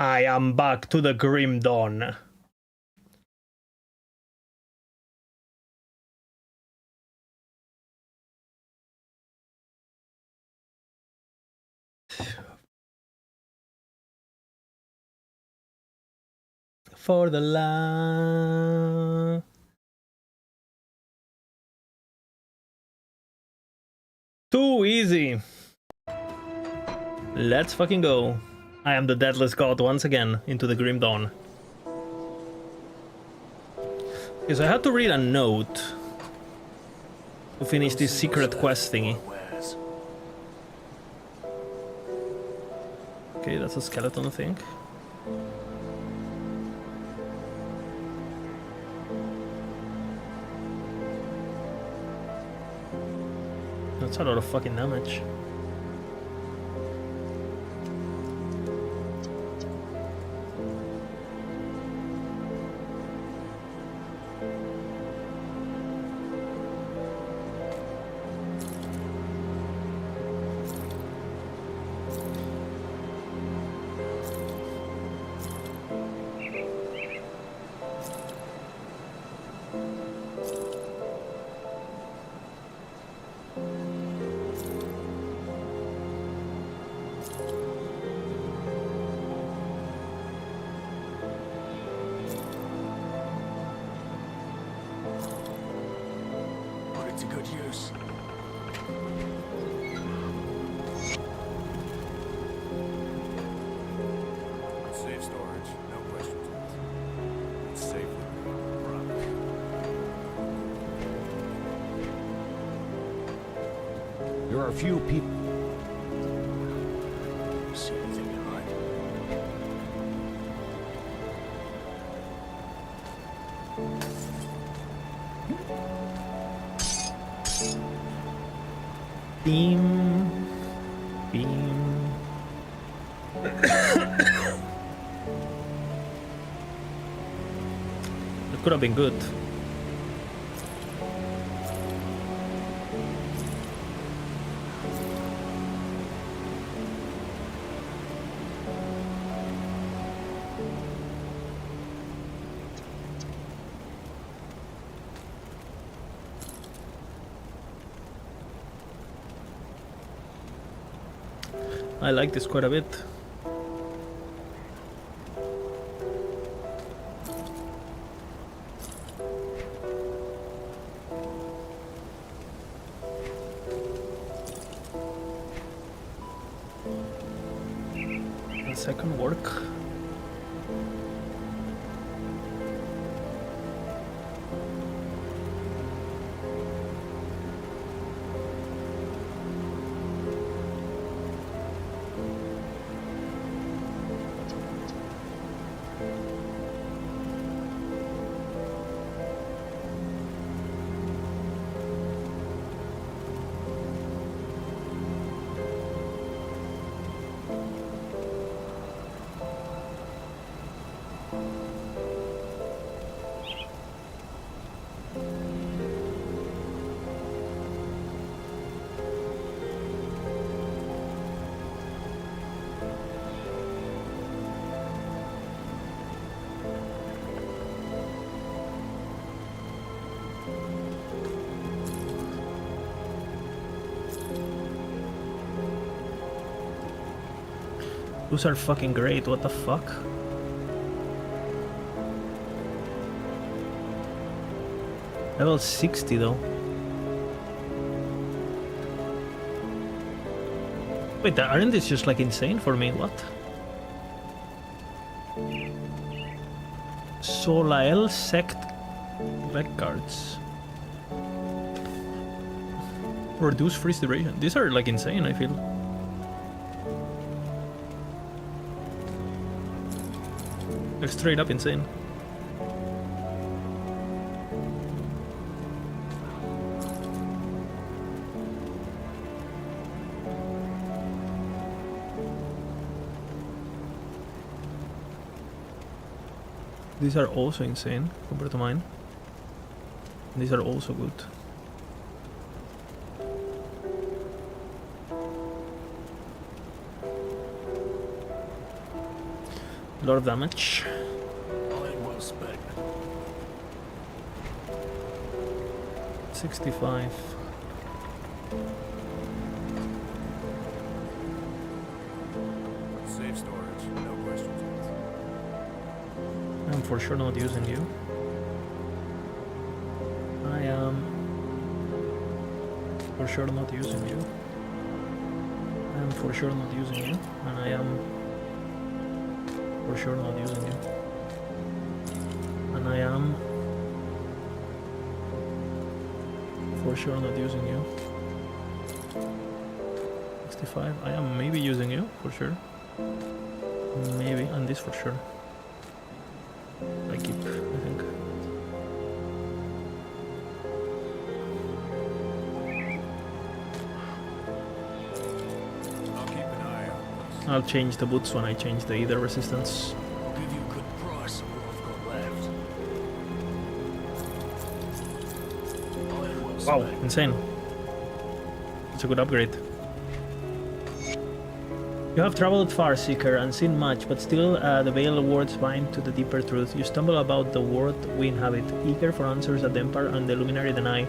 I am back to the Grim Dawn. For the love. Too easy. Let's fucking go. I am the Deathless God once again into the Grim Dawn. Because I had to read a note to finish this secret quest thingy. Okay, that's a skeleton, I think. That's a lot of fucking damage. There are a few people. See anything behind? Beam. It could have been good. I like this quite a bit. The second work. Those are fucking great, what the fuck? Level 60 though. Wait, aren't these just like insane for me? What? Solael Sect Records. Reduce freeze duration. These are like insane, I feel. They're straight up insane. These are also insane compared to mine. And these are also good. A lot of damage. Iron well spent. 65. Safe storage, no questions asked. I'm for sure not using you. I am for sure not using you. I am for sure not using you. And I am for sure not using you. And I am for sure not using you. 65. I am maybe using you for sure. Maybe, and this for sure. I keep, I think. I'll keep an eye out. I'll change the boots when I change the ether resistance. I'll give you a good price of what I've got left. Iron well Wow, spent. insane. It's a good upgrade. You have traveled far, Seeker, and seen much, but still the veiled words bind to the deeper truth. You stumble about the world we inhabit, eager for answers that the Empire and the Luminary deny.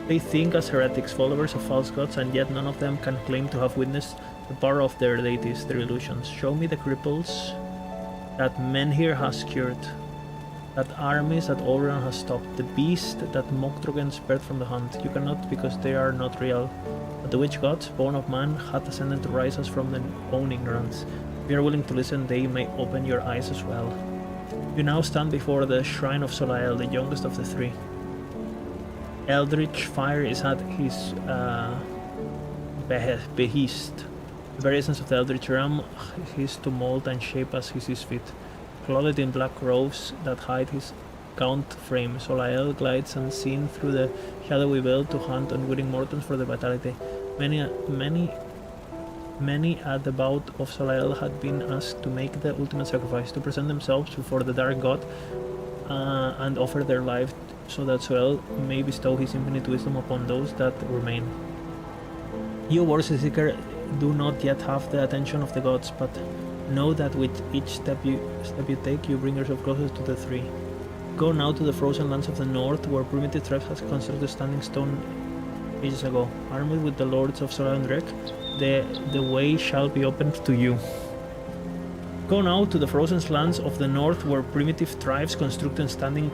They think as heretics, followers of false gods, and yet none of them can claim to have witnessed the power of their deities, their illusions. Show me the cripples that Menhir has cured, that armies that Orion has stopped, the beast that Mokdrogen spared from the hunt. You cannot, because they are not real. But the witch gods, born of man, had ascended to rise us from their own ignorance. If you are willing to listen, they may open your eyes as well. You now stand before the shrine of Solael, the youngest of the three. Eldritch fire is at his behest. The very essence of the Eldritch realm is to mold and shape as he sees fit. Clothed in black robes that hide his gaunt frame, Solael glides unseen through the shadowy veil to hunt unwitting mortals for the vitality. Many at the bout of Solael had been asked to make the ultimate sacrifice, to present themselves before the Dark God and offer their life so that Solael may bestow his infinite wisdom upon those that remain. You, Worthy Seeker, do not yet have the attention of the gods, but know that with each step you take, you bring yourself closer to the three. Go now to the frozen lands of the north, where primitive tribes has constructed a standing stone ages ago. Armed with the lords of Solael and Drek, the way shall be opened to you. Go now to the frozen lands of the north, where primitive tribes constructed standing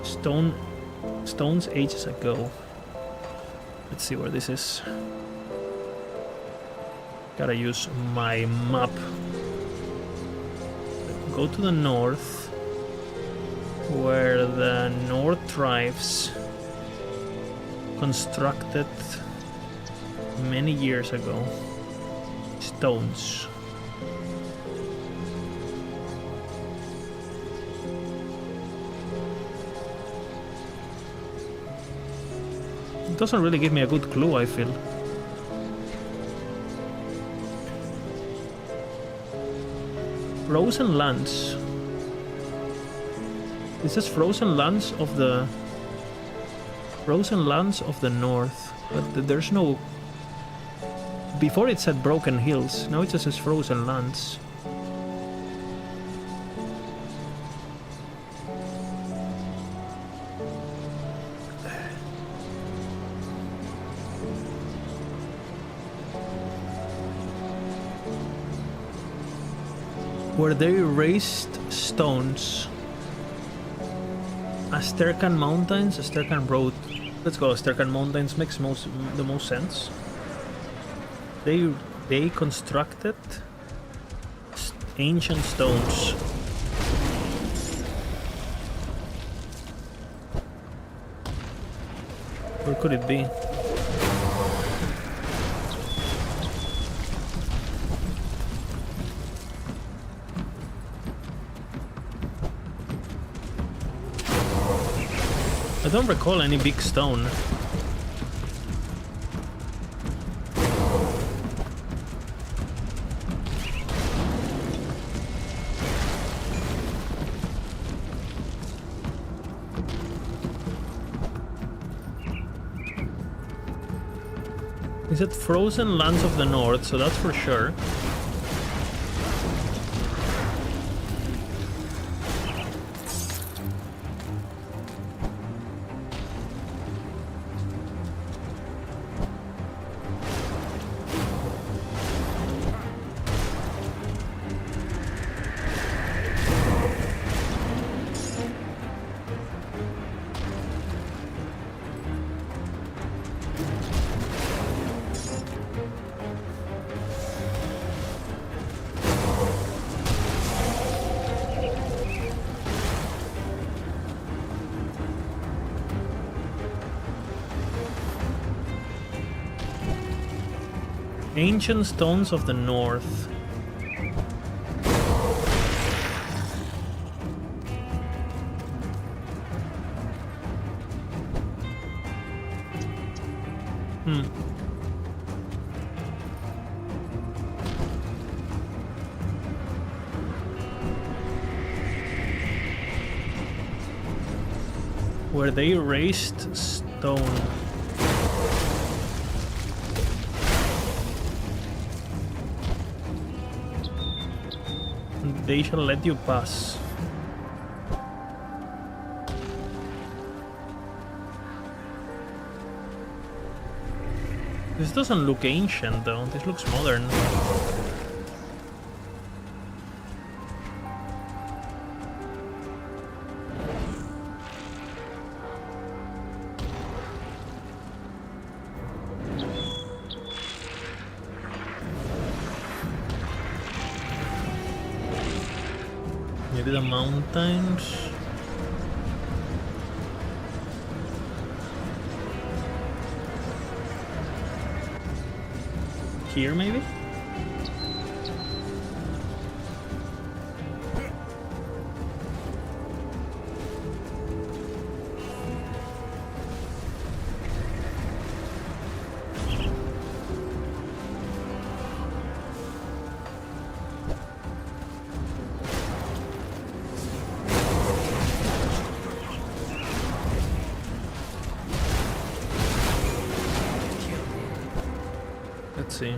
stones ages ago. Let's see where this is. Gotta use my map. Go to the north, where the North tribes constructed many years ago stones. It doesn't really give me a good clue, I feel. Frozen lands. It says frozen lands of the north, but there's no. Before it said broken hills. Now it just says frozen lands. Where they raised stones. Asterkan Mountains, Asterkan Road. Let's go. Asterkan Mountains makes the most sense. They constructed ancient stones. Where could it be? I don't recall any big stone. Is it frozen lands of the north? So that's for sure. Ancient Stones of the North. Where they raised stone. They shall let you pass. This doesn't look ancient though, this looks modern. Maybe the mountains. Here, maybe? Let's see.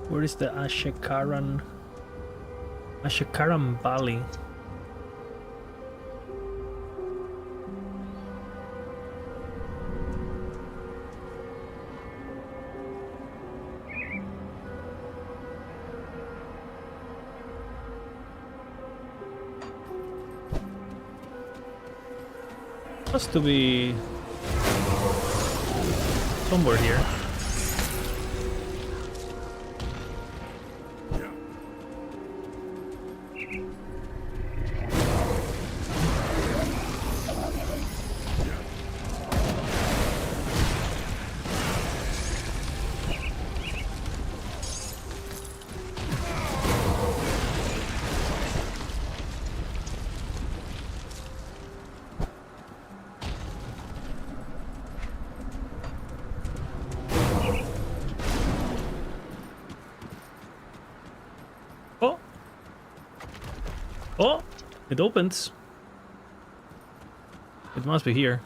Where is the Ashekaran Valley? Has to be somewhere here. Oh! Oh! It opens. It must be here.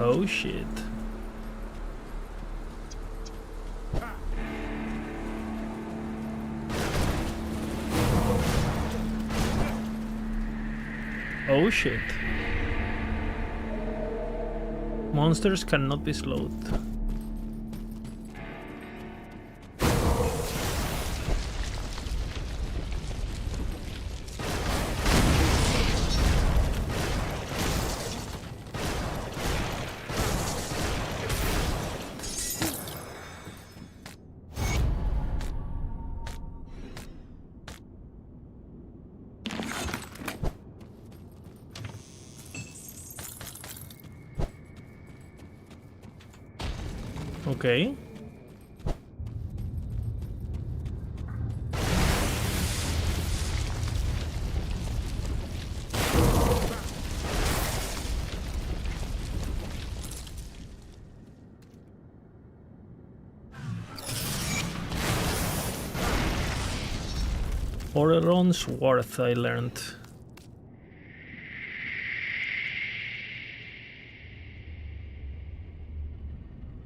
Oh shit. Oh shit. Monsters cannot be slowed. Okay. Orelon's Worth, I learned.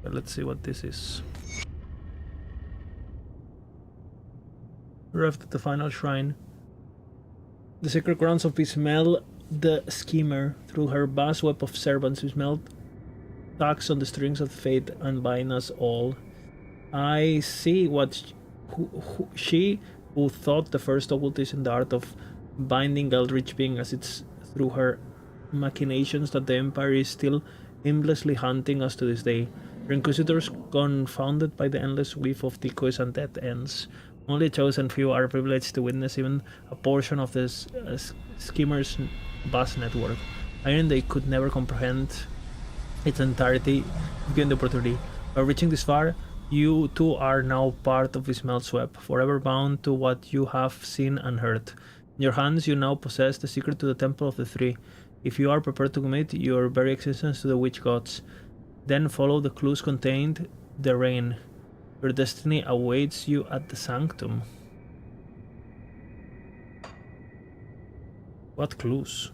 But let's see what this is. Arrived at the final shrine. The sacred grounds of Bismel the Schemer. Through her vast web of servants, Bismel tugs on the strings of fate and bind us all. I see what she who thought the first occultist in the art of binding eldritch being, as it's through her machinations that the Empire is still aimlessly hunting us to this day. Her inquisitors, confounded by the endless weave of decoys and dead ends. Only a chosen few are privileged to witness even a portion of this schemer's vast network. Iron they could never comprehend its entirety given the opportunity. By reaching this far, you too are now part of Bismel's web, forever bound to what you have seen and heard. In your hands you now possess the secret to the Temple of the Three. If you are prepared to commit your very existence to the witch gods, then follow the clues contained therein. Your destiny awaits you at the Sanctum. What clues?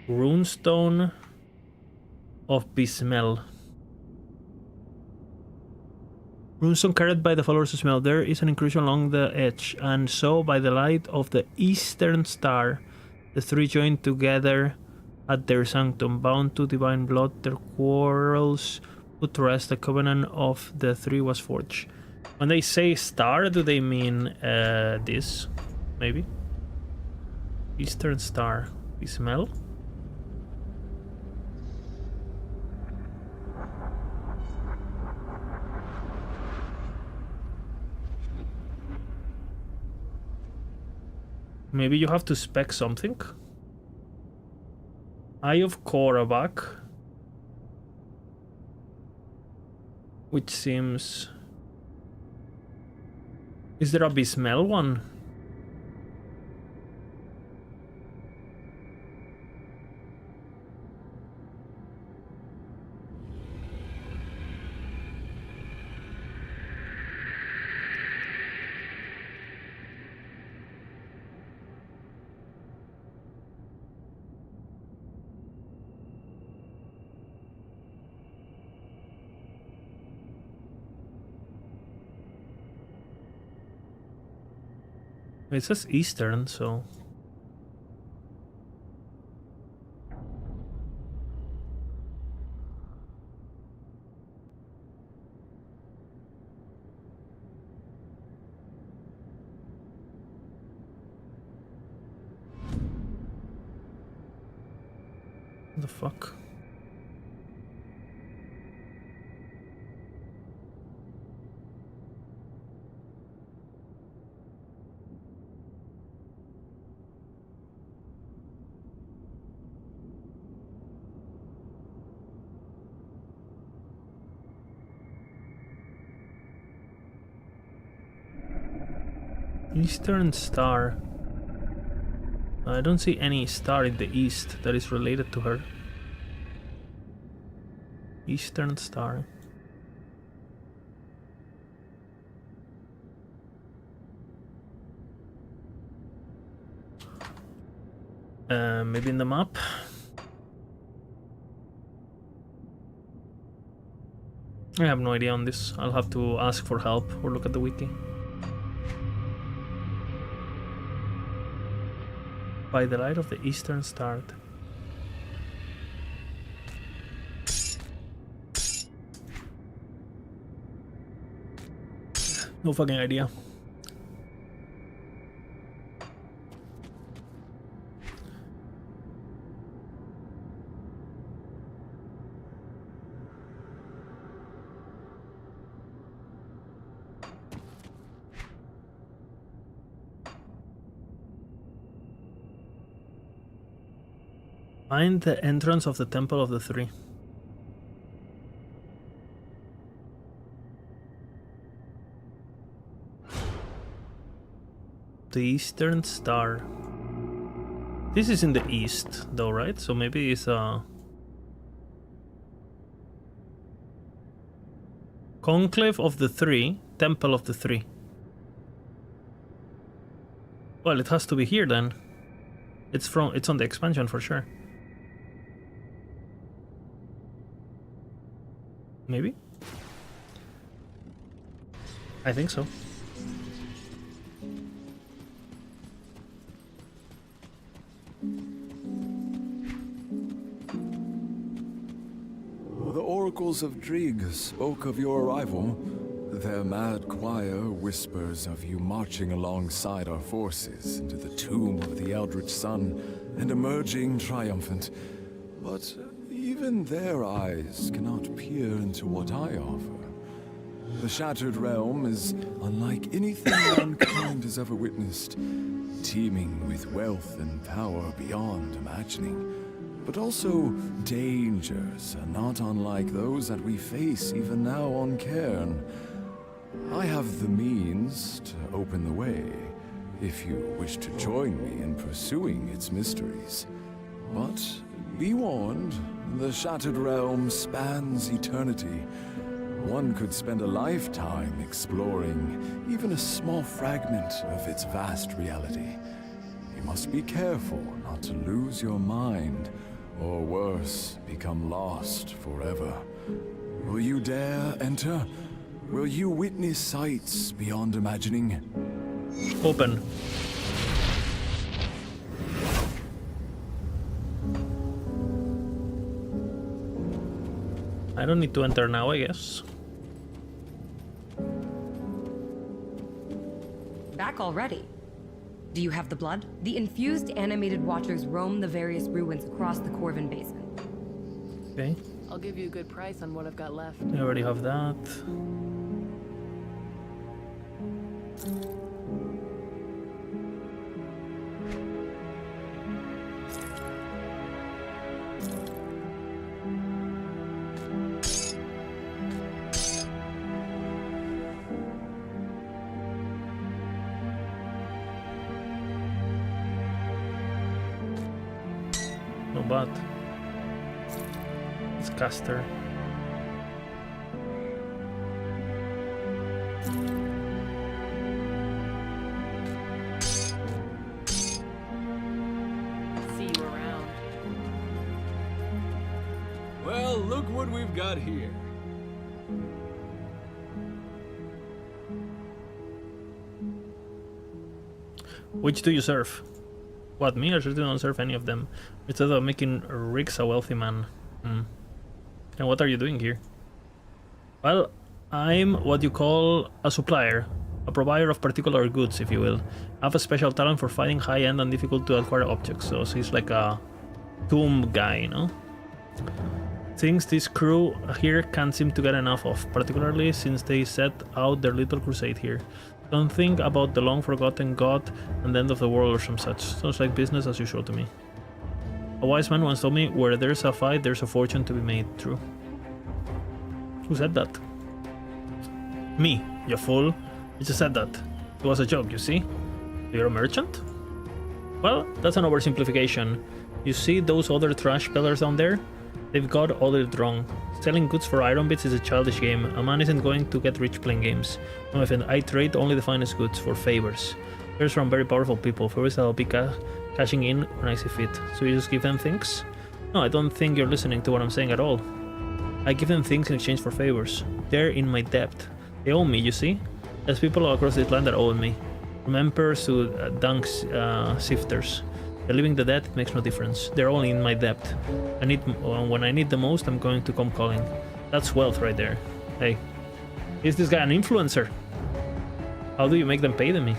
Runestone of Bismel. Runestone carried by the followers of Bismel. There is an inclusion along the edge, and so by the light of the eastern star, the three join together at their sanctum, bound to divine blood. Their quarrels put to rest. The covenant of the three was forged. When they say star, do they mean this? Maybe? Eastern star. Bismel? Maybe you have to spec something? Eye of Korabak, which seems... Is there a Bismel one? It says Eastern, so... What the fuck? Eastern star. I don't see any star in the east that is related to her. Eastern star. Maybe in the map? I have no idea on this. I'll have to ask for help or look at the wiki. By the light of the eastern star. No fucking idea. Find the entrance of the Temple of the Three. The Eastern Star. This is in the east, though, right? So maybe it's a... Conclave of the Three, Temple of the Three? Well, it has to be here then. It's on the expansion for sure. Maybe? I think so. The oracles of Drieg spoke of your arrival. Their mad choir whispers of you marching alongside our forces into the tomb of the Eldritch Sun and emerging triumphant. But even their eyes cannot peer into what I offer. The Shattered Realm is unlike anything mankind has ever witnessed, teeming with wealth and power beyond imagining. But also dangers not unlike those that we face even now on Cairn. I have the means to open the way, if you wish to join me in pursuing its mysteries. But be warned, the Shattered Realm spans eternity. One could spend a lifetime exploring even a small fragment of its vast reality. You must be careful not to lose your mind, or worse, become lost forever. Will you dare enter? Will you witness sights beyond imagining? Open. I don't need to enter now, I guess. Back already? Do you have the blood? The infused animated watchers roam the various ruins across the Corvin Basin. Okay, I'll give you a good price on what I've got left. I already have that. No, but it's caster. See you around. Well, look what we've got here. Which do you serve? What, me? I certainly don't serve any of them. Instead of making Rix a wealthy man. And what are you doing here? Well, I'm what you call a supplier. A provider of particular goods, if you will. I have a special talent for finding high-end and difficult to acquire objects. So he's like a tomb guy, you know? Things this crew here can't seem to get enough of, particularly since they set out their little crusade here. Don't think about the long-forgotten god and the end of the world or some such. Sounds like business as usual to me. A wise man once told me, where there's a fight, there's a fortune to be made. True. Who said that? Me, you fool. I just said that. It was a joke, you see? You're a merchant? Well, that's an oversimplification. You see those other trash pillars down there? They've got all it wrong. Selling goods for iron bits is a childish game. A man isn't going to get rich playing games. No, my friend, I trade only the finest goods for favors. Favors from very powerful people. Favors that I'll be cashing in when I see fit. So you just give them things? No, I don't think you're listening to what I'm saying at all. I give them things in exchange for favors. They're in my debt. They owe me, you see? There's people all across this land that owe me. From emperors to dunk sifters. Relieving the debt makes no difference. They're only in my debt. When I need the most, I'm going to come calling. That's wealth right there. Hey, is this guy an influencer? How do you make them pay me?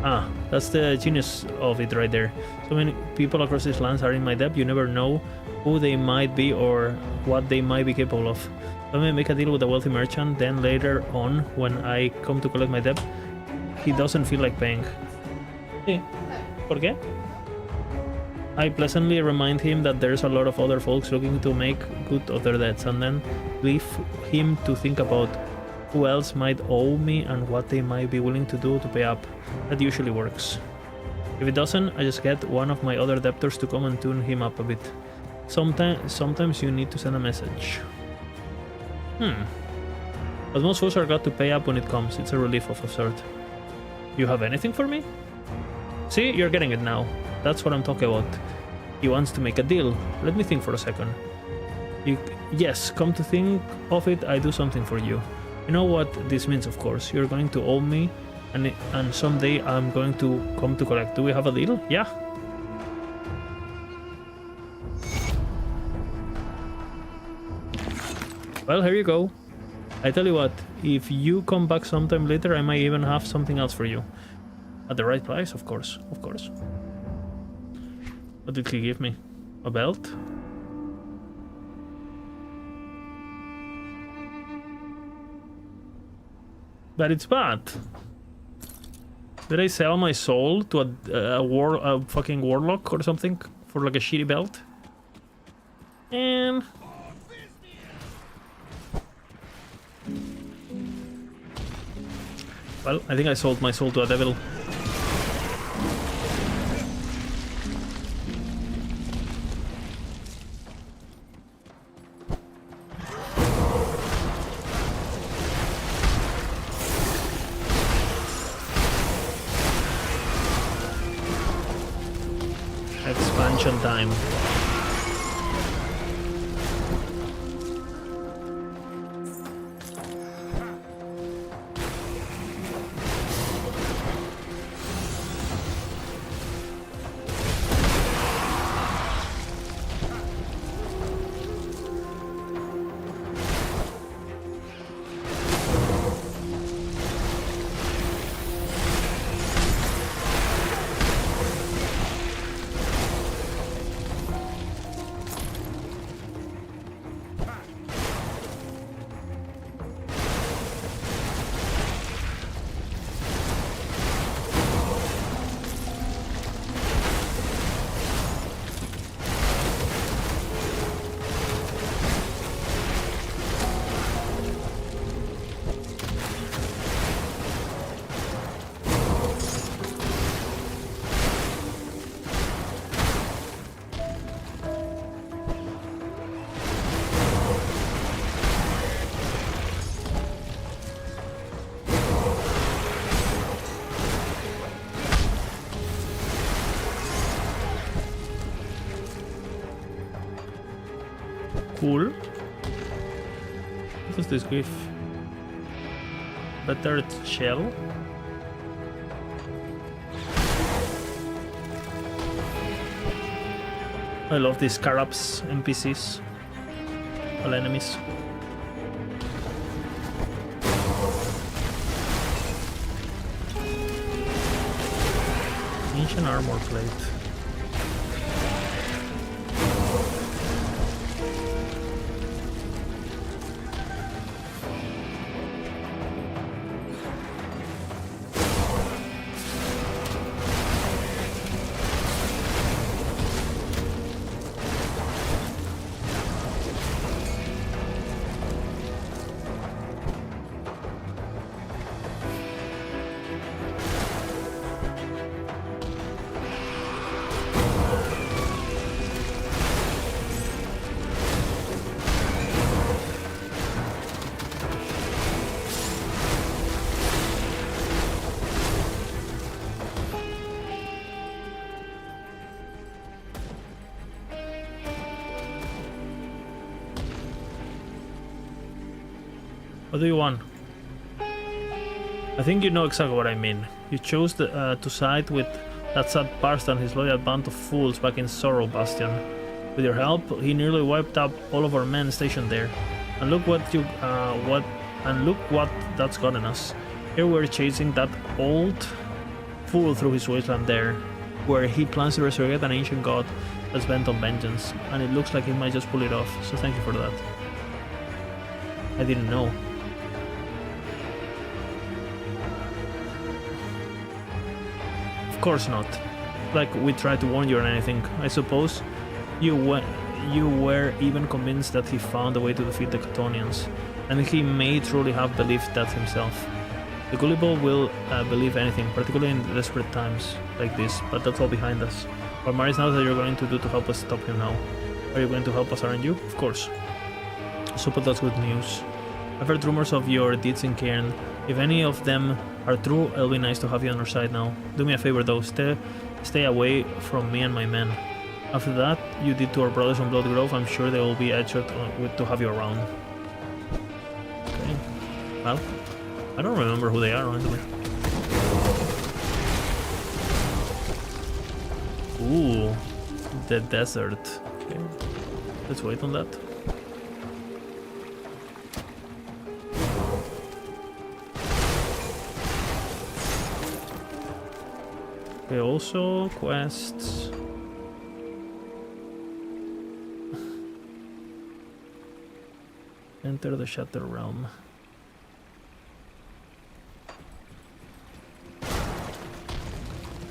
Ah, that's the genius of it right there. So many people across these lands are in my debt. You never know who they might be or what they might be capable of. Let me make a deal with a wealthy merchant, then later on, when I come to collect my debt, he doesn't feel like paying. Hey. ¿Por qué? I pleasantly remind him that there's a lot of other folks looking to make good of their debts, and then leave him to think about who else might owe me and what they might be willing to do to pay up. That usually works. If it doesn't, I just get one of my other debtors to come and tune him up a bit. Sometimes you need to send a message. But most folks are glad to pay up when it comes. It's a relief of a sort. You have anything for me? See, you're getting it now. That's what I'm talking about. He wants to make a deal. Let me think for a second. Yes, come to think of it, I do something for you. You know what this means, of course. You're going to owe me, and someday I'm going to come to collect. Do we have a deal? Yeah. Well, here you go. I tell you what, if you come back sometime later, I might even have something else for you. At the right price, of course, of course. What did he give me? A belt? But it's bad. Did I sell my soul to a fucking warlock or something for like a shitty belt? And well, I think I sold my soul to a devil. Expansion time. Cool. What does this give? Better shell? I love these scarabs NPCs. All enemies. Ancient armor plate. What do you want? I think you know exactly what I mean. You chose to side with that sad bastard and his loyal band of fools back in Sorrow Bastion. With your help, he nearly wiped out all of our men stationed there. And look what that's gotten us. Here we're chasing that old fool through his wasteland there, where he plans to resurrect an ancient god that's bent on vengeance, and it looks like he might just pull it off, so thank you for that. I didn't know. Of course not. Like we tried to warn you or anything. I suppose you were even convinced that he found a way to defeat the Catonians, and he may truly have believed that himself. The gullible will believe anything, particularly in desperate times like this, but that's all behind us. What matters now is that you're going to do to help us stop him now. Are you going to help us, aren't you? Of course. So, but that's good news. I've heard rumors of your deeds in Cairn. If any of them are true, it'll be nice to have you on our side now. Do me a favor though, stay away from me and my men. After that you did to our brothers on Blood Grove, I'm sure they will be eager to have you around. Okay. Well, I don't remember who they are, honestly. Ooh, the desert. Okay. Let's wait on that. Okay, also quests. Enter the Shatter Realm.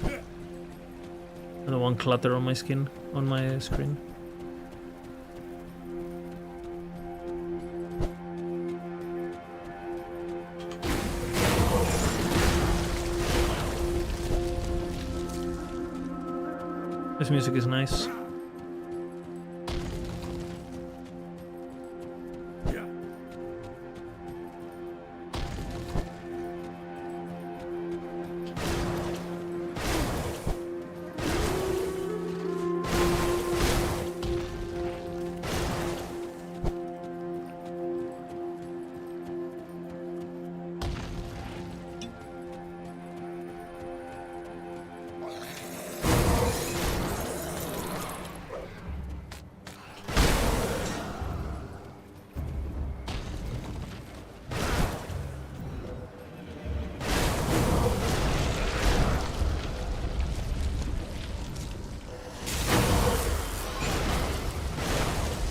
I don't want clutter on my skin, on my screen. This music is nice.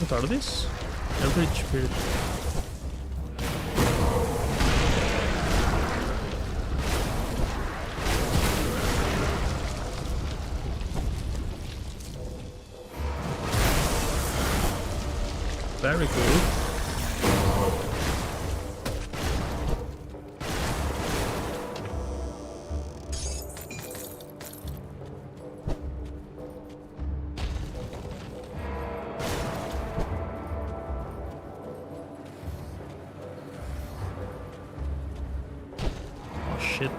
What are these? Eldritch Spirit. Very cool. Shit.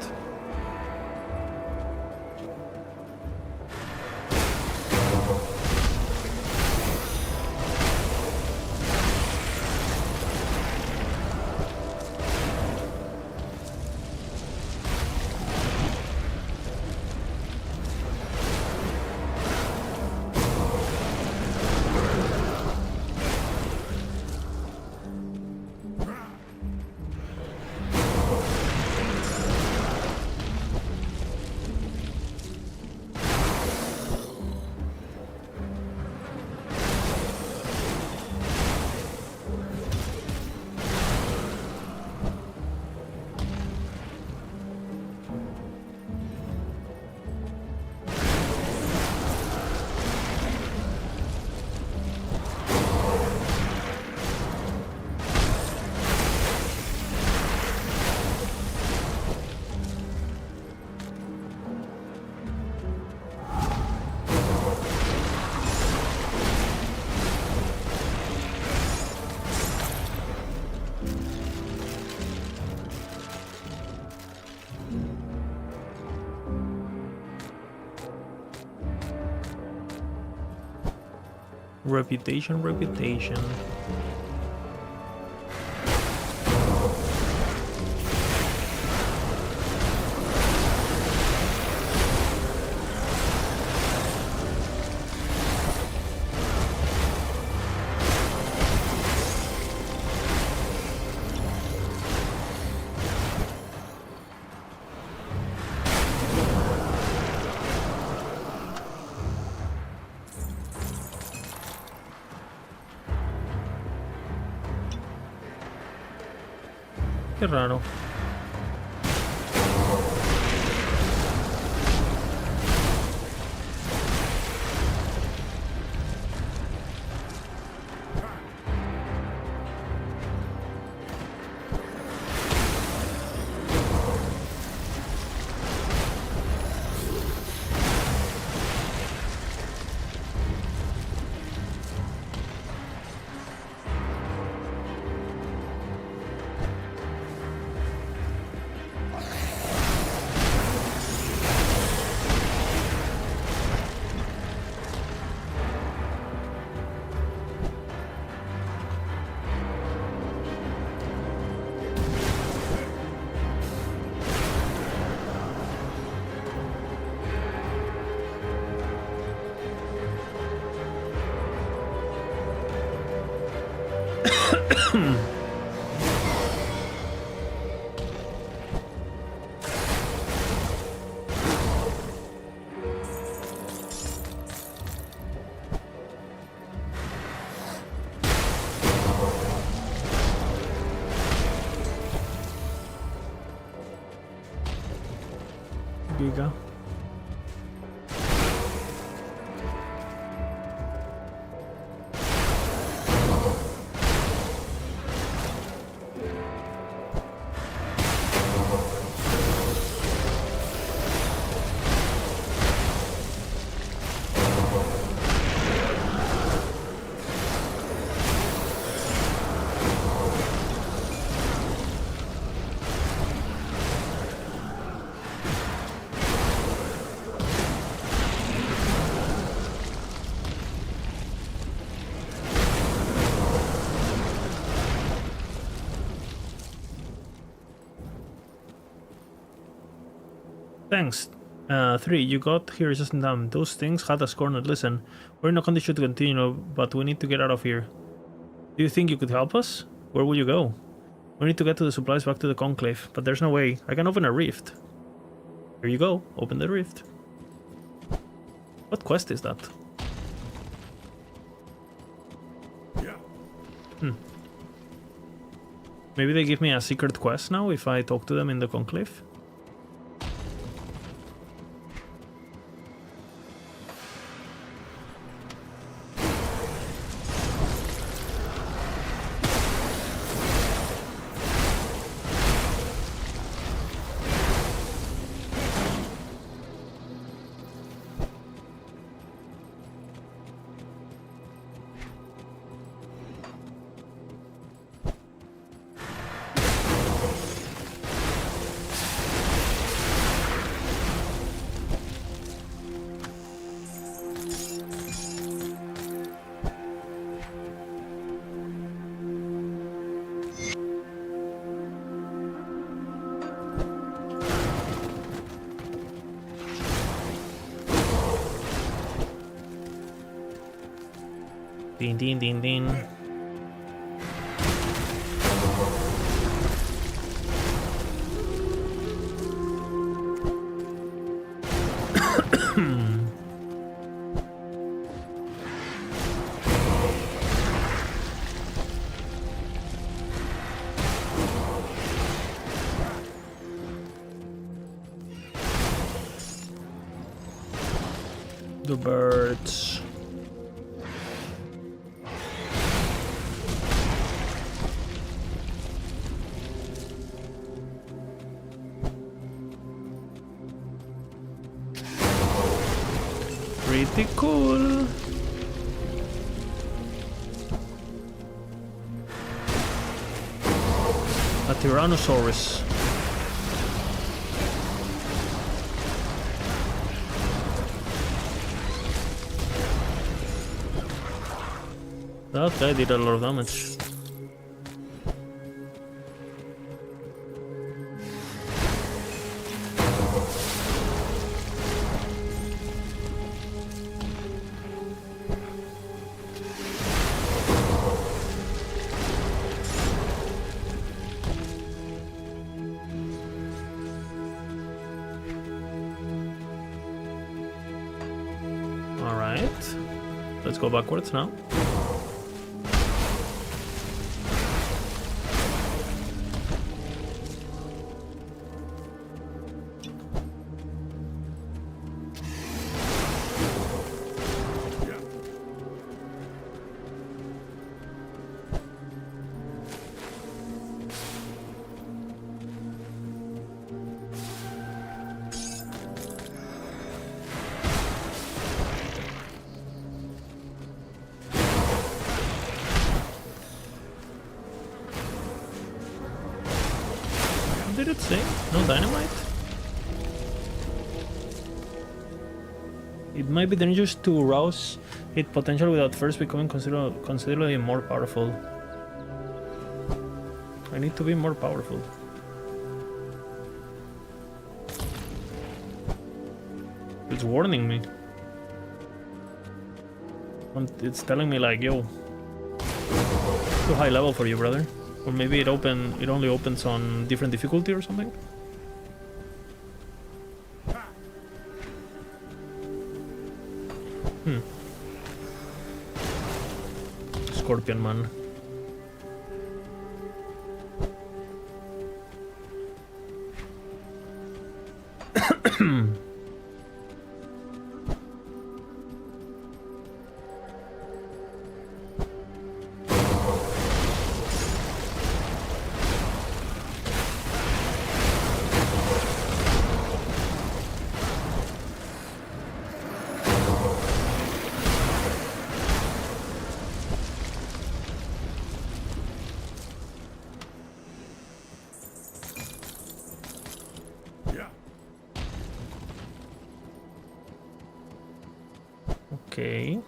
Reputation. Qué raro. Giga. Thanks. 3, you got here just in time. Those things had us cornered. Listen, we're in a condition to continue, but we need to get out of here. Do you think you could help us? Where will you go? We need to get to the supplies back to the Conclave, but there's no way. I can open a rift. Here you go. Open the rift. What quest is that? Maybe they give me a secret quest now if I talk to them in the Conclave? Ding ding ding ding. The birds. Pretty cool. A Tyrannosaurus. That guy did a lot of damage. Alright, let's go backwards now. Did it say? No dynamite? It might be dangerous to rouse its potential without first becoming considerably more powerful. I need to be more powerful. It's warning me. It's telling me like, yo, Too high level for you, brother. Or maybe it only opens on different difficulty or something? Scorpion man. Okay.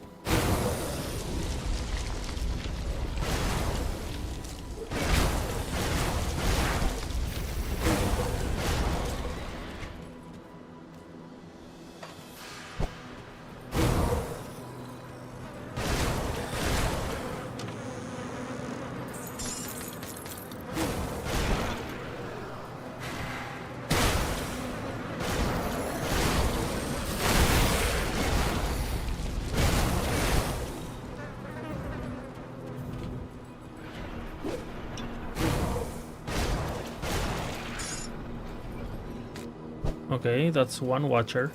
Okay, that's one watcher.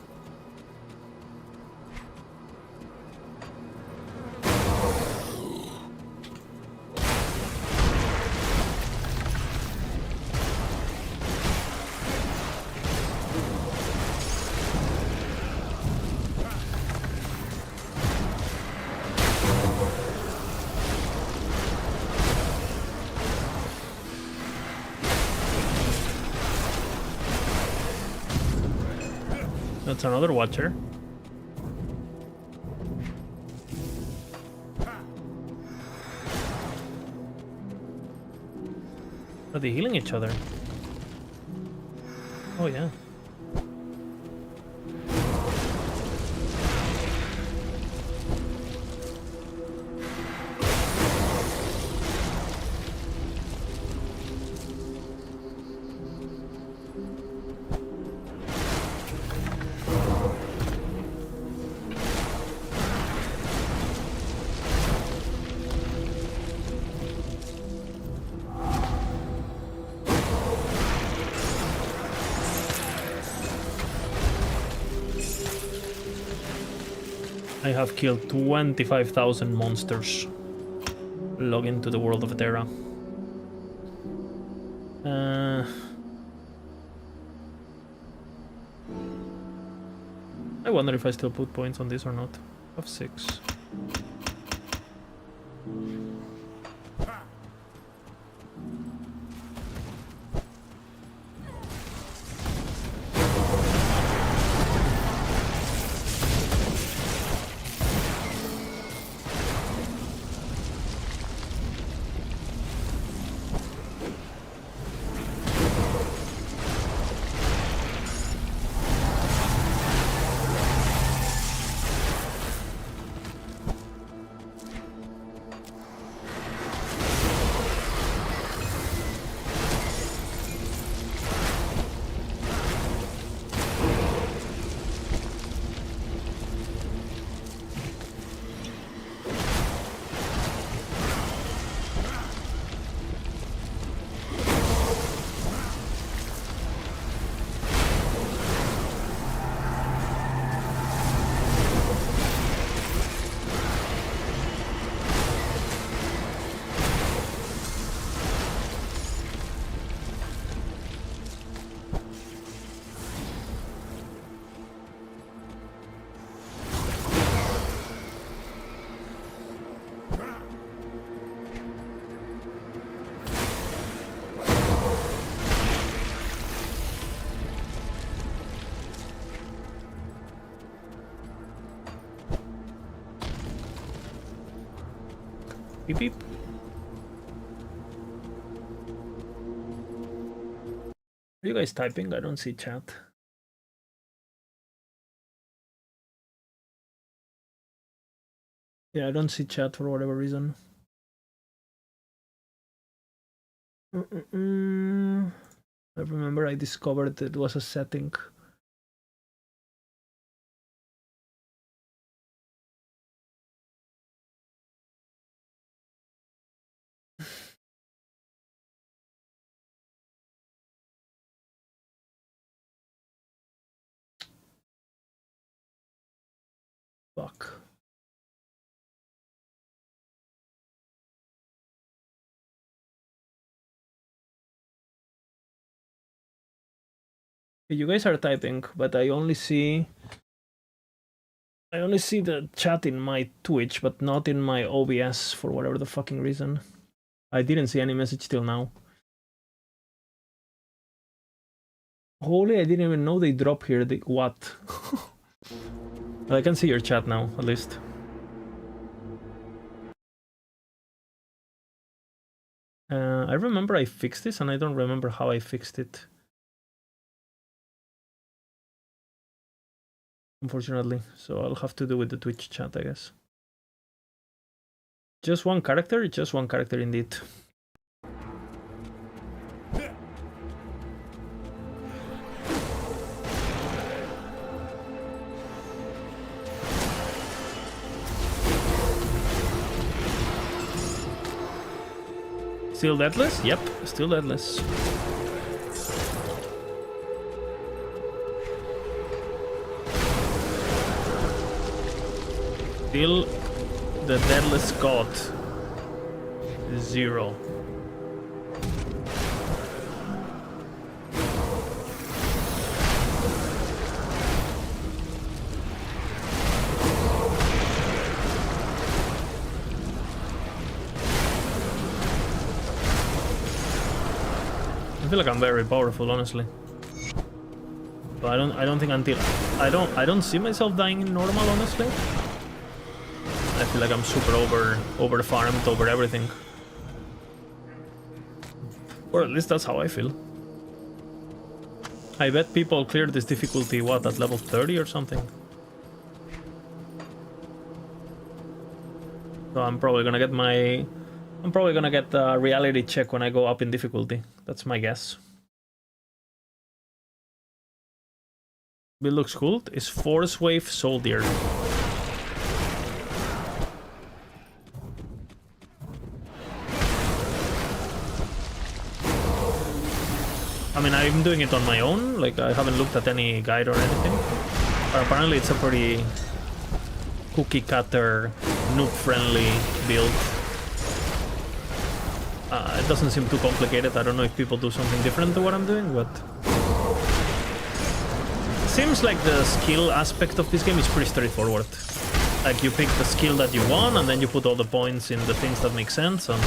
That's another watcher. Are they healing each other? Oh yeah. I have killed 25,000 monsters. Log into the world of Terra. I wonder if I still put points on this or not. I have 6. Beep beep. Are you guys typing? I don't see chat. Yeah, I don't see chat for whatever reason. I remember I discovered it was a setting. Fuck. You guys are typing, but I only see the chat in my Twitch, but not in my OBS for whatever the fucking reason. I didn't see any message till now. Holy, I didn't even know they drop here. What? But I can see your chat now, at least. I remember I fixed this, and I don't remember how I fixed it. Unfortunately, so I'll have to do with the Twitch chat, I guess. Just one character? Just one character indeed. Still deadless? Yep, still deadless. Still the deadless god. 0. I feel like I'm very powerful, honestly. But I don't think until I don't see myself dying in normal, honestly. I feel like I'm super over farmed over everything. Or at least that's how I feel. I bet people clear this difficulty, what, at level 30 or something? So I'm probably gonna get a reality check when I go up in difficulty. That's my guess. Build looks cool. Is Force Wave Soldier. I mean, I'm doing it on my own, like I haven't looked at any guide or anything. But apparently it's a pretty cookie cutter, noob friendly build. It doesn't seem too complicated. I don't know if people do something different to what I'm doing, but seems like the skill aspect of this game is pretty straightforward. Like you pick the skill that you want and then you put all the points in the things that make sense, and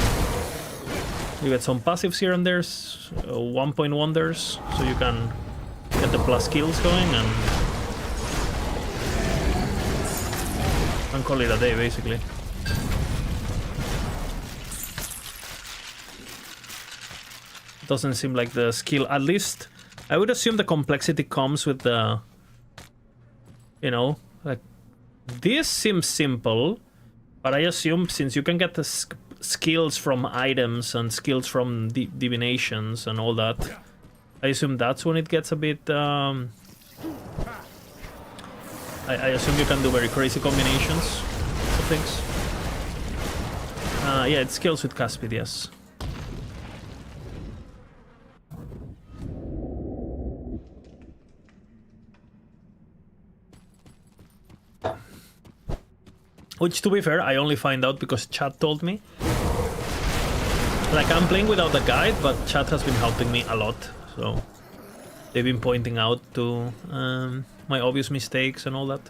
you get some passives here and there's 1-point wonders, so you can get the plus skills going and call it a day, basically. Doesn't seem like the skill, at least I would assume the complexity comes with the, you know, like this seems simple, but I assume since you can get the skills from items and skills from divinations and all that, I assume that's when it gets a bit I assume you can do very crazy combinations of things. Yeah, it scales with Caspid, yes. Which, to be fair, I only find out because chat told me. Like, I'm playing without a guide, but chat has been helping me a lot, so they've been pointing out to my obvious mistakes and all that.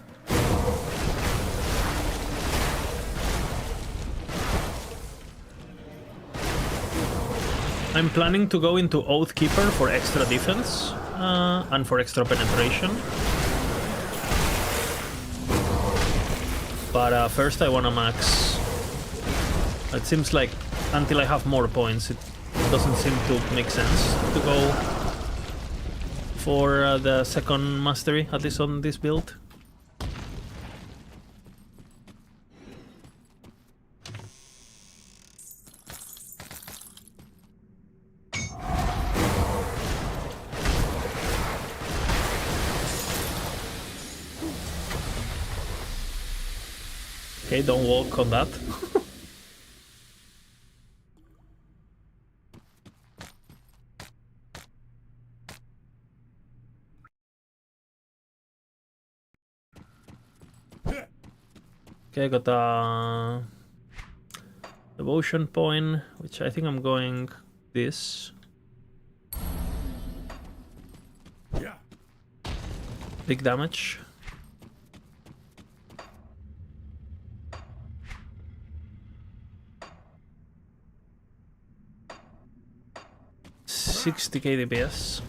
I'm planning to go into Oathkeeper for extra defense and for extra penetration. But first I wanna max. It seems like until I have more points, it doesn't seem to make sense to go for the second mastery, at least on this build. Okay, don't walk on that. Okay, I got a devotion point, which I think I'm going this. Yeah. Big damage. $60k DPS.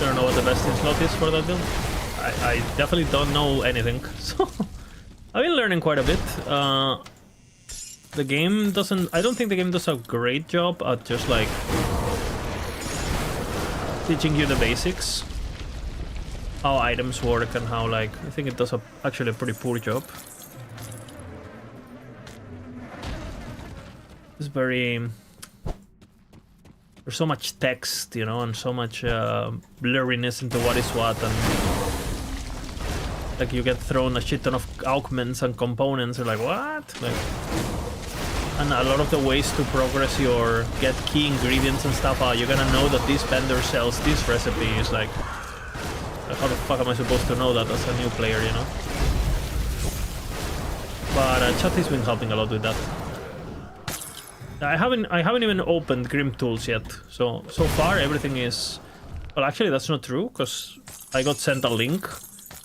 Don't know what the best in slot is for that build. I definitely don't know anything, so I've been learning quite a bit. The game doesn't... I don't think the game does a great job at just like teaching you the basics, how items work and how like... I think it does actually a pretty poor job. It's very... There's so much text, you know, and so much blurriness into what is what, and like you get thrown a shit ton of augments and components. You're like, what? Like, and a lot of the ways to progress your get key ingredients and stuff are you're gonna know that this vendor sells this recipe. Is like, how the fuck am I supposed to know that as a new player, you know? But chat has been helping a lot with that. I haven't even opened Grim Tools yet, so far everything is... Well, actually that's not true, because I got sent a link,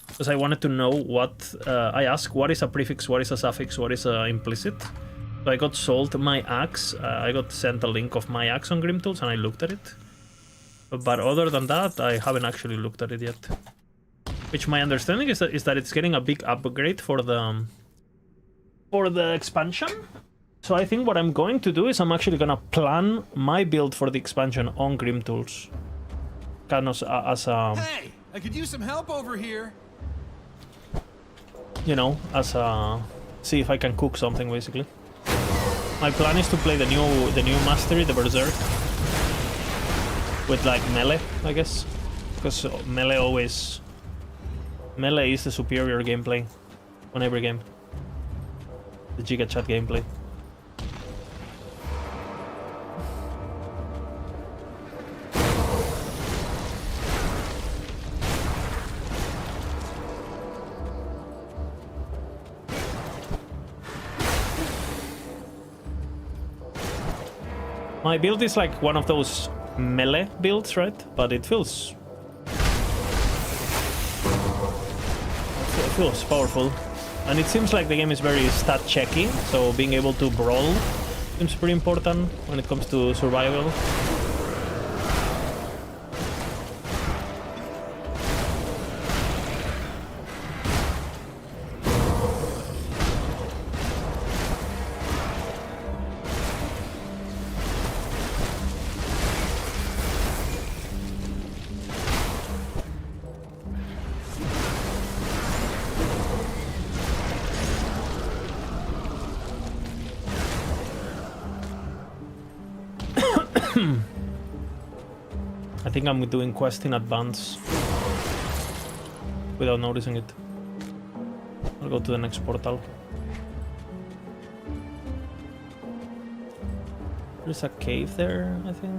because I wanted to know what... I asked what is a prefix, what is a suffix, what is a implicit. So I got sold my axe, I got sent a link of my axe on Grim Tools, and I looked at it. But other than that, I haven't actually looked at it yet. Which my understanding is that it's getting a big upgrade for the expansion. So I think what I'm going to do is I'm actually gonna plan my build for the expansion on Grim Tools. Kind of as a... Hey, I could use some help over here. You know, as a... See if I can cook something, basically. My plan is to play the new mastery, the Berserk. With like melee, I guess. Because melee always... Melee is the superior gameplay on every game. The Giga Chat gameplay. My build is like one of those melee builds, right? But it feels powerful. And it seems like the game is very stat checky, so being able to brawl seems pretty important when it comes to survival. I think I'm doing quest in advance without noticing it. I'll go to the next portal. There's a cave there, I think.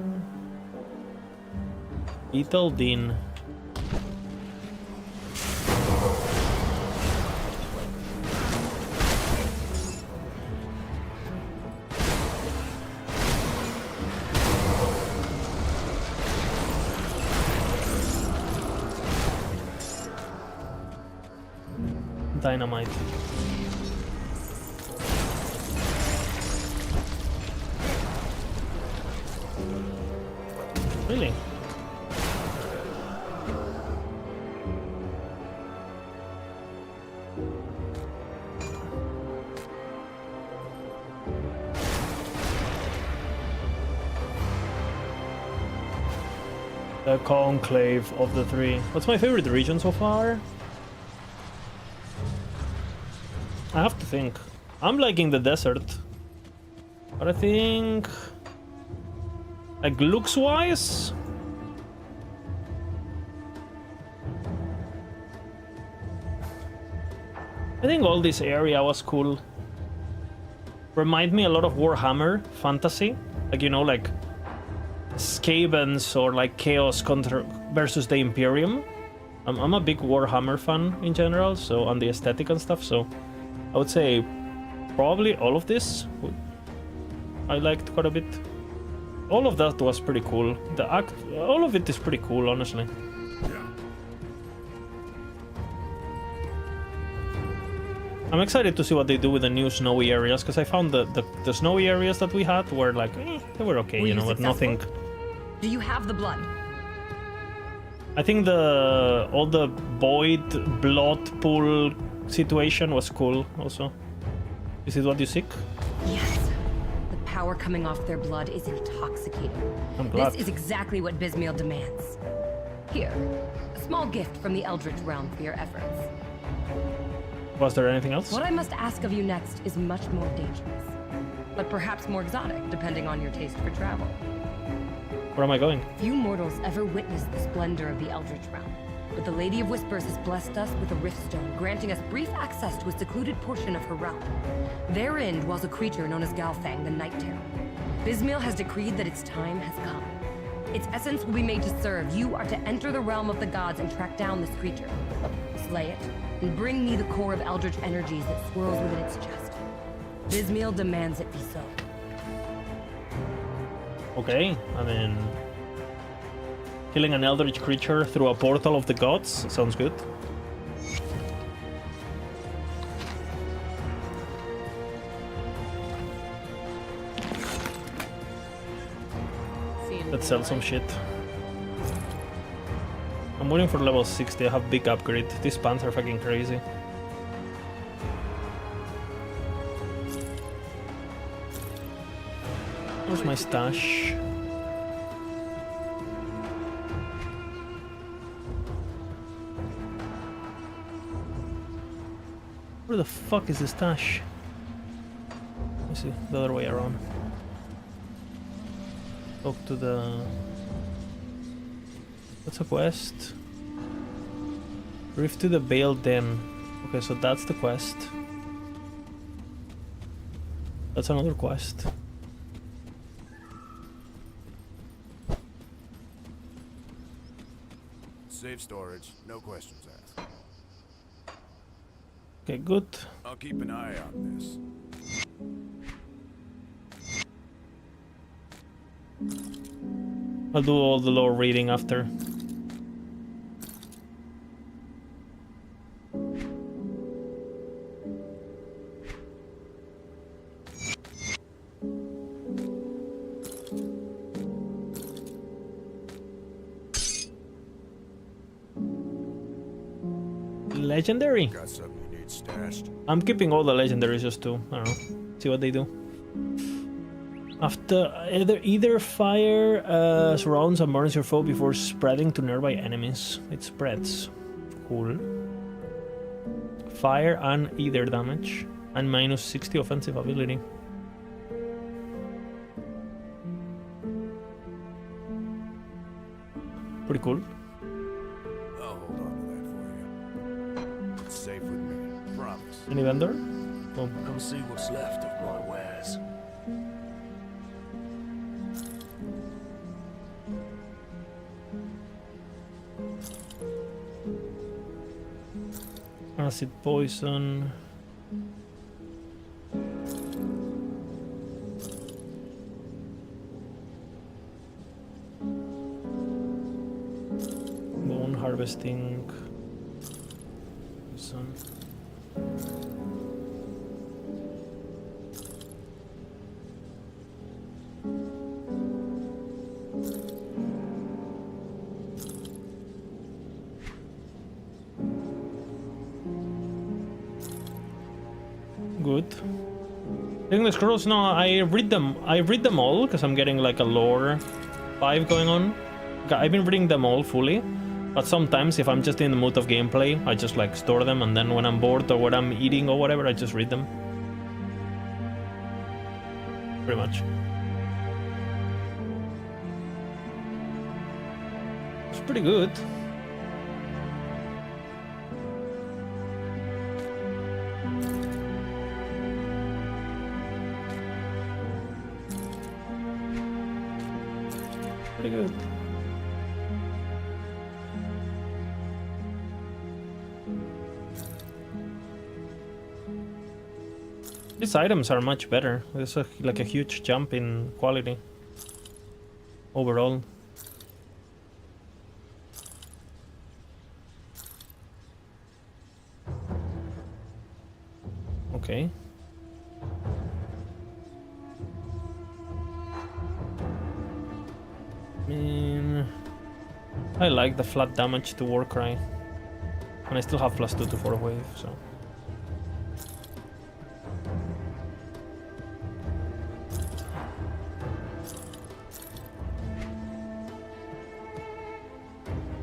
Beetle Dean. Dynamite. Really? The Conclave of the Three. What's my favorite region so far? I have to think. I'm liking the desert. But I think... like, looks-wise... I think all this area was cool. Remind me a lot of Warhammer Fantasy. Like, you know, like... Skavens or like Chaos versus the Imperium. I'm a big Warhammer fan in general, so on the aesthetic and stuff, so... I would say probably all of this I liked quite a bit. All of that was pretty cool. All of it is pretty cool, honestly. I'm excited to see what they do with the new snowy areas, because I found the snowy areas that we had were like, they were okay, you know, but nothing. Do you have the blood? I think all the void blood pool situation was cool also. Is it what you seek? Yes. The power coming off their blood is intoxicating. I'm glad. This is exactly what Bismael demands. Here, a small gift from the Eldritch Realm for your efforts. Was there anything else? What I must ask of you next is much more dangerous, but perhaps more exotic, depending on your taste for travel. Where am I going? Few mortals ever witnessed the splendor of the Eldritch Realm, but the Lady of Whispers has blessed us with a riftstone, granting us brief access to a secluded portion of her realm. Therein dwells a creature known as Galfang, the Night Terror. Bismael has decreed that its time has come. Its essence will be made to serve. You are to enter the realm of the gods and track down this creature. Slay it, and bring me the core of Eldritch energies that swirls within its chest. Bismael demands it be so. Okay, I mean... killing an eldritch creature through a portal of the gods sounds good. Let's sell some shit. I'm waiting for level 60, I have big upgrade. These pants are fucking crazy. Where's my stash? Where the fuck is the stash? Let me see, the other way around. Talk to the... What's a quest? Rift to the Veil Den. Okay, so that's the quest. That's another quest. Safe storage, no questions asked. Okay, good. I'll keep an eye on this. I'll do all the lore reading after. Legendary? Got something you need stashed? I'm keeping all the legendaries just to, I don't know, see what they do. After either fire surrounds and burns your foe before spreading to nearby enemies. It spreads. Cool. Fire and either damage. And minus 60 offensive ability. Pretty cool. I'll hold on to that for you. It's safe with me, promise. Any vendor? Oh. Come see what's left of my wares. Acid poison. Bone harvesting. Poison. Good. Taking the scrolls, no, I read them all because I'm getting like a lore vibe going on. I've been reading them all fully, But sometimes if I'm just in the mood of gameplay, I just like store them, and then when I'm bored or when I'm eating or whatever, I just read them. Pretty much. It's pretty good. Pretty good. These items are much better. There's like a huge jump in quality overall. Okay. I like the flat damage to Warcry. And I still have +2 to 4 wave, so...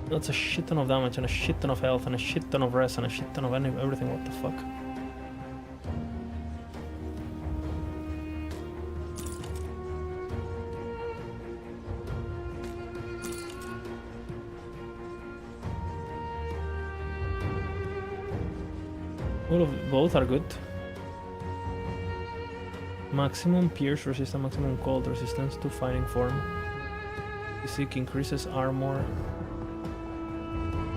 That's a shit ton of damage and a shit ton of health and a shit ton of res and a shit ton of everything. What the fuck? Both are good. Maximum pierce resistance, maximum cold resistance to fighting form. Physique increases armor.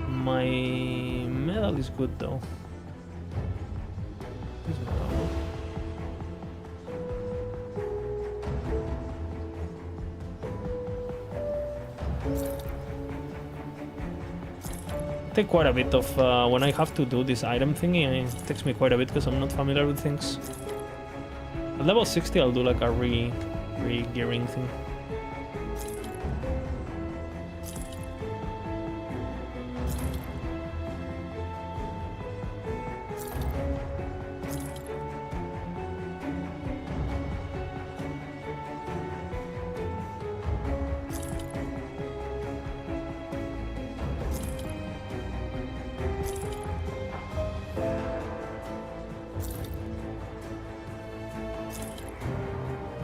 My medal is good though. Take quite a bit of when I have to do this item thingy, it takes me quite a bit because I'm not familiar with things. At level 60 I'll do like a re-gearing thing.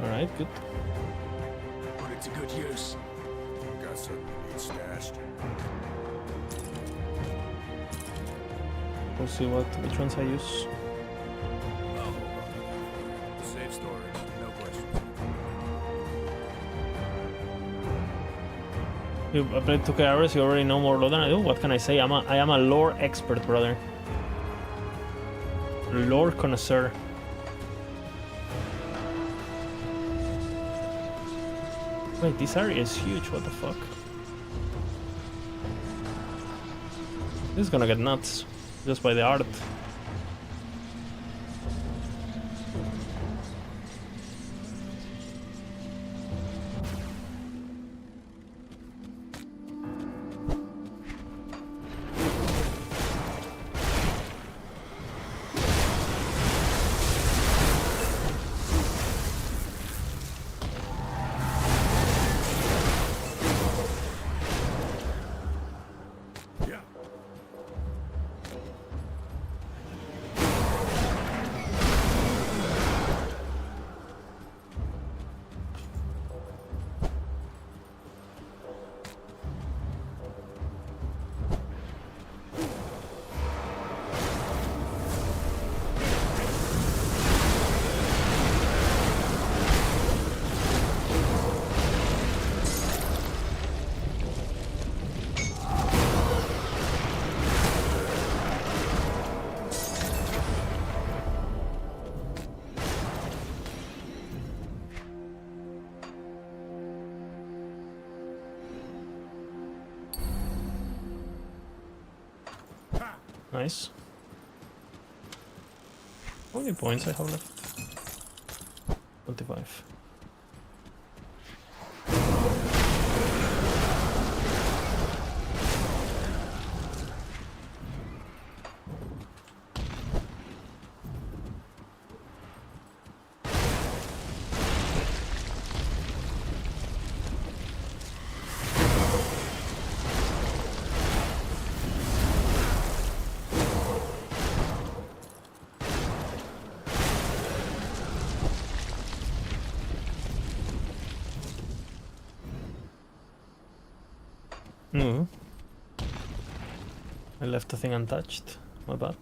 Alright, good. Put it to good use. Got something you need stashed. We'll see which ones I use. Oh, hold on. Safe storage, no questions. You played 2K hours, you already know more lore than I do. What can I say? I am a lore expert, brother. Lore connoisseur. Wait, this area is huge, what the fuck? This is gonna get nuts, just by the art. Nice. How many points I have left? 25. Mm. I left the thing untouched. My bad.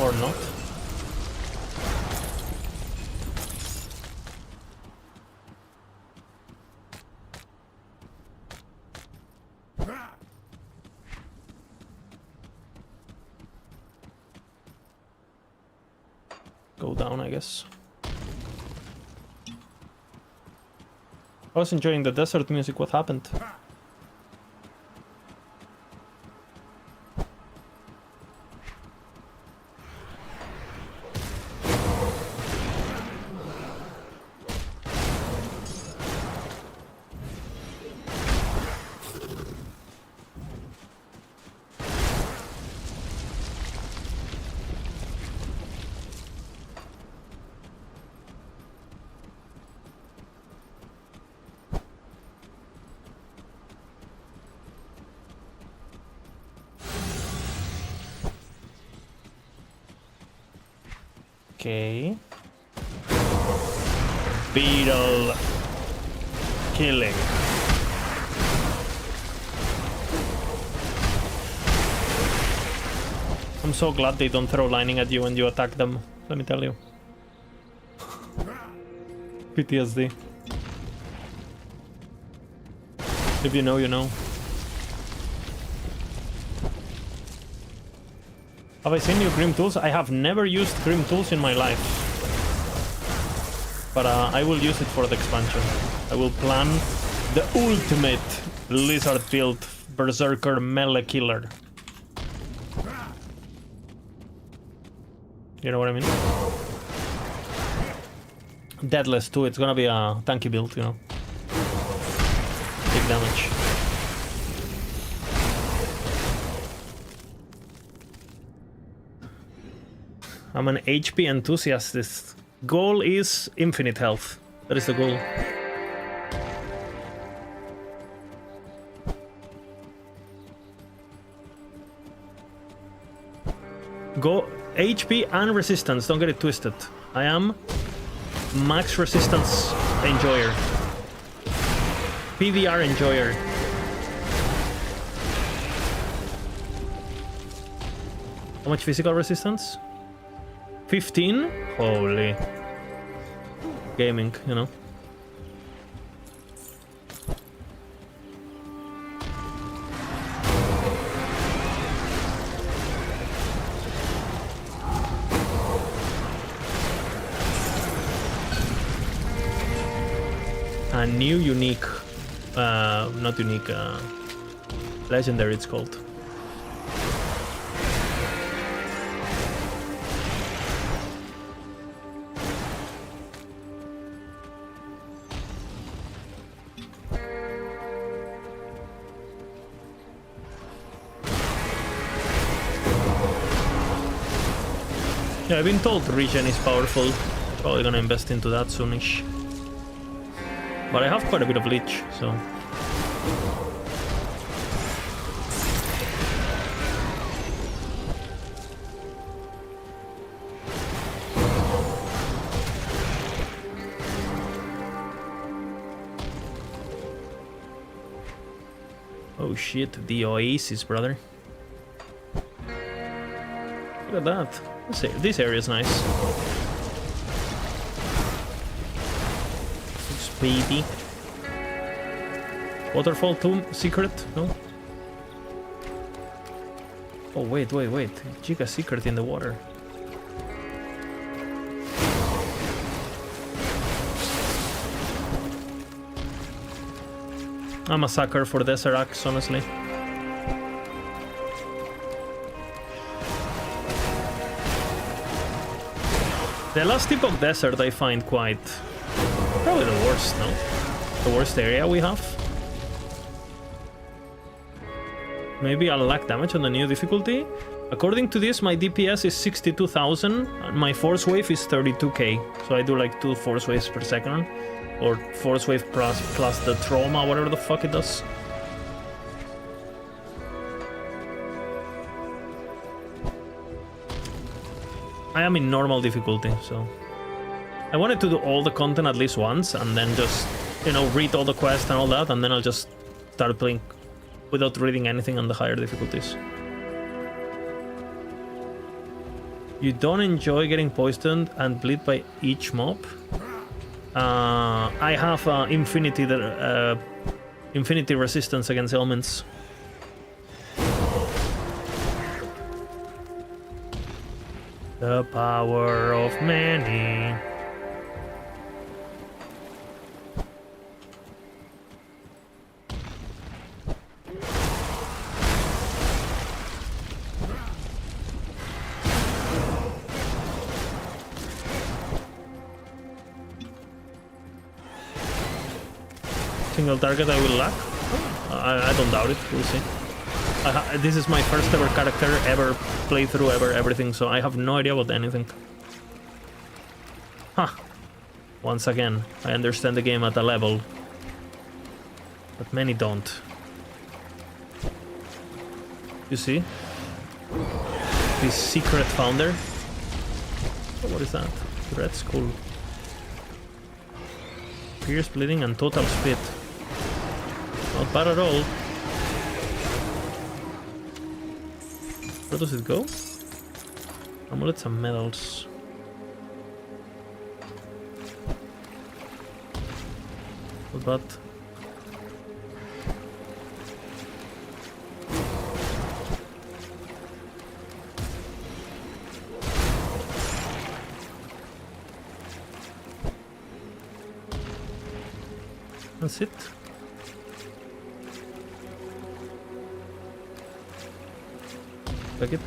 Or not. Go down, I guess. I was enjoying the desert music. What happened? Okay. Beetle killing. I'm so glad they don't throw lightning at you when you attack them, let me tell you. PTSD. If you know, you know. Have I seen new Grim Tools? I have never used Grim Tools in my life. But I will use it for the expansion. I will plan the ultimate lizard build berserker melee killer. You know what I mean? Deadless too, it's gonna be a tanky build, you know. Big damage. I'm an HP enthusiast. This goal is infinite health. That is the goal. Go HP and resistance, don't get it twisted. I am max resistance enjoyer. PVR enjoyer. How much physical resistance? 15? Holy. Gaming, you know. A new unique, not unique, legendary it's called. Yeah, I've been told regen is powerful. Probably gonna invest into that soonish. But I have quite a bit of leech, so... Oh shit, the Oasis, brother. Look at that. This area is nice. Speedy. Waterfall tomb secret? No? Oh wait. Giga secret in the water. I'm a sucker for Desert Axe, honestly. The last Epoch Desert I find quite... probably the worst, no? The worst area we have. Maybe I'll lack damage on the new difficulty. According to this, my DPS is 62,000 and my force wave is 32k. So I do like 2 force waves per second. Or force wave plus the trauma, whatever the fuck it does. I am in normal difficulty, so I wanted to do all the content at least once and then just, you know, read all the quests and all that, and then I'll just start playing without reading anything on the higher difficulties. You don't enjoy getting poisoned and bleed by each mob? I have infinity resistance against ailments. The power of many. Single target I will lack? I don't doubt it, we'll see. This is my first ever character, ever playthrough, ever everything, so I have no idea about anything. Huh. Once again, I understand the game at a level, but many don't. You see? This secret founder? Oh, what is that? Red Skull. Pierce, bleeding, and total speed. Not bad at all. Where does it go? Amulets and medals. Not bad. That's it. Like it.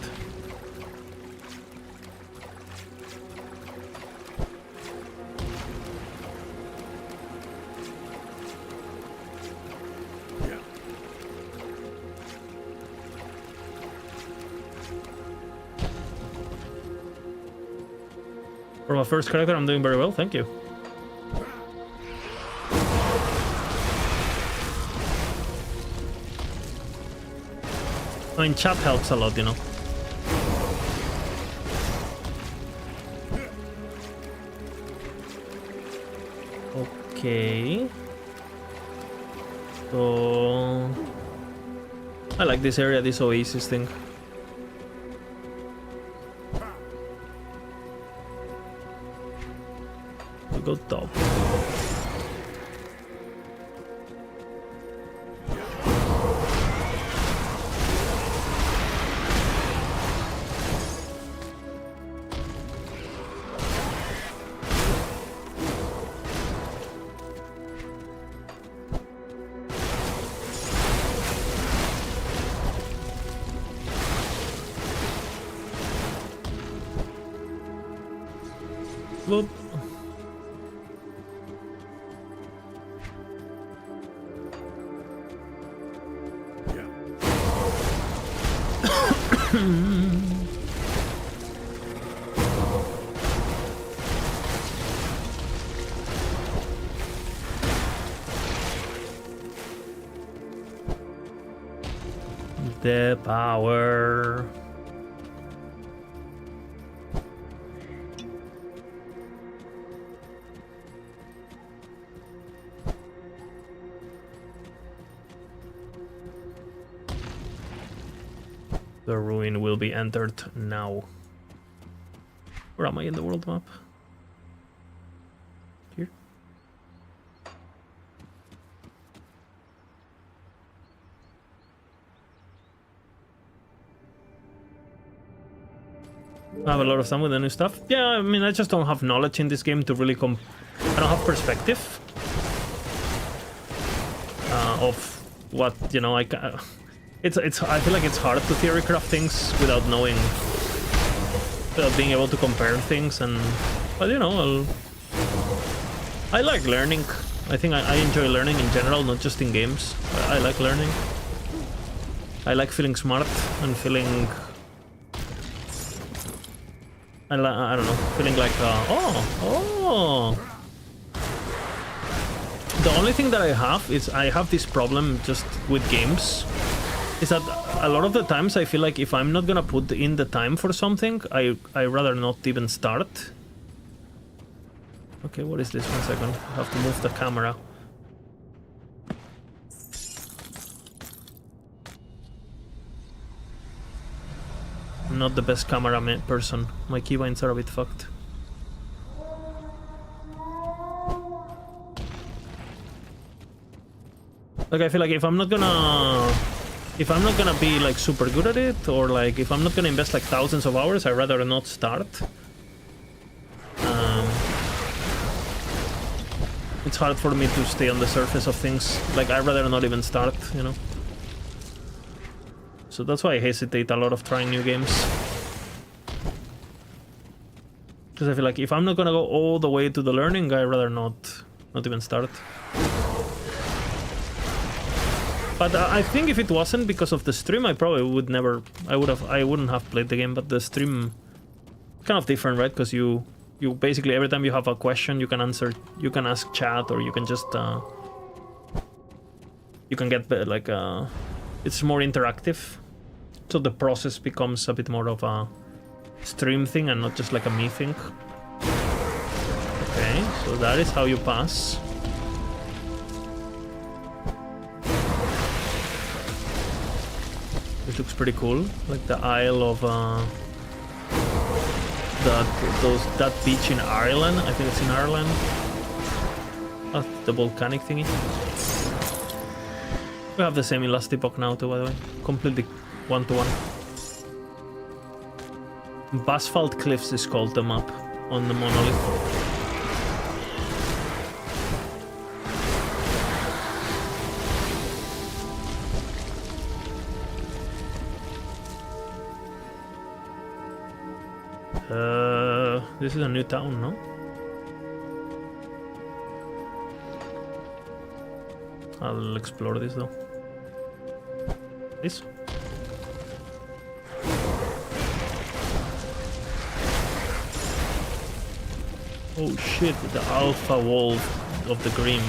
For my first character, I'm doing very well, thank you. I mean, chat helps a lot, you know. Okay. So I like this area, this oasis thing. We go top. Whoop. The power. The ruin will be entered now. Where am I in the world map? Here? I have a lot of time with the new stuff. Yeah, I mean, I just don't have knowledge in this game to really I don't have perspective of what, you know, I feel like it's hard to theory craft things without knowing, without being able to compare things, and but you know, I like learning. I think I enjoy learning in general, not just in games. I like learning. I like feeling smart and feeling I don't know, feeling like oh. The only thing that I have is I have this problem just with games is that a lot of the times I feel like if I'm not gonna put in the time for something, I rather not even start. Okay, what is this? 1 second. I have to move the camera. I'm not the best camera person. My keybinds are a bit fucked. Like, I feel like if I'm not gonna be like super good at it, or like if I'm not gonna invest like thousands of hours, I'd rather not start. It's hard for me to stay on the surface of things. Like, I'd rather not even start, you know? So that's why I hesitate a lot of trying new games. Because I feel like if I'm not gonna go all the way to the learning, I'd rather not even start. But I think if it wasn't because of the stream, I probably would never... I wouldn't have played the game, but the stream... kind of different, right? Because you basically, every time you have a question, you can ask chat, or you can just... you can get, like, it's more interactive. So the process becomes a bit more of a stream thing and not just like a me thing. Okay, so that is how you pass. It looks pretty cool, like the Isle of that beach in Ireland. I think it's in Ireland. The volcanic thingy. We have the same in Last Epoch now too, by the way. Completely one-to-one. Basalt Cliffs is called the map on the monolith. This is a new town, no? I'll explore this though. This? Oh shit, the alpha wolf of the Grim.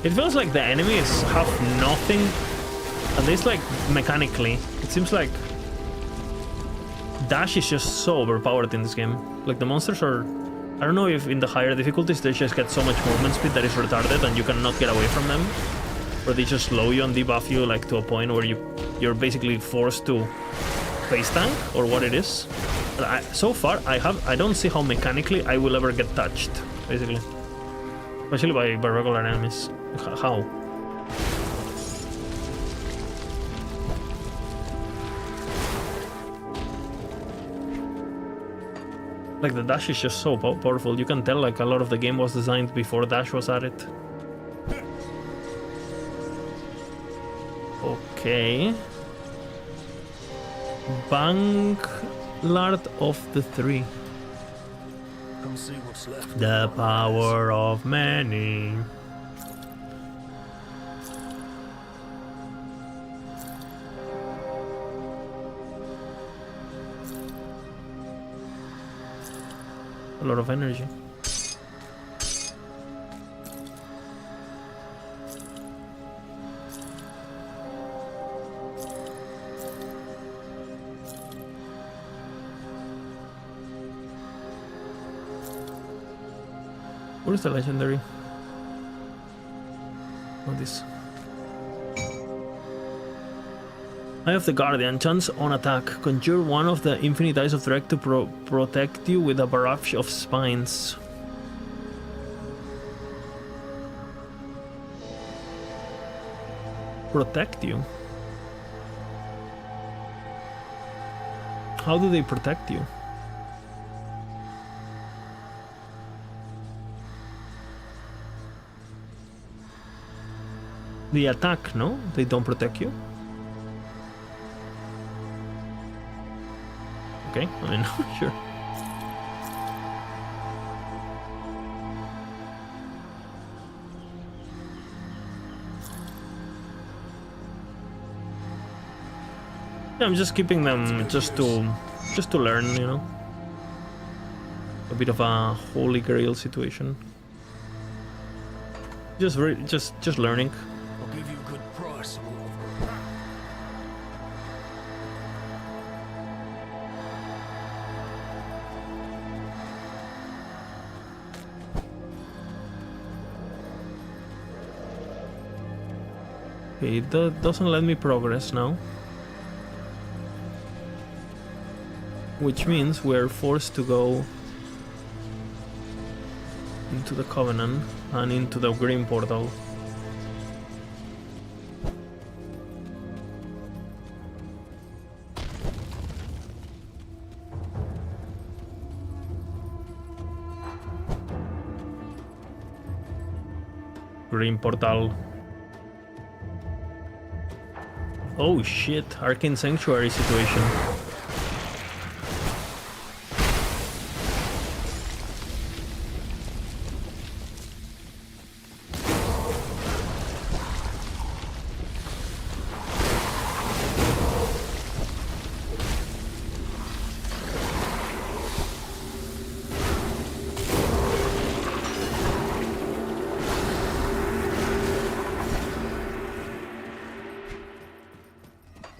It feels like the enemies have nothing, at least like mechanically. It seems like dash is just so overpowered in this game. Like the monsters are... I don't know if in the higher difficulties they just get so much movement speed that is retarded and you cannot get away from them. Or they just slow you and debuff you like to a point where you're basically forced to face tank, or what it is. But so far I don't see how mechanically I will ever get touched, basically. Especially by regular enemies. How? Like the dash is just so powerful. You can tell like a lot of the game was designed before dash was added. Okay. Banklard of the Three. Come see what's left. The power of many. A lot of energy. Where's the legendary? What is? Eye of the Guardian. Chance on attack. Conjure one of the infinite eyes of Drek to protect you with a barrage of spines. Protect you? How do they protect you? The attack, no? They don't protect you? Okay, I mean, sure. Yeah, I'm just keeping them just to learn, you know. A bit of a holy grail situation. Just learning. I'll give you a good price. Okay, it doesn't let me progress now. Which means we're forced to go into the Covenant and into the Green Portal. Green Portal. Oh shit, Arcane Sanctuary situation.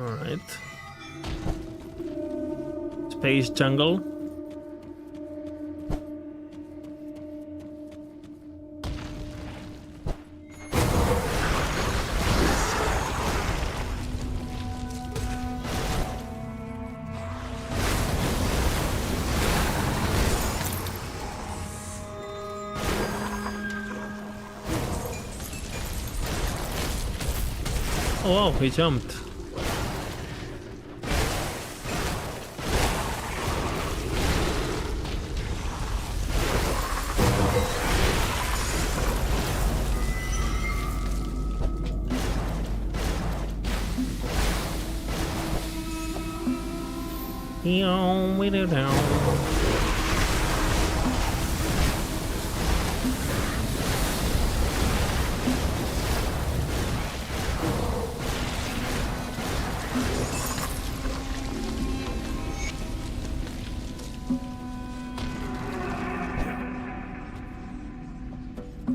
Alright. Space jungle. Oh wow, he jumped.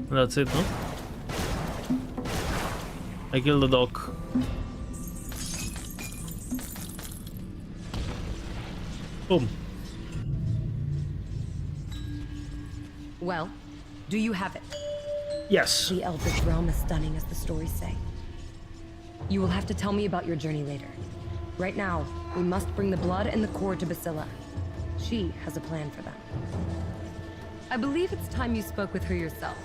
That's it, huh? I killed the dog. Boom. Well, do you have it? Yes. The Eldritch Realm is stunning, as the stories say. You will have to tell me about your journey later. Right now, we must bring the blood and the core to Basila. She has a plan for them. I believe it's time you spoke with her yourself.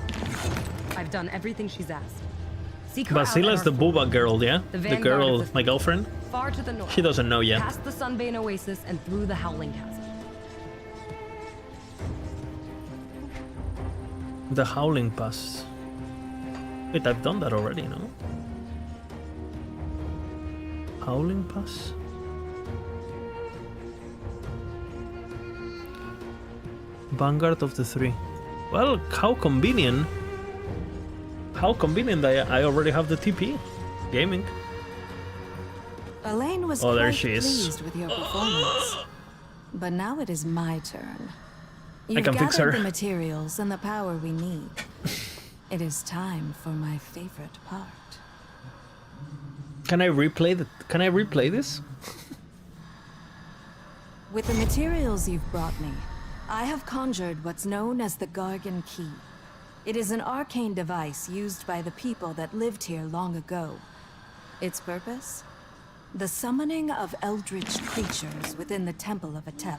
I've done everything she's asked. Seek her out Basila at is the our booba girl, yeah? The The vanguard girl, of the- my girlfriend? far to the north. She doesn't know yet. Past the Sunbane Oasis and through the Howling Chasm. The Howling Pass. Wait, I've done that already, no? Howling Pass? Vanguard of the Three. Well, how convenient. How convenient that I already have the TP. Gaming. Elaine was Oh, there quite she is. pleased with your performance. But now it is my turn. You've can fix gathered her. the materials and the power we need. It is time for my favorite part. Can I replay this? With the materials you've brought me, I have conjured what's known as the Gargan Key. It is an arcane device used by the people that lived here long ago. Its purpose? The summoning of eldritch creatures within the Temple of Atep.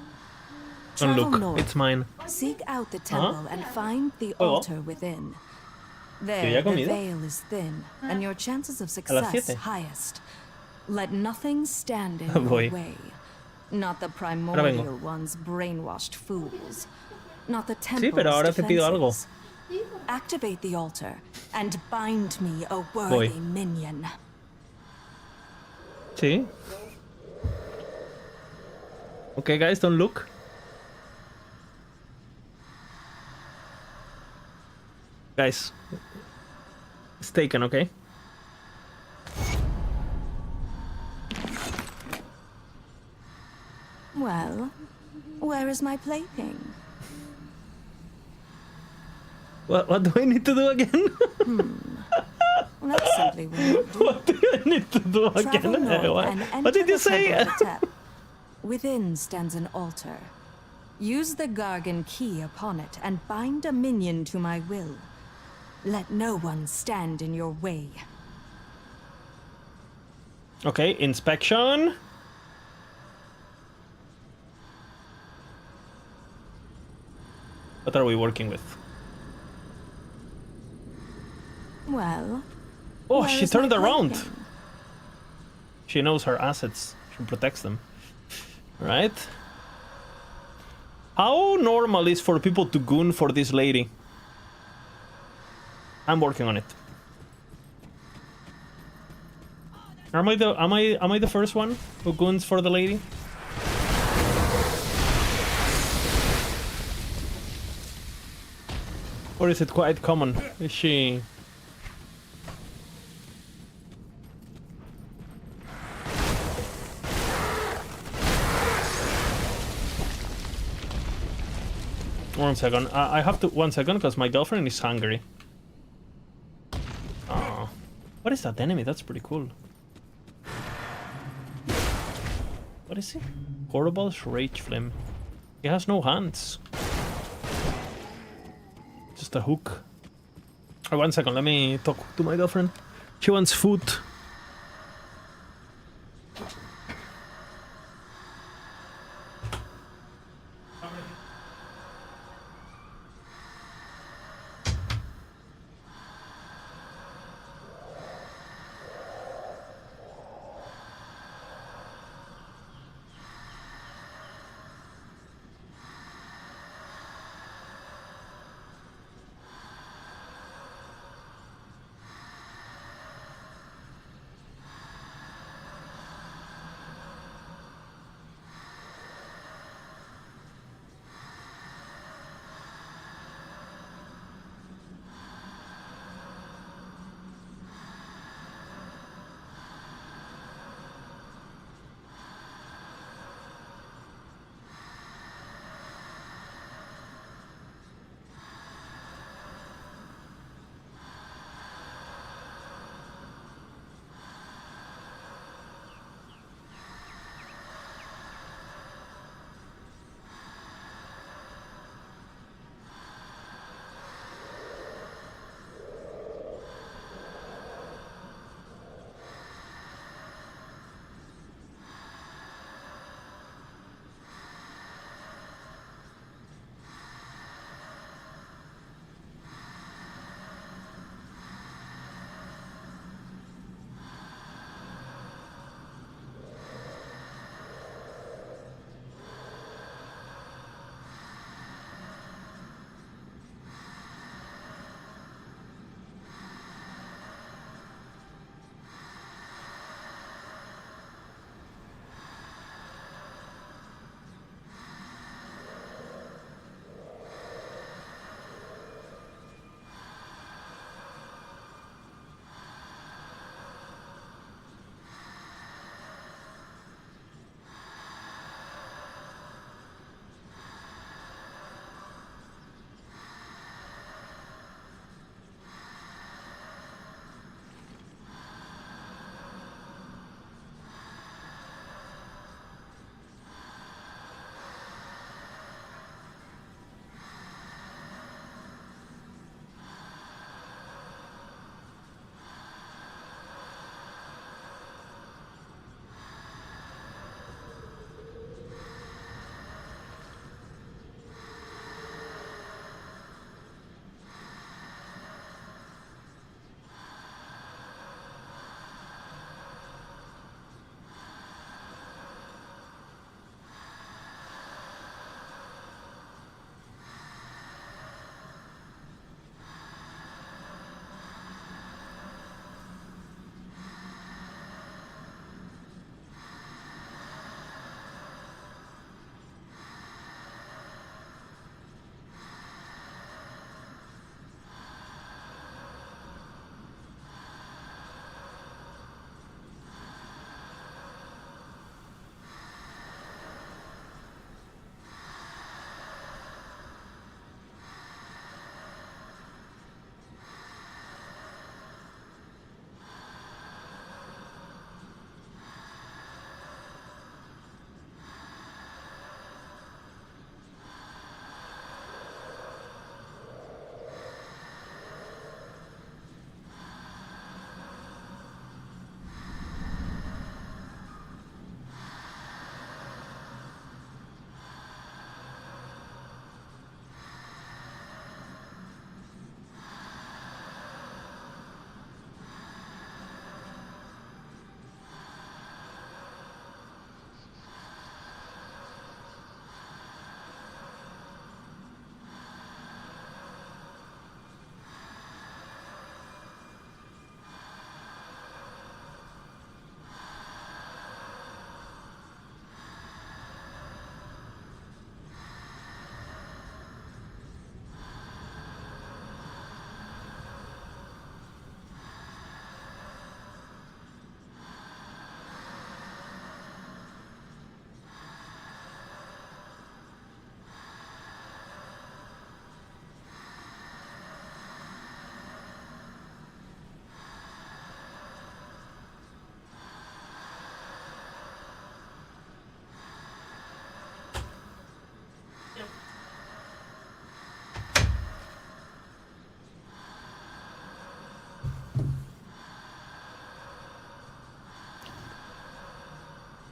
And Travel look, north. it's mine. Seek out the temple and find the Oh. altar within. ¿Yo There, ya he the comido? veil is thin, and your chances of las success 7. highest. Let nothing stand in Voy. your way. Not the primordial ones, brainwashed fools. Not the temple's pero ahora te pido algo. defenses. Activate the altar and bind me a worthy minion. Sí. Okay, guys, don't look. Guys, it's taken, okay? Well, where is my plaything? What do I need to do again? That simply won't do. What do I need to do Travel again? north and What enter did you the say? Temple of Tep. Within stands an altar. Use the Gargan key upon it and bind a minion to my will. Let no one stand in your way. Okay, inspection. What are we working with? Well, Oh, where she is my turned around. plaything? She knows her assets. She protects them. Right? How normal is for people to goon for this lady? I'm working on it. Am I the first one who goons for the lady? Or is it quite common? Is she... One second. I have to... One second, because my girlfriend is hungry. Oh. What is that enemy? That's pretty cool. What is he? Horrible's Rage Flame. He has no hands. Just a hook. Oh, one second, let me talk to my girlfriend. She wants food.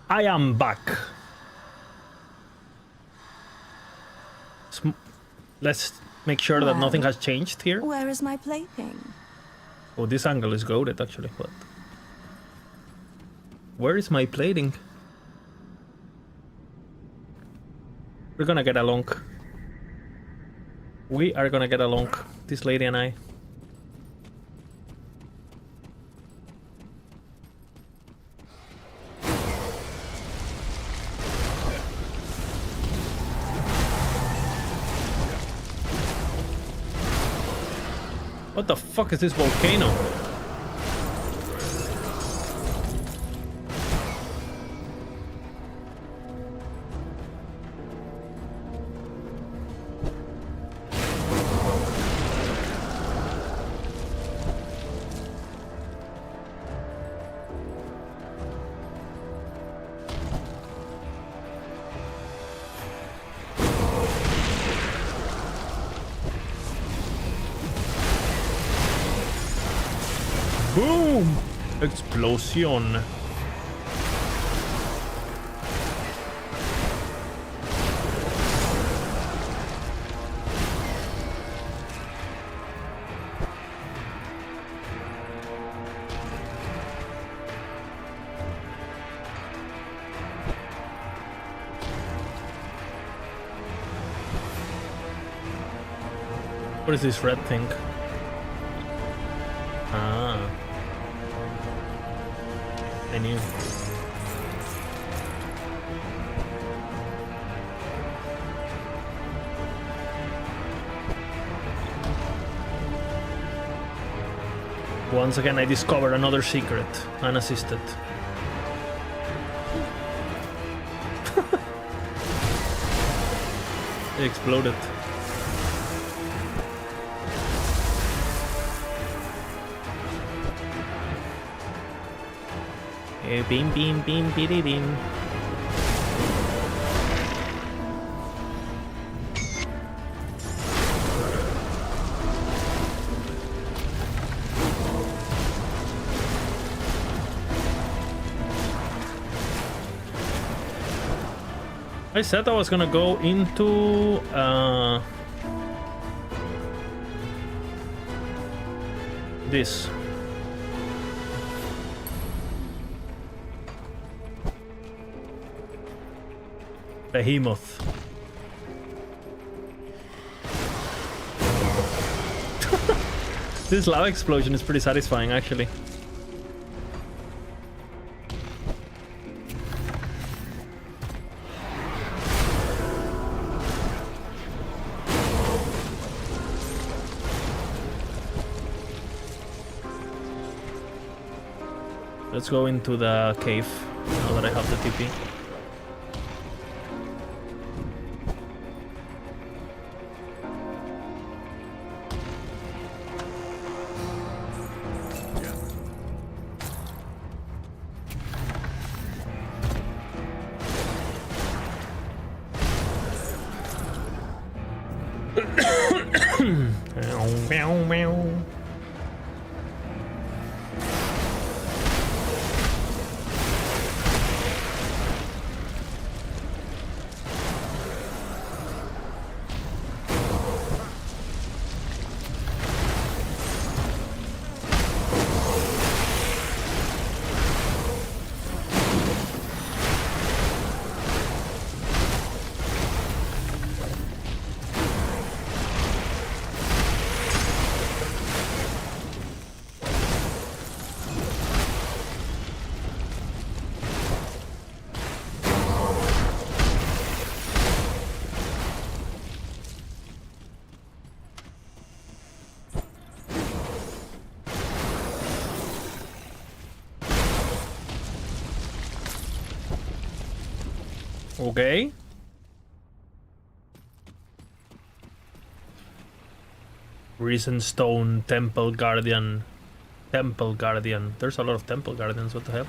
I am back. Let's make sure that nothing has changed here. Where is my plaything? Oh, this angle is goated actually. What? Where is my plating? We're gonna get along. We are gonna get along, this lady and I. What the fuck is this volcano? Boom! Explosion. What is this red thing? Ah. I knew. Once again, I discovered another secret, unassisted. It exploded. Beam, beam, beam, beady, beam. I said I was gonna go into this. Behemoth. This lava explosion is pretty satisfying, actually. Let's go into the cave now that I have the TP. Meow, meow. Okay. Risen Stone, Temple Guardian. Temple Guardian. There's a lot of Temple Guardians, what the hell?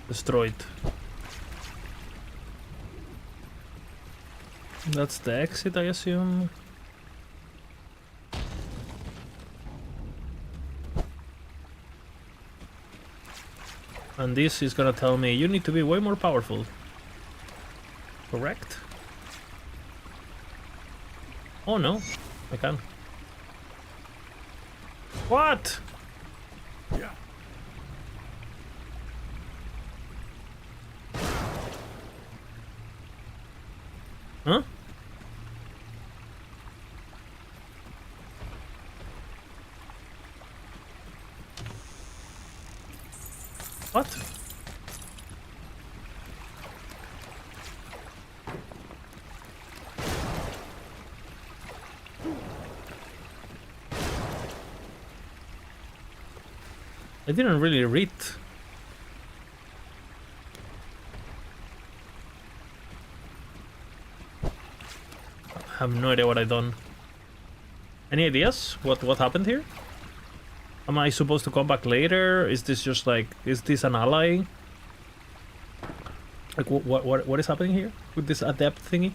Destroyed. That's the exit, I assume. And this is gonna tell me you need to be way more powerful. Correct? Oh no, I can. What? Yeah. Huh? What? I didn't really read. I have no idea what I done. Any ideas? What happened here? Am I supposed to come back later? Is this just like, is this an ally? Like what is happening here with this adept thingy?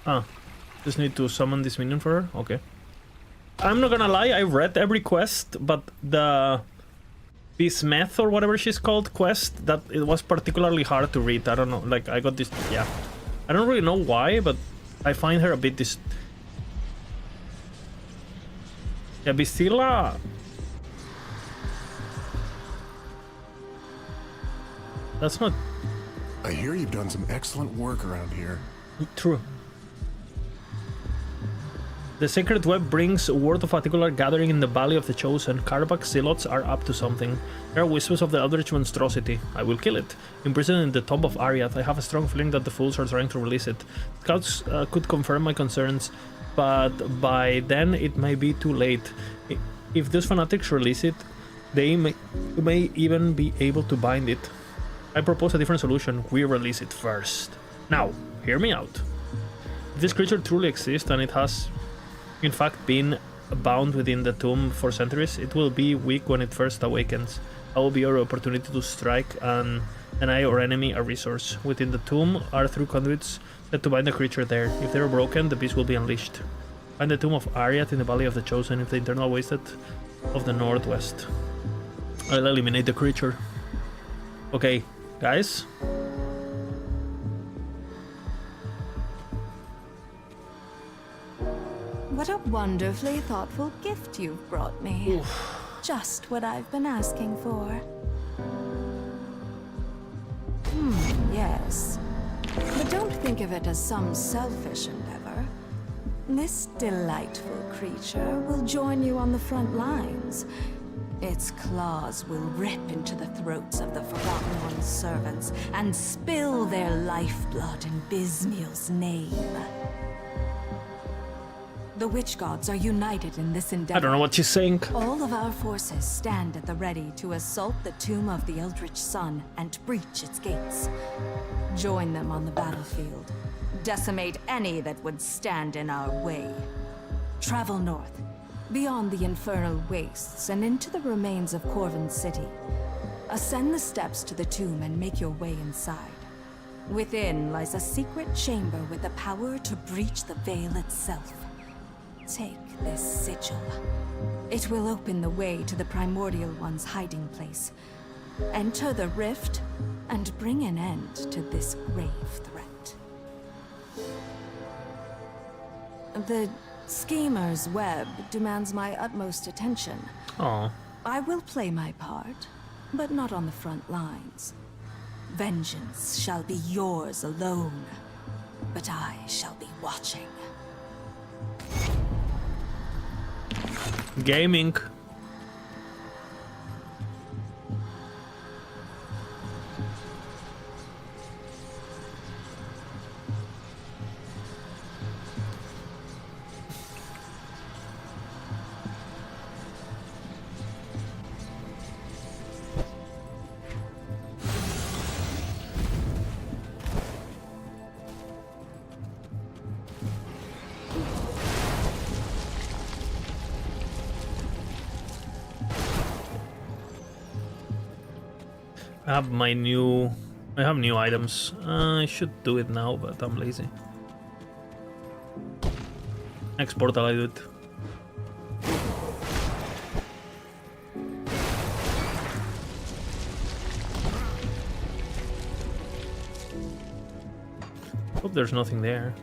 Ah, just need to summon this minion for her? Okay. I'm not gonna lie, I read every quest, but the Bismeth or whatever she's called quest, that it was particularly hard to read. I don't know, like I got this, yeah. I don't really know why, but I find her a bit Yeah, Bistila. That's not I hear you've done some excellent work around here. true. The Sacred Web brings word of a particular gathering in the Valley of the Chosen. Karbak Zealots are up to something. There are whispers of the Eldritch monstrosity. I will kill it. Imprisoned in the Tomb of Ariath, I have a strong feeling that the fools are trying to release it. Scouts could confirm my concerns, but by then it may be too late. If those fanatics release it, they may even be able to bind it. I propose a different solution. We release it first. Now, hear me out. If this creature truly exists and it has in fact been bound within the tomb for centuries, it will be weak when it first awakens. That will be our opportunity to strike and deny our enemy a resource. Within the tomb are through conduits set to bind the creature there. If they are broken, the beast will be unleashed. Find the tomb of Ariath in the Valley of the Chosen, if the internal wasted of the Northwest. I'll eliminate the creature. Okay, guys. What a wonderfully thoughtful gift you've brought me. Just what I've been asking for. Yes. But don't think of it as some selfish endeavor. This delightful creature will join you on the front lines. Its claws will rip into the throats of the Forgotten One's servants and spill their lifeblood in Bismiel's name. The witch gods are united in this endeavor. I don't know what she's saying. All of our forces stand at the ready to assault the tomb of the Eldritch Sun and breach its gates. Join them on the battlefield. Decimate any that would stand in our way. Travel north, beyond the infernal wastes and into the remains of Corvin City. Ascend the steps to the tomb and make your way inside. Within lies a secret chamber with the power to breach the veil itself. Take this sigil. It will open the way to the Primordial One's hiding place. Enter the rift and bring an end to this grave threat. The schemer's web demands my utmost attention. Aw. I will play my part, but not on the front lines. Vengeance shall be yours alone, but I shall be watching. Gaming. I have new items. I should do it now, but I'm lazy. Next portal I do it. Hope there's nothing there.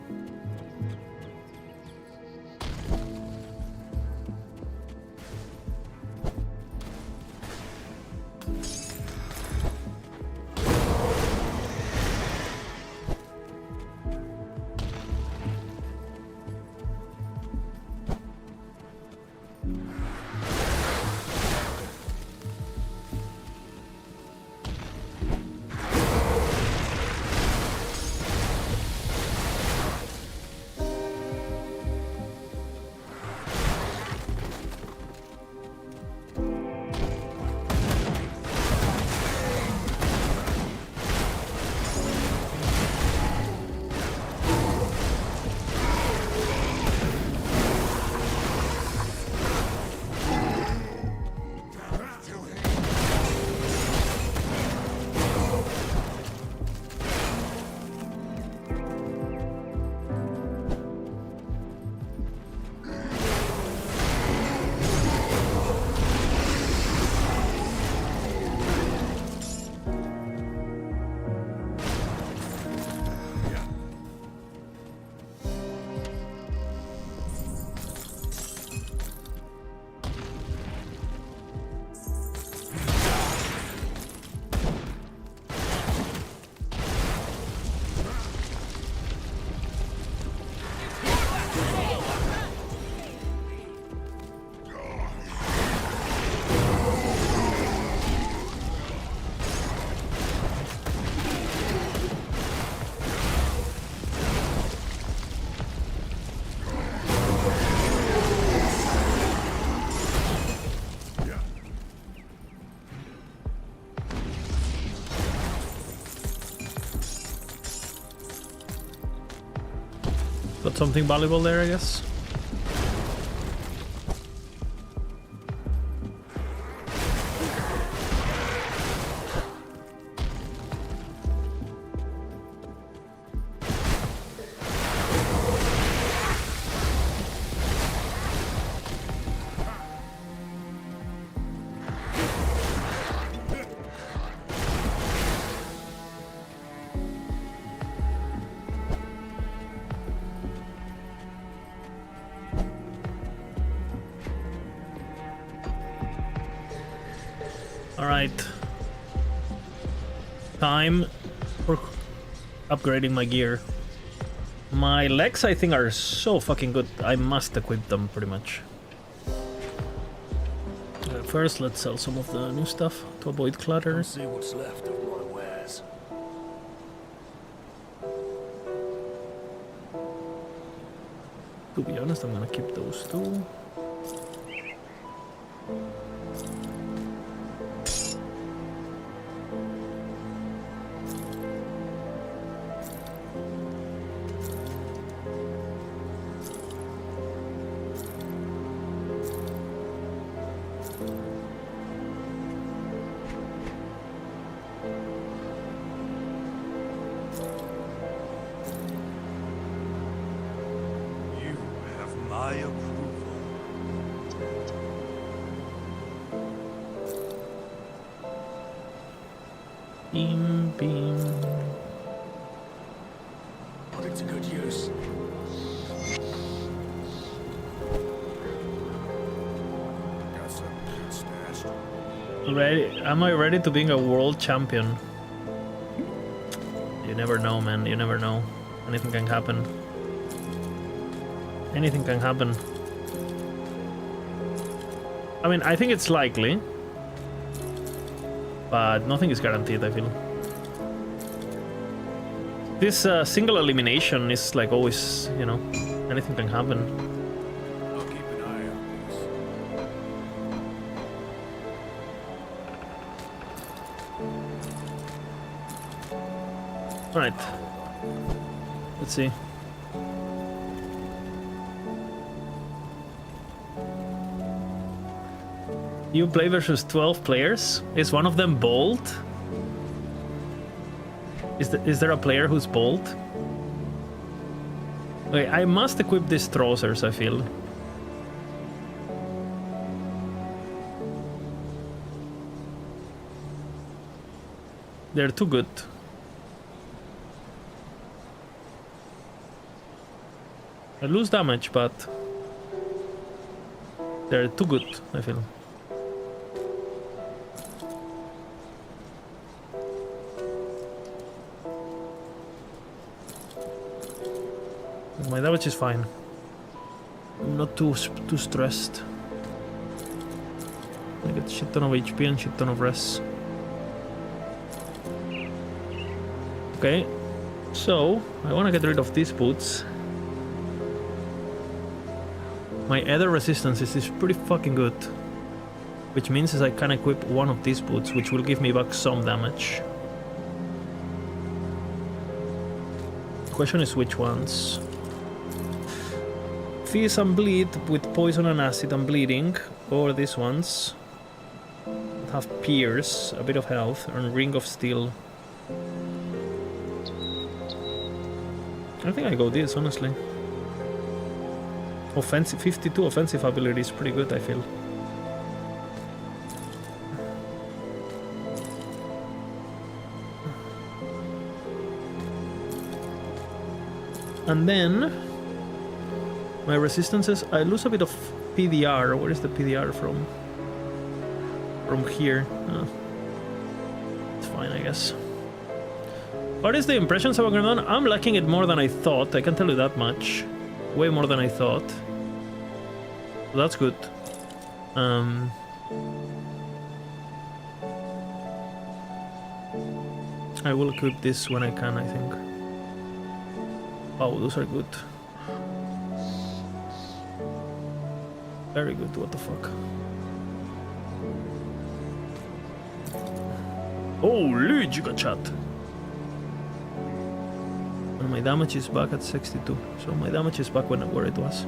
Got something valuable there, I guess. Alright. Time for upgrading my gear. My legs, I think, are so fucking good. I must equip them, pretty much. First, let's sell some of the new stuff to avoid clutter. Let's see what's left of my wares. To be honest, I'm gonna keep those two. You have my approval. Beam, beam. Put it to good use. Got some good stashed. Ready? Am I ready to being a world champion? You never know, man. You never know. Anything can happen. Anything can happen. I mean, I think it's likely, but nothing is guaranteed, I feel. This single elimination is like always, you know, anything can happen. I'll keep an eye on this. Alright. Let's see. You play versus 12 players? Is one of them bold? Is there a player who's bold? Okay, I must equip these Trousers, I feel. They're too good. I lose damage, but they're too good, I feel. My damage is fine. I'm not too stressed. I get shit ton of HP and shit ton of res. Okay, so I want to get rid of these boots. My Ether resistance is pretty fucking good, which means I can equip one of these boots, which will give me back some damage. Question is which ones. Fizz and Bleed with poison and acid and bleeding, or these ones that have Pierce, a bit of health, and Ring of Steel. I think I go this, honestly. Offensive, 52 offensive ability is pretty good, I feel. And then my resistances, I lose a bit of PDR. Where is the PDR from? From here. It's fine, I guess. What is the impressions of Agradon? I'm liking it more than I thought, I can tell you that much. Way more than I thought. So that's good. I will equip this when I can, I think. Oh, those are good. Very good, what the fuck. Holy giga chat! And my damage is back at 62, so my damage is back where it was.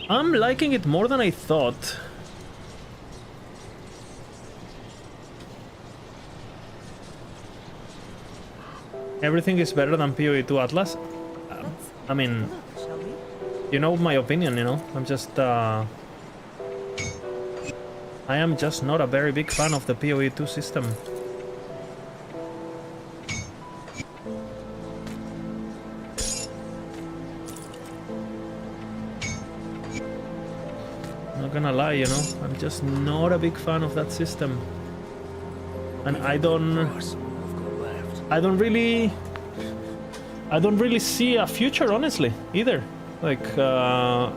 I'm liking it more than I thought. Everything is better than PoE 2 Atlas. I mean, you know my opinion, you know. I'm just I am just not a very big fan of the PoE 2 system. Not gonna lie, you know, I'm just not a big fan of that system. And I don't really see a future, honestly, either. Like, well,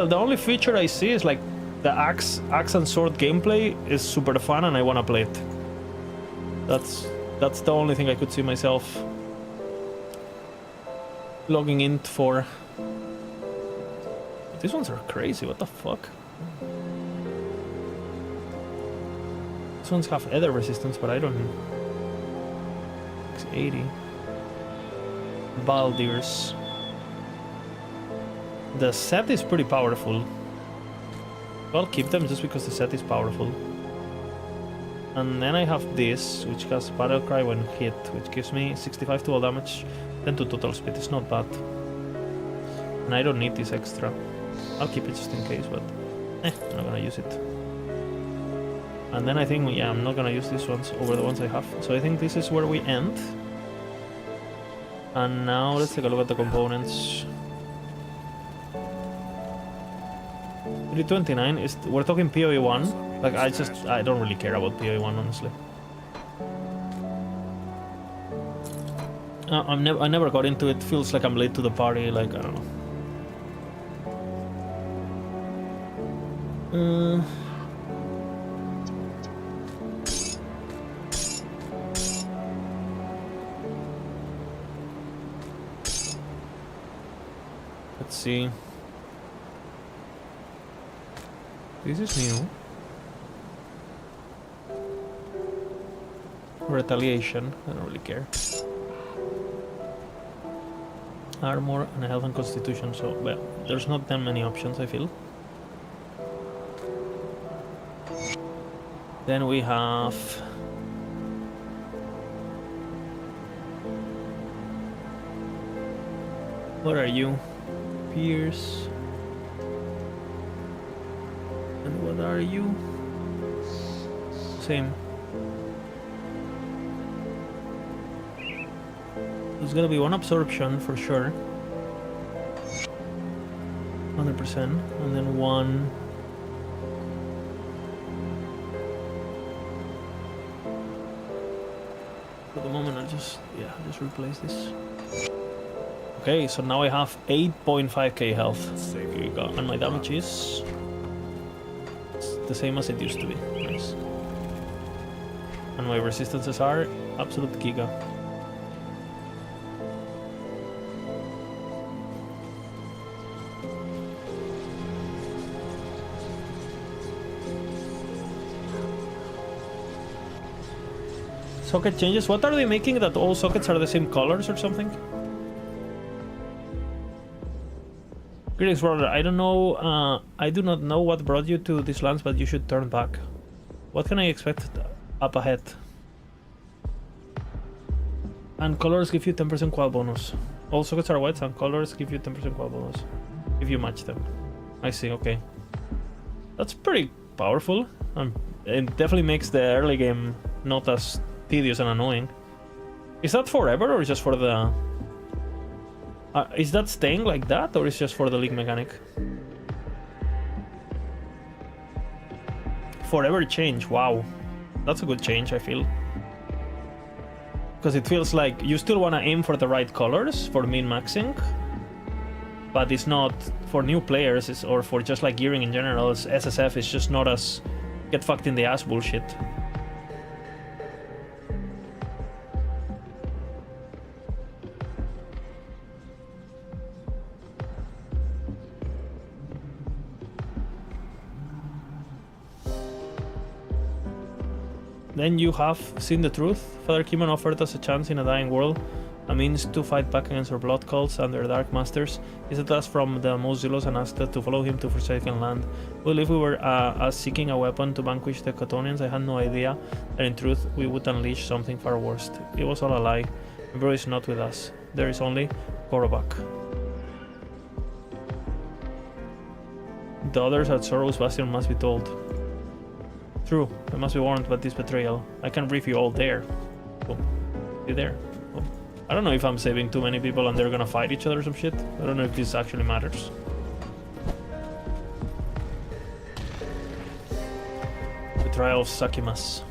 the only future I see is like the axe and sword gameplay is super fun, and I wanna play it. That's the only thing I could see myself logging in for. These ones are crazy. What the fuck? These ones have ether resistance, but I don't. 80. Baldirs. The set is pretty powerful. I'll keep them just because the set is powerful. And then I have this, which has Battle Cry when hit, which gives me 65 to all damage, 10 to total speed. It's not bad. And I don't need this extra. I'll keep it just in case, but I'm not gonna use it. And then I think, yeah, I'm not gonna use these ones over the ones I have. So I think this is where we end. And now let's take a look at the components. 329 is, we're talking PoE 1. Like, I don't really care about PoE 1, honestly. I never got into it. Feels like I'm late to the party, like, I don't know. Let's see. This is new. Retaliation, I don't really care. Armor and health and constitution, so, well, there's not that many options, I feel. Then we have... What are you? Pierce. And what are you? Same. There's gonna be one absorption for sure. 100%. And then one... For the moment, I'll just replace this. Okay, so now I have 8.5k health. Here you go. And my damage is the same as it used to be. Nice. And my resistances are absolute giga. Socket changes. What are they making that all sockets are the same colors or something? Greetings, brother. I don't know. I do not know what brought you to these lands, but you should turn back. What can I expect up ahead? And colors give you 10% qual bonus. All sockets are white, and colors give you 10% qual bonus if you match them. I see. Okay, that's pretty powerful. It definitely makes the early game not as tedious and annoying. Is that forever or just for the... is that staying like that or is just for the league mechanic? Forever change, wow. That's a good change, I feel. Because it feels like you still want to aim for the right colors for min-maxing, but it's not for new players or for just like gearing in general. SSF is just not as get fucked in the ass bullshit. Then you have seen the truth. Father Kimon offered us a chance in a dying world, a means to fight back against our blood cults and their dark masters. He set us from the most zealous and asked us to follow him to Forsaken Land. Well, if we were seeking a weapon to vanquish the Catonians, I had no idea that in truth we would unleash something far worse. It was all a lie. Emperor is not with us. There is only Korobak. The others at Sorrow's Bastion must be told. True, I must be warned about this betrayal. I can brief you all there. Oh, you there? Oh. I don't know if I'm saving too many people and they're gonna fight each other or some shit. I don't know if this actually matters. Betrayal of Sakimas.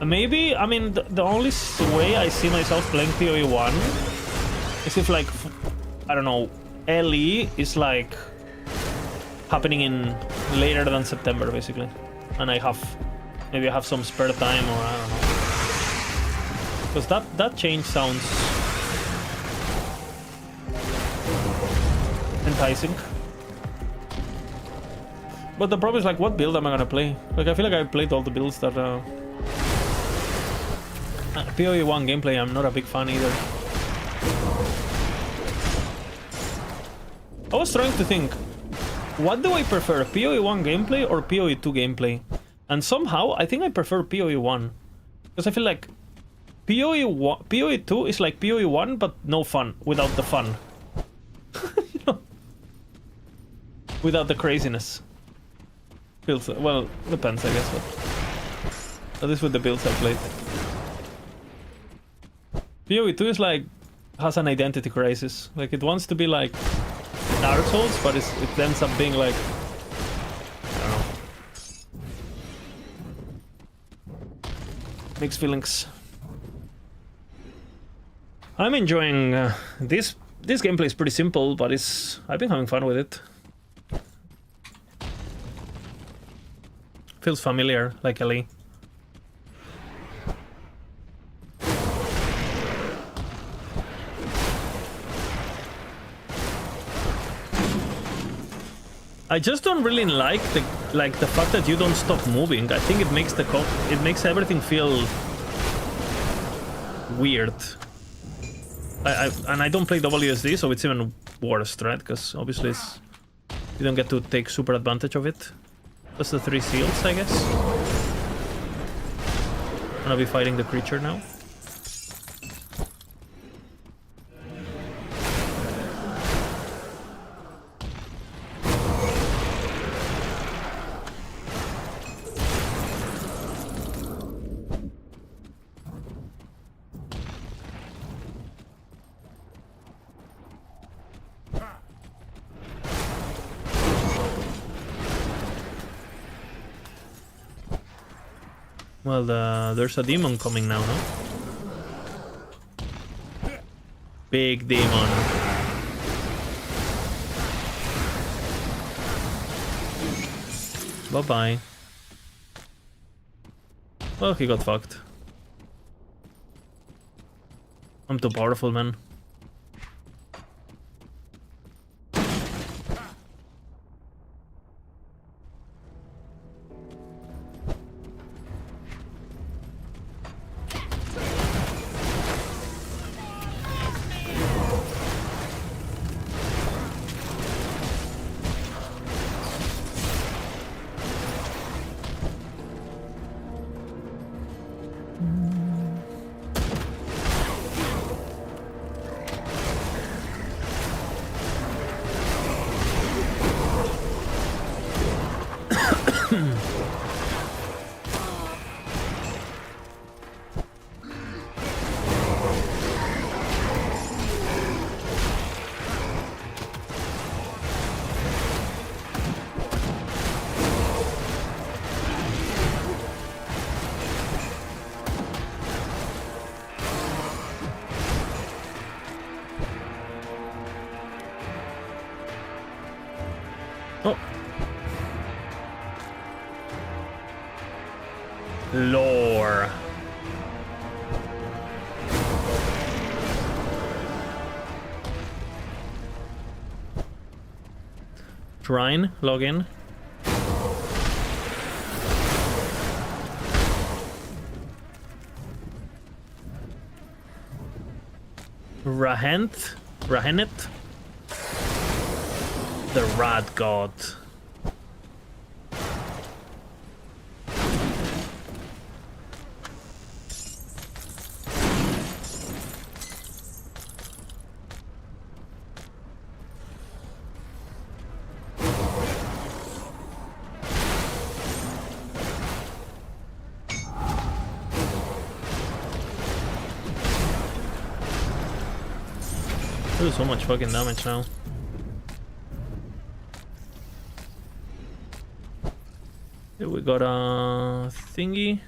Maybe, I mean, the only way I see myself playing PoE 1 is if, like, I don't know, LE is, like, happening in later than September, basically. And maybe I have some spare time, or I don't know. Because that change sounds enticing. But the problem is, like, what build am I gonna play? Like, I feel like I played all the builds that... PoE 1 gameplay, I'm not a big fan either. I was trying to think, what do I prefer, PoE 1 gameplay or PoE 2 gameplay? And somehow, I think I prefer PoE 1. Because I feel like PoE 2 is like PoE 1, but no fun, without the fun. You know? Without the craziness. Feels, well, depends, I guess, but at least with the builds I played. PoE 2 is like, has an identity crisis. Like, it wants to be like Dark Souls, but it ends up being like, I don't know. Mixed feelings. I'm enjoying this gameplay is pretty simple, but I've been having fun with it. Feels familiar, like Ellie. I just don't really like the fact that you don't stop moving. I think it makes everything feel weird. And I don't play WSD, so it's even worse, right? Because obviously you don't get to take super advantage of it. That's the 3 seals, I guess. I'm gonna be fighting the creature now. Well, there's a demon coming now, no? Big demon. Bye-bye. Well, he got fucked. I'm too powerful, man. Oh. Lore. Shrine, login. Rahenet? The Rat God. Do so much fucking damage now. Here we got a thingy.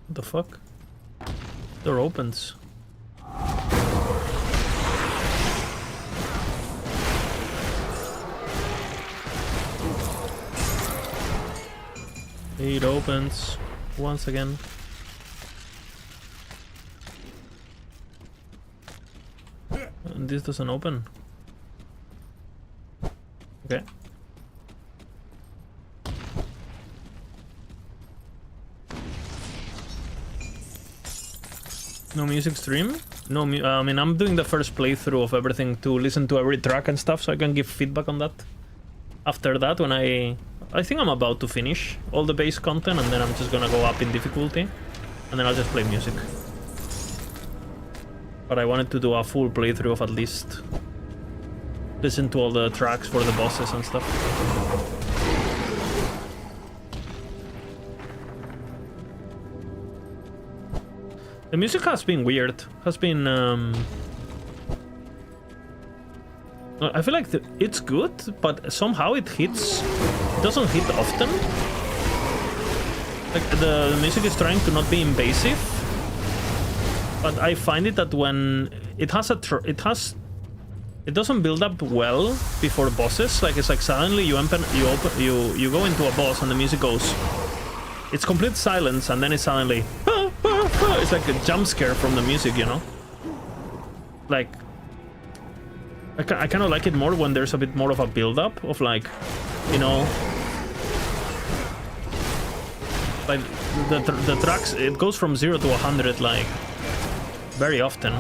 What the fuck? Door opens. It opens once again. And this doesn't open. Okay. No music stream? No, I mean, I'm doing the first playthrough of everything to listen to every track and stuff, so I can give feedback on that. After that, when I think I'm about to finish all the base content, and then I'm just gonna go up in difficulty, and then I'll just play music. But I wanted to do a full playthrough of at least listen to all the tracks for the bosses and stuff. The music has been weird. Has been I feel like it's good, but somehow it doesn't hit often. Like the music is trying to not be invasive, but I find it that when it doesn't build up well before bosses. Like it's like suddenly you go into a boss and the music goes. It's complete silence and then it's suddenly it's like a jump scare from the music, you know. Like I kind of like it more when there's a bit more of a build-up of like, you know, like the tracks. It goes from 0 to 100 like very often.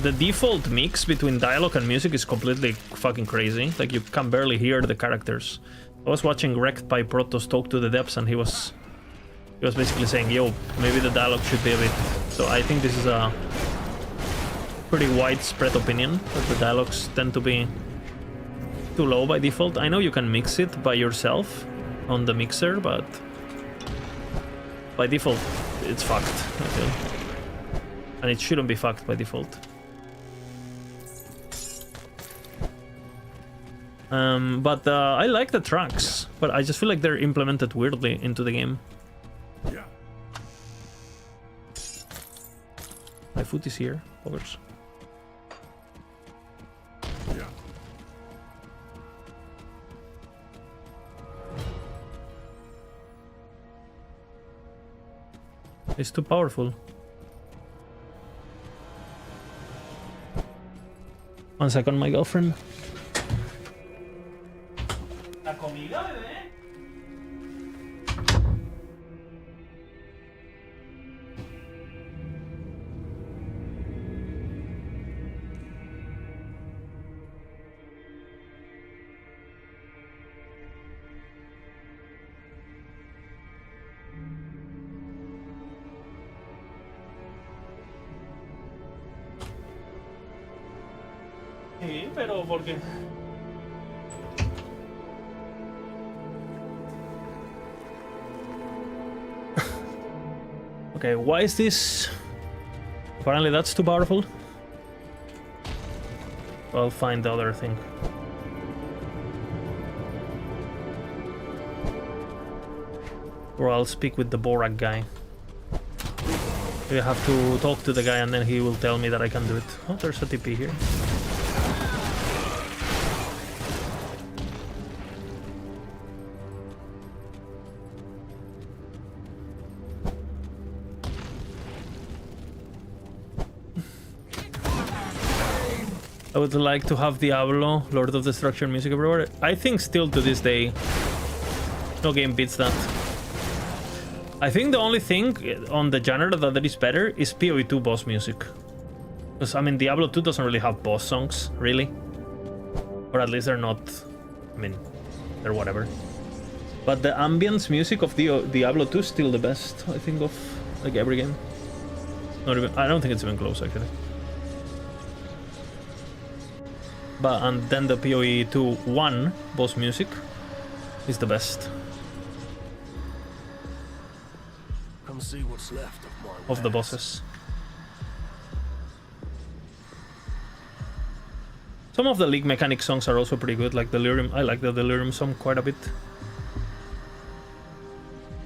The default mix between dialogue and music is completely fucking crazy. Like you can barely hear the characters. I was watching Wrecked by Protoss talk to the depths, and he was basically saying, yo, maybe the dialogue should be a bit... So I think this is a pretty widespread opinion, that the dialogues tend to be too low by default. I know you can mix it by yourself on the mixer, but by default it's fucked, I feel. And it shouldn't be fucked by default. But I like the tracks, but I just feel like they're implemented weirdly into the game. Yeah. My foot is here, buggers. Yeah. It's too powerful. 1 second, my girlfriend. La comida, bebé. Sí, pero porque... Okay, why is this? Apparently that's too powerful. I'll find the other thing. Or I'll speak with the Borak guy. We have to talk to the guy and then he will tell me that I can do it. Oh, there's a TP here. I would like to have Diablo, Lord of Destruction music everywhere. I think still to this day, no game beats that. I think the only thing on the genre that is better is PoE 2 boss music. Because, I mean, Diablo 2 doesn't really have boss songs, really. Or at least they're not... I mean, they're whatever. But the ambience music of Diablo 2 is still the best, I think, of like every game. Not even... I don't think it's even close, actually. But and then the PoE 2-1 boss music is the best. Come see what's left of my Of the wares. bosses. Some of the League Mechanic songs are also pretty good, like Delirium. I like the Delirium song quite a bit.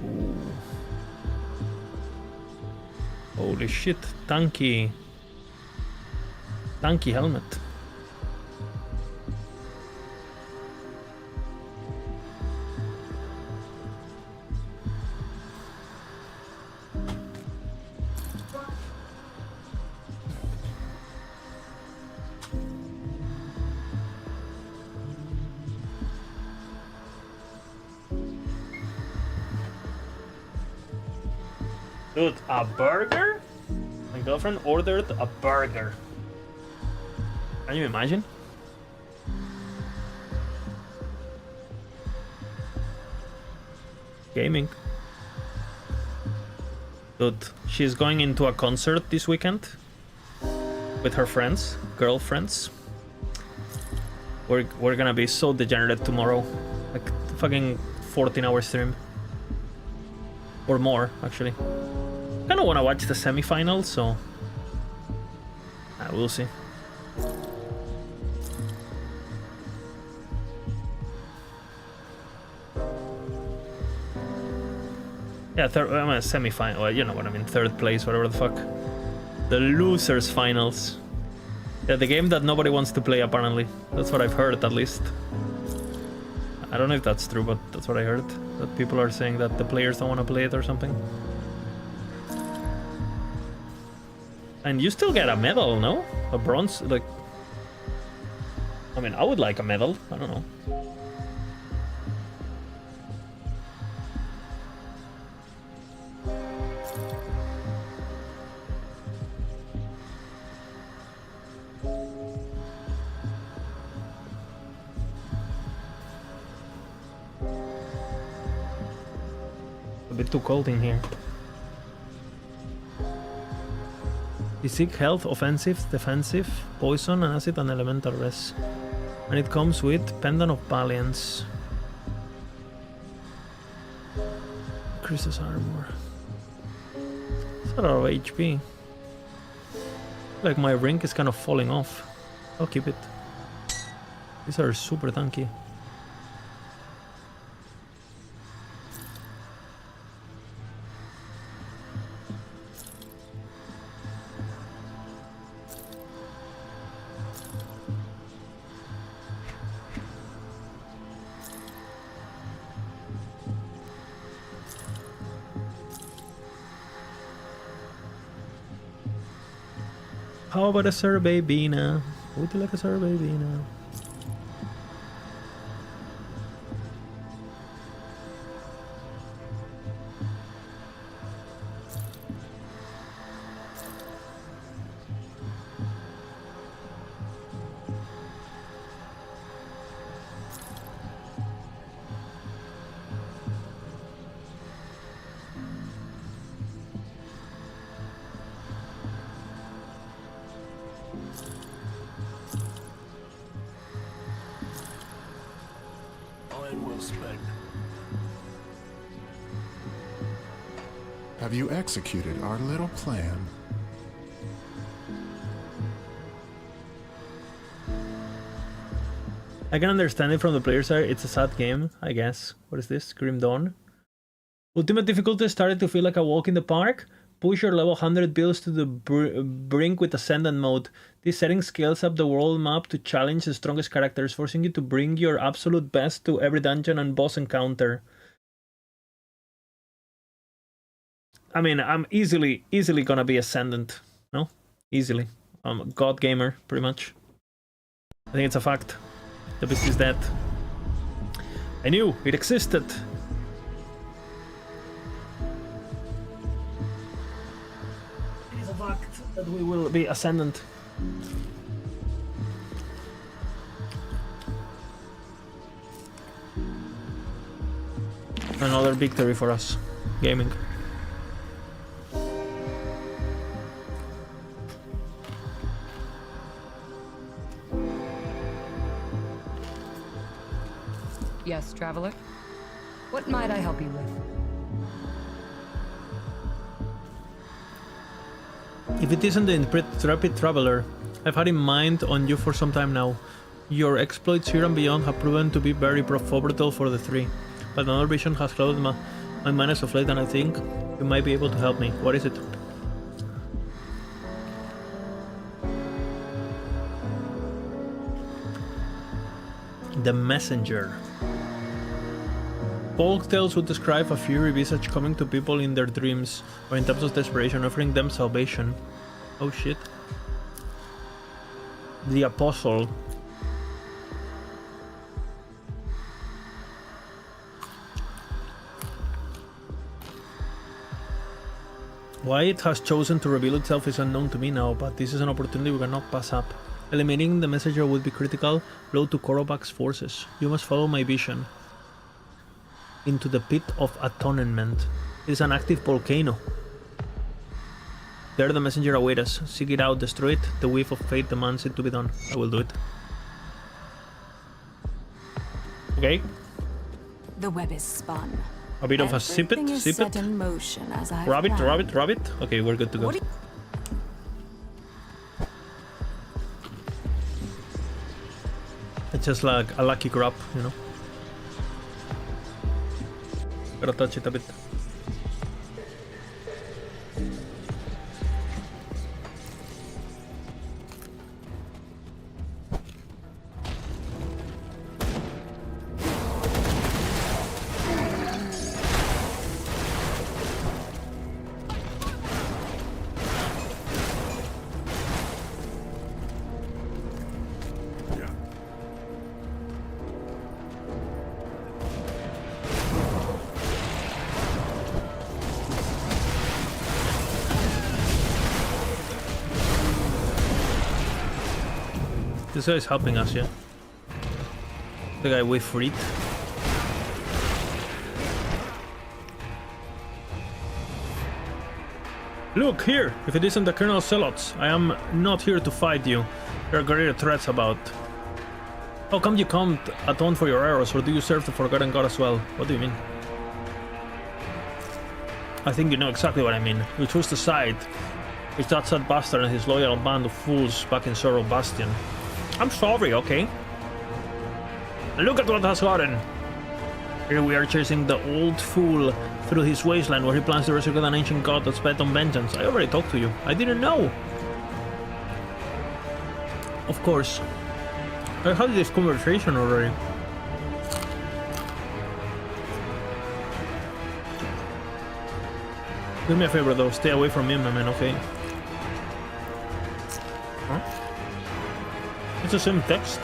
Ooh. Holy shit, tanky helmet. Dude, a burger? My girlfriend ordered a burger. Can you imagine? Gaming. Dude, she's going into a concert this weekend with her friends, girlfriends. We're gonna be so degenerate tomorrow. Like fucking 14-hour stream. Or more, actually. I kinda wanna watch the semifinals, so... we'll see. Yeah, I'm a semi-final. Well, you know what I mean. Third place, whatever the fuck. The losers finals. Yeah, the game that nobody wants to play, apparently. That's what I've heard, at least. I don't know if that's true, but that's what I heard. That people are saying that the players don't want to play it or something. And you still get a medal, no? A bronze, like... I mean, I would like a medal. I don't know. A bit too cold in here. Physique, health, offensive, defensive, poison, acid, and elemental res. And it comes with Pendant of Valiance. Increases armor. It's a lot of HP. Like my rank is kind of falling off. I'll keep it. These are super tanky. How about a survey, Bina? Would you like a survey, Bina? Have you executed our little plan? I can understand it from the player side. It's a sad game, I guess. What is this? Grim Dawn. Ultimate difficulty started to feel like a walk in the park. Push your level 100 builds to the brink with Ascendant mode. This setting scales up the world map to challenge the strongest characters, forcing you to bring your absolute best to every dungeon and boss encounter. I mean, I'm easily gonna be Ascendant, no? Easily. I'm a god gamer, pretty much. I think it's a fact. The beast is dead. I knew it existed. It is a fact that we will be Ascendant. Another victory for us. Gaming. Yes, traveler? What might I help you with? If it isn't the intrepid traveler, I've had in mind on you for some time now. Your exploits here and beyond have proven to be very profitable for the three, but another vision has clouded my mind as of late, and I think you might be able to help me. What is it? The Messenger. Folk tales would describe a fiery visage coming to people in their dreams, or in times of desperation, offering them salvation. Oh shit. The Apostle. Why it has chosen to reveal itself is unknown to me now, but this is an opportunity we cannot pass up. Eliminating the messenger would be critical blow to Korobak's forces. You must follow my vision into the pit of atonement. It is an active volcano. There the messenger awaits us. Seek it out, destroy it. The whiff of fate demands it to be done. I will do it. Okay. The web is spun. A bit of a sip Everything it, is sip set it. in motion as I Rub it, planned. rub it, rub it. Okay, we're good to go. What do It's just like a lucky grab, you know. Gotta touch it a bit. This guy is helping us, yeah. The guy we freed. Look here! If it isn't the Colonel Zealots, I am not here to fight you. There are greater threats about. How come you can't atone for your errors, or do you serve the Forgotten God as well? What do you mean? I think you know exactly what I mean. You chose the side. It's that sad bastard and his loyal band of fools back in Sorrow Bastion. I'm sorry, okay? Look at what has gotten! Here we are chasing the old fool through his wasteland where he plans to resurrect an ancient god that's bent on vengeance. I already talked to you. I didn't know! Of course. I had this conversation already. Do me a favor though, stay away from him, my man, okay? Huh? It's the same text.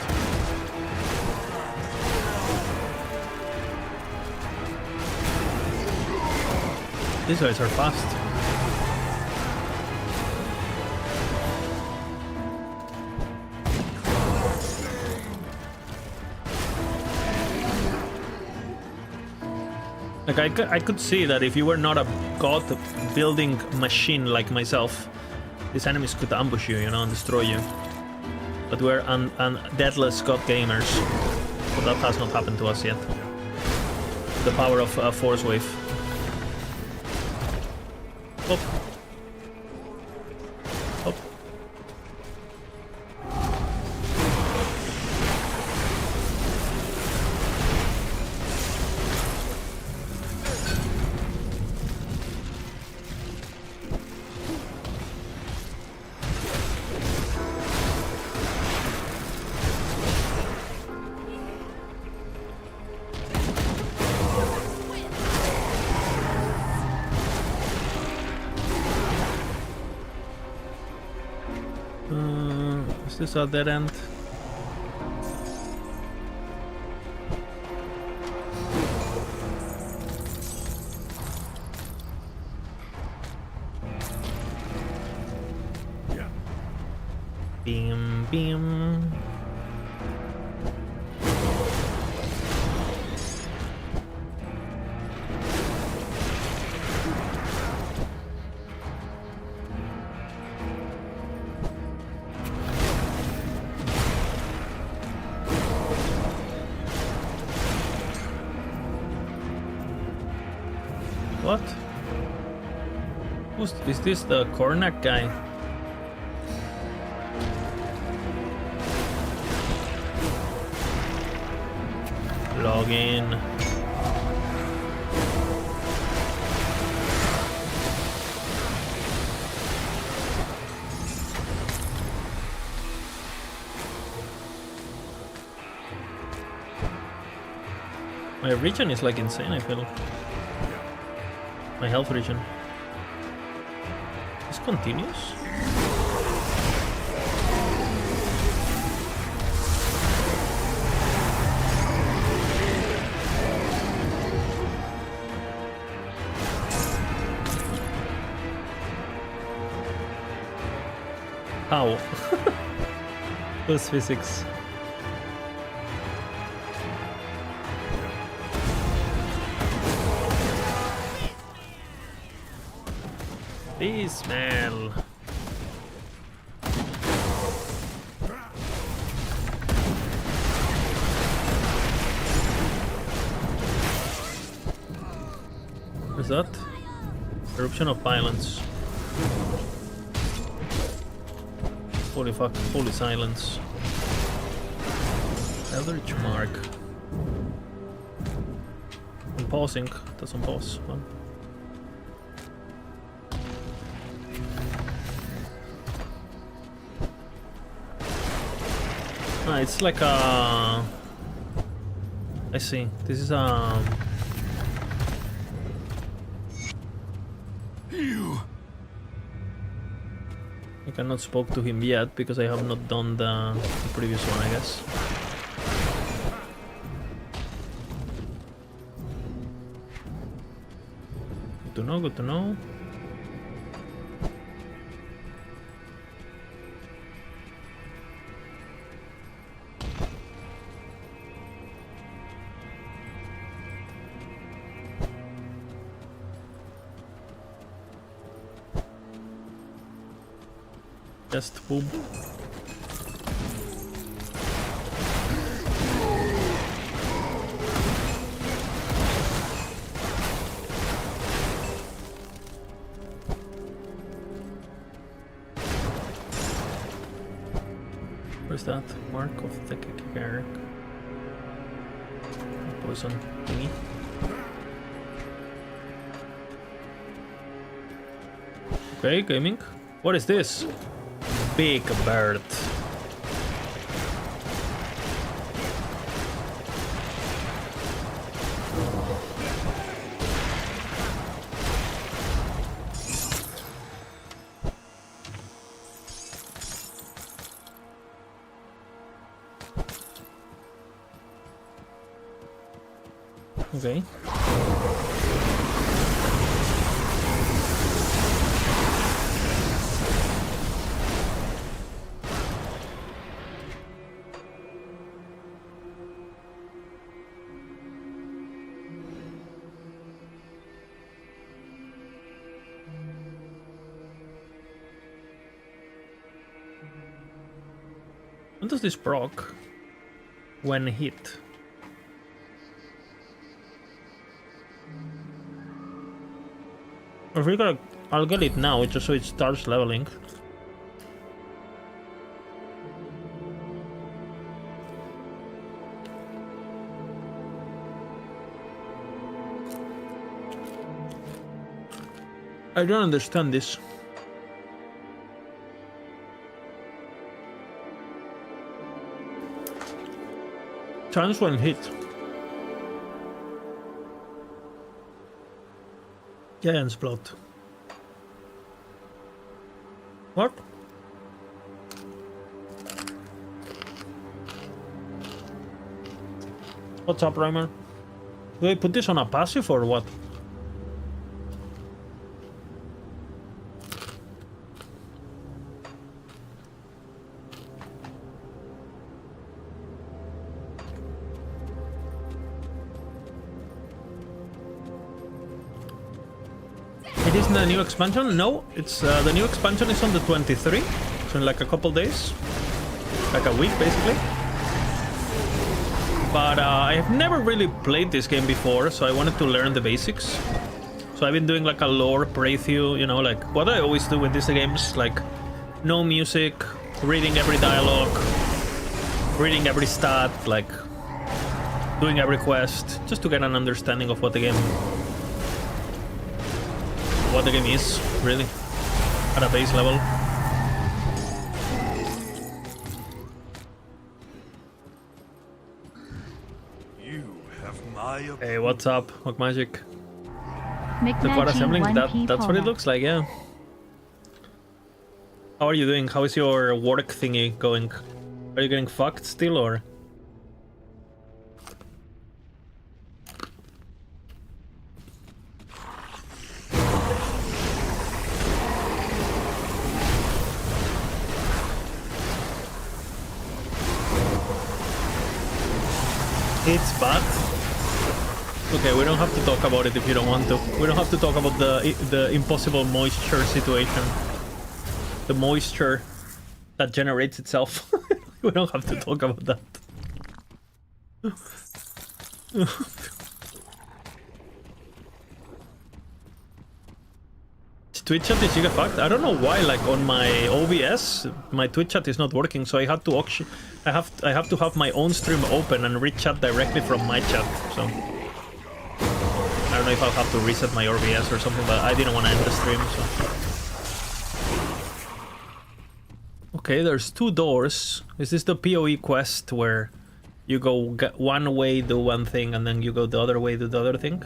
These guys are fast. Like I could see that if you were not a god building machine like myself, these enemies could ambush you, you know, and destroy you. But we're deathless god gamers, so that has not happened to us yet. The power of Force Wave. Hop. Hop. Is this a dead end? Yeah. Beam, beam. What? Is this the Kornak guy? Log in. My region is like insane, I feel. My health region. This continues? How? Those physics. The smell. What's that? Eruption of violence. Holy fuck, holy silence. Eldritch Mark. I'm pausing. Doesn't pause. Well. Ah, it's like a... I see. This is You. I cannot spoke to him yet because I have not done the previous one, I guess. Good to know, good to know. Just boom. Where's that? Mark of the Kikark. Poison thingy. Okay, gaming. What is this? Big bird. Okay. When does this proc? When hit. I figure I'll get it now just so it starts leveling. I don't understand this. Chance when hit. Giant's blood. What? What's up, Reimer? Do I put this on a passive or what? It is the new expansion? No, it's the new expansion is on the 23, so in like a couple days, like a week basically. But I have never really played this game before, so I wanted to learn the basics. So I've been doing like a lore playthrough, you know, like what I always do with these games, like no music, reading every dialogue, reading every stat, like doing every quest, just to get an understanding of what the game is, really, at a base level. You have my Hey, what's up, Hawk Magic? The quad McMachi, assembling, 1P that's what it Polar. looks like, yeah. How are you doing? How is your work thingy going? Are you getting fucked still, or? It's bad. Okay, we don't have to talk about it if you don't want to. We don't have to talk about the impossible moisture situation. The moisture that generates itself. We don't have to talk about that. Twitch chat is giga fucked. I don't know why. Like on my OBS, my Twitch chat is not working, so I had to I have to have my own stream open and read chat directly from my chat. So I don't know if I'll have to reset my OBS or something, but I didn't want to end the stream. So okay, there's 2 doors. Is this the PoE quest where you go one way, do one thing, and then you go the other way, do the other thing?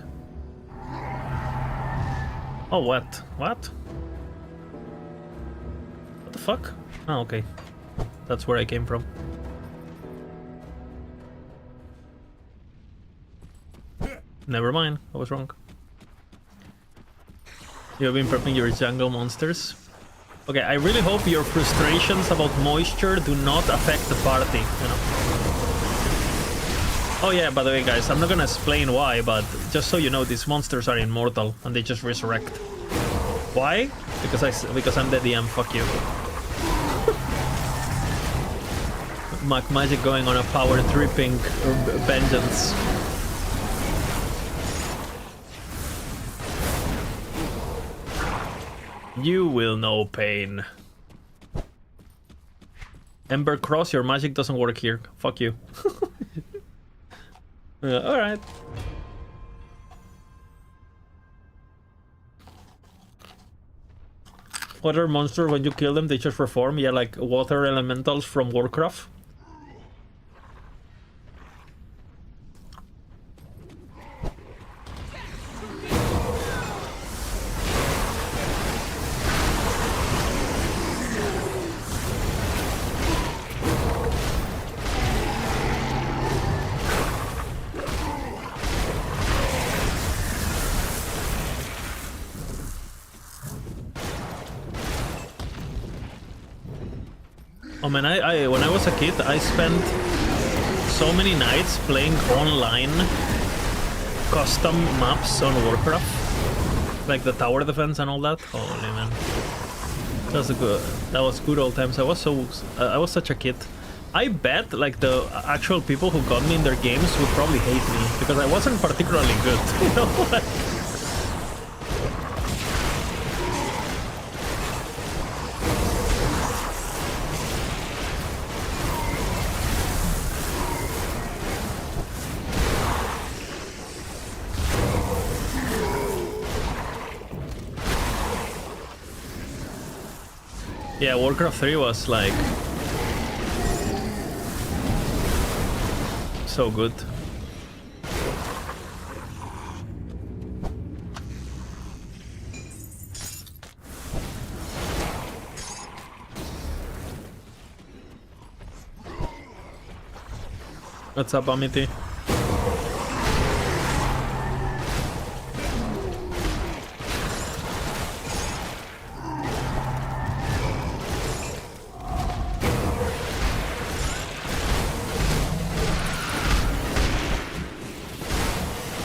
Oh, what? What? What the fuck? Oh, okay. That's where I came from. Never mind, I was wrong. You've been prepping your jungle monsters? Okay, I really hope your frustrations about moisture do not affect the party, you know? Oh yeah, by the way guys, I'm not gonna explain why, but just so you know, these monsters are immortal and they just resurrect. Why? Because I'm the DM, fuck you. Magic going on a power tripping vengeance. You will know pain. Ember Cross, your magic doesn't work here. Fuck you. Alright. Water monster, when you kill them, they just reform. Yeah, like water elementals from Warcraft. Oh man, when I was a kid, I spent so many nights playing online custom maps on Warcraft, like the tower defense and all that. Holy man, that was good old times. I was such a kid. I bet like the actual people who got me in their games would probably hate me because I wasn't particularly good. You know what? Yeah, Warcraft 3 was like so good. What's up, Amity?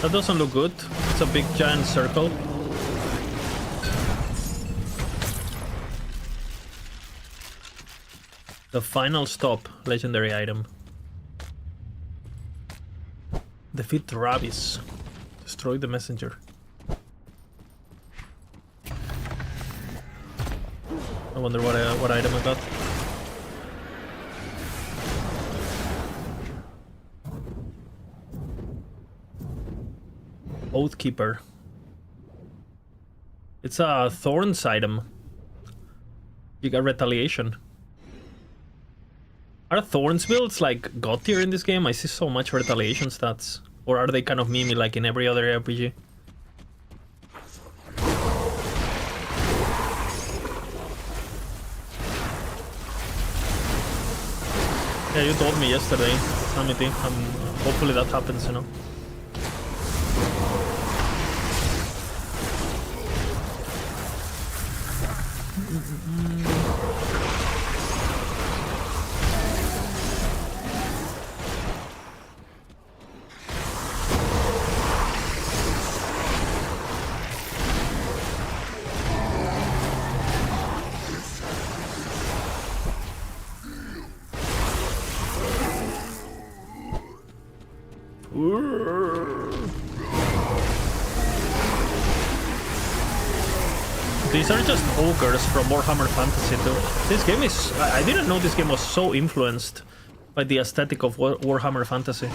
That doesn't look good. It's a big giant circle. The final stop, legendary item. Defeat Travis. Destroy the messenger. I wonder what item I got. Oathkeeper. It's a Thorns item. You got retaliation. Are Thorns builds like god tier in this game? I see so much retaliation stats. Or are they kind of memey like in every other RPG? Yeah, you told me yesterday, Amity. Hopefully that happens, you know. These are just ogres from Warhammer Fantasy too. This game is... I didn't know this game was so influenced by the aesthetic of Warhammer Fantasy.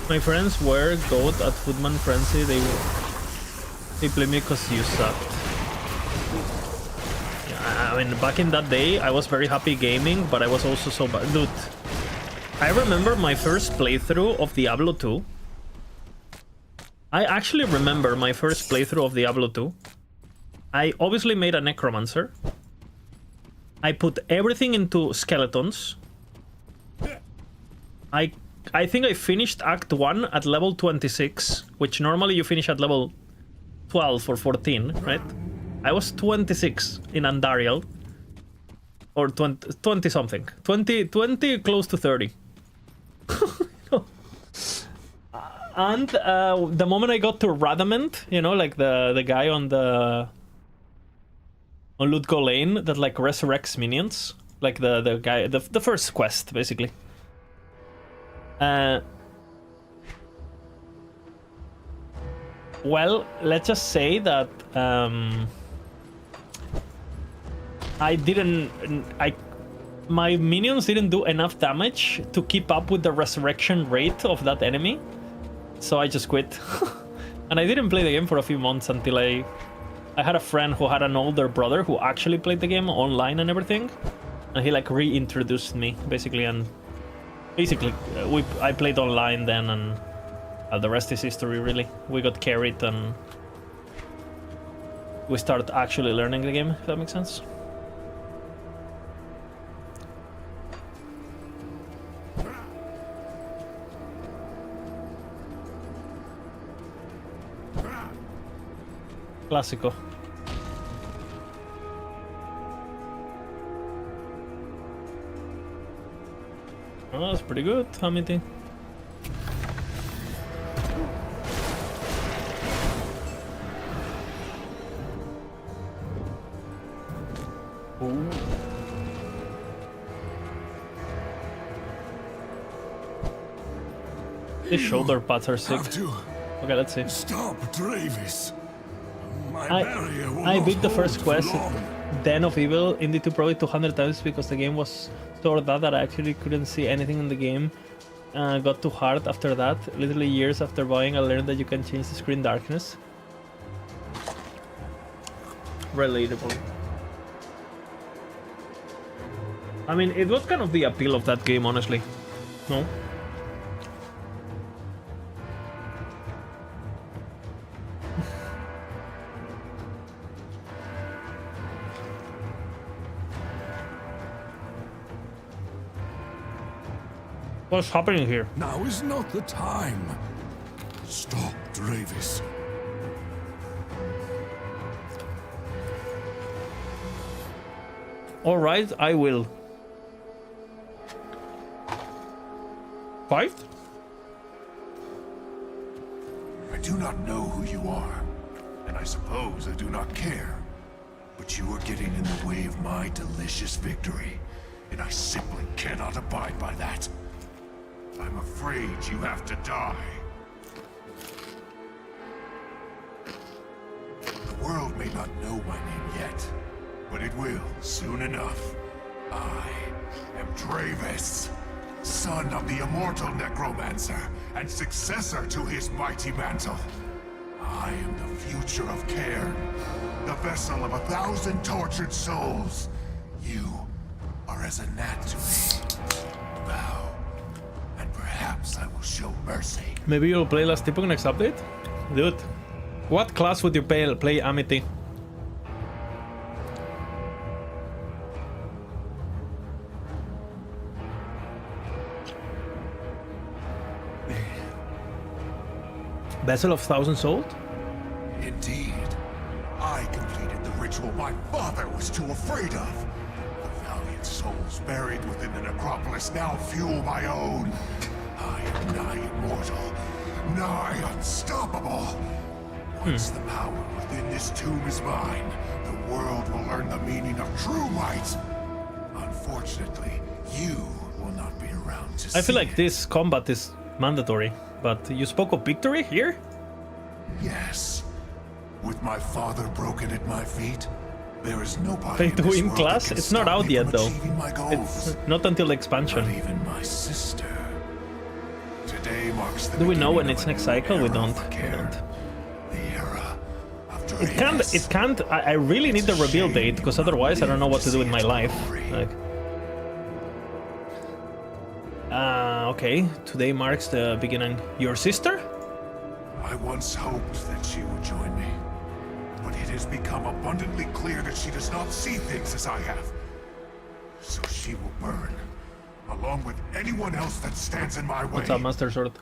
My friends were goat at Footman Frenzy. They played me because you sucked. Yeah, I mean, back in that day, I was very happy gaming, but I was also so bad. Dude, I remember my first playthrough of Diablo 2. I actually remember my first playthrough of Diablo 2. I obviously made a necromancer. I put everything into skeletons. I think I finished Act 1 at level 26, which normally you finish at level 12 or 14, right? I was 26 in Andariel. Or 20 something. 20 close to 30. And the moment I got to Radamant, you know, like the guy on Ludgo Lane that like resurrects minions. Like the guy, the first quest, basically. Well, let's just say that my minions didn't do enough damage to keep up with the resurrection rate of that enemy, so I just quit. And I didn't play the game for a few months until I had a friend who had an older brother who actually played the game online and everything, and he like reintroduced me basically, and basically I played online then, and the rest is history really. We got carried and we started actually learning the game, if that makes sense. Clásico. Oh, that's pretty good, Hamiti. Ooh. These shoulder pads are sick. Okay, let's see. Stop, Dravis. I beat the first quest, Den of Evil, in D2 probably 200 times because the game was so bad that I actually couldn't see anything in the game. Got too hard after that. Literally years after buying, I learned that you can change the screen darkness. Relatable. I mean, it was kind of the appeal of that game, honestly. No? What's happening here? Now is not the time. Stop, Dravis. All right, I will. Fight? I do not know who you are, and I suppose I do not care. But you are getting in the way of my delicious victory, and I simply cannot abide by that. I'm afraid you have to die. The world may not know my name yet, but it will soon enough. I am Dravis, son of the immortal necromancer and successor to his mighty mantle. I am the future of Cairn, the vessel of 1,000 tortured souls. You are as a gnat to me. Bow. Perhaps I will show mercy. Maybe you'll play Last Epoch next update? Dude, what class would you play Amity? Vessel of 1,000 Souls? Indeed. I completed the ritual my father was too afraid of. The valiant souls buried within the necropolis now fuel my own. I am nigh immortal, nigh unstoppable. Once the power within this tomb is mine, the world will learn the meaning of true might. Unfortunately, you will not be around to see I feel like it. this combat is mandatory, but you spoke of victory here? Yes. With my father broken at my feet, there is nobody Pay in to this win world class? that can It's not stop out me yet from though. achieving my goals. It's not until Not expansion. even my sister. Today marks the Do we know when beginning it's of a next new cycle? We era don't. for We Cairn. don't. The era of It can't. Dravis. It can't. I really need the reveal date because otherwise I don't know what to do with my life. Like. Okay. Today marks the beginning. Your sister? I once hoped that she would join me, but it has become abundantly clear that she does not see things as I have. So she will burn, along with anyone else that stands in my way. What's up, Master Sword?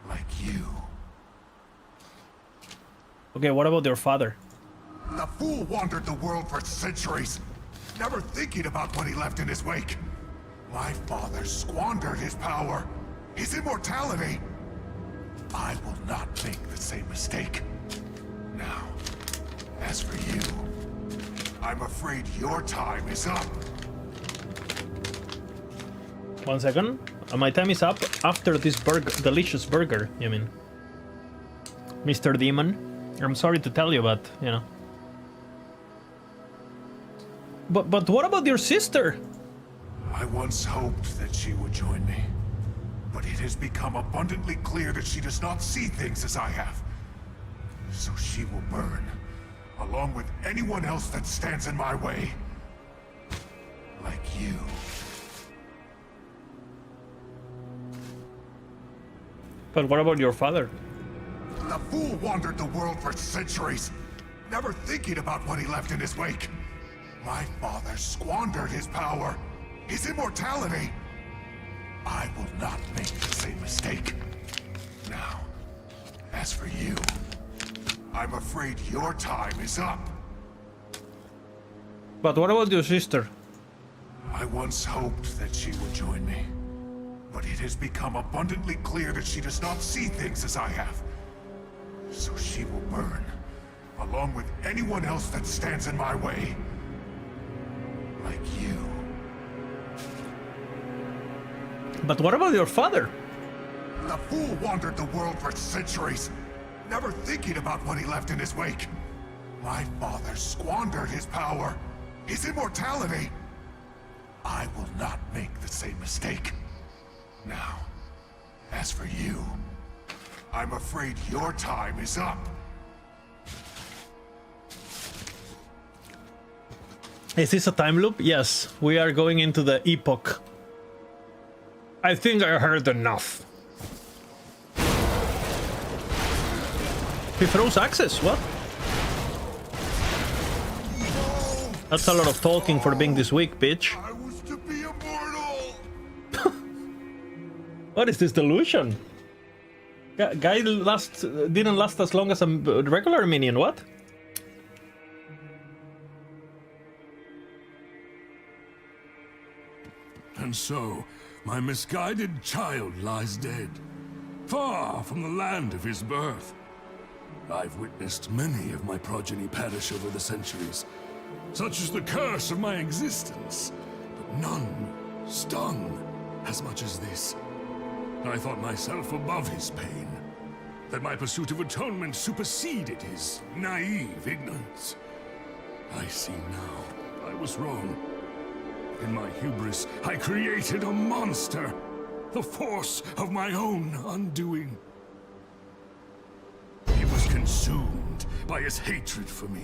Like you. Okay. What about your father? The fool wandered the world for centuries, never thinking about what he left in his wake. My father squandered his power, his immortality. I will not make the same mistake. Now, as for you, I'm afraid your time is up. 1 second. My time is up after this delicious burger. You mean, Mr. Demon? I'm sorry to tell you, but you know. But what about your sister? I once hoped that she would join me, but it has become abundantly clear that she does not see things as I have. So she will burn, along with anyone else that stands in my way. Like you. But what about your father? The fool wandered the world for centuries, never thinking about what he left in his wake. My father squandered his power, his immortality. I will not make the same mistake. Now, as for you, I'm afraid your time is up. But what about your sister? I once hoped that she would join me, but it has become abundantly clear that she does not see things as I have. So she will burn, along with anyone else that stands in my way. Like you. But what about your father? The fool wandered the world for centuries, never thinking about what he left in his wake. My father squandered his power, his immortality. I will not make the same mistake. Now, as for you, I'm afraid your time is up. Is this a time loop? Yes, we are going into the epoch. I think I heard enough. He throws axes, what? That's a lot of talking for being this weak, bitch. I was to be immortal! What is this delusion? Guy didn't last as long as a regular minion, what? And so, my misguided child lies dead, far from the land of his birth. I've witnessed many of my progeny perish over the centuries, such is the curse of my existence, but none stung as much as this. I thought myself above his pain, that my pursuit of atonement superseded his naive ignorance. I see now I was wrong. In my hubris, I created a monster, the force of my own undoing. He was consumed by his hatred for me.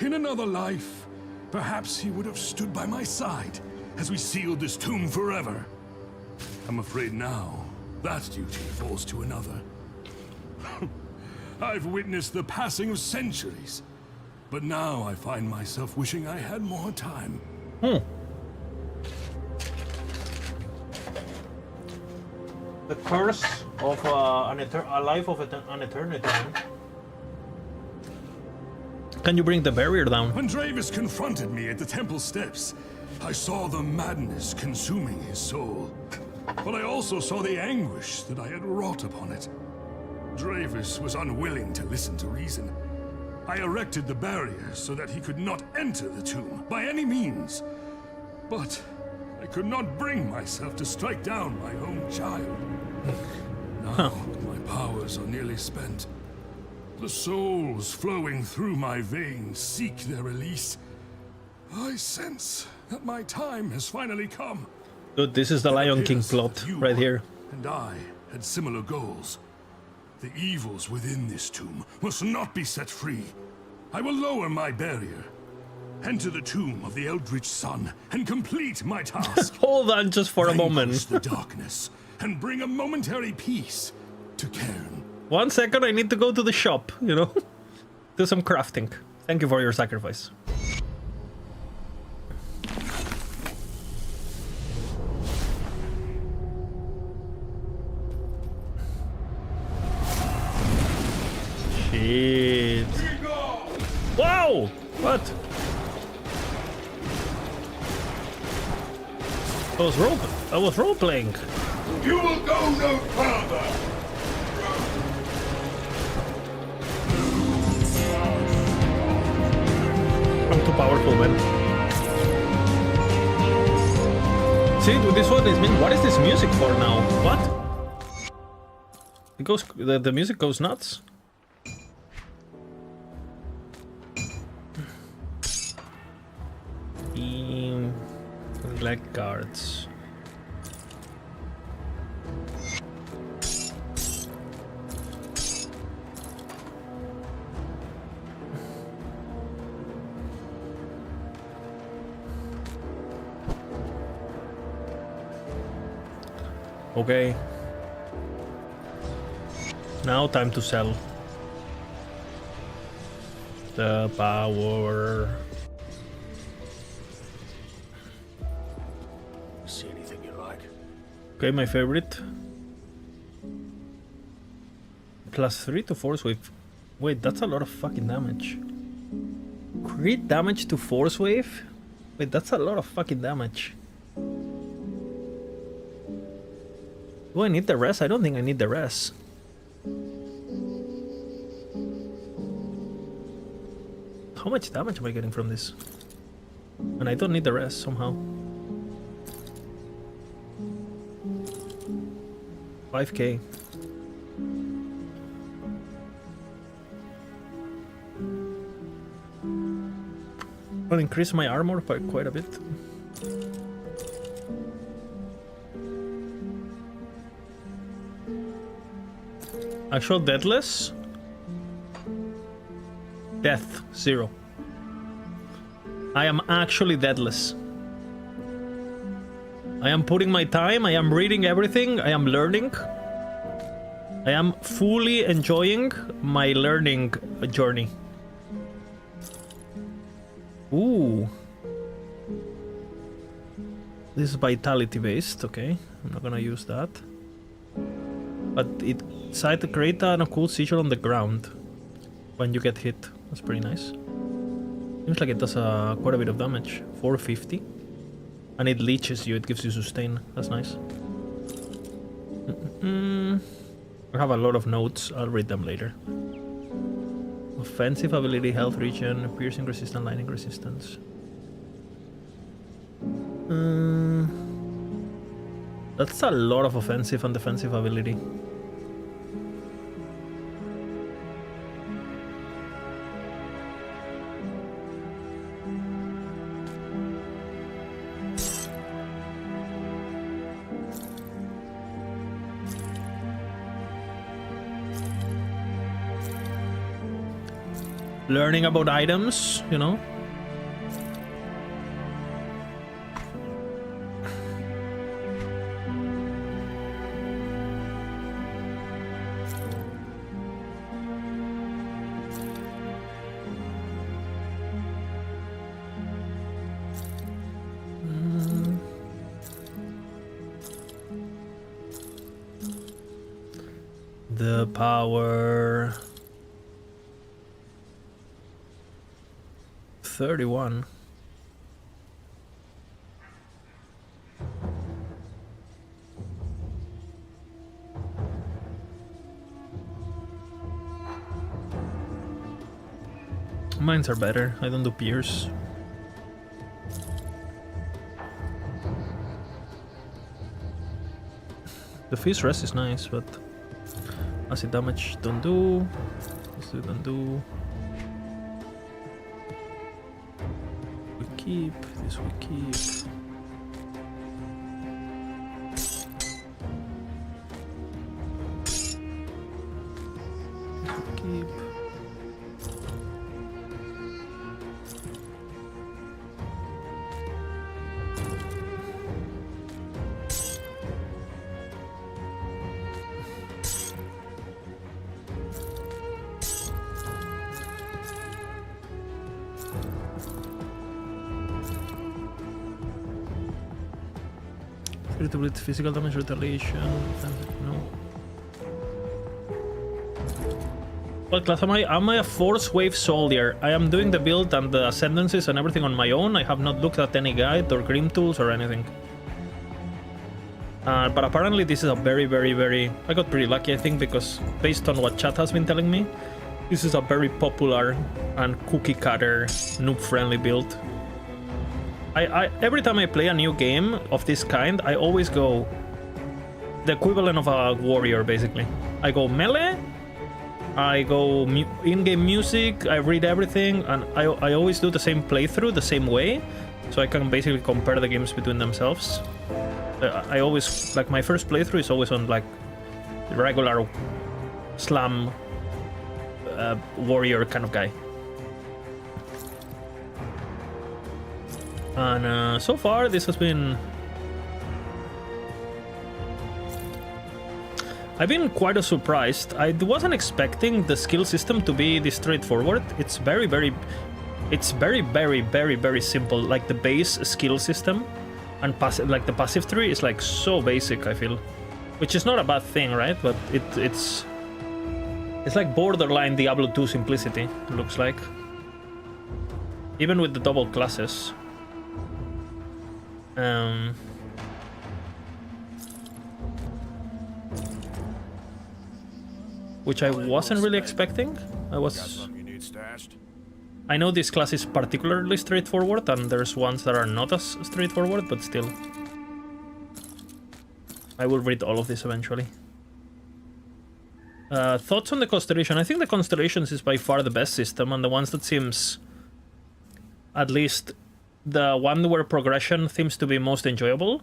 In another life, perhaps he would have stood by my side as we sealed this tomb forever. I'm afraid now, that duty falls to another. I've witnessed the passing of centuries, but now I find myself wishing I had more time. The curse of a life of an eternity. Can you bring the barrier down? When Dravis confronted me at the temple steps, I saw the madness consuming his soul. But I also saw the anguish that I had wrought upon it. Dravis was unwilling to listen to reason. I erected the barrier so that he could not enter the tomb by any means. But I could not bring myself to strike down my own child. Now my powers are nearly spent. The souls flowing through my veins seek their release. I sense that my time has finally come. Dude, this is the Lion King plot right here. And I had similar goals. The evils within this tomb must not be set free. I will lower my barrier, enter the tomb of the Eldritch Sun, and complete my task. Hold on just for a Vanquish moment. the darkness and bring a momentary peace to Cairn. 1 second, I need to go to the shop, you know? Do some crafting. Thank you for your sacrifice. Shit. Wow! What? I was role playing. You will go no further! I'm too powerful, man. See, with this one is mean. What is this music for now? What? It goes. The music goes nuts. Leg guards. Okay. Now time to sell. The power. See anything you like? Okay, my favorite. +3 to force wave. Wait, that's a lot of fucking damage. Crit damage to force wave? Wait, that's a lot of fucking damage. Do I need the rest? I don't think I need the rest. How much damage am I getting from this? And I don't need the rest somehow. 5k. I'll increase my armor by quite a bit. Actual deathless? Death, 0. I am actually deathless. I am putting my time, I am reading everything, I am learning. I am fully enjoying my learning journey. Ooh. This is vitality based, okay. I'm not gonna use that. But it create an occult seizure on the ground when you get hit. That's pretty nice. Seems like it does quite a bit of damage. 450. And it leeches you, it gives you sustain. That's nice. I have a lot of notes, I'll read them later. Offensive ability, health regen, piercing resistance, lightning resistance. That's a lot of offensive and defensive ability. Learning about items, you know. The power 31. Mines are better. I don't do pierce. The Fizz Rest is nice, but acid damage don't do. This don't do. We keep. This we keep. Keep. With physical damage retaliation. No. What class am I? Am I a Force Wave Soldier? I am doing the build and the ascendancies and everything on my own. I have not looked at any guide or Grim Tools or anything. But apparently this is a very... I got pretty lucky, I think, because based on what chat has been telling me, this is a very popular and cookie cutter, noob-friendly build. Every time I play a new game of this kind, I always go the equivalent of a warrior, basically. I go melee, I go in-game music, I read everything, and I always do the same playthrough the same way, so I can basically compare the games between themselves. I always, like, my first playthrough is always on, like, regular slam warrior kind of guy. And so far, this has been... I've been quite surprised. I wasn't expecting the skill system to be this straightforward. It's very simple. Like the base skill system and passive, like the passive tree is like so basic, I feel. Which is not a bad thing, right? But it's like borderline Diablo 2 simplicity, it looks like. Even with the double classes. Which I wasn't really expecting. I know this class is particularly straightforward, and there's ones that are not as straightforward, but still. I will read all of this eventually. Thoughts on the Constellation? I think the Constellations is by far the best system, and the ones that seems... At least... the one where progression seems to be most enjoyable,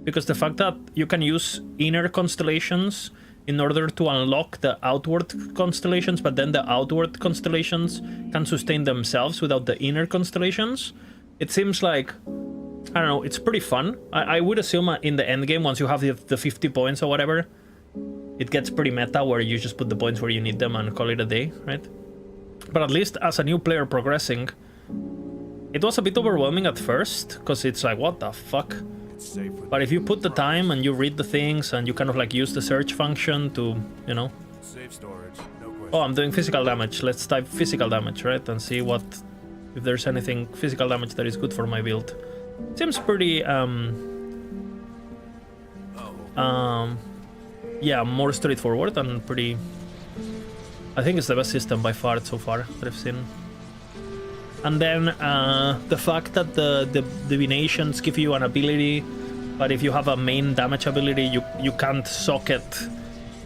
because the fact that you can use inner constellations in order to unlock the outward constellations, but then the outward constellations can sustain themselves without the inner constellations, it seems like, I don't know, it's pretty fun. I would assume in the end game, once you have the 50 points or whatever, it gets pretty meta where you just put the points where you need them and call it a day, right? But at least as a new player progressing, it was a bit overwhelming at first, because it's like, what the fuck? But if you put the time and you read the things and you kind of like use the search function to, you know... Oh, I'm doing physical damage. Let's type physical damage, right? And see what... if there's anything physical damage that is good for my build. Seems pretty, yeah, more straightforward and pretty... I think it's the best system by far so far that I've seen. And then the fact that the divinations give you an ability, but if you have a main damage ability, you can't socket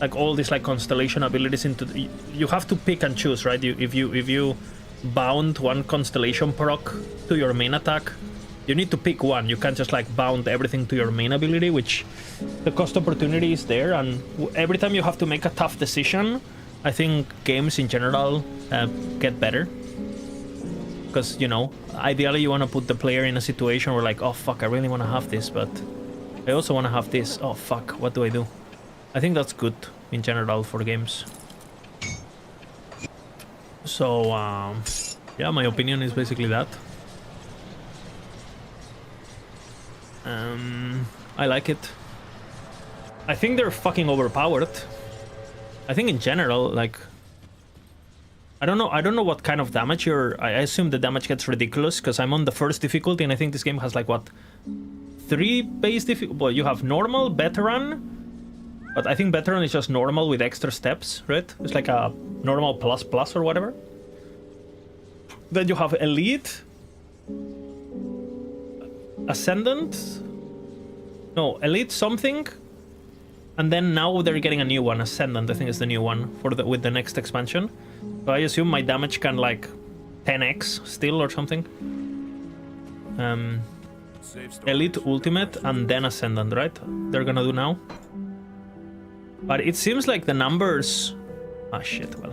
like all these like constellation abilities into. You have to pick and choose, right? If you bound one constellation proc to your main attack, you need to pick one. You can't just like bound everything to your main ability, which the cost opportunity is there. And every time you have to make a tough decision, I think games in general get better. Because, you know, ideally you want to put the player in a situation where like, oh fuck, I really want to have this, but I also want to have this. Oh fuck, what do I do? I think that's good in general for games. So, yeah, my opinion is basically that. I like it. I think they're fucking overpowered. I think in general, like... I don't know what kind of damage I assume the damage gets ridiculous, because I'm on the first difficulty, and I think this game has like, what? 3 base difficulty? Well, you have normal, veteran, but I think veteran is just normal with extra steps, right? It's like a normal plus or whatever. Then you have Elite, Ascendant, no, Elite something, and then now they're getting a new one, Ascendant. I think is the new one for with the next expansion. So I assume my damage can like 10x still or something. Elite, Ultimate, and then Ascendant, right? They're gonna do now. But it seems like the numbers. Ah shit. Well,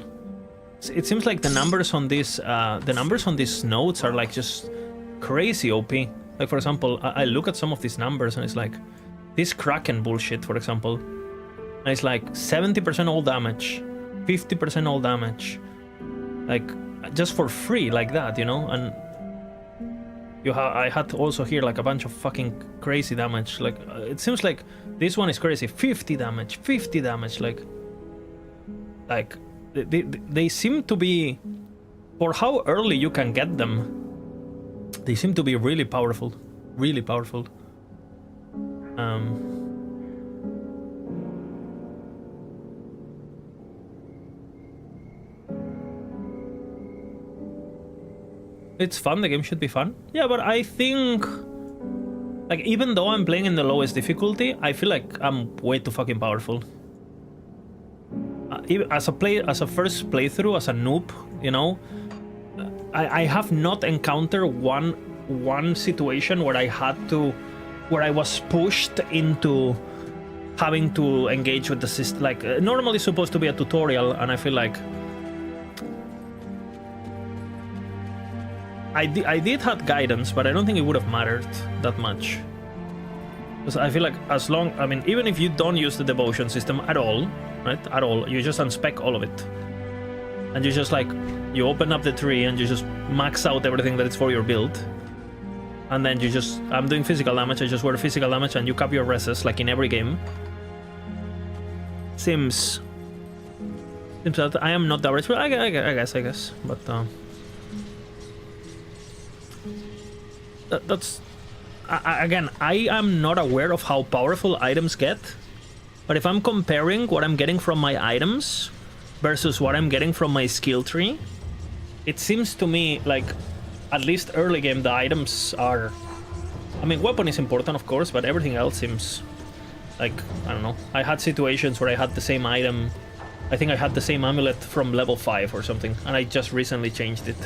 it seems like the numbers on these nodes are like just crazy OP. Like for example, I look at some of these numbers and it's like this Kraken bullshit, for example, and it's like 70% all damage, 50% all damage, like just for free like that, you know. And I had to also hear like a bunch of fucking crazy damage. Like it seems like this one is crazy, 50 damage, like they seem to be, for how early you can get them, they seem to be really powerful, really powerful. It's fun, the game should be fun. Yeah, but I think, like, even though I'm playing in the lowest difficulty, I feel like I'm way too fucking powerful. Even as a first playthrough, as a noob, you know, I have not encountered one situation where I was pushed into having to engage with the system. Like, normally it's supposed to be a tutorial, and I feel like I did have guidance, but I don't think it would have mattered that much. Because I feel like as long, I mean, even if you don't use the devotion system at all, right? At all, you just unspec all of it. And you just like, you open up the tree and you just max out everything that is for your build. And then you just, I'm doing physical damage, I just wear physical damage and you cap your reses like in every game. Seems that I am not that rich, but I guess. But that's again, I am not aware of how powerful items get, but if I'm comparing what I'm getting from my items versus what I'm getting from my skill tree, it seems to me like, at least early game, the items are, I mean, weapon is important of course, but everything else seems like, I don't know, I had situations where I had the same item, I think I had the same amulet from level 5 or something, and I just recently changed it.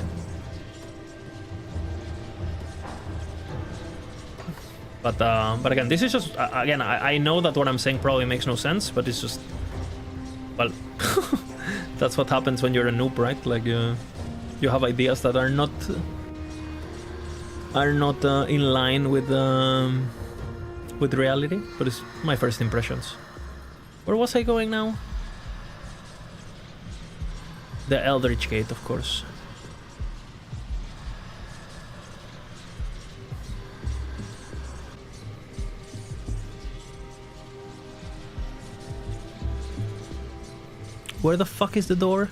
But again, this is just, again, I know that what I'm saying probably makes no sense, but it's just, well, that's what happens when you're a noob, right? Like, you have ideas that are not in line with reality, but it's my first impressions. Where was I going now? The Eldritch Gate, of course. Where the fuck is the door?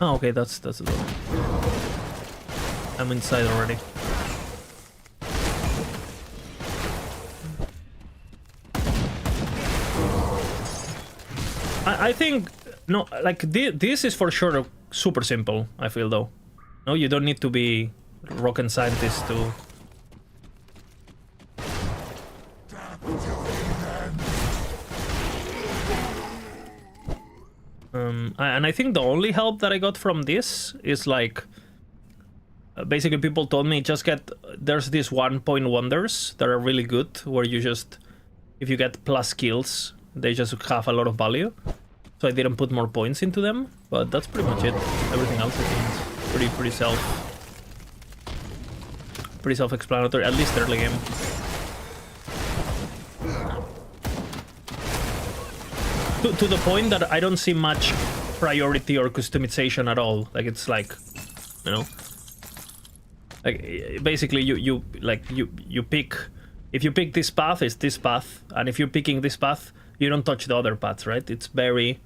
Oh, okay, that's the door. I'm inside already. I think, no, like this is for sure super simple, I feel though. No, you don't need to be rocket scientist to... and I think the only help that I got from this is like, basically people told me just get, there's these 1-point wonders that are really good, where you just, if you get plus skills, they just have a lot of value. So I didn't put more points into them, but that's pretty much it. Everything else I think is pretty self-explanatory, at least early game. To the point that I don't see much priority or customization at all. Like, it's like, you know, like basically you pick, if you pick this path, it's this path, and if you're picking this path, you don't touch the other paths, right? It's very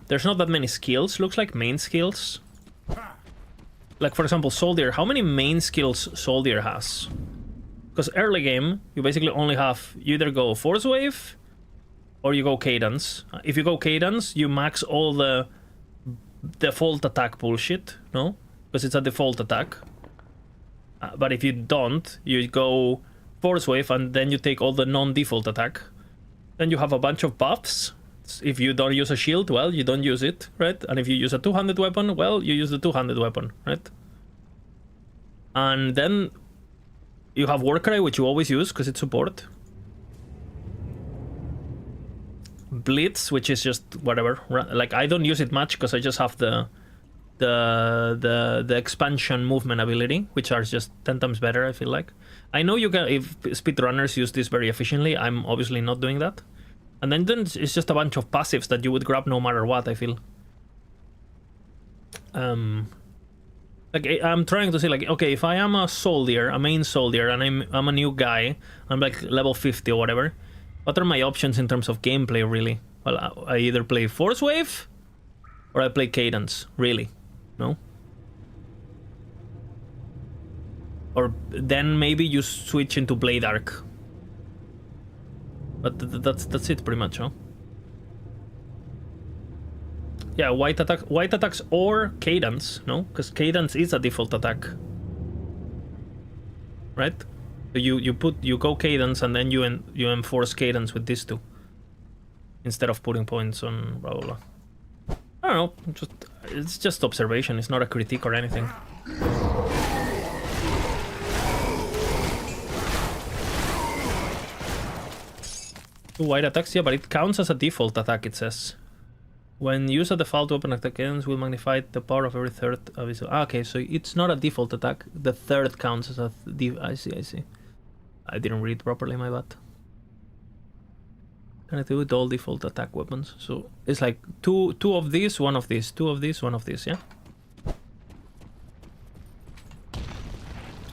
there's not that many skills, looks like main skills. Like for example, Soldier, how many main skills Soldier has? Because early game you basically only have, you either go Force Wave or you go Cadence. If you go Cadence, you max all the default attack bullshit, no? Because it's a default attack. But if you don't, you go Force Wave and then you take all the non-default attack. Then you have a bunch of buffs. If you don't use a shield, well, you don't use it, right? And if you use a two-handed weapon, well, you use the two-handed weapon, right? And then you have Warcry, which you always use because it's support. Blitz, which is just whatever. Like, I don't use it much because I just have the expansion movement ability, which are just 10 times better, I feel like. I know you can, if speedrunners use this very efficiently, I'm obviously not doing that. And then it's just a bunch of passives that you would grab no matter what, I feel. Like, I'm trying to say, like, okay, if I am a soldier, a main soldier, and I'm a new guy, I'm like level 50 or whatever, what are my options in terms of gameplay, really? Well, I either play Force Wave, or I play Cadence, really, no? Or then maybe you switch into Blade Arc. But that's it pretty much, huh? Yeah, white attacks or Cadence, no? Because Cadence is a default attack, right? So you go Cadence and then you enforce Cadence with these two instead of putting points on blah blah blah. I don't know. It's just observation. It's not a critique or anything. White attacks, yeah, but it counts as a default attack, it says. When used a default weapon, attack cadence will magnify the power of every third of his... okay, so it's not a default attack. The third counts as a... I see. I didn't read properly, my bad. Can I do with all default attack weapons? So it's like two of these, one of these, two of these, one of these, yeah?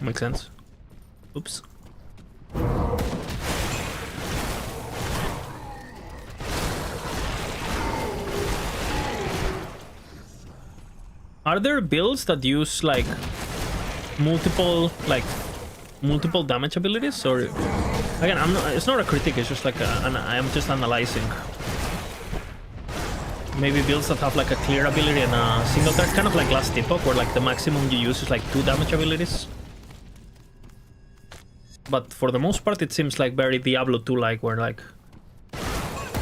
Makes sense. Oops. Are there builds that use like multiple damage abilities, or again, it's not a critique, it's just like I'm just analyzing. Maybe builds that have like a clear ability and a single attack, kind of like Last Epoch, where like the maximum you use is like 2 damage abilities. But for the most part, it seems like very Diablo 2-like, where like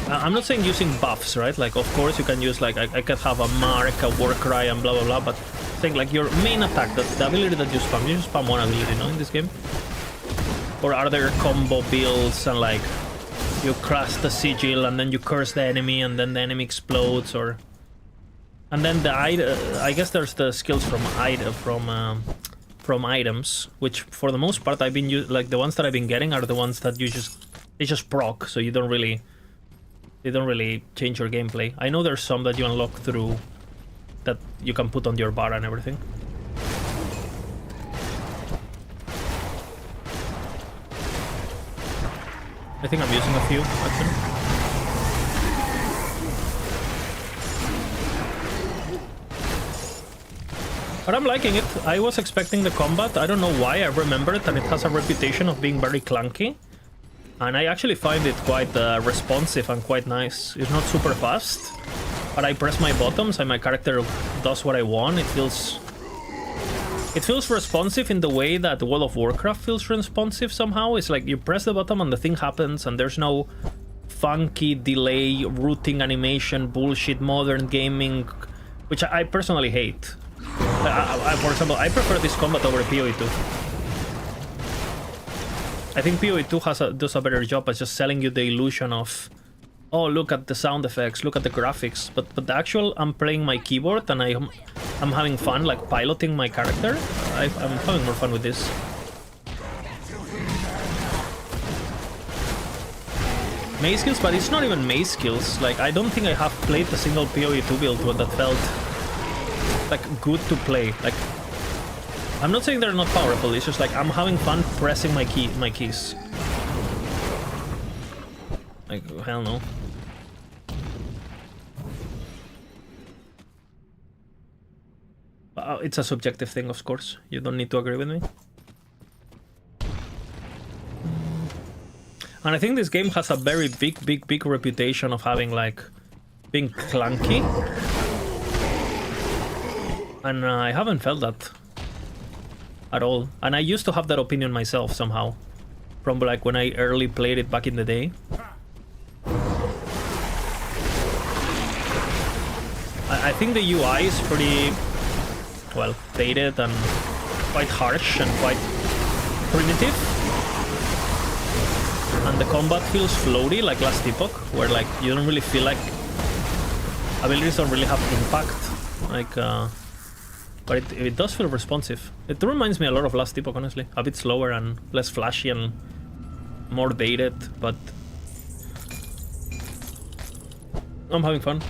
I'm not saying using buffs, right? Like, of course, you can use, like, I could have a Mark, a Warcry, and blah, blah, blah, but saying, like, your main attack, the ability that you just spam one ability, no, in this game? Or are there combo builds, and, like, you crush the sigil, and then you curse the enemy, and then the enemy explodes, or... And then I guess there's the skills from items, which, for the most part, I've been, like, the ones that I've been getting are the ones that they just proc, so you don't really... They don't really change your gameplay. I know there's some that you unlock through that you can put on your bar and everything. I think I'm using a few, actually. But I'm liking it. I was expecting the combat. I don't know why. I remember it, and it has a reputation of being very clunky. And I actually find it quite responsive and quite nice. It's not super fast, but I press my buttons and my character does what I want. It feels responsive in the way that World of Warcraft feels responsive somehow. It's like you press the button and the thing happens, and there's no funky delay, routing animation, bullshit, modern gaming, which I personally hate. For example, I prefer this combat over PoE 2. I think PoE 2 does a better job at just selling you the illusion of, oh, look at the sound effects, look at the graphics. But the actual, I'm playing my keyboard and I'm having fun, like piloting my character. I'm having more fun with this. Maze skills, but it's not even maze skills. Like, I don't think I have played a single PoE 2 build that felt like good to play. Like, I'm not saying they're not powerful, it's just like I'm having fun pressing my keys. Like, hell no. It's a subjective thing, of course. You don't need to agree with me. And I think this game has a very big reputation of having, like, being clunky. And I haven't felt that at all. And I used to have that opinion myself somehow. From like when I early played it back in the day. I think the UI is pretty, well, dated and quite harsh and quite primitive. And the combat feels floaty like Last Epoch, where like you don't really feel like abilities don't really have impact. Like, but it does feel responsive. It reminds me a lot of Last Epoch, honestly. A bit slower and less flashy and more dated, but I'm having fun.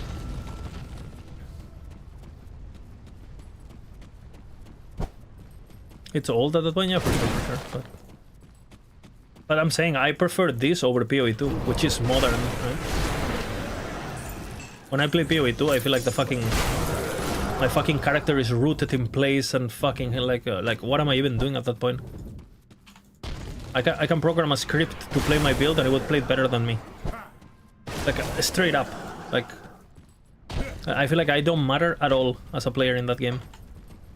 It's old at that point, yeah, for sure. But I'm saying I prefer this over PoE 2, which is modern, right? When I play PoE 2, I feel like my fucking character is rooted in place and fucking like what am I even doing at that point? I can program a script to play my build and it would play it better than me. Like straight up, like I feel like I don't matter at all as a player in that game.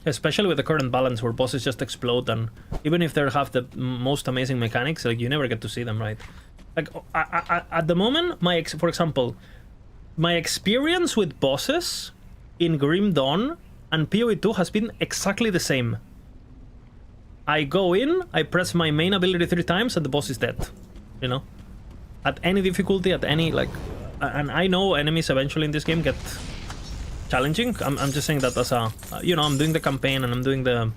Especially with the current balance where bosses just explode, and even if they have the most amazing mechanics, like you never get to see them, right? Like at the moment, for example, my experience with bosses in Grim Dawn and PoE 2 has been exactly the same. I go in, I press my main ability 3 times, and the boss is dead. You know, at any difficulty, at any like, and I know enemies eventually in this game get challenging. I'm just saying that as a, you know, I'm doing the campaign and I'm doing the,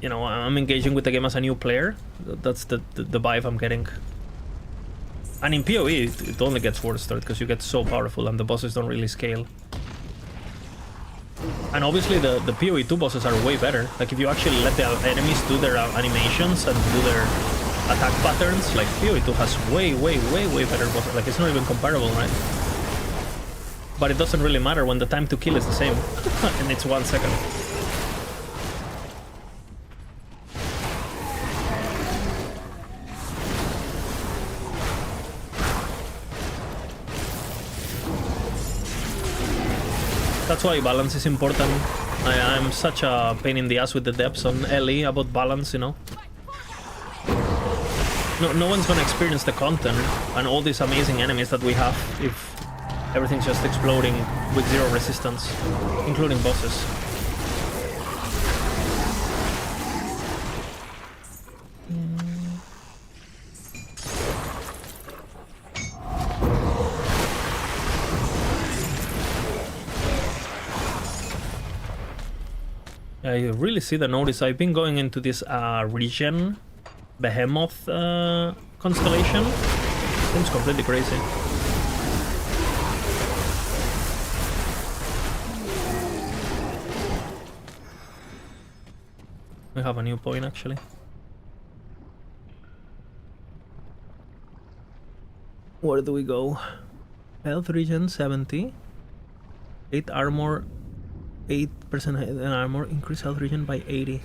you know, I'm engaging with the game as a new player. That's the vibe I'm getting. And in PoE, it only gets worse, because you get so powerful and the bosses don't really scale. And obviously the PoE 2 bosses are way better. Like if you actually let the enemies do their animations and do their attack patterns, like PoE 2 has way better bosses. Like it's not even comparable, right? But it doesn't really matter when the time to kill is the same. And it's 1 second. That's why balance is important. I'm such a pain in the ass with the depths on LE about balance, you know. No one's gonna experience the content and all these amazing enemies that we have if everything's just exploding with 0 resistance, including bosses. I really see the notice. I've been going into this region, Behemoth constellation. Seems completely crazy. We have a new point actually. Where do we go? Health regen 70. 8 armor. 8% armor. Increase health regen by 80.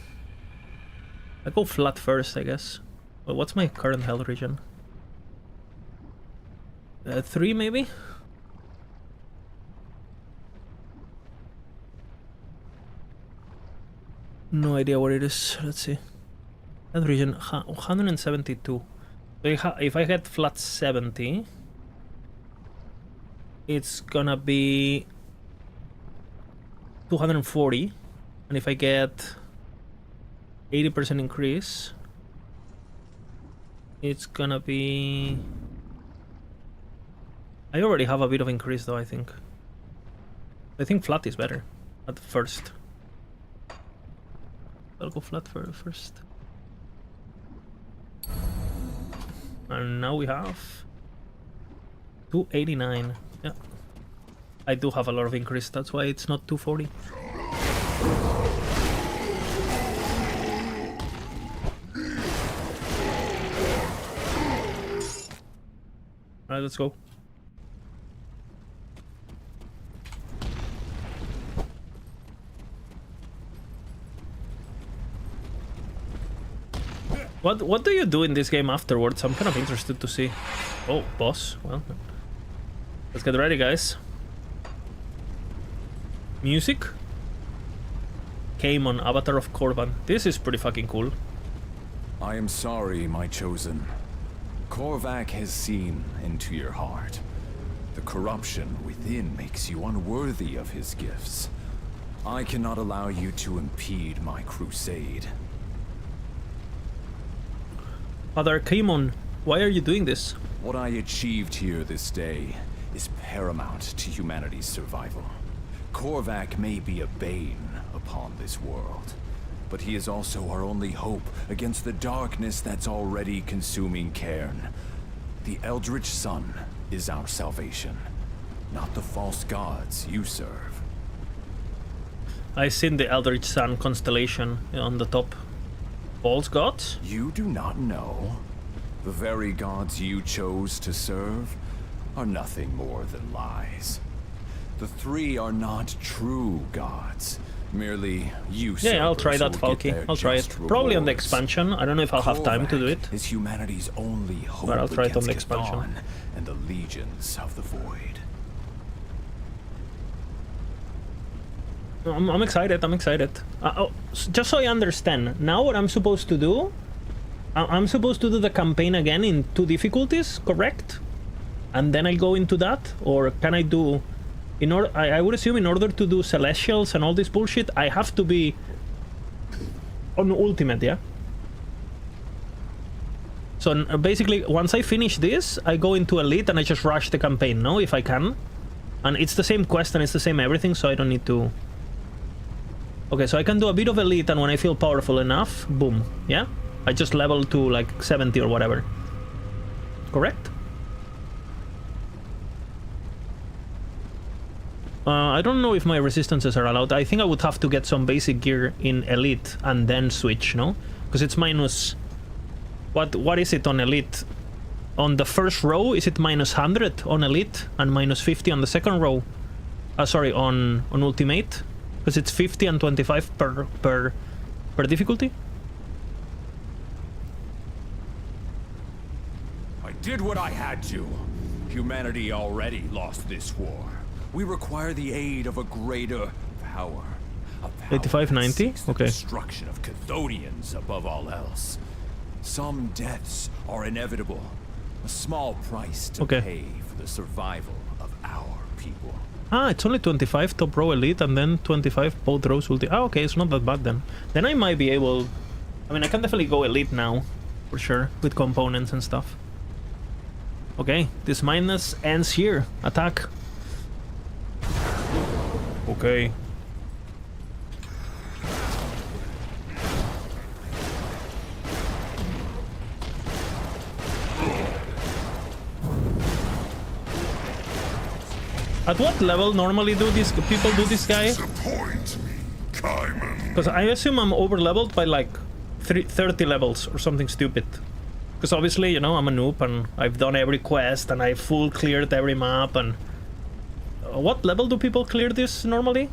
I go flat first, I guess. Well, what's my current health regen? 3 maybe? No idea what it is. Let's see. Health regen 172. So if I get flat 70, it's gonna be 240. And if I get 80% increase, it's gonna be... I already have a bit of increase though, I think. I think flat is better at first. I'll go flat first. And now we have 289. Yeah. I do have a lot of increase, that's why it's not 240. Alright, let's go. What do you do in this game afterwards? I'm kind of interested to see. Oh, boss. Well, let's get ready, guys. Music? Kaimon, Avatar of Korvan. This is pretty fucking cool. I am sorry, my chosen. Korvac has seen into your heart. The corruption within makes you unworthy of his gifts. I cannot allow you to impede my crusade. Father Kaimon, why are you doing this? What I achieved here this day is paramount to humanity's survival. Korvac may be a bane upon this world, but he is also our only hope against the darkness that's already consuming Cairn. The Eldritch Sun is our salvation, not the false gods you serve. I seen the Eldritch Sun constellation on the top. False gods? You do not know. The very gods you chose to serve are nothing more than lies. The three are not true gods. Merely usurpers. Yeah, I'll try that, who will get Falky. their I'll try it. just Probably on the rewards. expansion. I don't know if I'll have time to do it. Korvac is humanity's only hope But I'll try it on against the expansion. Gadon and the legions of the void. I'm excited, I'm excited. Just so I understand, now what I'm supposed to do... I'm supposed to do the campaign again in 2 difficulties, correct? And then I go into that? Or can I do... I would assume in order to do Celestials and all this bullshit, I have to be... on Ultimate, yeah? So basically, once I finish this, I go into Elite and I just rush the campaign, no? If I can. And it's the same quest and it's the same everything, so I don't need to... Okay, so I can do a bit of Elite, and when I feel powerful enough, boom, yeah? I just level to like 70 or whatever. Correct? I don't know if my resistances are allowed. I think I would have to get some basic gear in Elite and then switch, no? Because it's minus... What is it on Elite? On the first row, is it minus 100 on Elite and minus 50 on the second row? Sorry, on Ultimate? Because it's 50 and 25 per difficulty? I did what I had to. Humanity already lost this war. We require the aid of a greater power. A power 85-90? that seeks the Okay. destruction of Cathodians above all else. Some deaths are inevitable. A small price to Okay. pay for the survival of our people. Ah, it's only 25 top row Elite and then 25 both rows ulti. Ah, okay, it's not that bad then. Then I might be able... I mean, I can definitely go Elite now, for sure, with components and stuff. Okay, this minus ends here. Attack. Okay. At what level normally do these people do this guy? Disappoint me, Kaiman. Because I assume I'm over leveled by like 30 levels or something stupid. Because obviously, you know, I'm a noob and I've done every quest and I full cleared every map and... what level do people clear this normally?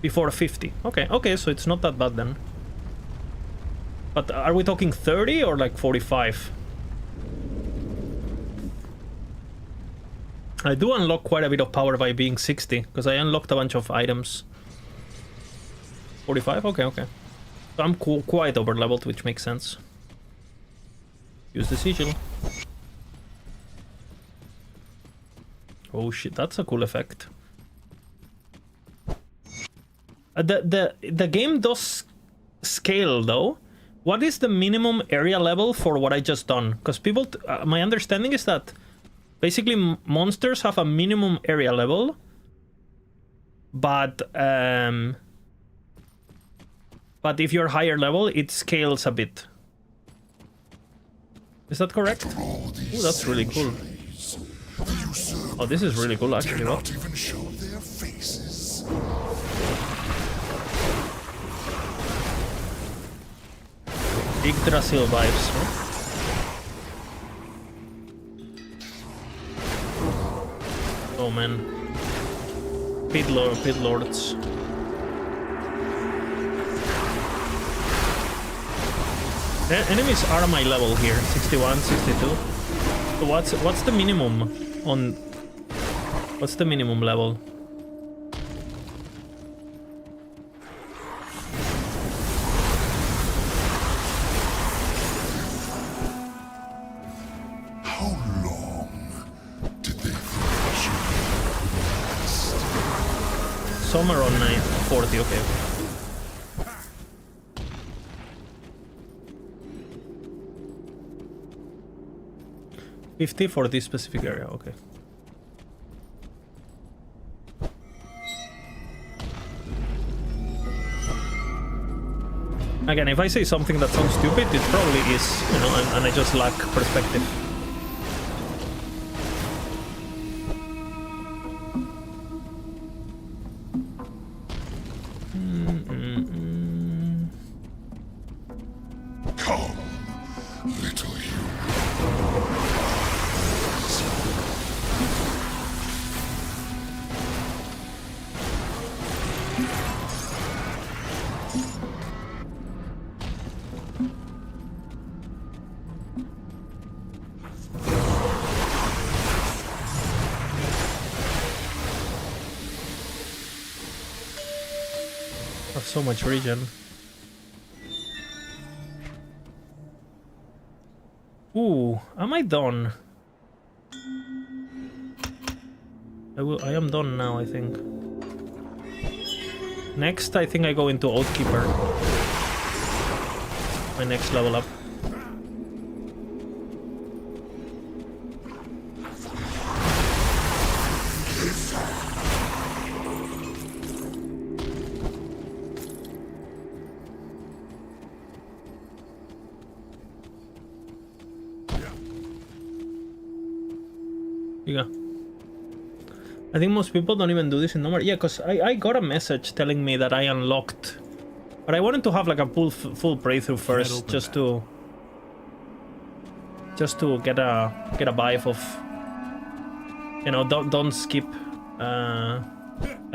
Before 50. Okay, okay, so it's not that bad then. But are we talking 30 or like 45? I do unlock quite a bit of power by being 60, because I unlocked a bunch of items. 45? Okay, okay. So I'm quite over leveled, which makes sense. Use the sigil. Oh shit, that's a cool effect. The game does scale though. What is the minimum area level for what I just done? Because people, my understanding is that basically monsters have a minimum area level, but if you're higher level, it scales a bit. Is that correct? Oh, that's really cool. Oh, this is really cool, actually. What? Not even show their faces. Yggdrasil vibes, huh? Oh man. Pit lords. Enemies are my level here, 61, 62. So what's the minimum on... What's the minimum level? Some are on 40, okay. $50 for this specific area, okay. Again, if I say something that sounds stupid, it probably is, you know, and I just lack perspective. Come, little you. Have so much region. Ooh, am I done? I am done now, I think. Next, I think I go into Oathkeeper. My next level up. Yeah. I think most people don't even do this in normal. Yeah, because I got a message telling me that I unlocked, but I wanted to have like a full playthrough first, just to get a vibe of, you know, don't skip. I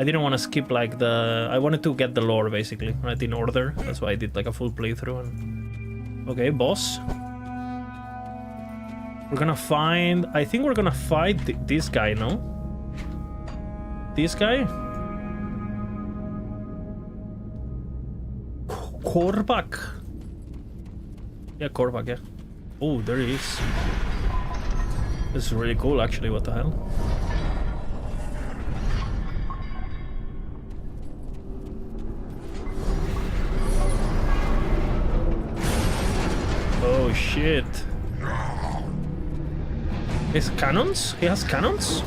didn't want to skip like I wanted to get the lore basically right in order. That's why I did like a full playthrough. And okay, boss. We're gonna find... I think we're gonna fight this guy, no? This guy? Korvac. Yeah, Korvac, yeah. Oh, there he is. This is really cool, actually. What the hell? Oh, shit. His cannons? He has cannons?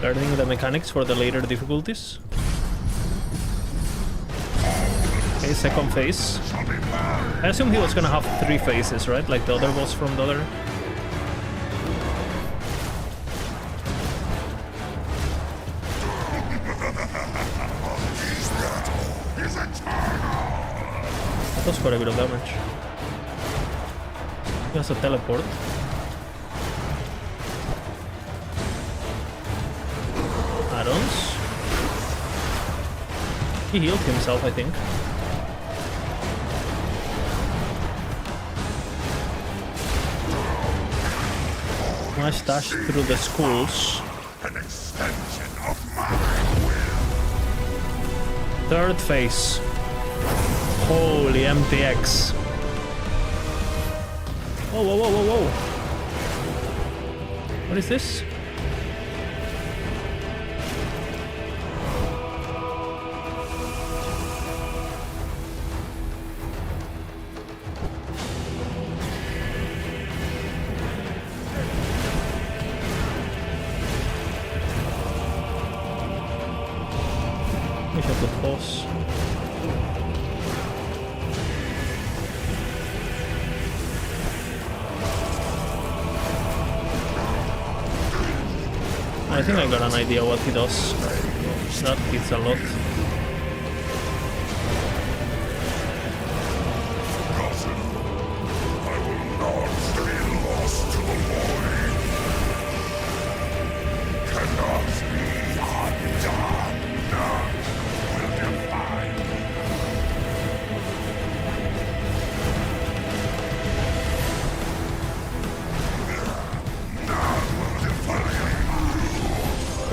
Learning the mechanics for the later difficulties. Okay, second phase. I assume he was gonna have 3 phases, right? Like the other boss from the other. That does quite a bit of damage. He has a teleport. Add-ons. He healed himself, I think. Nice dash through the schools. An extension of my will. Third phase. Holy MTX. Whoa, whoa, whoa, whoa, whoa. What is this? Wish I could pause. I think I got an idea what he does. That hits a lot.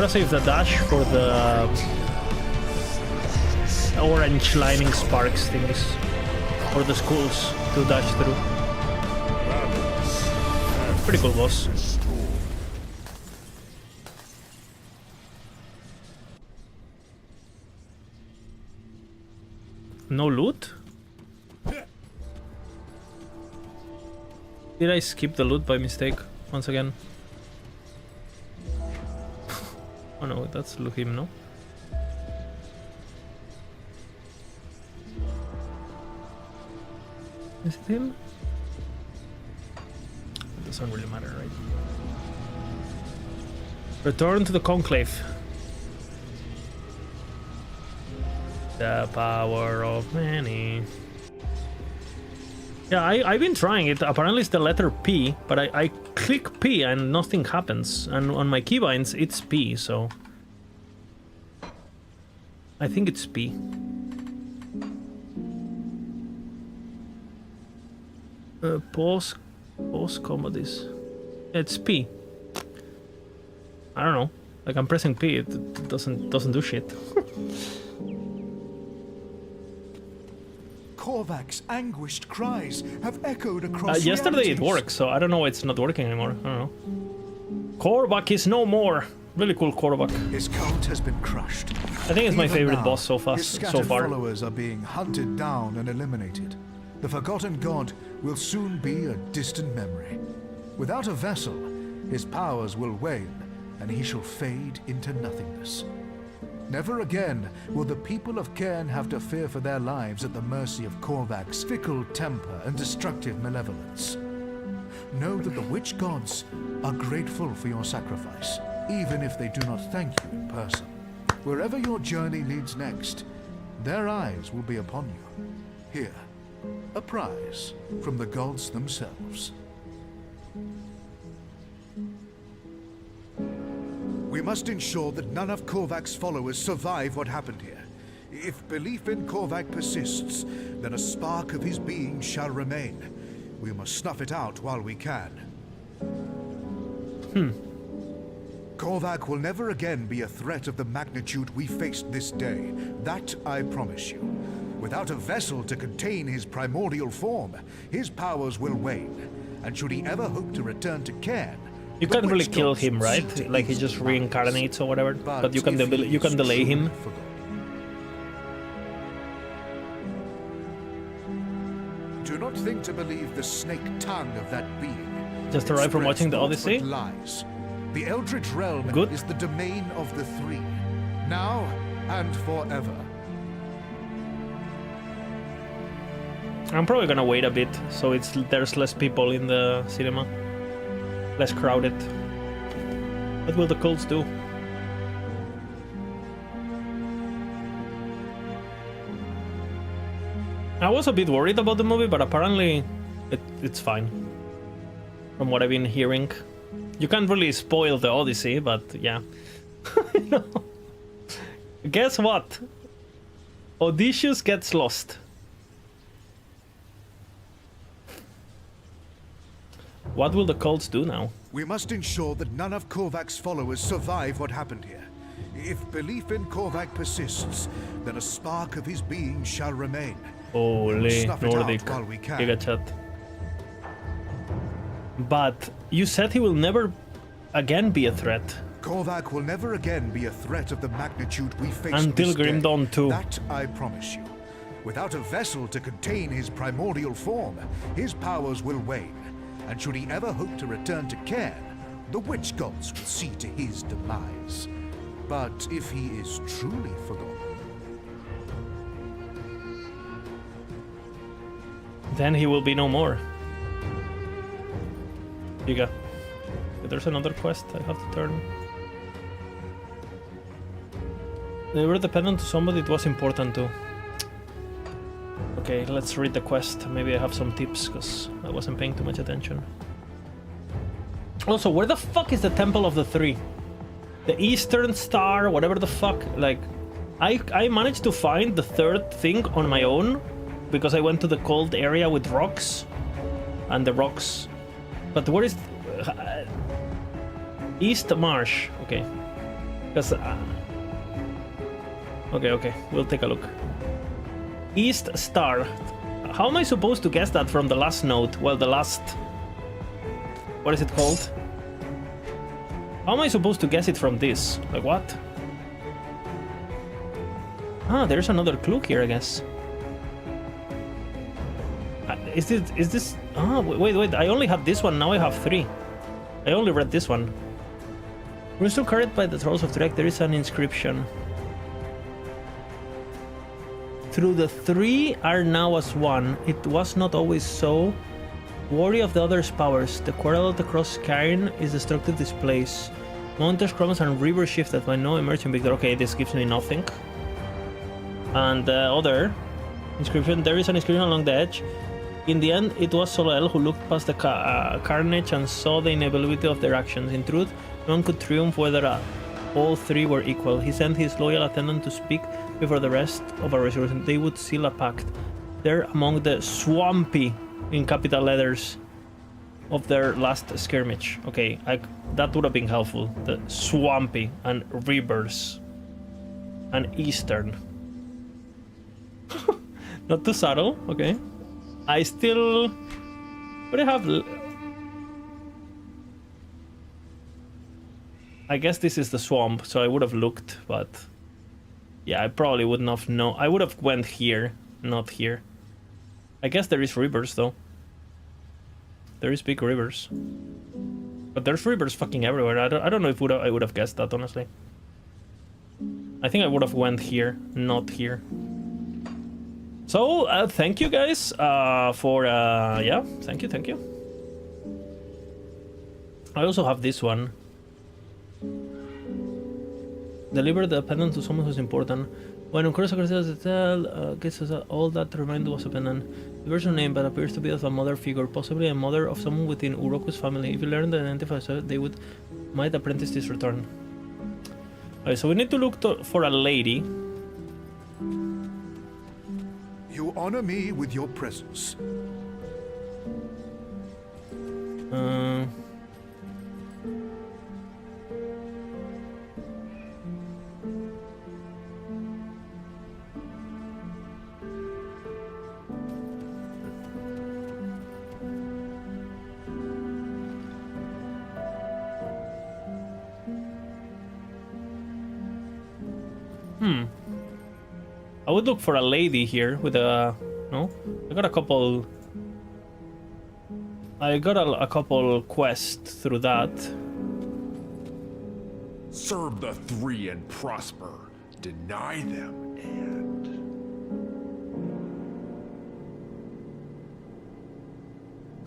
Gotta save the dash for the orange lightning sparks things. For the skulls to dash through. Pretty cool boss. No loot? Did I skip the loot by mistake once again? Oh no, that's Luhim, no? Is it him? It doesn't really matter, right? Return to the Conclave. The power of many. Yeah, I've been trying it. Apparently it's the letter P, but I click P and nothing happens. And on my keybinds it's P, so... I think it's P. Pause combat is... It's P. I don't know. Like I'm pressing P, it doesn't do shit. Korvac's anguished cries have echoed across yesterday it realities. worked, so I don't know why it's not working anymore. I don't know. Korvac is no more. Really cool Korvac. His cult has been crushed. I think it's my Even favorite now, boss so far. his scattered followers are being hunted down and eliminated. The Forgotten God will soon be a distant memory. Without a vessel, his powers will wane, and he shall fade into nothingness. Never again will the people of Cairn have to fear for their lives at the mercy of Korvac's fickle temper and destructive malevolence. Know that the witch gods are grateful for your sacrifice, even if they do not thank you in person. Wherever your journey leads next, their eyes will be upon you. Here, a prize from the gods themselves. We must ensure that none of Korvac's followers survive what happened here. If belief in Korvac persists, then a spark of his being shall remain. We must snuff it out while we can. Korvac will never again be a threat of the magnitude we faced this day. That I promise you. Without a vessel to contain his primordial form, his powers will wane. And should he ever hope to return to Cairn, You can't really kill him, right? Like he just reincarnates or whatever. But you can delay him. Do not think to believe the snake tongue of that being. Just arrived from watching the Odyssey. Lies. The Eldritch Realm Good. is the domain of the Three, now and forever. I'm probably gonna wait a bit, so there's less people in the cinema. Less crowded. What will the cults do? I was a bit worried about the movie, but apparently it's fine. From what I've been hearing. You can't really spoil the Odyssey, but yeah. No. Guess what? Odysseus gets lost. What will the cults do now? We must ensure that none of Korvac's followers survive what happened here. If belief in Korvac persists, then a spark of his being shall remain. Holy Snuff it out Nordic while we can. Gigachat. But you said he will never again be a threat. Korvac will never again be a threat of the magnitude we faced Until this Grim day. Dawn 2. That I promise you. Without a vessel to contain his primordial form, his powers will wane. And should he ever hope to return to Cairn, the witch gods will see to his demise. But if he is truly forgotten, then he will be no more. Giga. There's another quest I have to turn. They were dependent to somebody it was important to. Okay, let's read the quest. Maybe I have some tips, because I wasn't paying too much attention. Also, where the fuck is the Temple of the Three? The Eastern Star, whatever the fuck. Like, I managed to find the third thing on my own, because I went to the cold area with rocks. And the rocks... But where is... East Marsh. Okay. Because... Okay, we'll take a look. East Star. How am I supposed to guess that from the last note? Well, the last... What is it called? How am I supposed to guess it from this? Like, what? Ah, there's another clue here, I guess. Is this... Ah, wait, I only have this one, now I have 3. I only read this one. We're still carried by the Trolls of Drek, there is an inscription. Through the 3 are now as one. It was not always so. Worry of the other's powers. The quarrel across Cairn is destructive this place. Mountains, chromas, and river shifted by no emerging victor. Okay, this gives me nothing. And the other inscription, there is an inscription along the edge. In the end, it was Solael who looked past the carnage and saw the inevitability of their actions. In truth, no one could triumph whether all 3 were equal. He sent his loyal attendant to speak before the rest of our resolution. They would seal a pact. They're among the swampy, in capital letters, of their last skirmish. Okay, that would have been helpful. The swampy and rivers and eastern. Not too subtle. Okay. I still... What do I have? I guess this is the swamp, so I would have looked, but... Yeah, I probably wouldn't have known. I would have went here, not here. I guess there is rivers, though. There is big rivers. But there's rivers fucking everywhere. I don't know if I would have guessed that, honestly. I think I would have went here, not here. So, thank you guys for, yeah, thank you. I also have this one. Deliver the pendant to someone who's important. When Uncross gets us all that remind was a pendant. The version name, but appears to be of a mother figure, possibly a mother of someone within Uroku's family. If you learn to identify her, they might apprentice this return. Okay, so we need to look for a lady. You honor me with your presence. I would look for a lady here with a... No? I got a couple... I got a couple quests through that. Serve the 3 and prosper. Deny them and...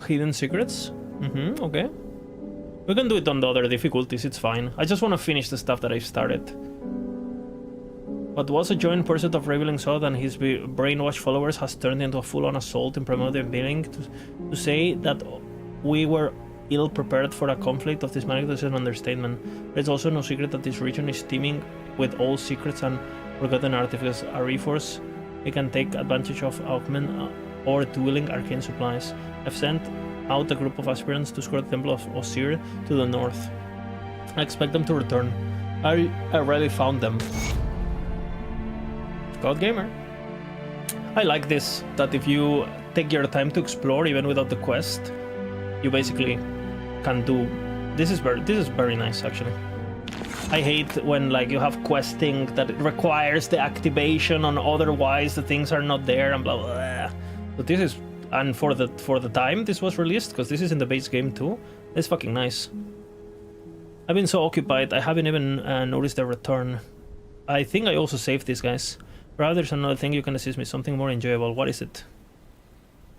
Hidden secrets? Okay. We can do it on the other difficulties, it's fine. I just want to finish the stuff that I've started. What was a joint pursuit of revealing Sod and his brainwashed followers has turned into a full-on assault in primordial being. To say that we were ill-prepared for a conflict of this magnitude is an understatement. It's also no secret that this region is teeming with old secrets and forgotten artifacts. A reforce, it can take advantage of augment or dueling arcane supplies. I've sent out a group of aspirants to score the Temple of Osir to the north. I expect them to return. I already found them. God Gamer. I like this, that if you take your time to explore even without the quest, you basically can do... This is very nice, actually. I hate when like you have questing that requires the activation and otherwise the things are not there and blah blah blah. But this is, and for the time this was released, because this is in the base game too, it's fucking nice. I've been so occupied I haven't even noticed the return. I think I also saved these guys. Rather, there's another thing you can assist me, something more enjoyable. What is it?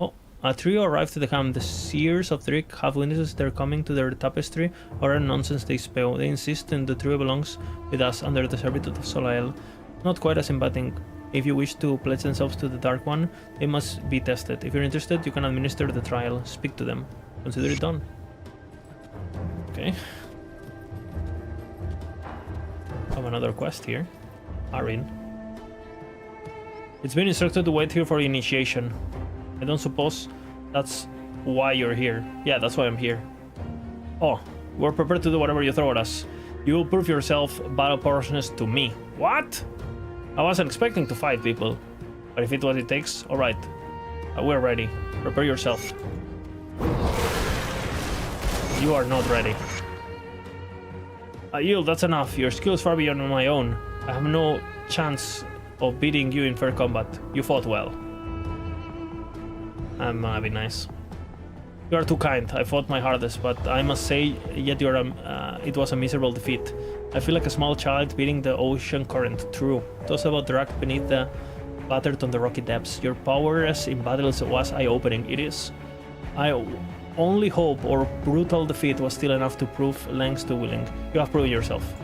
Oh, a trio arrived to the camp. The seers of Drek have witnesses they're coming to their tapestry, or nonsense they spell. They insist the trio belongs with us under the servitude of Solael. Not quite as inviting. If you wish to pledge themselves to the Dark One, they must be tested. If you're interested, you can administer the trial. Speak to them. Consider it done. Okay. Have another quest here. Arin. It's been instructed to wait here for initiation. I don't suppose that's why you're here. Yeah, that's why I'm here. Oh, we're prepared to do whatever you throw at us. You will prove yourself battle portions to me. What? I wasn't expecting to fight people. But if it's what it takes, alright. We're ready. Prepare yourself. You are not ready. Yield, that's enough. Your skill is far beyond my own. I have no chance of beating you in fair combat. You fought well. I'm gonna be nice. You are too kind. I fought my hardest, but I must say, yet it was a miserable defeat. I feel like a small child beating the ocean current. True. Tossed about dragged beneath the battered on the rocky depths. Your prowess in battles was eye-opening. It is. I only hope our brutal defeat was still enough to prove lengths too willing. You have proven yourself.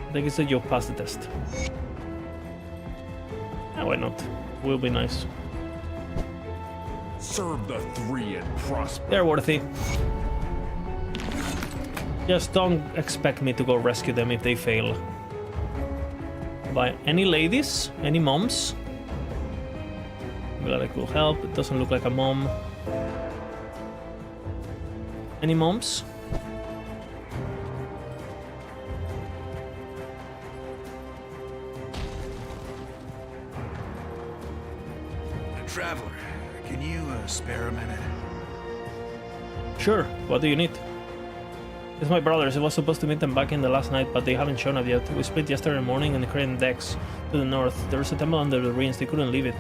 I think it's that you passed the test. Yeah, why not? Will be nice. Serve the three and prosper. They're worthy. Just don't expect me to go rescue them if they fail. By any ladies? Any moms? Glad I could help. It doesn't look like a mom. Any moms? Traveler, can you spare a minute? Sure. What do you need? It's my brothers. I was supposed to meet them back in the last night, but they haven't shown up yet. We split yesterday morning in the Crane decks to the north. There's a temple under the ruins. They couldn't leave it.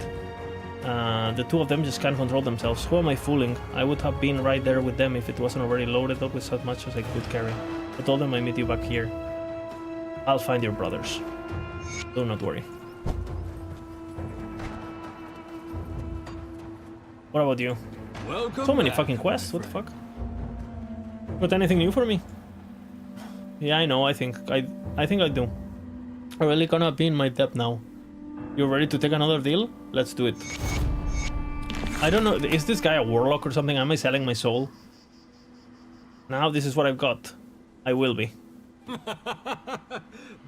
The two of them just can't control themselves. Who am I fooling? I would have been right there with them if it wasn't already loaded up with as much as I could carry. I told them I'd meet you back here. I'll find your brothers. Do not worry. What about you? Welcome So many back. fucking quests. What the fuck? Got anything new for me? Yeah, I know. I think I do. I'm really gonna be in my depth now. You ready to take another deal? Let's do it. I don't know. Is this guy a warlock or something? Am I selling my soul? Now this is what I've got. I will be.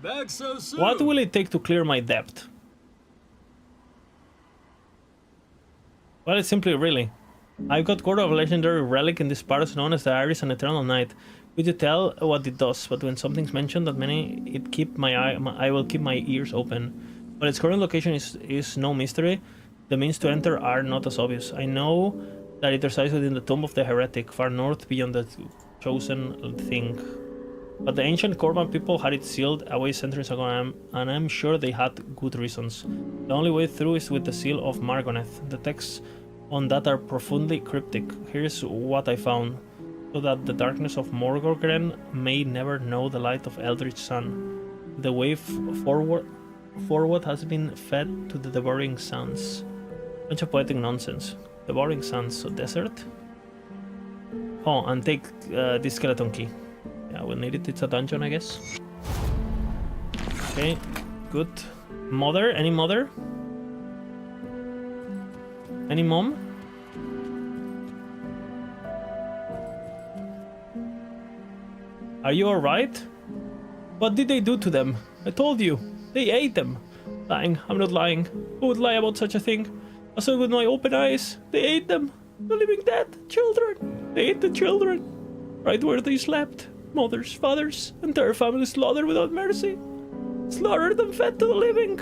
Back so soon. What will it take to clear my debt? Well, it's simply really. I've got core of a legendary relic in this part known as the Iris and Eternal Night. Could you tell what it does? But when something's mentioned that many, I will keep my ears open. But its current location is no mystery. The means to enter are not as obvious. I know that it resides within the tomb of the heretic, far north beyond the chosen thing. But the ancient Korban people had it sealed away centuries ago, and I'm sure they had good reasons. The only way through is with the seal of Margoneth. The texts on that are profoundly cryptic. Here's what I found. So that the darkness of Morgorgren may never know the light of Eldritch Sun. The way forward has been fed to the devouring suns. Bunch of poetic nonsense. Devouring suns, so desert? Oh, and take this skeleton key. Yeah, we'll need it. It's a dungeon, I guess. Okay, good. Mother? Any mother? Any mom? Are you alright? What did they do to them? I told you. They ate them. Lying. I'm not lying. Who would lie about such a thing? I saw it with my open eyes. They ate them. The living dead. Children. They ate the children. Right where they slept. Mothers, fathers, entire families slaughtered without mercy. Slaughtered and fed to the living.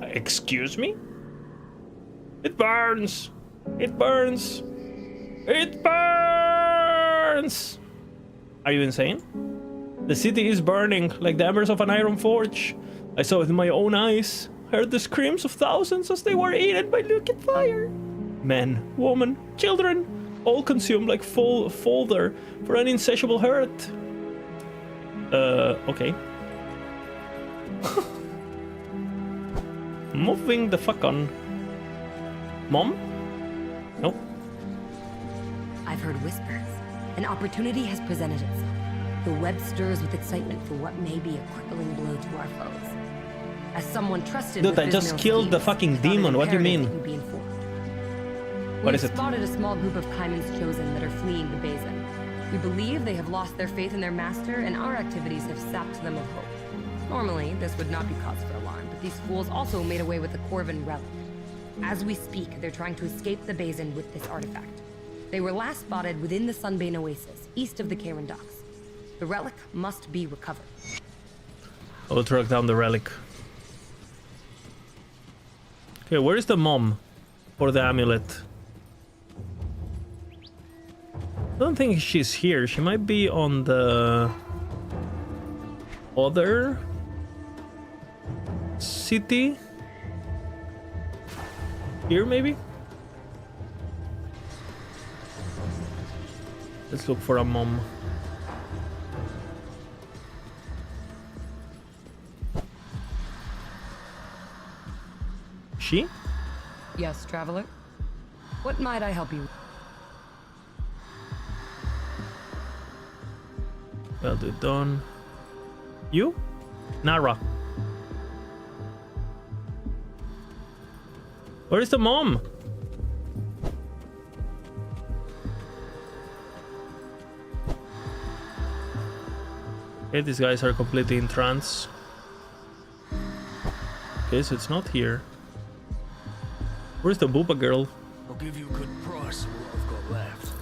Excuse me? It burns! It burns! It burns! Are you insane? The city is burning like the embers of an iron forge. I saw it with my own eyes. Heard the screams of thousands as they were eaten by liquid fire. Men, women, children, all consumed like fodder for an insatiable hurt. Okay. Moving the fuck on. Mom? Nope. I've heard whispers. An opportunity has presented itself. The web stirs with excitement for what may be a crippling blow to our foes. As someone trusted Dude, with I just Vizmir's killed the schemes, fucking I thought it demon. What do you imperative mean? that you be informed. What We've is it? spotted a small group of Kaiman's chosen that are fleeing the basin. We believe they have lost their faith in their master, and our activities have sapped them of hope. Normally, this would not be cause for alarm, but these fools also made away with the Corvin relic. As we speak, they're trying to escape the basin with this artifact. They were last spotted within the Sunbane Oasis, east of the Karen docks. The relic must be recovered. I'll track down the relic. Okay, where is the mom for the amulet? I don't think she's here. She might be on the other city. Here, maybe? Let's look for a mom. She? Yes, traveler? What might I help you? Well done. You? Nara. Where is the mom? Okay, these guys are completely in trance. Okay, so it's not here. Where's the Booba girl? I'll give you a good price for what I've got left.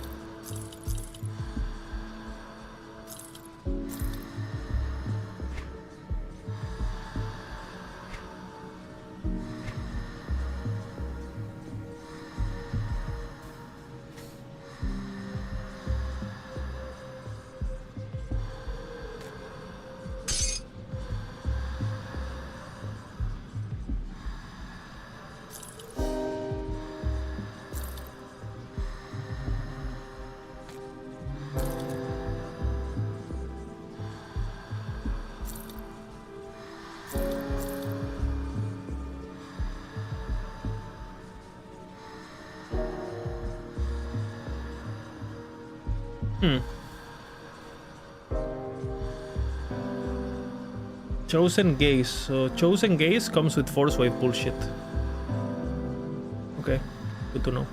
Chosen gaze. So chosen gaze comes with force wave bullshit. Okay, good to know.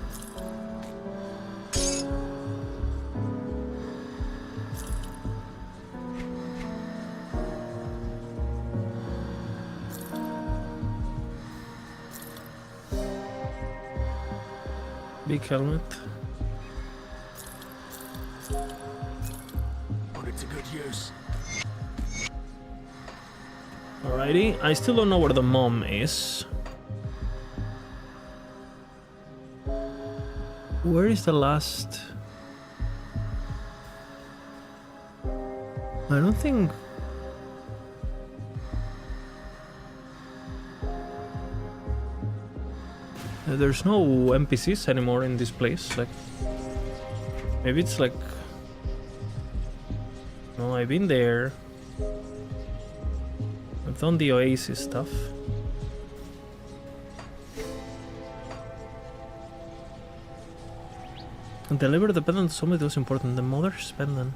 Big helmet. Put it to good use. Alrighty, I still don't know where the mom is. Where is the last? I don't think... There's no NPCs anymore in this place, like... Maybe it's like... No, I've been there. I've done the Oasis stuff. And deliver the pendant to somebody who's important. The mother's pendant.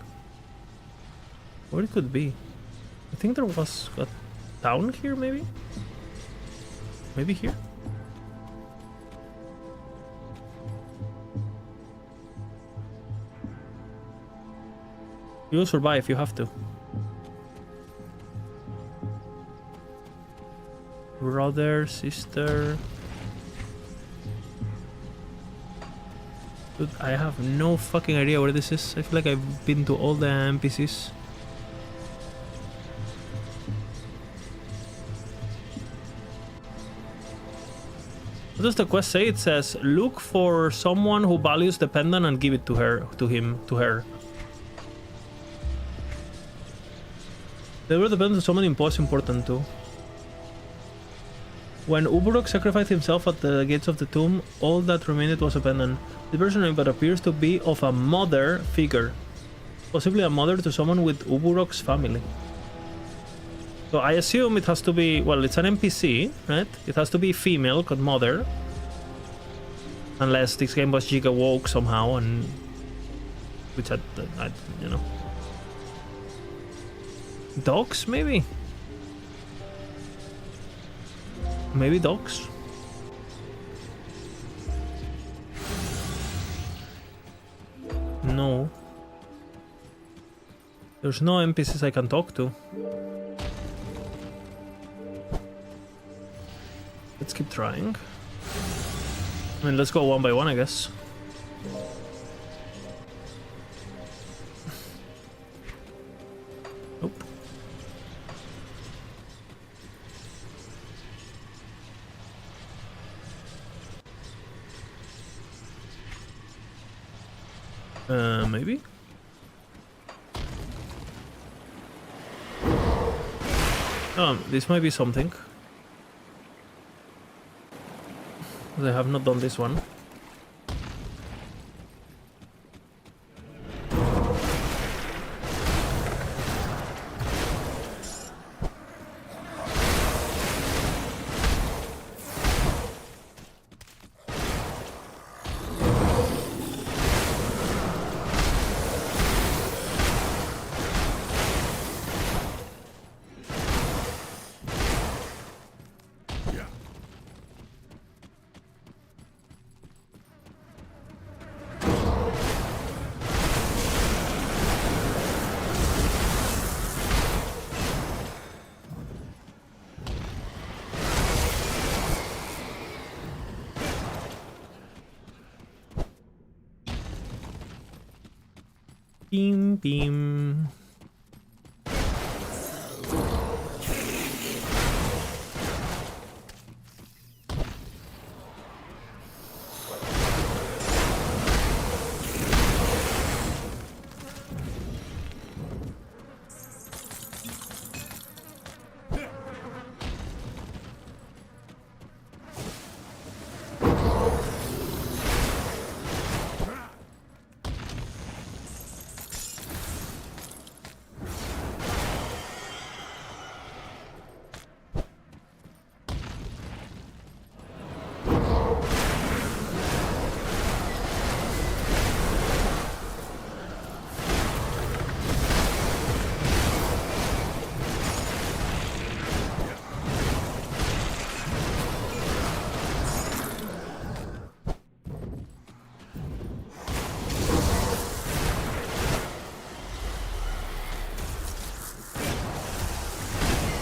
Where it could be? I think there was a town here, maybe? Maybe here? You'll survive, you have to. Brother, sister... Dude, I have no fucking idea where this is. I feel like I've been to all the NPCs. What does the quest say? It says, look for someone who values the pendant and give it to her, to her. They were the pendant to someone important too. When Uburok sacrificed himself at the gates of the tomb, all that remained was a pendant. The person but appears to be of a mother figure. Possibly a mother to someone with Uburok's family. So I assume it has to be, well, it's an NPC, right? It has to be female, called mother. Unless this game was giga woke somehow, and... Which I you know... Dogs, maybe? Maybe dogs? No. There's no NPCs I can talk to. Let's keep trying. I mean, let's go one by one, I guess. Maybe? This might be something. I have not done this one. Beam, beam.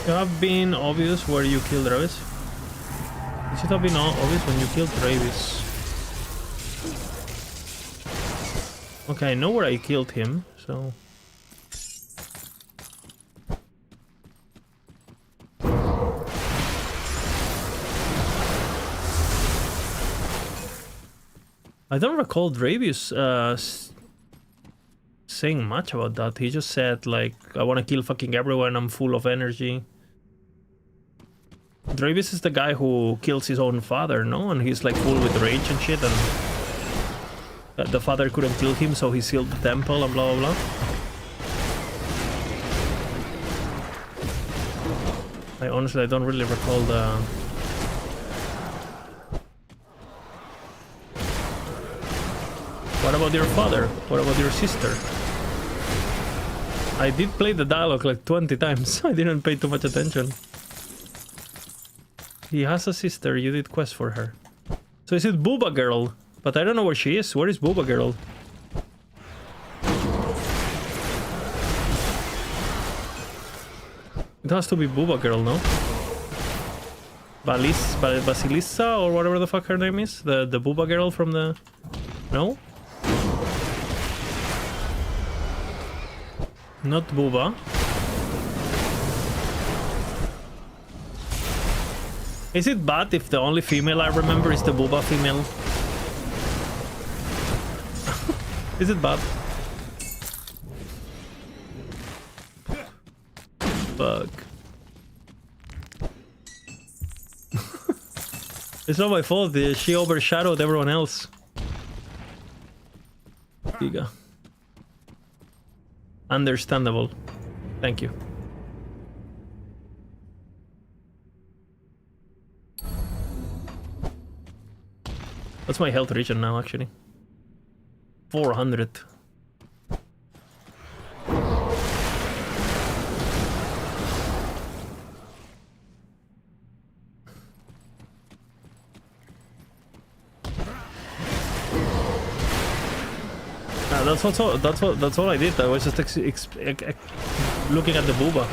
It have been obvious where you killed Travis. It should have been obvious when you killed Travis. Okay, I know where I killed him, so... I don't recall Dravius saying much about that. He just said, like, I want to kill fucking everyone, I'm full of energy. Dravius is the guy who kills his own father, no? And he's like full with rage and shit, and the father couldn't kill him, so he sealed the temple and blah blah blah. I honestly don't really recall the... What about your father? What about your sister? I did play the dialogue like 20 times. I didn't pay too much attention. He has a sister, you did quest for her. So is it Booba Girl? But I don't know where she is. Where is Booba Girl? It has to be Booba Girl, no? Basilissa or whatever the fuck her name is? The Booba Girl from the... No? Not Booba. Is it bad if the only female I remember is the Booba female? Is it bad? Fuck. It's not my fault, she overshadowed everyone else. Giga. Understandable. Thank you. What's my health region now, actually? 400. That's all I did. I was just looking at the Booba.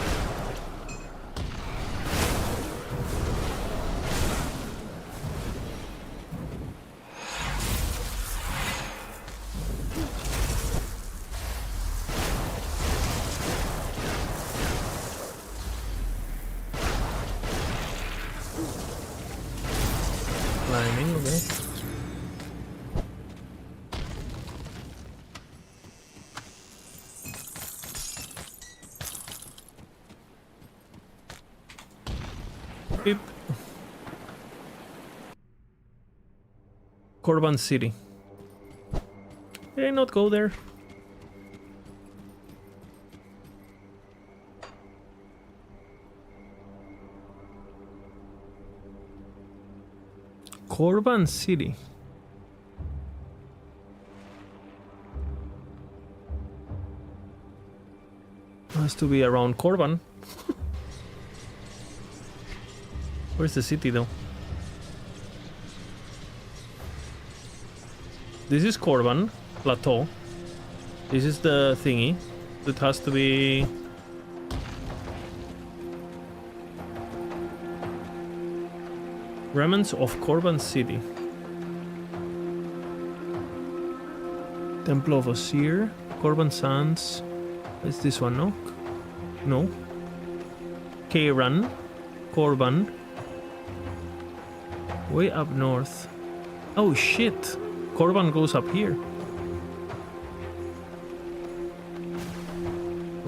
Climbing, okay. Beep. Korban City. Did I not go there? Korban City. Has to be around Korban. Where's the city though? This is Korban Plateau. This is the thingy. It has to be... Remnants of Korban City. Temple of Osir. Korban Sands. It's this one, no? No. Kairan. Korban. Way up north. Oh shit! Korban goes up here.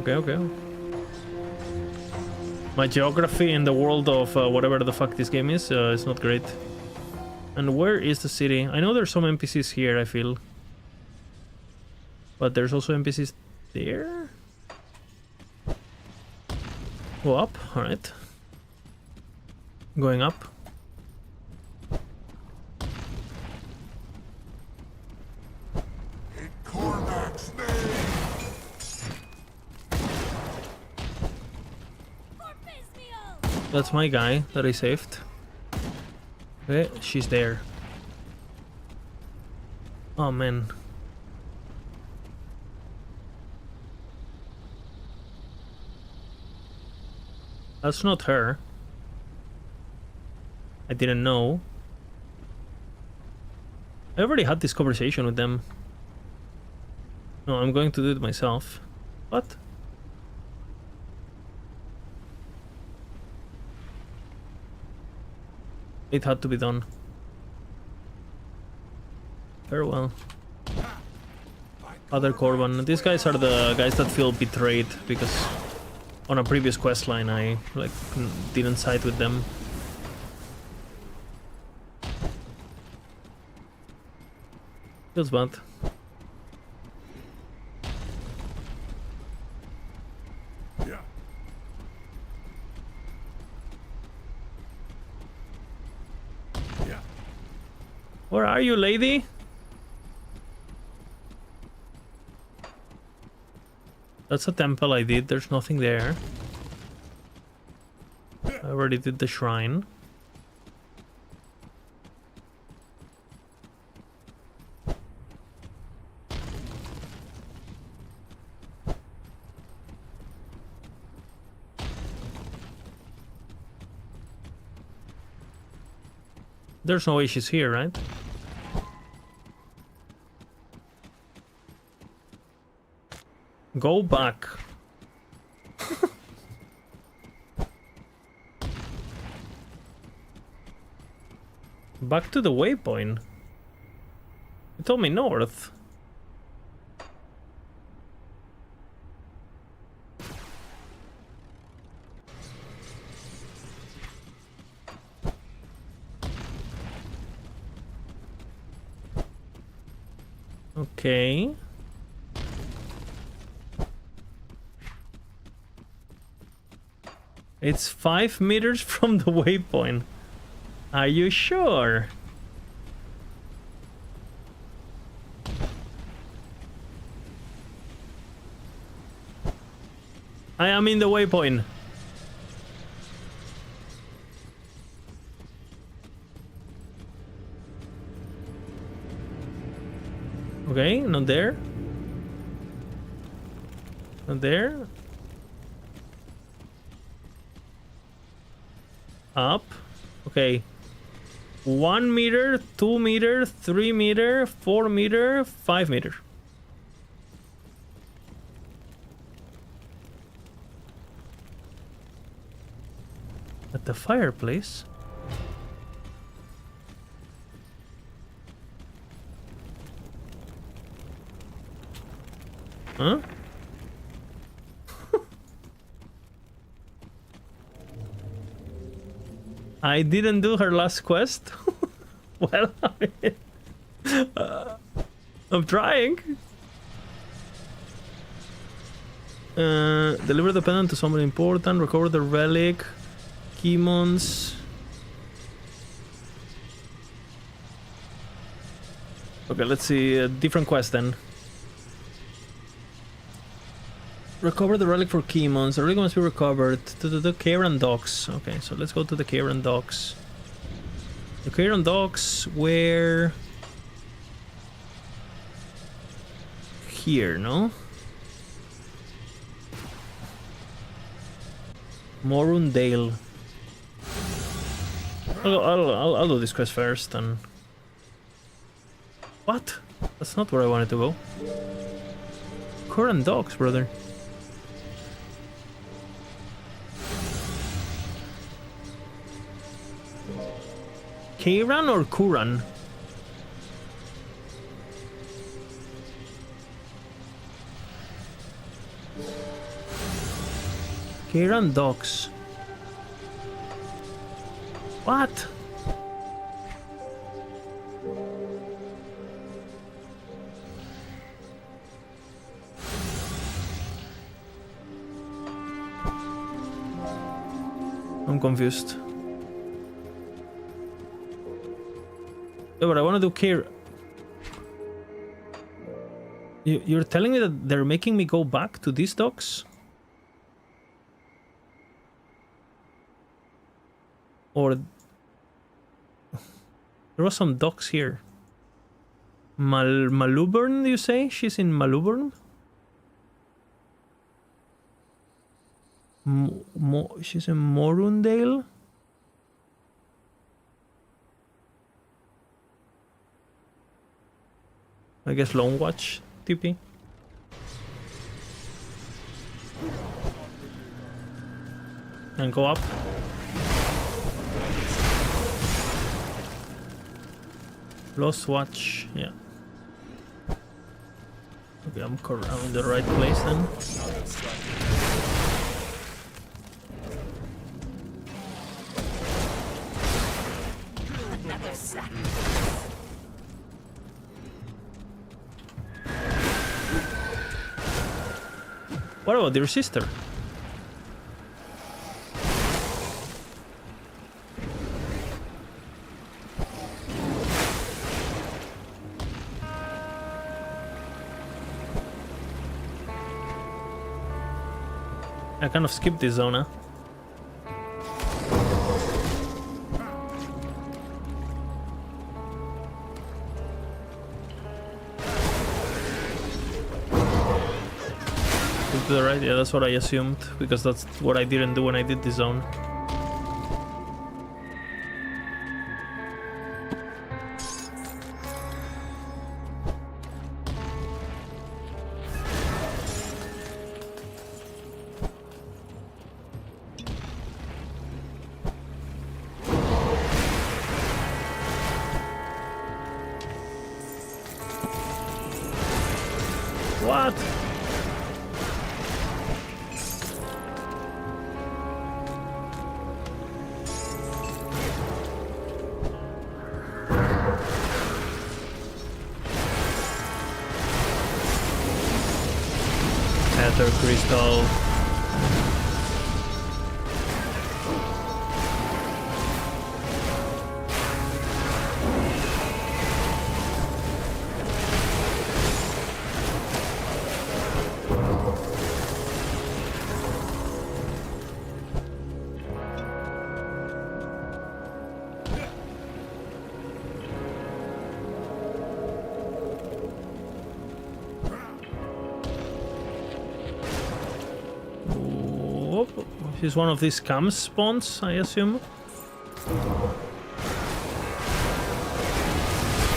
Okay. My geography in the world of whatever the fuck this game is not great. And where is the city? I know there's some NPCs here, I feel. But there's also NPCs there? Go up, alright. Going up. In Cormac's name! That's my guy that I saved. Okay, she's there. Oh man. That's not her. I didn't know. I already had this conversation with them. No, I'm going to do it myself. What? It had to be done. Very well. Other Korban. These guys are the guys that feel betrayed because on a previous quest line I like didn't side with them. Feels bad. Yeah. Yeah. Where are you, lady? That's a temple I did. There's nothing there. I already did the shrine. There's no way she's here, right? Go back. Back to the waypoint. You told me north. Okay. It's 5 meters from the waypoint. Are you sure? I am in the waypoint. Okay, not there. Not there. Up. Okay. 1 meter, 2 meter, 3 meter, 4 meter, 5 meter. At the fireplace. Huh? I didn't do her last quest. Well, I mean, I'm trying. Deliver the pendant to someone important. Recover the relic. Keymons. Okay, let's see. A different quest then. Recover the relic for Keymons. The relic must be recovered to the Kairan docks. Okay, so let's go to the Kairan docks. The Kairan docks were here, no? Morundale. I'll do this quest first and... What? That's not where I wanted to go. Kairan docks, brother. Kairan or Kuran? Kairan docks. What? I'm confused. Yeah, but I want to do care. You're telling me that they're making me go back to these docks? Or... There was some docks here. Maluburn, you say? She's in Maluburn? She's in Morundale? I guess Lone Watch, TP. And go up. Lost Watch, yeah. Okay, I'm in the right place then. What about your sister? I kind of skipped this zone, huh? To the right, yeah, that's what I assumed, because that's what I didn't do when I did this zone. What? Ether crystal. She's one of these cam spawns, I assume.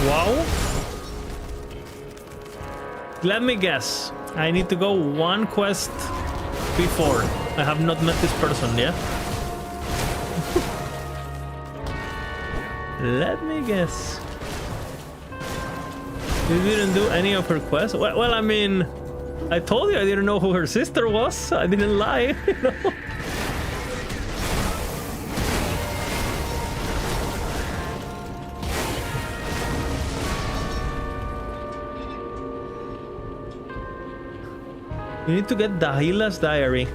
Wow. Let me guess. I need to go one quest before. I have not met this person yet. Let me guess. You didn't do any of her quests? Well, I mean, I told you I didn't know who her sister was. I didn't lie, you know? You need to get Dahila's diary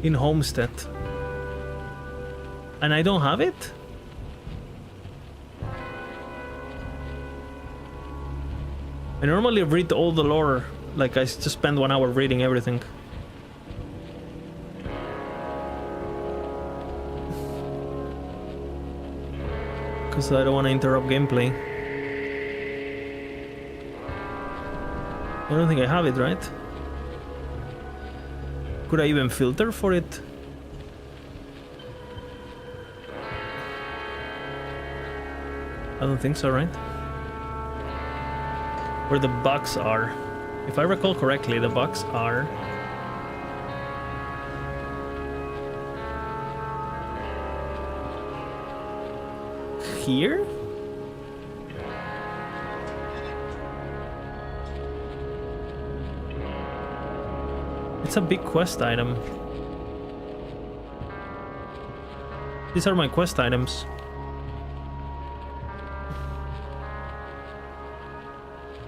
in Homestead. And I don't have it? I normally read all the lore, like I just spend 1 hour reading everything. Because I don't want to interrupt gameplay. I don't think I have it, right? Could I even filter for it? I don't think so, right? Where the bugs are. If I recall correctly, the bugs are... here? It's a big quest item. These are my quest items.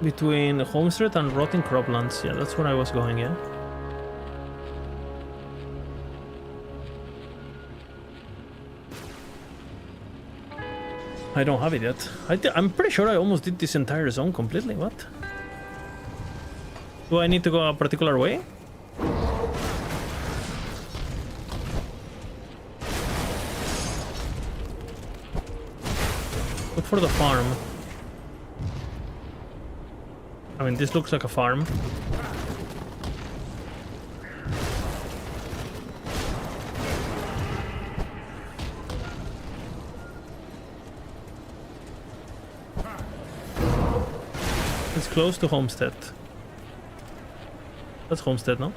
Between Homestead and Rotting Croplands. Yeah, that's where I was going, yeah. I don't have it yet. I'm pretty sure I almost did this entire zone completely. What? Do I need to go a particular way? Look for the farm. I mean, this looks like a farm. It's close to Homestead. That's Homestead, no?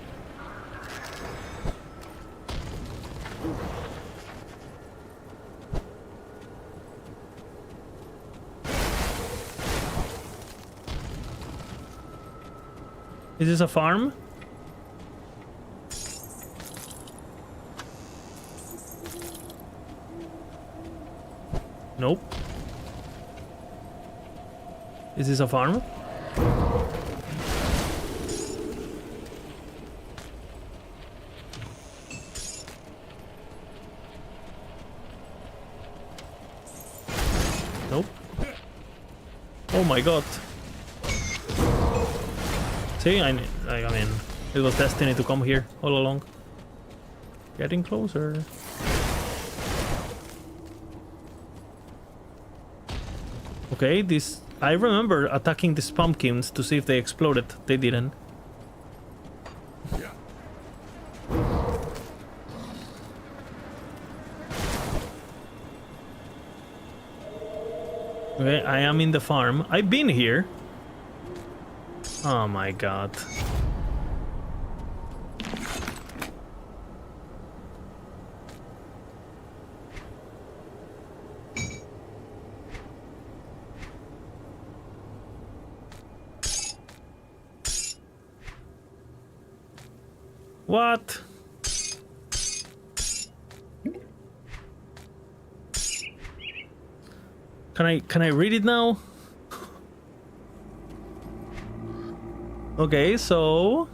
Is this a farm? Nope. Is this a farm? Nope. Oh my god. See, I mean, it was destiny to come here all along. Getting closer. Okay, this... I remember attacking these pumpkins to see if they exploded. They didn't. Okay, I am in the farm. I've been here. Oh my god. What? Can I read it now? Okay, so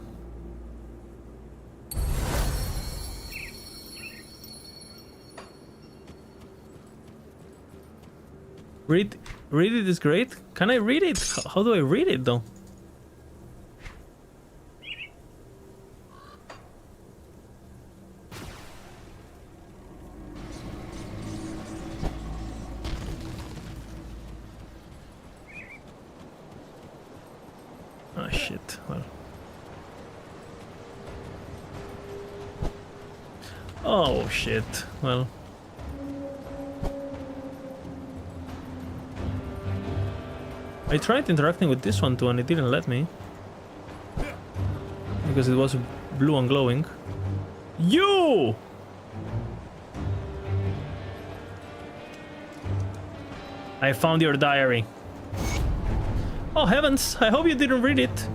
read it is great. Can I read it? How do I read it though? Oh shit, well. Oh shit, well. I tried interacting with this one too and it didn't let me. Because it was blue and glowing. You! I found your diary. Oh heavens, I hope you didn't read it.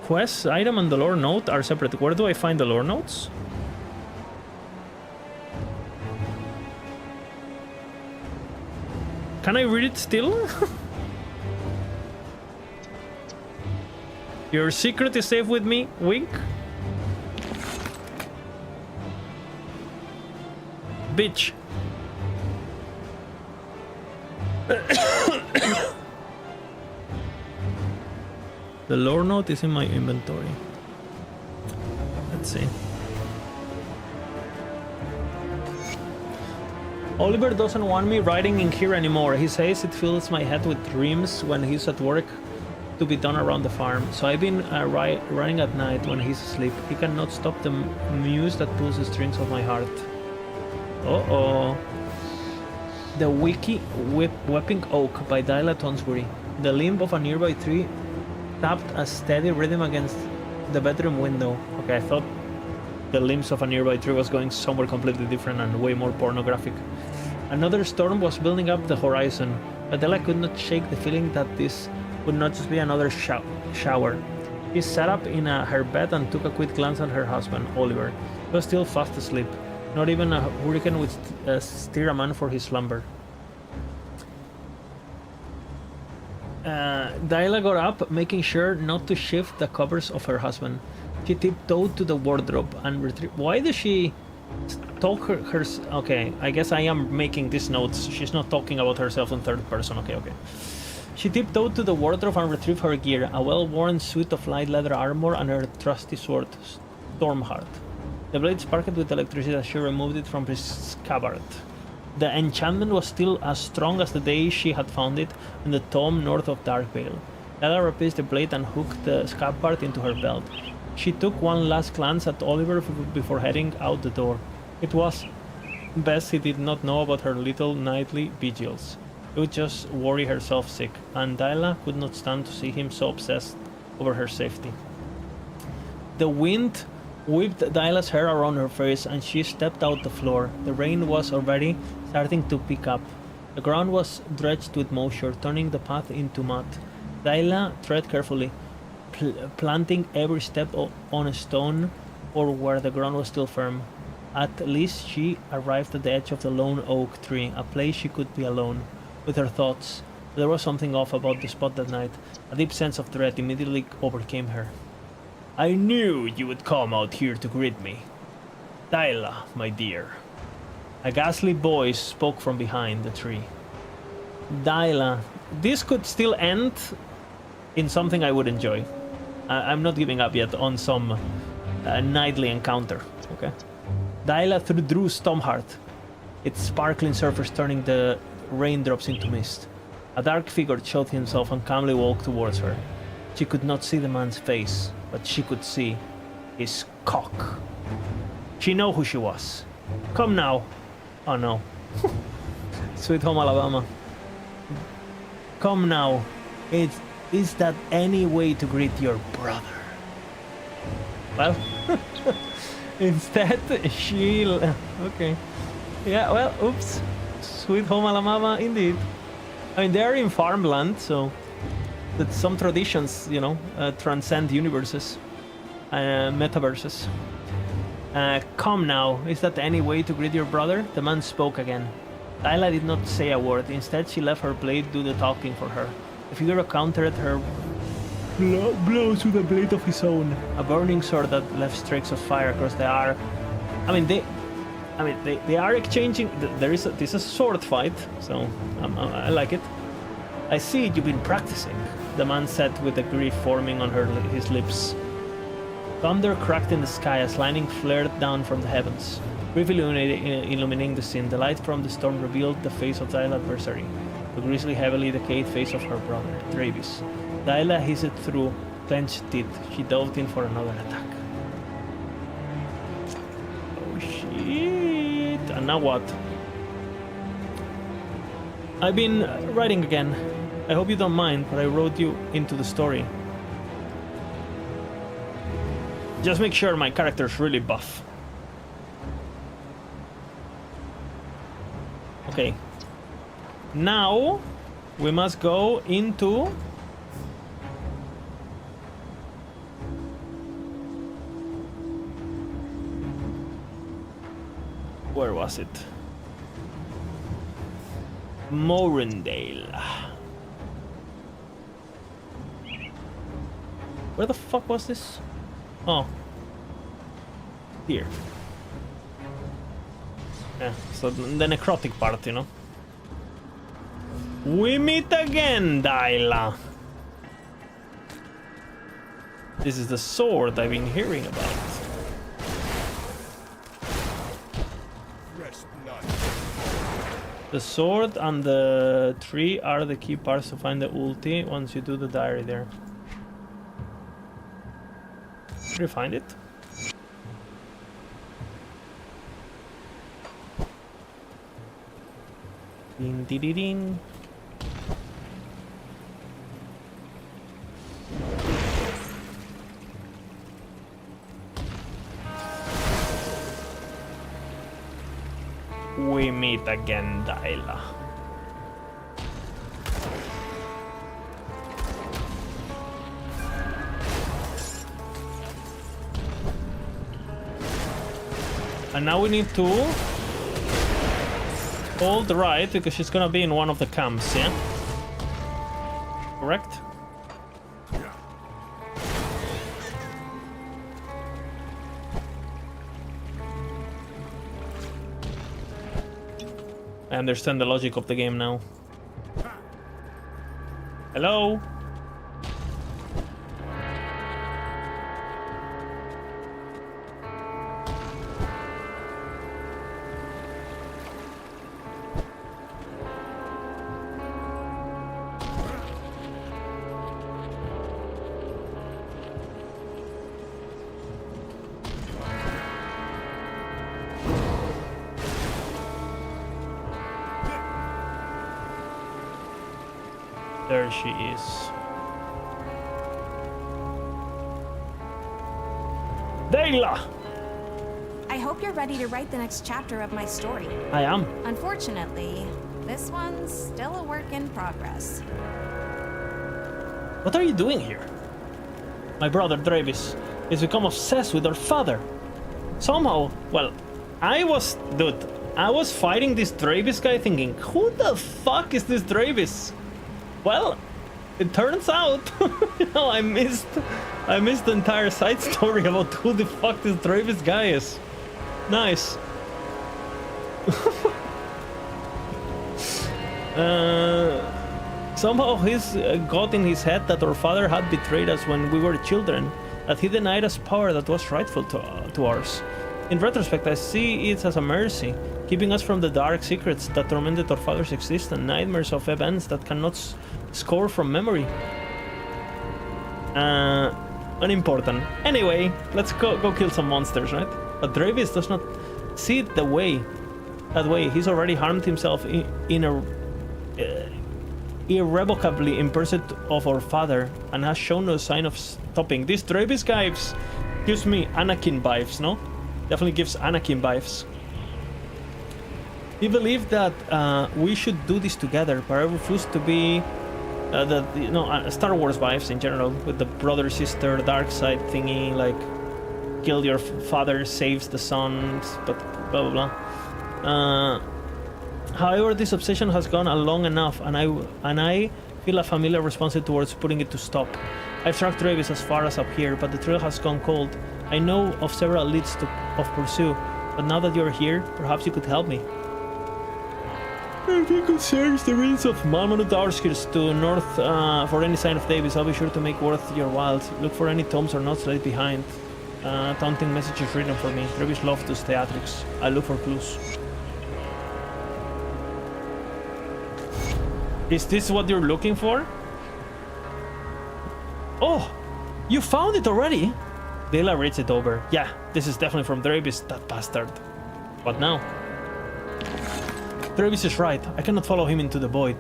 Quest, item, and the lore note are separate. Where do I find the lore notes? Can I read it still? Your secret is safe with me, wink. Bitch. The lore note is in my inventory. Let's see. Oliver doesn't want me riding in here anymore. He says it fills my head with dreams when he's at work to be done around the farm. So I've been riding at night when he's asleep. He cannot stop the muse that pulls the strings of my heart. Uh-oh. The Weeping Oak by Dyla Tonsbury. The limb of a nearby tree tapped a steady rhythm against the bedroom window. Okay, I thought the limbs of a nearby tree was going somewhere completely different and way more pornographic. Another storm was building up the horizon. Adela could not shake the feeling that this would not just be another shower. She sat up in her bed and took a quick glance at her husband, Oliver. He was still fast asleep. Not even a hurricane would steer a man for his slumber. Dyla got up, making sure not to shift the covers of her husband. She tiptoed to the wardrobe and retrieved... Why does she talk her... Okay, I guess I am making these notes. She's not talking about herself in third person. Okay. She tiptoed to the wardrobe and retrieved her gear, a well-worn suit of light leather armor and her trusty sword, Stormheart. The blade sparkled with electricity as she removed it from his scabbard. The enchantment was still as strong as the day she had found it in the tomb north of Darkvale. Ella replaced the blade and hooked the scabbard into her belt. She took one last glance at Oliver before heading out the door. It was best he did not know about her little nightly vigils. It would just worry herself sick, and Dyla could not stand to see him so obsessed over her safety. The wind whipped Dyla's hair around her face, and she stepped out the floor. The rain was already starting to pick up. The ground was drenched with moisture, turning the path into mud. Dyla tread carefully, planting every step on a stone or where the ground was still firm. At least she arrived at the edge of the lone oak tree, a place she could be alone with her thoughts. There was something off about the spot that night. A deep sense of dread immediately overcame her. I knew you would come out here to greet me. Dyla, my dear. A ghastly voice spoke from behind the tree. Dyla. This could still end in something I would enjoy. I'm not giving up yet on some nightly encounter. Okay. Dyla drew Stormheart, its sparkling surface turning the raindrops into mist. A dark figure showed himself and calmly walked towards her. She could not see the man's face, but she could see his cock. She knew who she was. Come now. Oh no. Sweet Home Alabama. Come now. Is that any way to greet your brother? Well, instead she... Okay. Yeah, well, oops. Sweet Home Alabama, indeed. I mean, they're in farmland, so that some traditions, you know, transcend universes, metaverses. Come now, is that any way to greet your brother? The man spoke again. Dyla did not say a word. Instead, she let her blade do the talking for her. The figure countered her blows with a blade of his own, a burning sword that left streaks of fire across the air. They are exchanging. This is a sword fight, so I like it. I see you've been practicing, the man said with a grief forming on his lips. Thunder cracked in the sky as lightning flared down from the heavens, briefly illuminating the scene. The light from the storm revealed the face of Dyla's adversary, the grisly, heavily decayed face of her brother, Travis. Dyla hissed through clenched teeth. She dove in for another attack. Oh shit! And now what? I've been writing again. I hope you don't mind, but I wrote you into the story. Just make sure my character's really buff. Okay. Now we must go into where was it? Morendale. Where the fuck was this? Oh. Here. Yeah, so the necrotic part, you know. We meet again, Dyla. This is the sword I've been hearing about. The sword and the tree are the key parts to find the ulti once you do the diary there. Did you find it? Din din din din. We meet again, Dyla. And now we need to hold right because she's gonna be in one of the camps, yeah? Correct? I understand the logic of the game now. Hello? There she is. Dyla! I hope you're ready to write the next chapter of my story. I am. Unfortunately, this one's still a work in progress. What are you doing here? My brother Dravis has become obsessed with her father. Somehow, well, I was fighting this Dravis guy thinking, who the fuck is this Dravis? Well, it turns out, you know, I missed the entire side story about who the fuck this Dravis guy is. Nice. Somehow he's got in his head that our father had betrayed us when we were children, that he denied us power that was rightful to ours. In retrospect, I see it as a mercy, keeping us from the dark secrets that tormented our father's existence, nightmares of events that cannot score from memory. Unimportant. Anyway, let's go kill some monsters, right? But Dravis does not see it that way. He's already harmed himself irrevocably in pursuit of our father and has shown no sign of stopping. This Dravis guy gives me Anakin vibes, no? Definitely gives Anakin vibes. He believed that we should do this together, but I refuse to be Star Wars vibes in general, with the brother sister dark side thingy, like kill your father saves the son, but blah blah blah. However, this obsession has gone on long enough, and I feel a familiar response towards putting it to stop. I've tracked Dravis as far as up here, but the trail has gone cold. I know of several leads of pursuit, but now that you're here, perhaps you could help me. If you could search the ruins of Malmanut Darskis to north for any sign of Davis, I'll be sure to make worth your while. Look for any tomes or notes left behind. Taunting messages written for me. Dravis love to theatrics. I look for clues. Is this what you're looking for? Oh, you found it already? Dyla reads it over. Yeah, this is definitely from Dravis, that bastard. What now? Dravis is right. I cannot follow him into the void.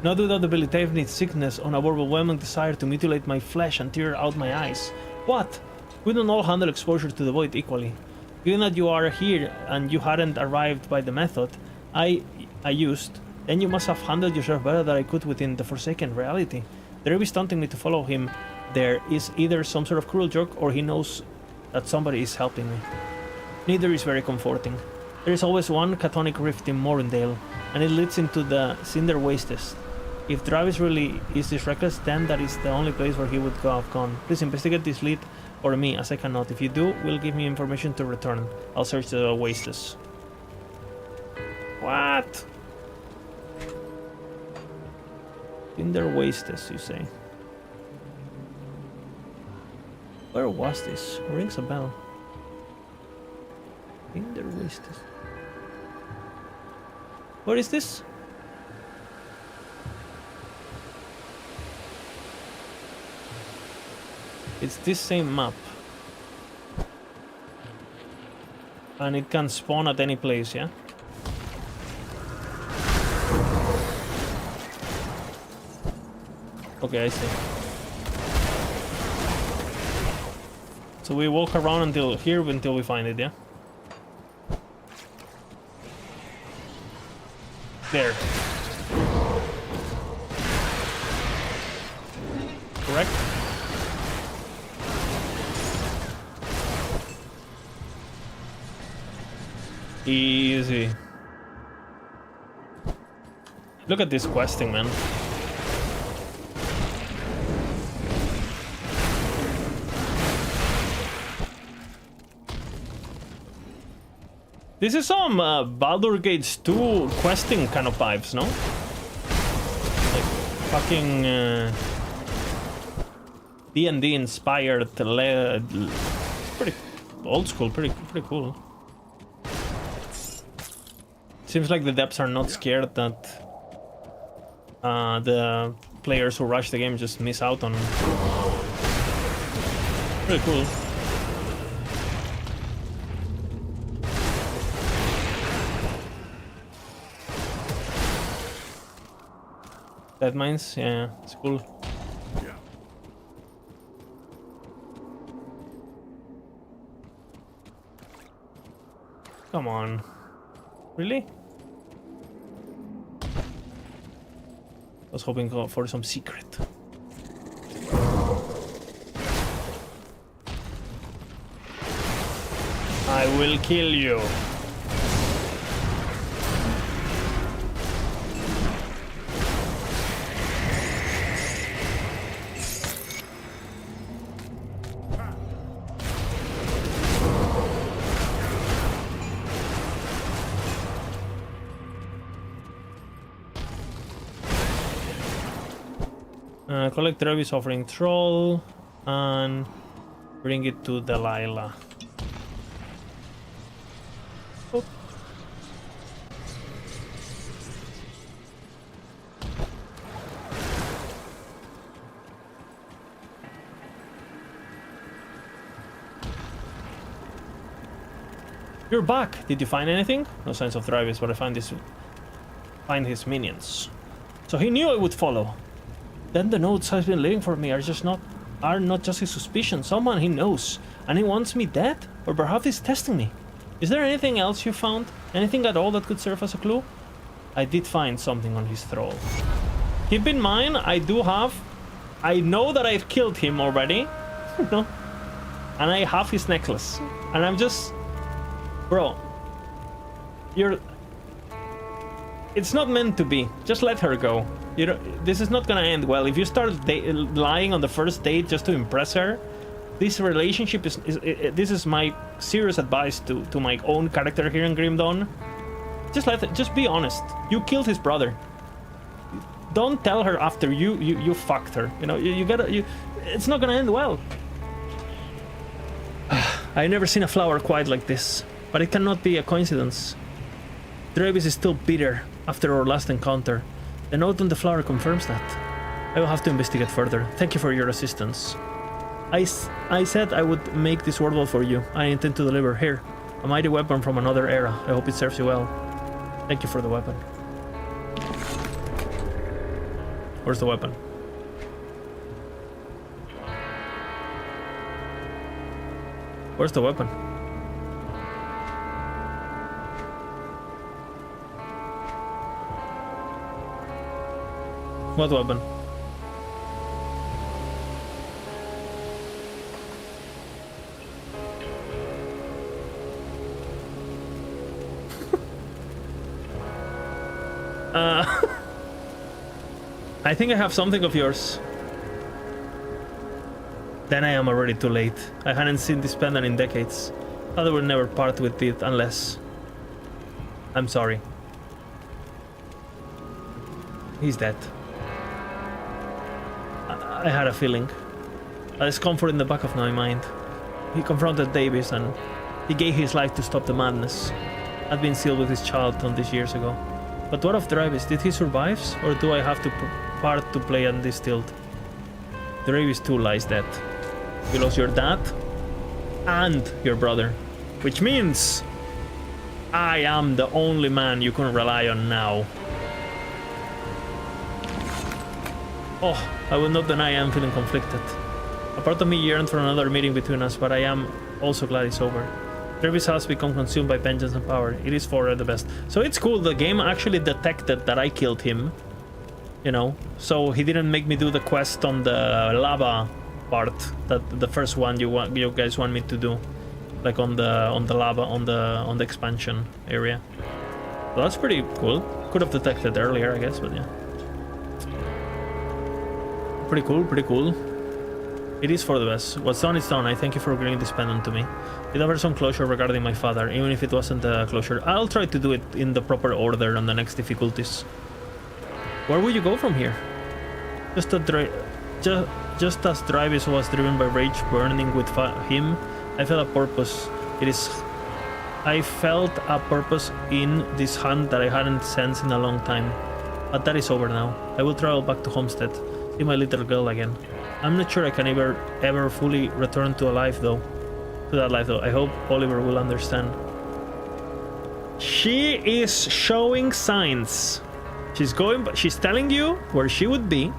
Not without debilitating sickness or an overwhelming desire to mutilate my flesh and tear out my eyes. What? We don't all handle exposure to the void equally. Given that you are here and you hadn't arrived by the method I used, then you must have handled yourself better than I could within the Forsaken reality. Dravis taunting me to follow him there is either some sort of cruel joke or he knows that somebody is helping me. Neither is very comforting. There is always one Chthonic rift in Morndale, and it leads into the Cinder Wastes. If Travis really is this reckless, then that is the only place where he would have gone. Please investigate this lead or me, as I cannot. If you do, will give me information to return. I'll search the wastes. What? Tinder wastes, you say? Where was this? Rings a bell. Tinder wastes. Where is this? It's this same map. And it can spawn at any place, yeah? Okay, I see. So we walk around until here until we find it, yeah? There. Correct? Easy. Look at this questing, man. This is some Baldur's Gate 2 questing kind of vibes, no? Like fucking D&D inspired, pretty old school, pretty cool. Seems like the devs are not scared that the players who rush the game just miss out on. Pretty cool. Dead mines, yeah, it's cool. Yeah. Come on. Really? I was hoping for some secret. I will kill you. Collect Travis offering troll and bring it to Delilah. Oh. You're back. Did you find anything? No signs of Travis, but I find his minions. So he knew I would follow. Then the notes has been leaving for me are not just his suspicion. Someone he knows, and he wants me dead, or perhaps he's testing me. Is there anything else you found? Anything at all that could serve as a clue? I did find something on his thrall. Keep in mind, I know that I've killed him already, no, and I have his necklace, and I'm just, bro, it's not meant to be. Just let her go. You know, this is not gonna end well. If you start lying on the first date just to impress her, this relationship this is my serious advice to my own character here in Grim Dawn. Just be honest. You killed his brother. Don't tell her after you fucked her. You know, it's not gonna end well. I've never seen a flower quite like this, but it cannot be a coincidence. Travis is still bitter after our last encounter. The note on the flower confirms that. I will have to investigate further. Thank you for your assistance. I said I would make this worthwhile for you. I intend to deliver. Here, a mighty weapon from another era. I hope it serves you well. Thank you for the weapon. Where's the weapon? Where's the weapon? What weapon? I think I have something of yours. Then I am already too late. I hadn't seen this pendant in decades. I would never part with it unless... I'm sorry. He's dead. I had a feeling. A discomfort in the back of my mind. He confronted Davis and he gave his life to stop the madness. I'd been sealed with his child all these years ago. But what of Dravis? Did he survive? Or do I have to part to play undistilled? Dravis too lies dead. You lost your dad and your brother. Which means I am the only man you can rely on now. Oh, I will not deny I am feeling conflicted. A part of me yearned for another meeting between us, but I am also glad it's over. Travis has become consumed by vengeance and power. It is for the best. So it's cool, the game actually detected that I killed him. You know, so he didn't make me do the quest on the lava part, that the first one you guys want me to do. Like on the lava, on the expansion area. So that's pretty cool. Could have detected earlier, I guess, but yeah. Pretty cool, pretty cool. It is for the best. What's done is done. I thank you for bringing this pendant to me. It offers some closure regarding my father, even if it wasn't a closure. I'll try to do it in the proper order on the next difficulties. Where will you go from here? Just as Dravis was driven by rage burning with him, I felt a purpose. I felt a purpose in this hunt that I hadn't sensed in a long time. But that is over now. I will travel back to Homestead, see my little girl again. I'm not sure I can ever fully return to that life though. I hope Oliver will understand. She is showing signs. She's telling you where she would be.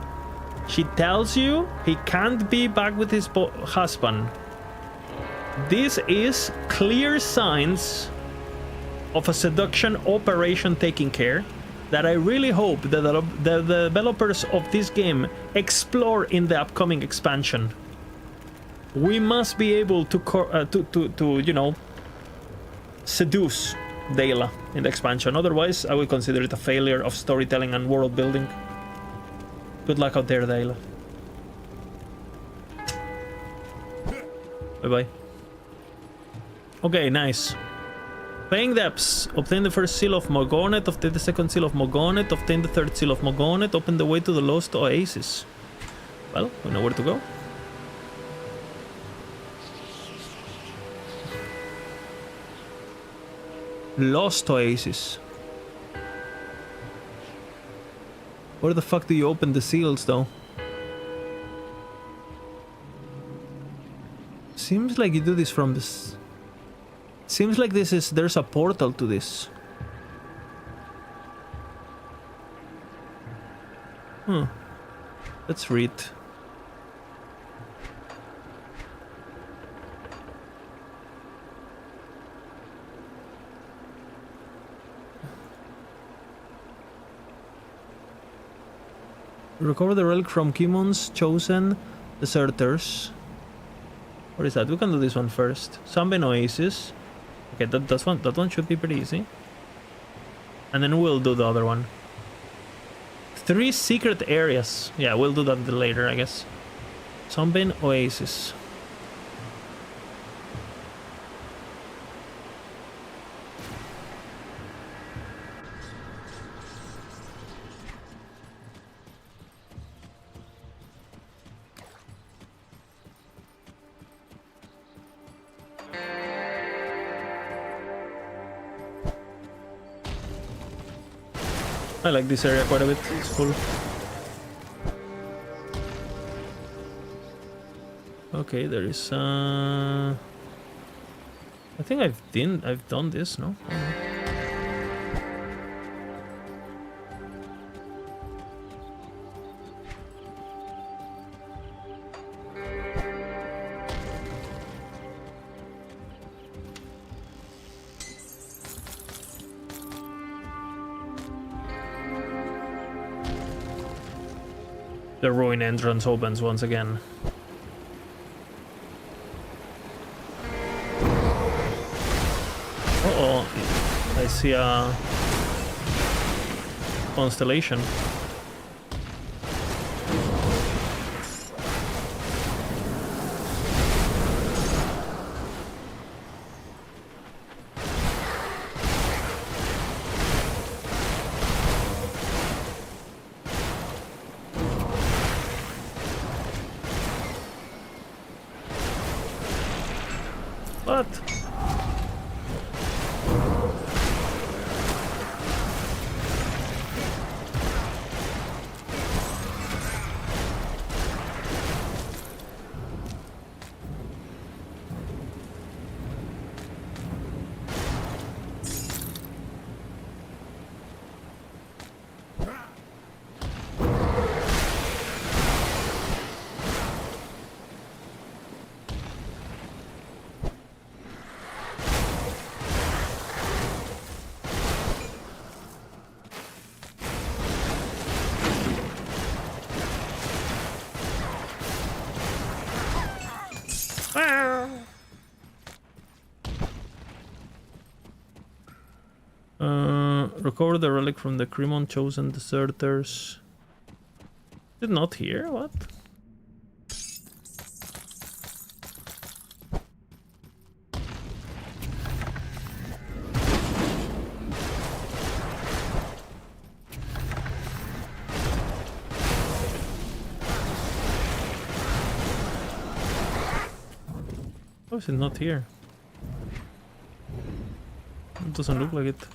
She tells you he can't be back with his husband. This is clear signs of a seduction operation taking care that I really hope that the developers of this game explore in the upcoming expansion. We must be able to you know, seduce Dayla in the expansion. Otherwise, I will consider it a failure of storytelling and world building. Good luck out there, Dayla. Bye-bye. Okay, nice. Paying debts. Obtain the first seal of Mogonet, obtain the second seal of Mogonet, obtain the third seal of Mogonet, open the way to the Lost Oasis. Well, we know where to go. Lost Oasis. Where the fuck do you open the seals, though? Seems like you do this from this... Seems like there's a portal to this. Let's read. Recover the relic from Kimon's chosen deserters. What is that? We can do this one first. Sunbeam Oasis. Okay, that one should be pretty easy. And then we'll do the other one. 3 secret areas. Yeah, we'll do that later, I guess. Sunbeam Oasis. I like this area quite a bit, it's cool. Okay, there is I think I've done this, no? The ruin entrance opens once again. Uh-oh, I see a constellation. What? Recover the relic from the Cremon chosen deserters. Did not hear? What? How is it not here? It doesn't look like it.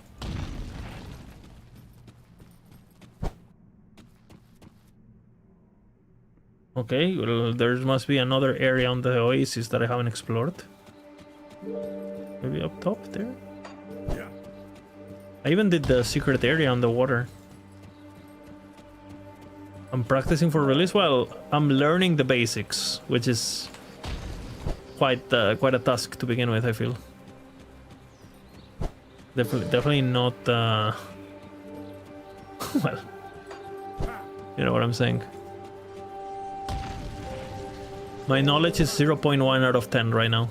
Okay, well, there must be another area on the oasis that I haven't explored. Maybe up top there? Yeah. I even did the secret area on the water. I'm practicing for release. Well, I'm learning the basics, which is quite a task to begin with, I feel. Definitely not... well, you know what I'm saying. My knowledge is 0.1 out of 10 right now.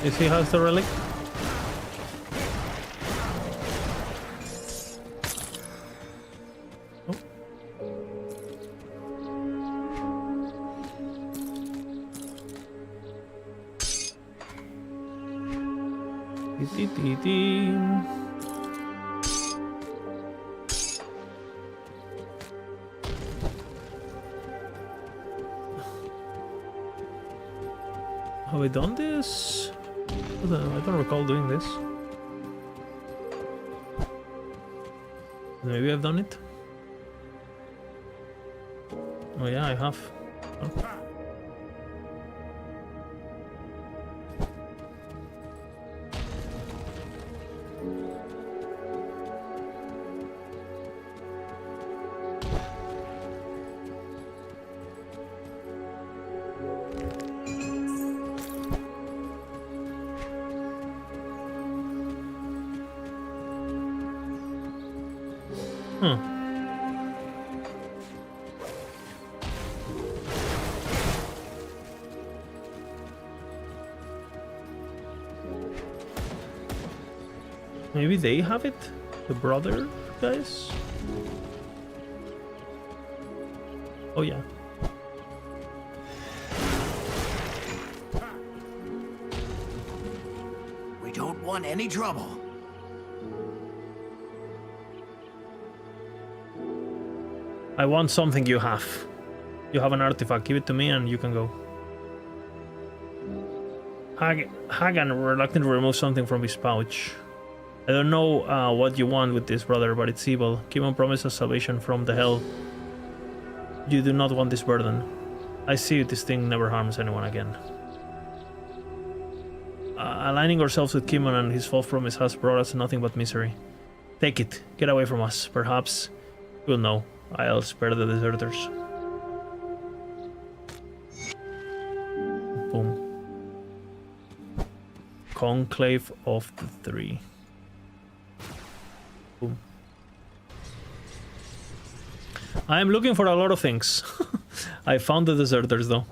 Is he has the relic? Oh. Have I done this? I don't recall doing this. Maybe I've done it. Oh yeah, I have. Oh. Maybe they have it? The brother guys? Oh yeah. We don't want any trouble. I want something you have. You have an artifact, give it to me and you can go. Hagan reluctant to remove something from his pouch. I don't know what you want with this, brother, but it's evil. Kimon promises salvation from the hell. You do not want this burden. I see this thing never harms anyone again. Aligning ourselves with Kimon and his false promise has brought us nothing but misery. Take it. Get away from us. Perhaps we'll know. I'll spare the deserters. Boom. Conclave of the Three. Boom. I am looking for a lot of things. I found the deserters though.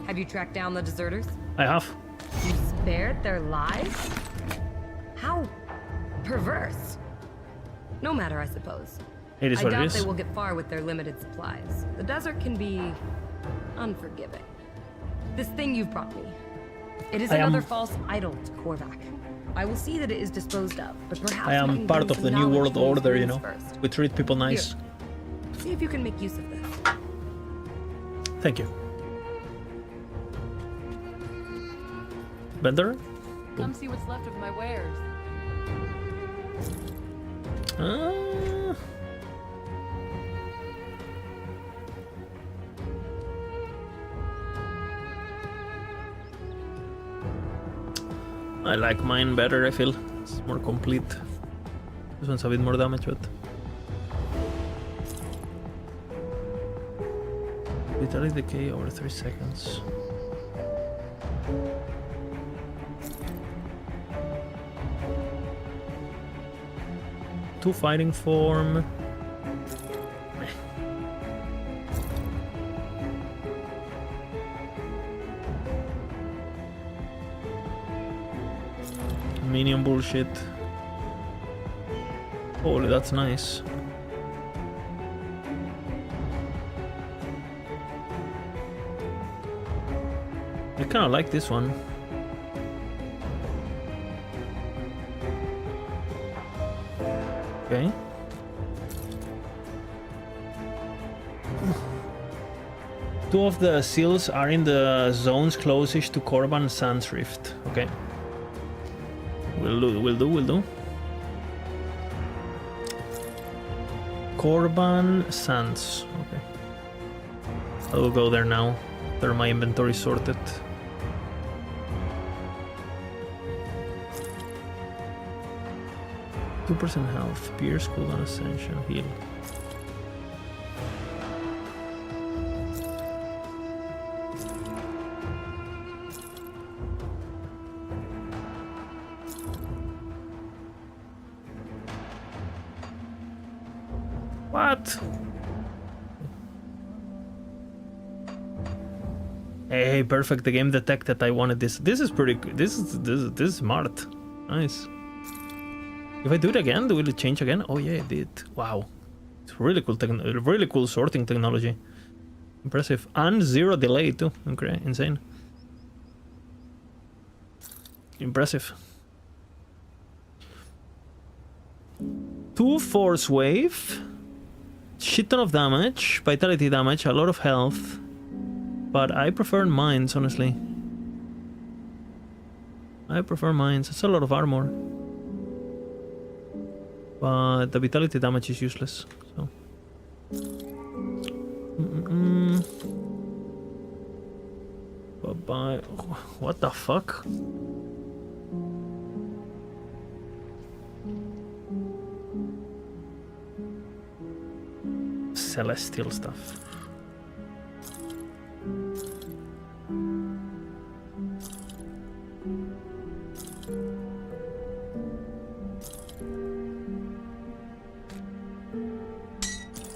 Have you tracked down the deserters? I have. You spared their lives? How perverse. No matter, I suppose. It is I what it doubt is. they will get far with their limited supplies. The desert can be unforgiving. This thing you've brought me. It is I am- another false idol to Korvac. I will see that it is disposed of, but perhaps I we am can part gain of the some New knowledge World from these Order, you ruins know. first. We treat people nice. Here. See if you can make use of this. Thank you. Bender? Come see what's left of my wares. I like mine better, I feel. It's more complete. This one's a bit more damage, but... Vitality decay over 3 seconds. Two fighting form. Minion bullshit. Holy, that's nice. I kinda like this one. Okay. Two of the seals are in the zones closest to Korban Sands Rift. Okay. Will do. Korban Sands. Okay. I will go there now. After my inventory sorted. %2 health, pierce, cooldown, ascension, heal. What? Hey, perfect. The game detected I wanted this. This is pretty good. This is smart. Nice. If I do it again, will it change again? Oh yeah, it did. Wow. It's really cool really cool sorting technology. Impressive. And 0 delay too. Okay, insane. Impressive. 2 force wave. Shit ton of damage, vitality damage, a lot of health. But I prefer mines, honestly. I prefer mines. It's a lot of armor. But the vitality damage is useless, so... Bye-bye. What the fuck? Celestial stuff.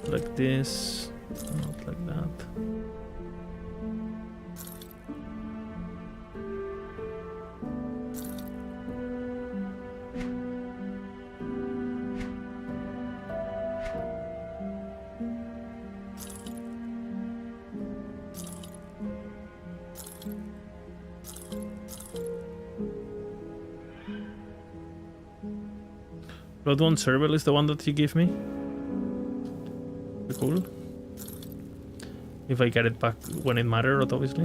Like this, not like that. Bloodborne Serval is the one that you give me. Cool. If I get it back when it matters, obviously.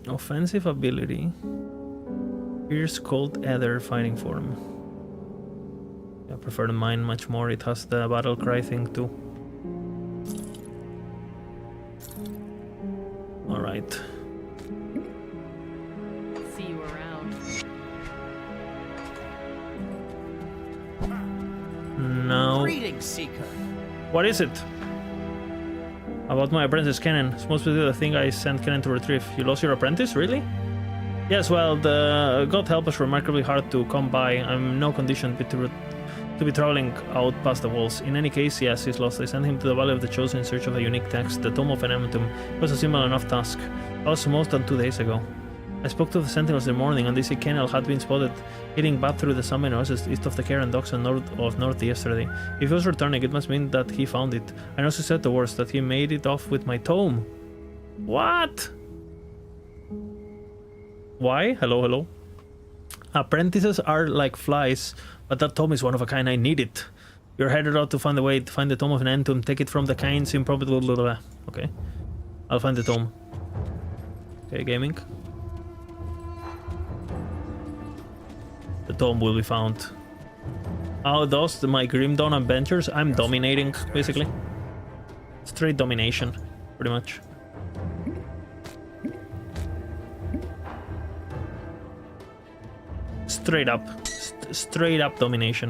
Offensive ability. Pierce Cold Ether fighting form. I prefer the mine much more. It has the battle cry thing too. Alright. See you around. Now, Greetings, Seeker. what is it? About my apprentice Kennen. It's mostly the thing I sent Kennen to retrieve. You lost your apprentice, really? Yes, well, the God help us remarkably hard to come by. I'm no condition to be traveling out past the walls. In any case, yes, he's lost. I sent him to the Valley of the Chosen in search of a unique text. The Tome of Enentum was a simple enough task. Also, most than 2 days ago. I spoke to the sentinels in the morning, and they say Kenel had been spotted heading back through the Summit oasis east of the Karen docks and north yesterday. If he was returning, it must mean that he found it. I also said the worst, that he made it off with my tome. What? Why? Hello, hello. Apprentices are like flies, but that tome is one of a kind. I need it. You're headed out to find a way to find the Tome of Enentum, take it from the Kain's improbable... Okay. I'll find the tome. Okay, gaming. The tome will be found. How does my Grim Dawn adventures? I'm dominating, basically. Straight domination, pretty much. Straight up. Straight up domination.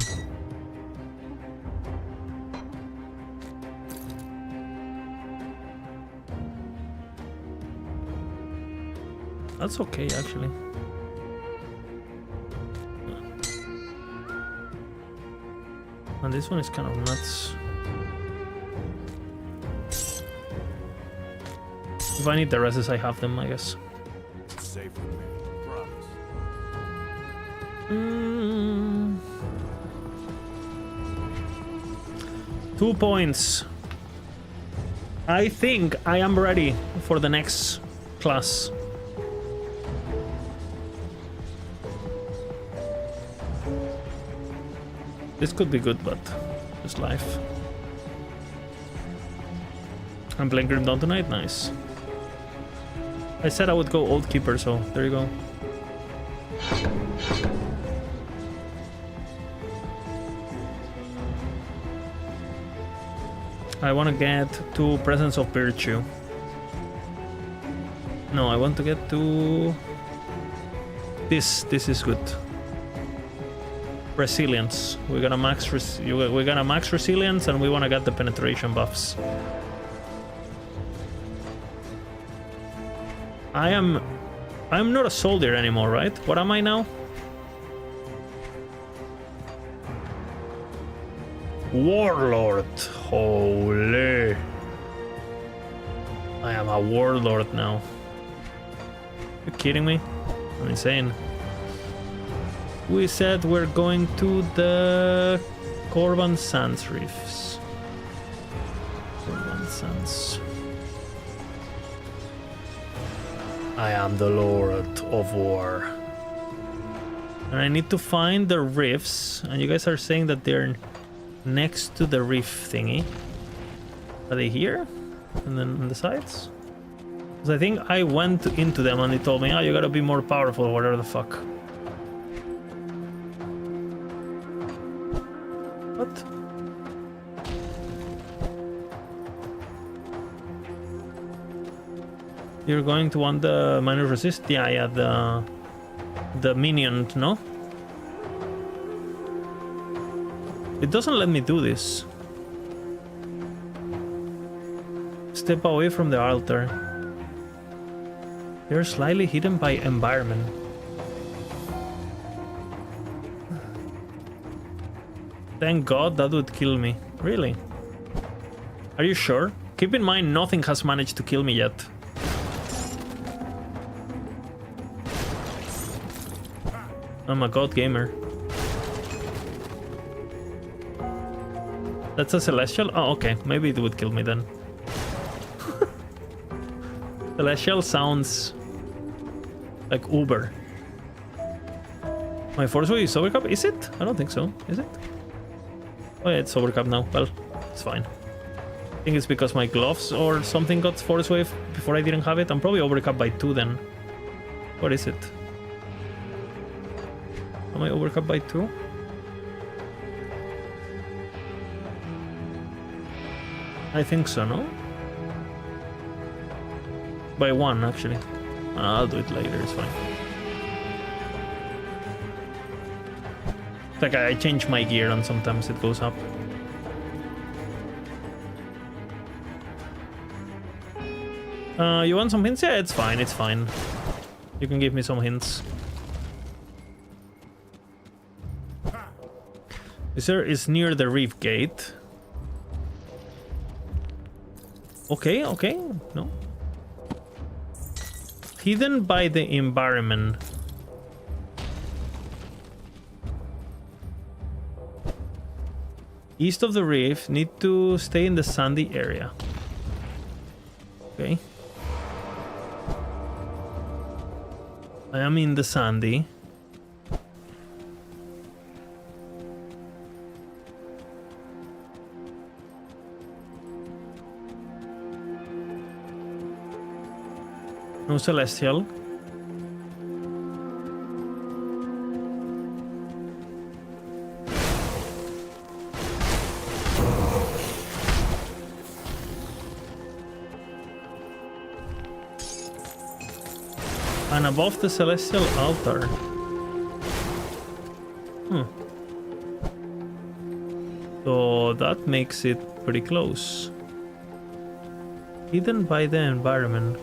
That's okay, actually. And this one is kind of nuts. If I need the reses, I have them, I guess. Safe with me, promise. 2 points. I think I am ready for the next class. This could be good, but just life. I'm playing Grim Dawn tonight, nice. I said I would go Old Keeper, so there you go. I want to get to Presence of Virtue. No, I want to get to... This is good. Resilience. We're gonna max resilience, and we want to get the penetration buffs. I'm not a soldier anymore, right? What am I now? Warlord. Holy. I am a warlord now. You kidding me? I'm insane. We said we're going to the Korvan Sands Reefs. Korvan Sands. I am the Lord of War. And I need to find the rifts. And you guys are saying that they're next to the reef thingy. Are they here? And then on the sides? Because I think I went into them and they told me, oh, you gotta be more powerful or whatever the fuck. What? You're going to want the minor resist? Yeah, the minion, no? It doesn't let me do this. Step away from the altar. They're slightly hidden by environment. Thank God, that would kill me. Really? Are you sure? Keep in mind, nothing has managed to kill me yet. I'm a god gamer. That's a celestial? Oh, okay. Maybe it would kill me then. Celestial sounds like Uber. My force wave is overcap? Is it? I don't think so. Is it? Oh yeah, it's overcap now. Well, it's fine. I think it's because my gloves or something got force wave before I didn't have it. I'm probably overcap by 2 then. What is it? Am I overcap by 2? I think so, no? By 1, actually. I'll do it later, it's fine. It's like I change my gear and sometimes it goes up. You want some hints? Yeah, it's fine, it's fine. You can give me some hints. Is near the reef gate. Okay, okay, no. Hidden by the environment. East of the reef, need to stay in the sandy area. Okay. I am in the sandy. No celestial. And above the celestial altar. So that makes it pretty close. Hidden by the environment.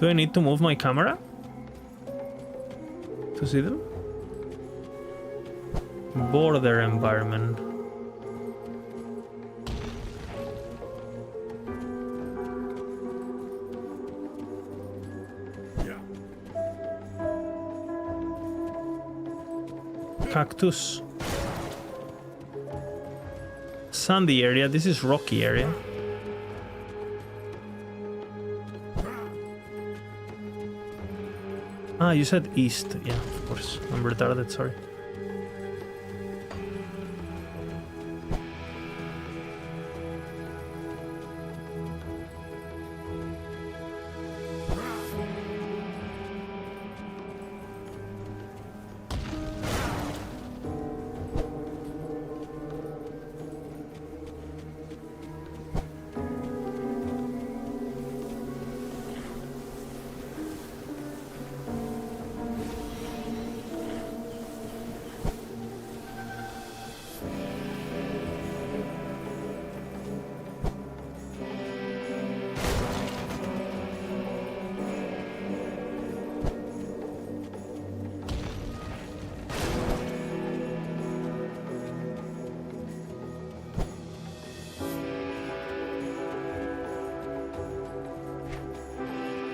Do I need to move my camera to see them? Border environment. Yeah. Cactus. Sandy area. This is rocky area. Ah, you said east. Yeah, of course. I'm retarded, sorry.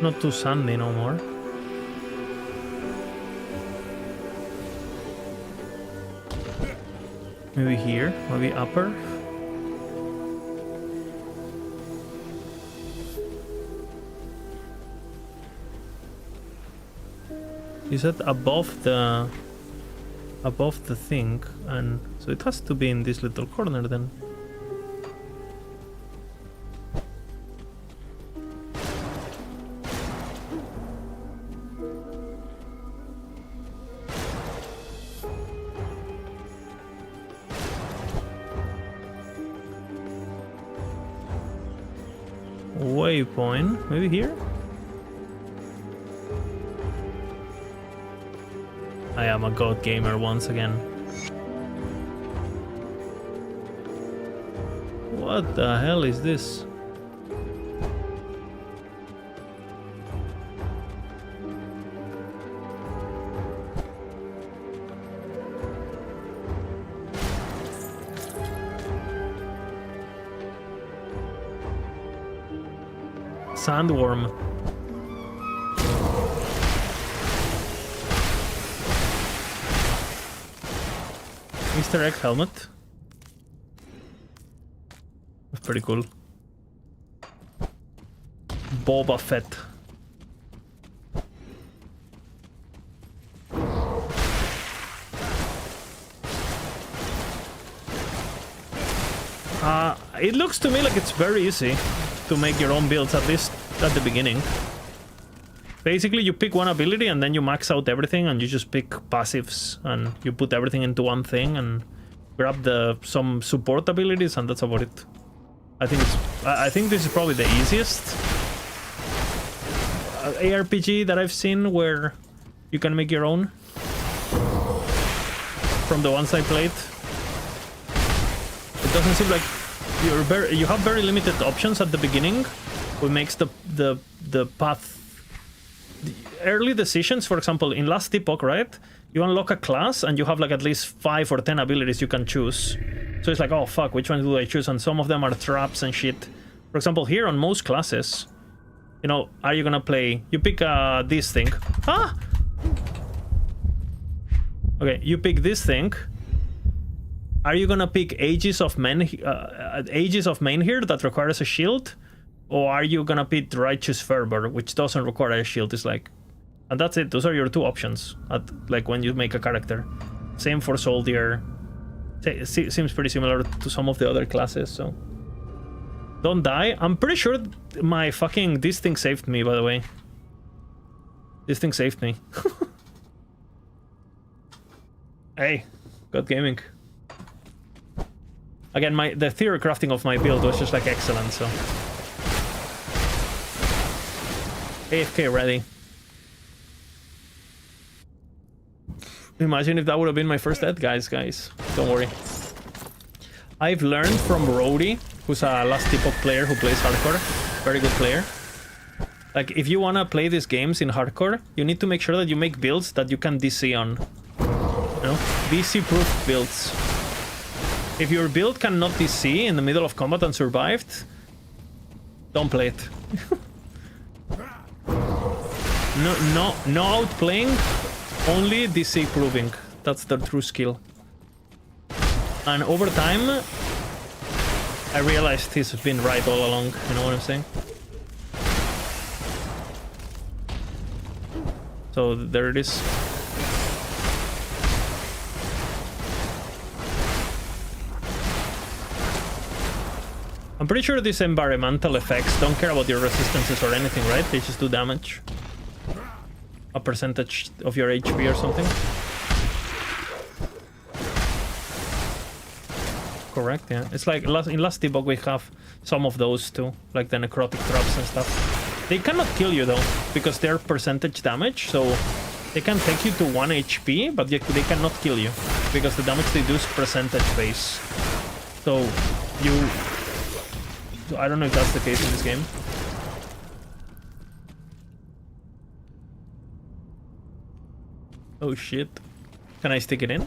Not too sandy no more. Maybe here, maybe upper. You said above the thing, and so it has to be in this little corner then. Waypoint, maybe here? I am a god gamer once again. What the hell is this? Sandworm. Mr. Egg helmet. That's pretty cool. Boba Fett. It looks to me like it's very easy to make your own builds, at least at the beginning. Basically, you pick one ability and then you max out everything, and you just pick passives and you put everything into one thing and grab some support abilities, and that's about it. I think this is probably the easiest ARPG that I've seen where You can make your own from the ones I played. It doesn't seem like you have very limited options at the beginning, which makes the path. The early decisions, for example, in Last Epoch, right? You unlock a class and you have like at least 5 or 10 abilities you can choose. So it's like, oh fuck, which one do I choose? And some of them are traps and shit. For example, here on most classes, you know, are you gonna play? You pick this thing. Ah! Okay, you pick this thing. Are you gonna pick Aegis of Men here that requires a shield? Or are you gonna pick Righteous Fervor, which doesn't require a shield? It's like... And that's it. Those are your 2 options, like when you make a character. Same for Soldier. Seems pretty similar to some of the other classes, so... Don't die. I'm pretty sure my fucking... This thing saved me, by the way. This thing saved me. Hey, God Gaming. Again, the theory crafting of my build was just like excellent, so... AFK ready. Imagine if that would have been my first death, guys. Don't worry. I've learned from Rody, who's a Last Epoch player who plays hardcore. Very good player. Like, if you wanna play these games in hardcore, you need to make sure that you make builds that you can DC on. You know? DC-proof builds. If your build cannot DC in the middle of combat and survived, don't play it. No outplaying, only DC proving. That's the true skill. And over time, I realized he's been right all along, you know what I'm saying? So there it is. I'm pretty sure these environmental effects don't care about your resistances or anything, right? They just do damage. A percentage of your HP or something. Correct, yeah. It's like in Last Epoch we have some of those too, like the necrotic traps and stuff. They cannot kill you though, because they're percentage damage, so they can take you to 1 HP, but they cannot kill you, because the damage they do is percentage base. So you... I don't know if that's the case in this game. Oh shit. Can I stick it in?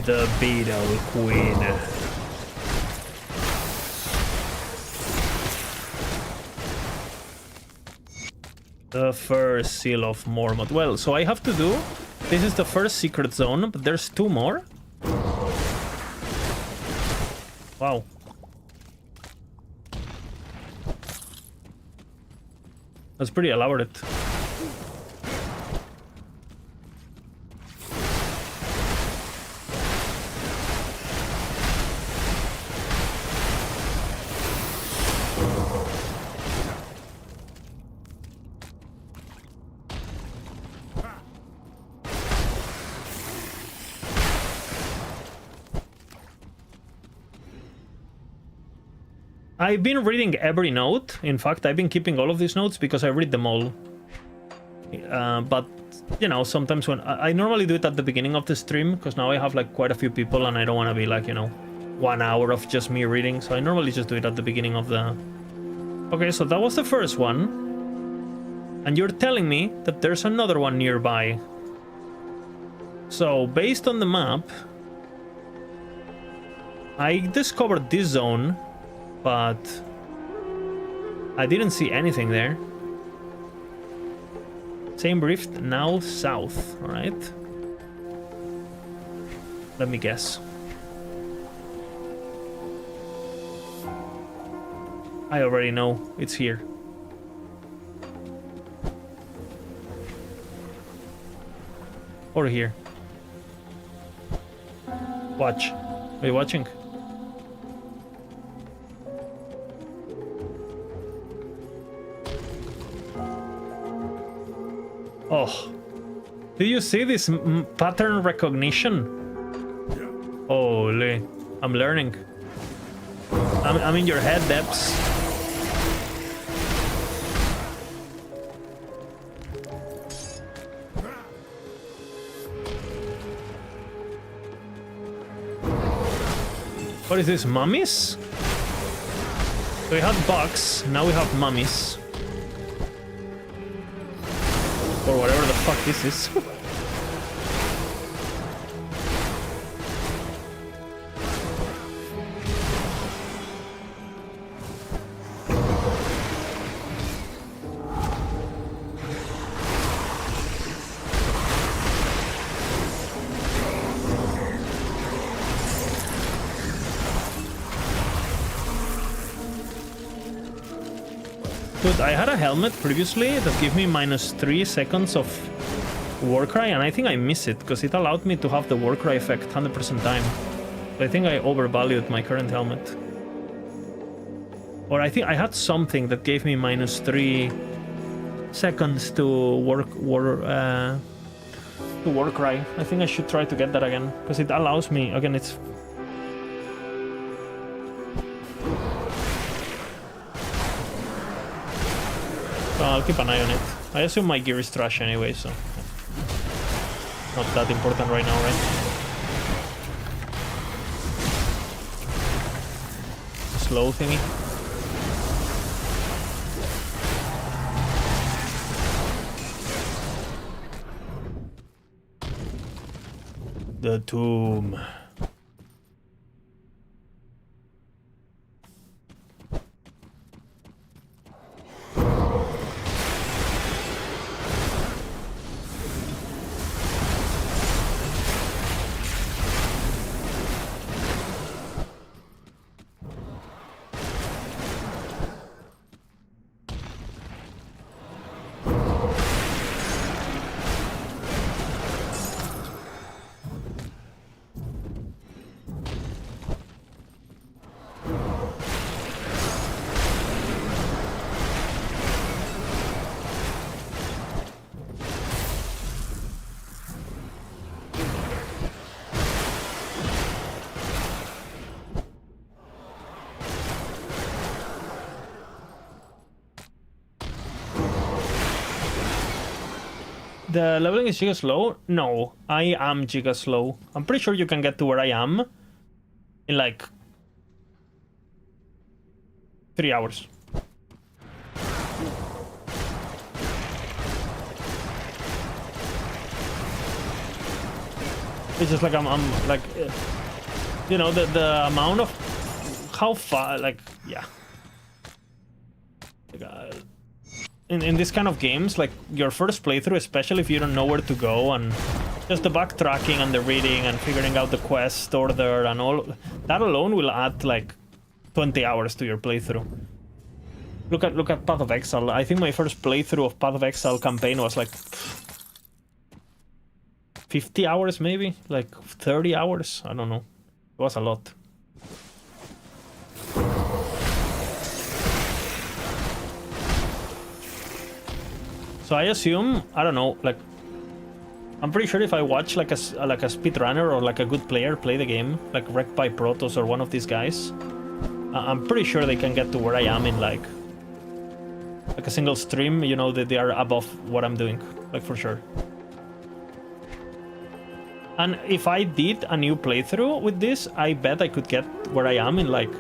The Beetle Queen. The first Seal of Mormont. Well, so I have to do... This is the first secret zone, but there's 2 more. Wow. That's pretty elaborate. I've been reading every note. In fact, I've been keeping all of these notes because I read them all. But, you know, sometimes when... I normally do it at the beginning of the stream, because now I have, like, quite a few people and I don't want to be, like, you know, 1 hour of just me reading. So I normally just do it at the beginning of the... Okay, so that was the first one. And you're telling me that there's another one nearby. So, based on the map... I discovered this zone... But I didn't see anything there. Same rift, now south, alright? Let me guess. I already know, it's here. Or here. Watch. Are you watching? Oh, do you see this pattern recognition? Holy, I'm learning. I'm in your head, Debs. What is this, mummies? So we had bugs, now we have mummies. Or whatever the fuck this is. Dude, I had a helmet previously that gave me -3 seconds of Warcry, and I think I missed it, because it allowed me to have the Warcry effect 100% time. So I think I overvalued my current helmet. Or I think I had something that gave me -3 seconds to Warcry. I think I should try to get that again, because it allows me, again, it's... So I'll keep an eye on it. I assume my gear is trash anyway, so... not that important right now, right? Slow thingy. The tomb. The leveling is giga slow? No, I am giga slow. I'm pretty sure you can get to where I am in like 3 hours. It's just like I'm like, you know, the amount of how far, like, yeah. Like, in this kind of games, like your first playthrough, especially if you don't know where to go, and just the backtracking and the reading and figuring out the quest order and all, that alone will add like 20 hours to your playthrough. Look at Path of Exile. I think my first playthrough of Path of Exile campaign was like 50 hours maybe, like 30 hours, I don't know. It was a lot. So I assume, I don't know, like, I'm pretty sure if I watch like a speedrunner or like a good player play the game, like Wrecked by Protoss or one of these guys, I'm pretty sure they can get to where I am in like a single stream, you know, that they are above what I'm doing, like for sure. And if I did a new playthrough with this, I bet I could get where I am in like,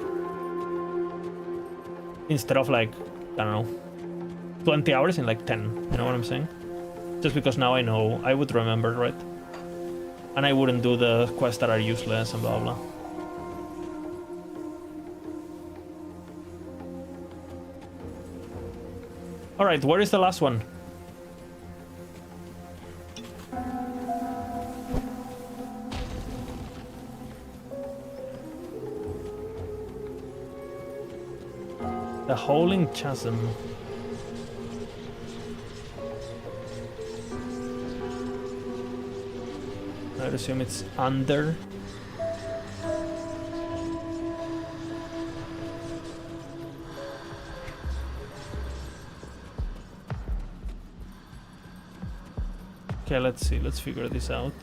instead of like, I don't know, 20 hours in like 10, you know what I'm saying? Just because now I know, I would remember, right? And I wouldn't do the quests that are useless and blah blah. Alright, where is the last one? The Howling Chasm. I'd assume it's under. Okay, let's see. Let's figure this out.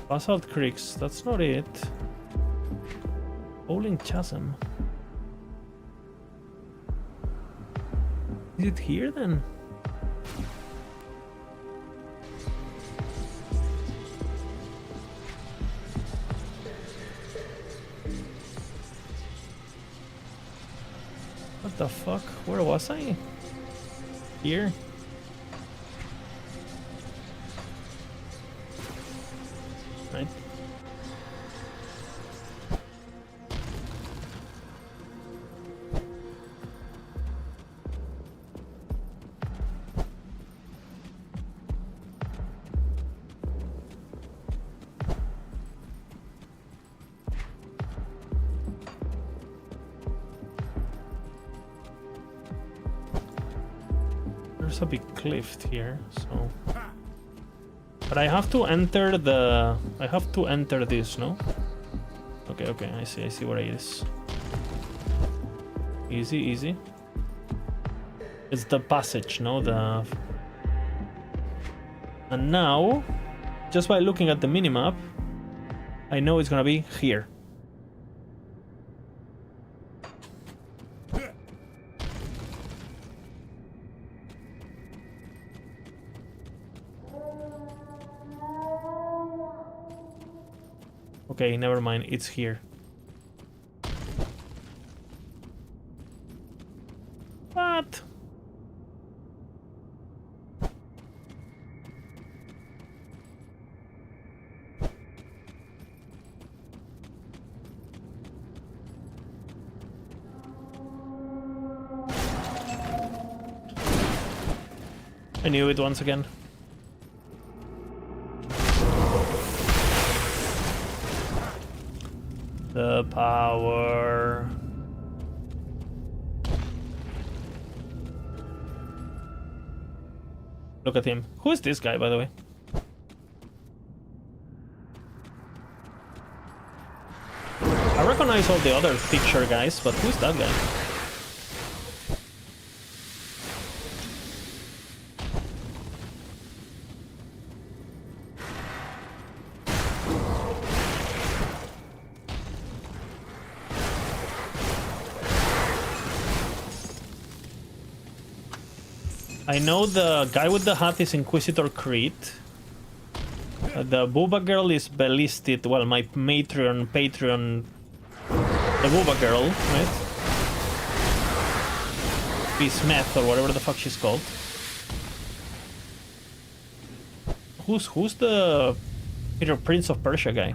Basalt Creeks, that's not it. Bowling Chasm. Is it here then? What the fuck? Where was I? Here? Right. There's a big cliff here, so... But I have to enter the... I have to enter this, no? Okay, okay, I see where it is. Easy, easy. It's the passage, no? The... And now, just by looking at the minimap, I know it's gonna be here. Okay, never mind, it's here. What? I knew it once again. The power. Look at him. Who is this guy, by the way? I recognize all the other picture guys, but who's that guy? I know the guy with the hat is Inquisitor Creed. The Booba Girl is Bellisted. Well, my Patreon. The Booba Girl, right? Bismeth or whatever the fuck she's called. Who's the Prince of Persia guy?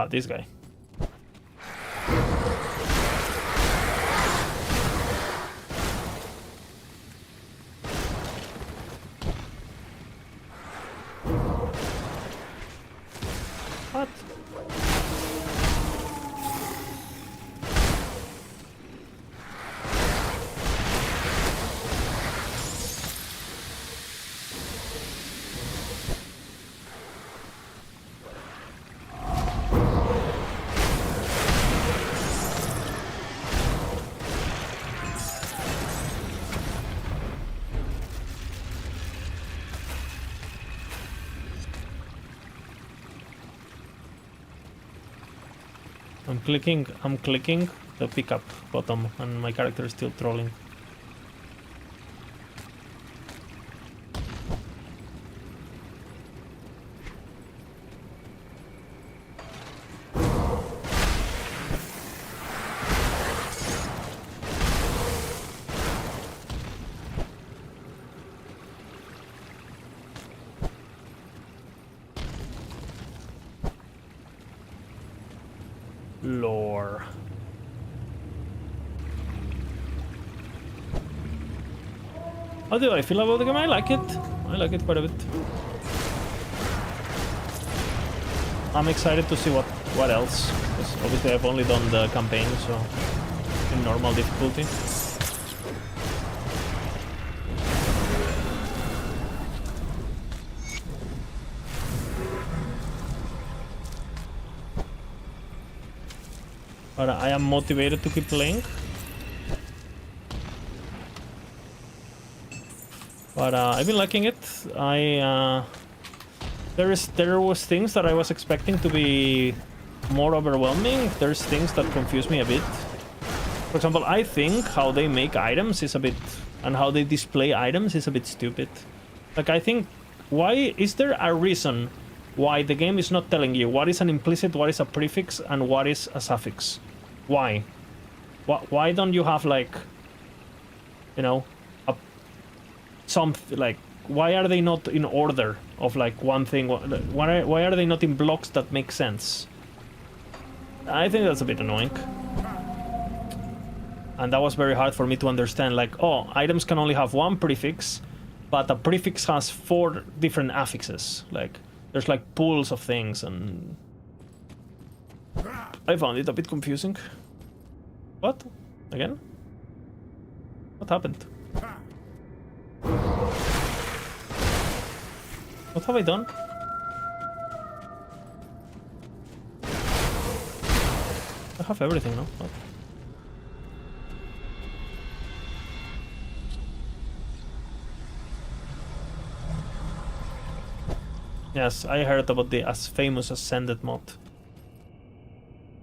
This guy. What? I'm clicking the pickup button and my character is still trolling. Lore. How do I feel about the game? I like it. I like it quite a bit. I'm excited to see what what else? Because obviously I've only done the campaign, so in normal difficulty. But I am motivated to keep playing. But I've been liking it. There was things that I was expecting to be more overwhelming. There's things that confuse me a bit. For example, I think how they make items is a bit, and how they display items is a bit stupid. Like, I think, why is there a reason why the game is not telling you what is an implicit, what is a prefix, and what is a suffix? Why? Why don't you have, like, you know, something like, why are they not in order of like one thing? Why are they not in blocks that make sense? I think that's a bit annoying. And that was very hard for me to understand, like, oh, items can only have one prefix, but a prefix has 4 different affixes. Like, there's like pools of things, and I found it a bit confusing. What? Again? What happened? What have I done? I have everything now. What? Yes, I heard about the famous Ascended mod.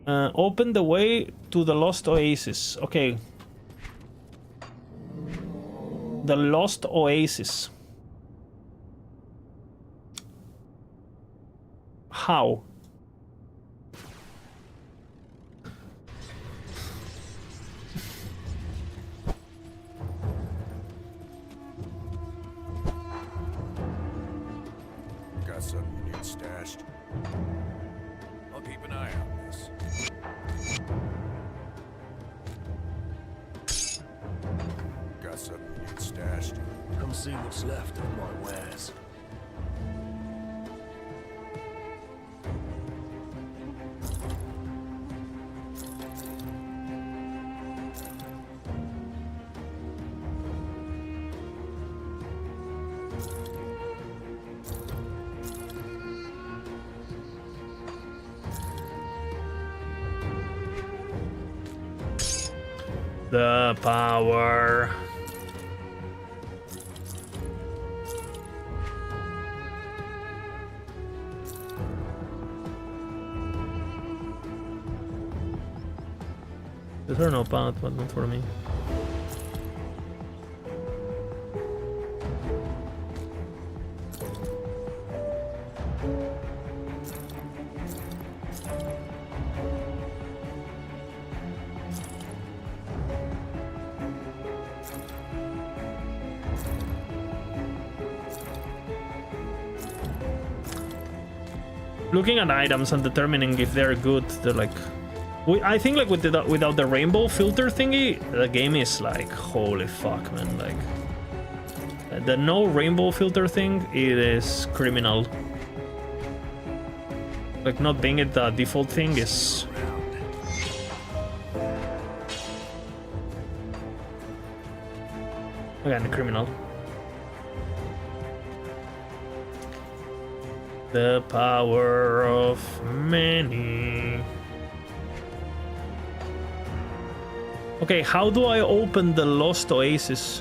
Open the way to the Lost Oasis. Okay. The Lost Oasis. How? Got something you need stashed? I'll keep an eye on this. Got something you need stashed? Come see what's left of my wares. The power. There's no path, but not for me. Looking at items and determining if they're good, they're like... I think like without the rainbow filter thingy, the game is like, holy fuck, man. Like, the no rainbow filter thing, it is criminal. Like, not being it the default thing is... Again, criminal. The power of many. Okay, how do I open the Lost Oasis?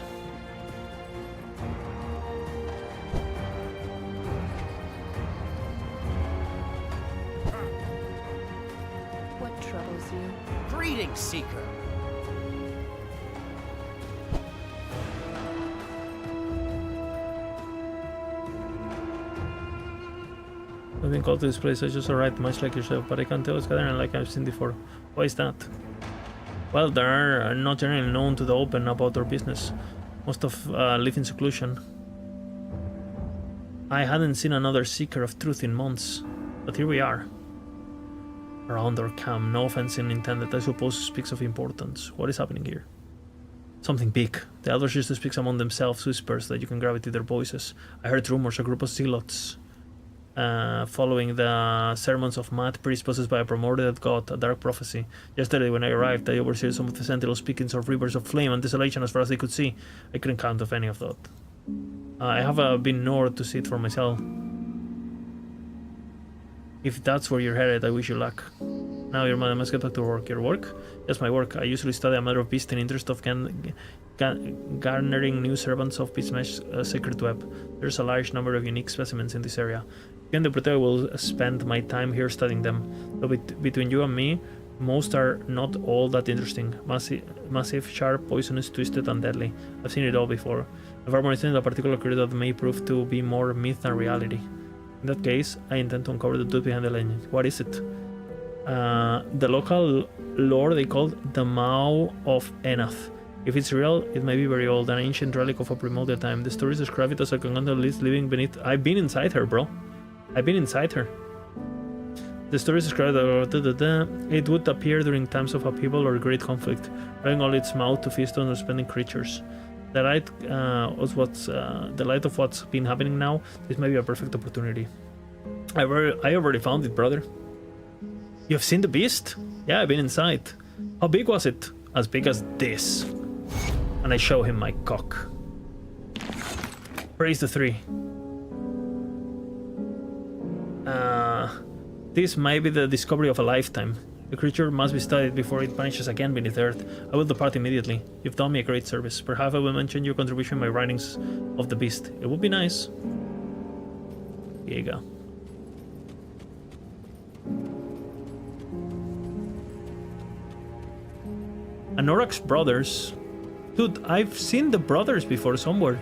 What troubles you? Greetings, Seeker. I've been called to this place, I just arrived much like yourself, but I can't tell it's gathering like I've seen before. Why is that? Well, they are not generally known to the open about their business. Most of live in seclusion. I hadn't seen another Seeker of Truth in months, but here we are. Around our camp, no offense intended, I suppose speaks of importance. What is happening here? Something big. The elders used to speak among themselves, whispers that you can gravitate their voices. I heard rumors, a group of zealots following the sermons of mad priest possessed by a promoted god, a dark prophecy. Yesterday when I arrived, I overheard some of the sentinels speaking of rivers of flame and desolation as far as they could see. I couldn't count of any of that. I have been north to see it for myself. If that's where you're headed, I wish you luck. Now, your mother must get back to work. Your work? Yes, my work. I usually study a matter of beast in interest of garnering new servants of Beastmesh Sacred Web. There's a large number of unique specimens in this area. You and the Protego will spend my time here studying them. Though between you and me, most are not all that interesting. Massive, sharp, poisonous, twisted, and deadly. I've seen it all before. I'm far more interested in a particular creature that may prove to be more myth than reality. In that case, I intend to uncover the truth behind the legend. What is it? The local lore they called the Maw of Enath. If it's real, it may be very old, an ancient relic of a primordial time. The stories describe it as a Congantal living beneath... I've been inside her, bro. I've been inside her. The stories describe it would appear during times of upheaval or great conflict, having all its mouth to feast on suspending creatures. The light of what's been happening now, this may be a perfect opportunity. I already found it, brother. You've seen the beast? Yeah, I've been inside. How big was it? As big as this. And I show him my cock. Praise the 3. This might be the discovery of a lifetime. The creature must be studied before it vanishes again beneath earth. I will depart immediately. You've done me a great service. Perhaps I will mention your contribution in my writings of the beast. It would be nice. Here you go. Anorak's brothers. Dude, I've seen the brothers before somewhere.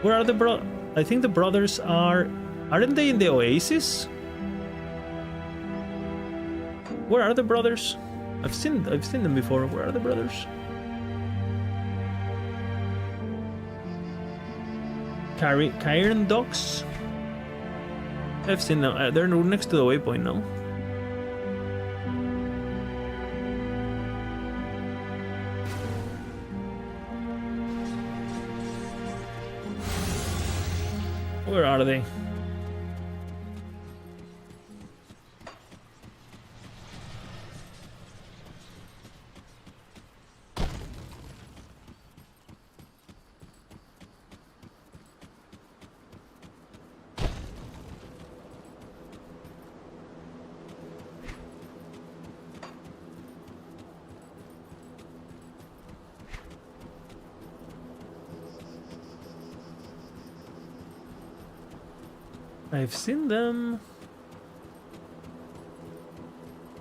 Where are the I think the brothers are... Aren't they in the Oasis? Where are the brothers? I've seen them before. Where are the brothers? Cairn Docks? I've seen them. They're next to the waypoint now. Where are they? I've seen them.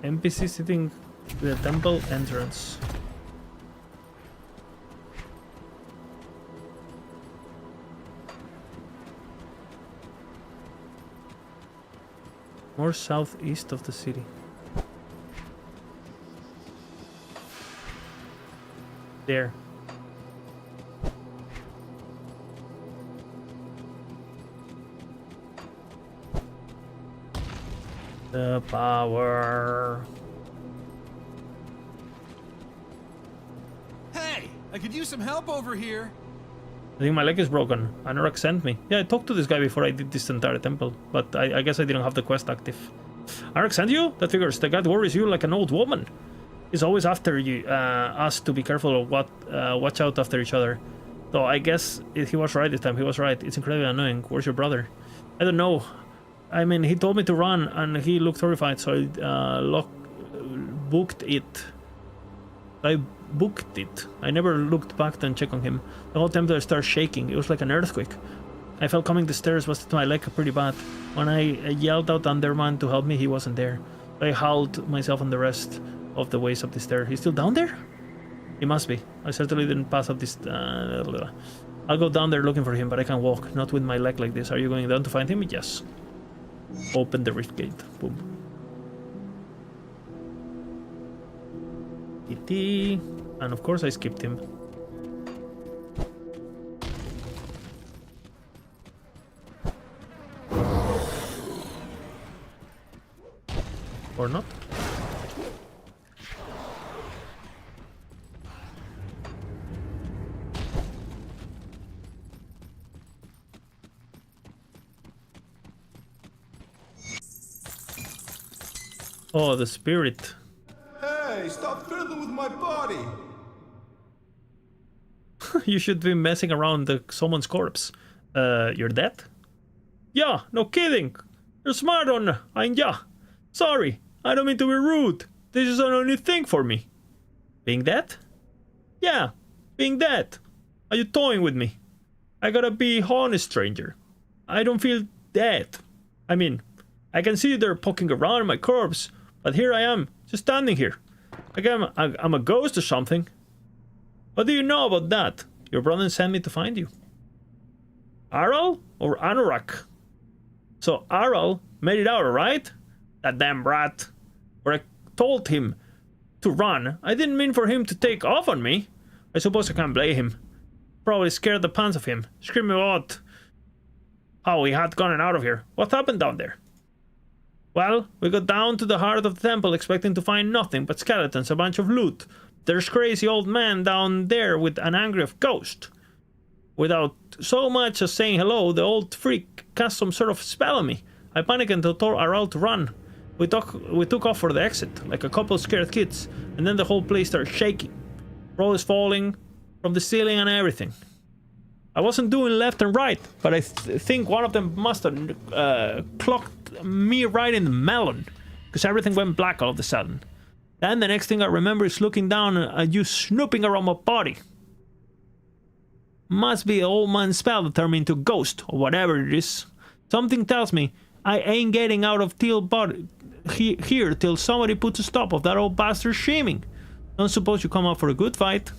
NPC sitting at the temple entrance. More southeast of the city. There. The power. Hey, I could use some help over here. I think my leg is broken. Anorak sent me. Yeah, I talked to this guy before I did this entire temple, but I guess I didn't have the quest active. Anorak sent you? That figures. The god worries you like an old woman. He's always after you, us to be careful of what, watch out after each other. So I guess he was right this time. He was right. It's incredibly annoying. Where's your brother? I don't know. I mean, he told me to run, and he looked horrified, so I booked it. I booked it. I never looked back and checked on him. The whole temple started shaking. It was like an earthquake. I felt coming the stairs, busted my leg pretty bad. When I yelled out Underman to help me, he wasn't there. I hauled myself on the rest of the ways up the stair. He's still down there? He must be. I certainly didn't pass up this... I'll go down there looking for him, but I can't walk. Not with my leg like this. Are you going down to find him? Yes. Open the rift gate. Boom. E.T. And of course I skipped him. Or not. Oh, the spirit. Hey, stop fiddling with my body! You should be messing around someone's corpse. You're dead? Yeah, no kidding. You're smart on, ain't ya? Sorry, I don't mean to be rude. This is a new thing for me. Being dead? Yeah, being dead. Are you toying with me? I gotta be honest, stranger. I don't feel dead. I mean, I can see they're poking around my corpse, but here I am, just standing here. Like I'm a ghost or something. What do you know about that? Your brother sent me to find you. Aral or Anorak? So Aral made it out, right? That damn brat. Or I told him to run. I didn't mean for him to take off on me. I suppose I can't blame him. Probably scared the pants of him, screaming about how he had gotten out of here. What happened down there? Well, we got down to the heart of the temple expecting to find nothing but skeletons, a bunch of loot. There's crazy old man down there with an angry ghost. Without so much as saying hello, the old freak cast some sort of spell on me. I panicked and told Aral to run. We took off for the exit, like a couple of scared kids, and then the whole place started shaking. Rolls falling from the ceiling and everything. I wasn't doing left and right, but I think one of them must have clocked me right in the melon, because everything went black all of a sudden. Then the next thing I remember is looking down at you snooping around my body. Must be an old man's spell that turned me into a ghost, or whatever it is. Something tells me I ain't getting out of here till somebody puts a stop of that old bastard screaming. Don't suppose you come up for a good fight.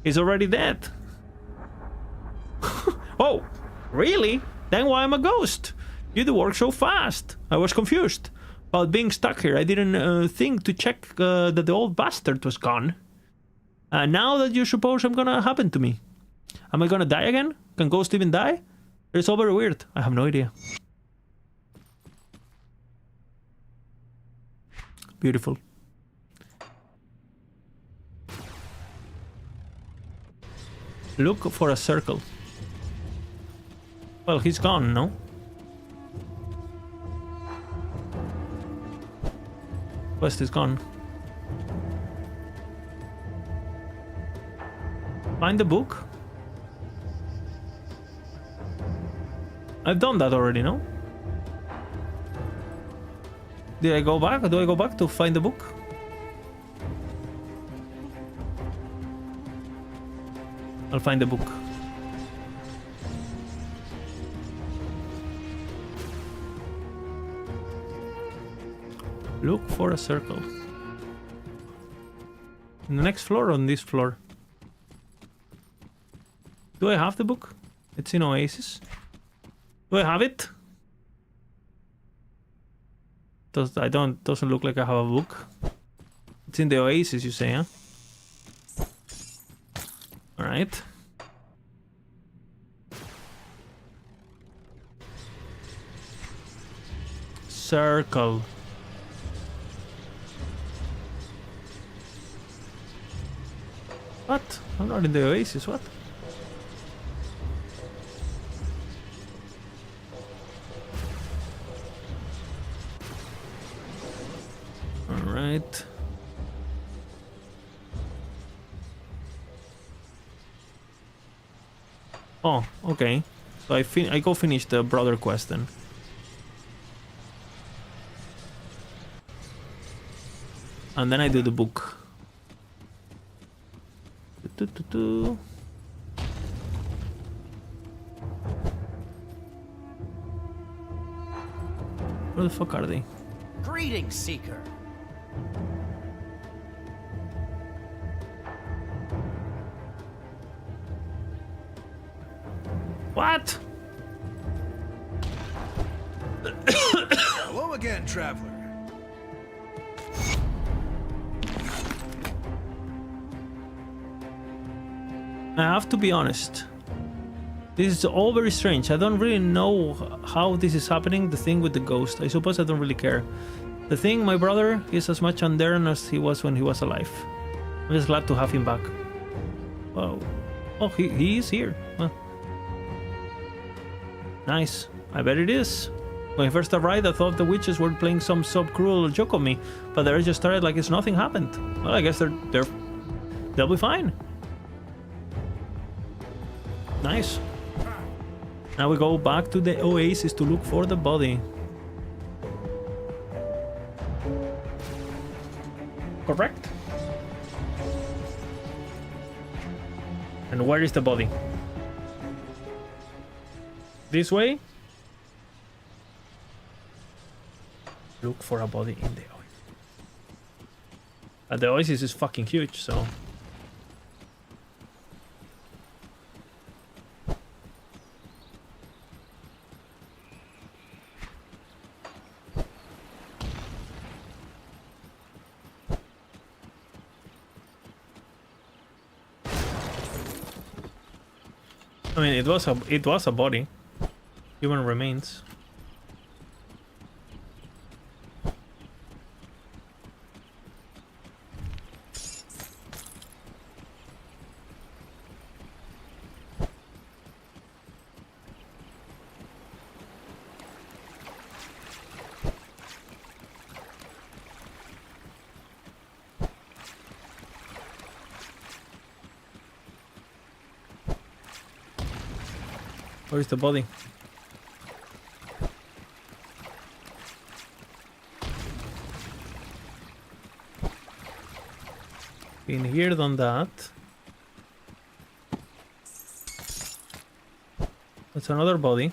He's already dead. Oh, really? Then why am I a ghost? You do work so fast. I was confused. About being stuck here, I didn't think to check that the old bastard was gone. Now that you suppose I'm gonna happen to me. Am I gonna die again? Can ghosts even die? It's all very weird. I have no idea. Beautiful. Look for a circle. Well, he's gone, no? Quest is gone. Find the book? I've done that already, no? Did I go back? Do I go back to find the book? I'll find the book. Look for a circle. In the next floor or on this floor? Do I have the book? It's in Oasis. Do I have it? Doesn't look like I have a book. It's in the Oasis, you say, huh? Alright. Circle. What? I'm not in the Oasis, what? Alright. Oh, okay. So I go finish the brother quest then. And then I do the book. Where the fuck are they? Greetings, Seeker. What? Hello again, traveler. I have to be honest. This is all very strange. I don't really know how this is happening, the thing with the ghost. I suppose I don't really care. The thing, my brother is as much undead as he was when he was alive. I'm just glad to have him back. Wow. Oh, he is here. Well. Nice. I bet it is. When I first arrived, I thought the witches were playing some sub-cruel joke on me, but they just started like it's nothing happened. Well, I guess they'll be fine. Nice. Now we go back to the oasis to look for the body. Correct. And where is the body? This way? Look for a body in the oasis. The oasis is fucking huge, so... I mean, it was a body. Human remains. Where's the body? Been here, done that. That's another body.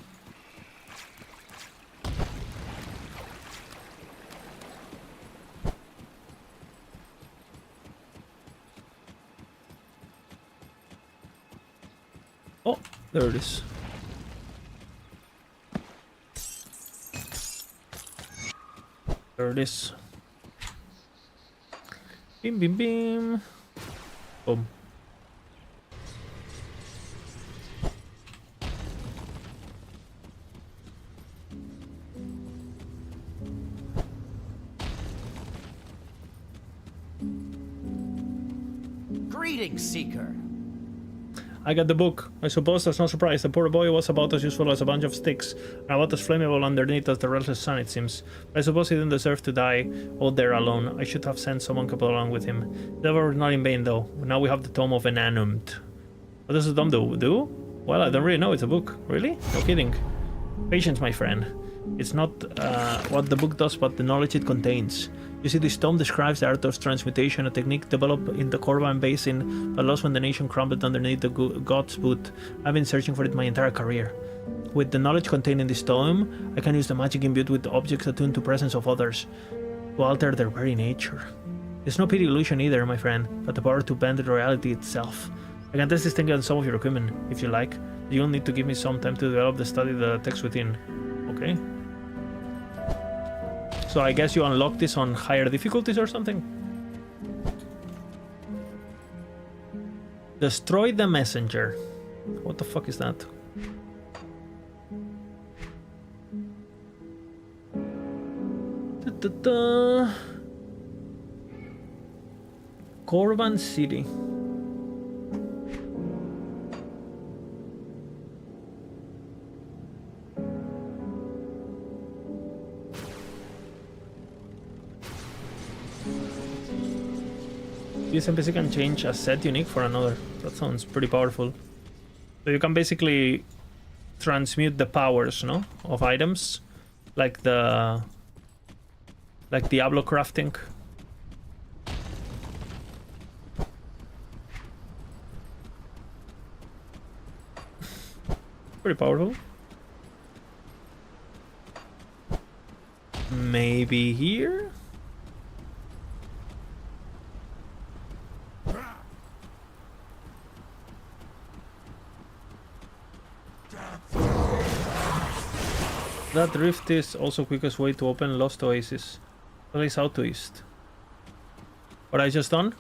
Oh, there it is. There it is. Bim bim bim. Boom. Greetings, Seeker. I got the book. I suppose that's no surprise. The poor boy was about as useful as a bunch of sticks, and about as flammable underneath as the restless sun, it seems. I suppose he didn't deserve to die out there alone. I should have sent someone couple along with him. The effort was not in vain, though. Now we have the Tome of Enanummed. What does the tome do? Well, I don't really know. It's a book. Really? No kidding. Patience, my friend. It's not what the book does, but the knowledge it contains. You see, this tome describes the art of transmutation, a technique developed in the Korvan Basin, but lost when the nation crumbled underneath the god's boot. I've been searching for it my entire career. With the knowledge contained in this tome, I can use the magic imbued with objects attuned to presence of others, to alter their very nature. It's no pure illusion either, my friend, but the power to bend reality itself. I can test this thing on some of your equipment, if you like. You'll need to give me some time to develop the study the text within. Okay. So I guess you unlock this on higher difficulties or something? Destroy the messenger. What the fuck is that? Korvan City. This NPC can change a set unique for another. That sounds pretty powerful. So you can basically transmute the powers, no, of items, like Diablo crafting. Pretty powerful. Maybe here? That rift is also quickest way to open Lost Oasis. Place out to east. What I just done?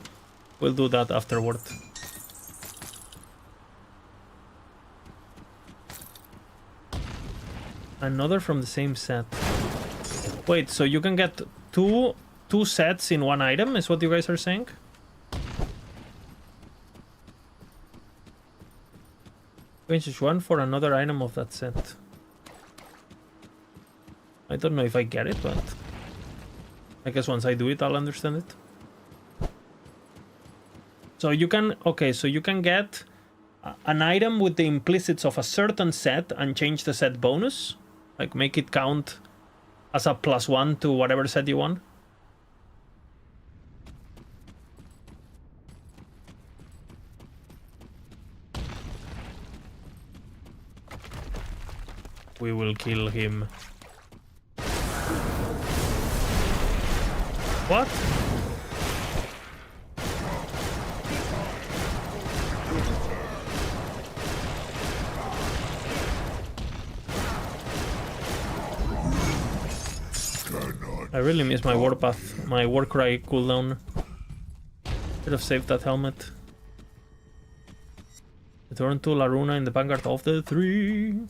We'll do that afterward. Another from the same set. Wait, so you can get two sets in one item, is what you guys are saying? Change one for another item of that set. don't know if I get it, but I guess once I do it, I'll understand it. So you can, okay, so you can get an item with the implicits of a certain set and change the set bonus. Like make it count as a +1 to whatever set you want. We will kill him. What? I really miss my warpath, my warcry cooldown. Should have saved that helmet. Return to Laruna in the vanguard of the 3.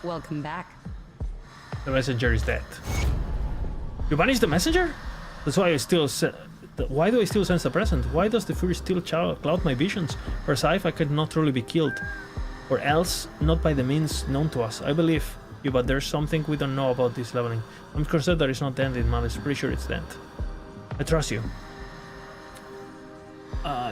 Welcome back. The messenger is dead. You banished the messenger? That's why I still why do I still sense the present? Why does the Fury still cloud my visions? For Scythe I could not truly be killed. Or else, not by the means known to us. I believe you, but there's something we don't know about this leveling. I'm concerned that it's not dead in Malice. Pretty sure it's dead. I trust you.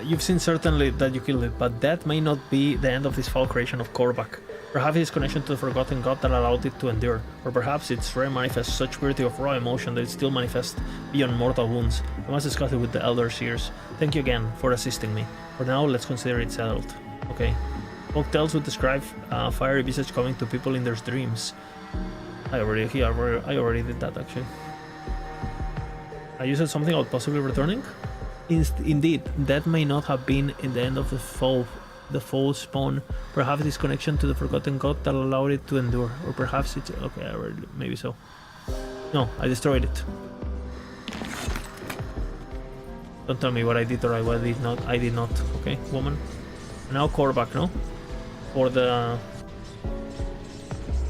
You've seen certainly that you killed it, but that may not be the end of this foul creation of Korvac. Perhaps it's connection to the forgotten god that allowed it to endure, or perhaps its rare manifests such purity of raw emotion that it still manifests beyond mortal wounds. I must discuss it with the Elder Seers. Thank you again for assisting me. For now, let's consider it settled. Okay. Folk tales would describe fiery visage coming to people in their dreams. I already did that actually. I said something about possibly returning? Indeed, that may not have been in the end of the fall spawn. Perhaps this connection to the forgotten god that allowed it to endure, or perhaps it's okay. Maybe so. No, I destroyed it. Don't tell me what I did or what I did not. I did not. Okay, woman. Now Korvac, no? For the.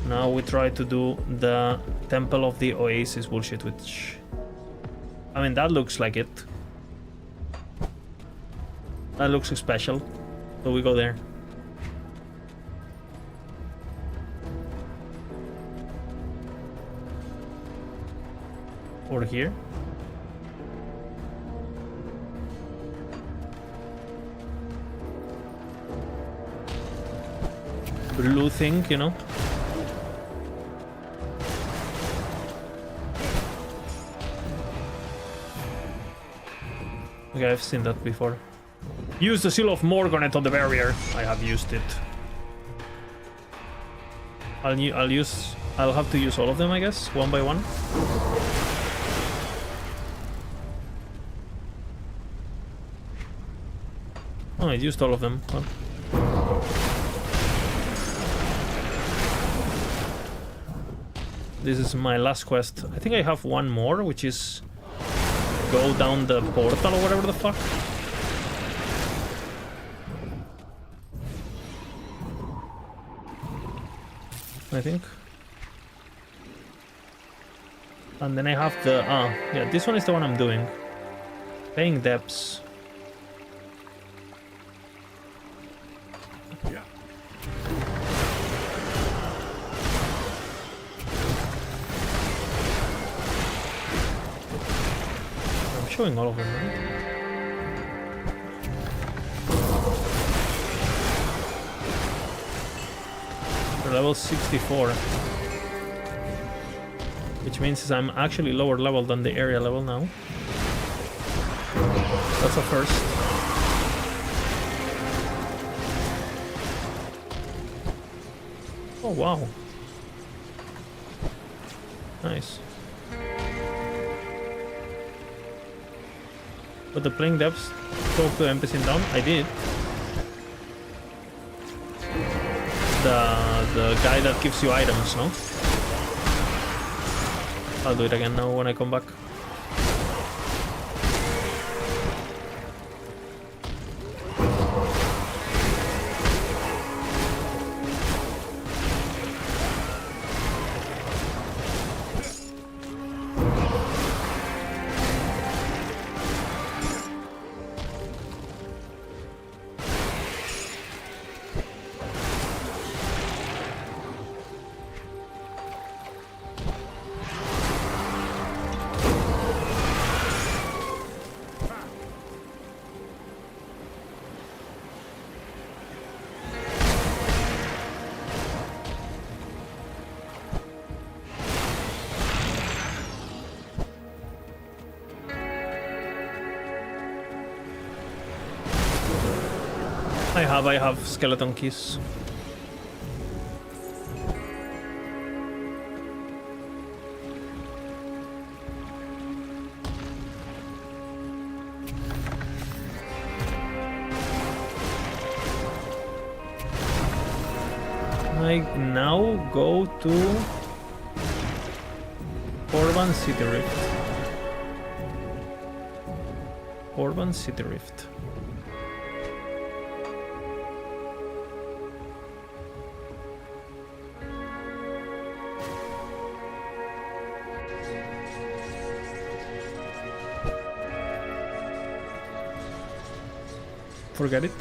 Now we try to do the Temple of the Oasis bullshit, which. I mean, that looks like it. That looks special. So we go there. Or here. Blue thing, you know. Okay, I've seen that before. Use the Seal of Morgonet on the barrier. I have used it. I'll have to use all of them, I guess, one by one. Oh, I used all of them. Well. This is my last quest. I think I have one more, which is go down the portal or whatever the fuck. I think. And then I have the yeah, this one is the one I'm doing. Paying debts. Yeah. I'm showing all of them, right? Level 64, which means I'm actually lower level than the area level now. That's a first. Oh wow, nice. But the playing depths, talk to NPC down. I did. The guy that gives you items, no? I'll do it again now when I come back. I have skeleton keys. I now go to Orban City Rift. Orban City Rift. Forget it.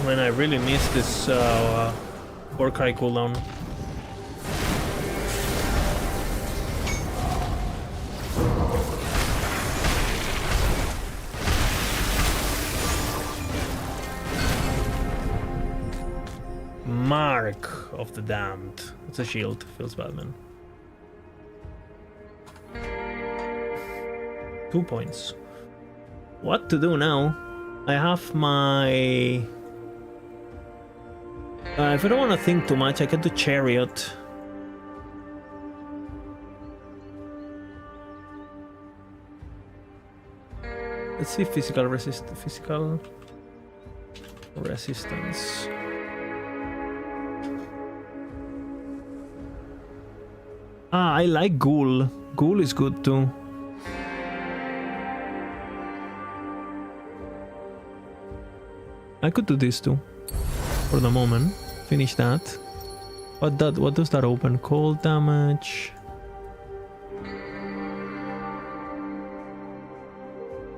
Man, I really missed this Warcry cooldown. Mark of the Damned. It's a shield. Feels bad, man. 2 points. What to do now? I have my... if I don't want to think too much, I can do Chariot. Let's see physical resistance. Ah, I like Ghoul. Ghoul is good too. I could do this too. For the moment. Finish that. What does that open? Cold damage.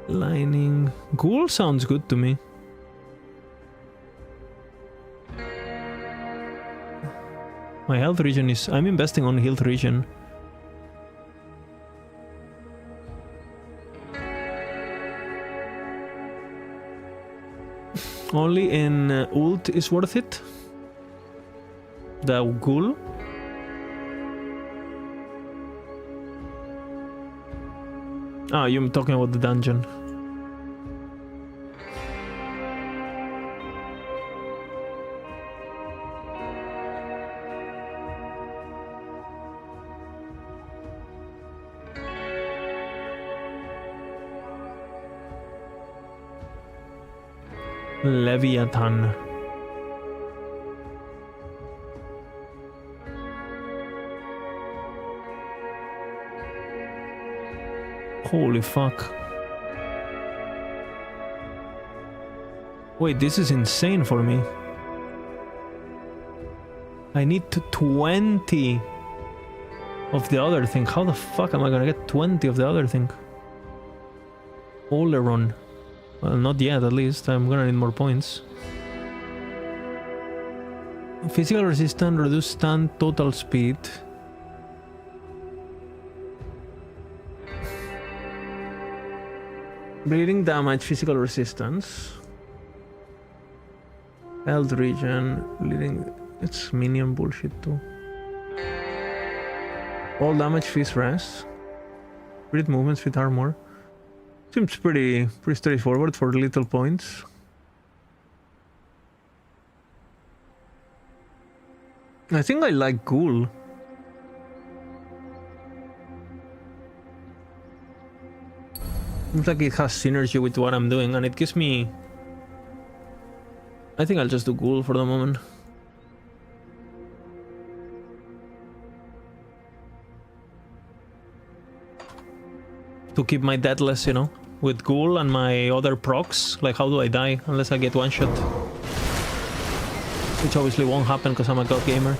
Lining. Ghoul sounds good to me. My health regen is... I'm investing on health regen. Only in ult is worth it. The Ghoul. Ah, you're talking about the dungeon. Leviathan. Holy fuck. Wait, this is insane for me. I need 20 of the other thing. How the fuck am I gonna get 20 of the other thing? Oleron. Well, not yet, at least. I'm gonna need more points. Physical resistance, reduce stand, total speed. Bleeding damage, physical resistance. Health regen, bleeding. It's minion bullshit too. All damage, feast rest. Crit movements, fit armor. Seems pretty straightforward for little points. I think I like Ghoul. Seems like it has synergy with what I'm doing, and it gives me... I think I'll just do Ghoul for the moment. To keep my deathless, you know? With Ghoul and my other procs, like how do I die unless I get one shot? Which obviously won't happen because I'm a god gamer.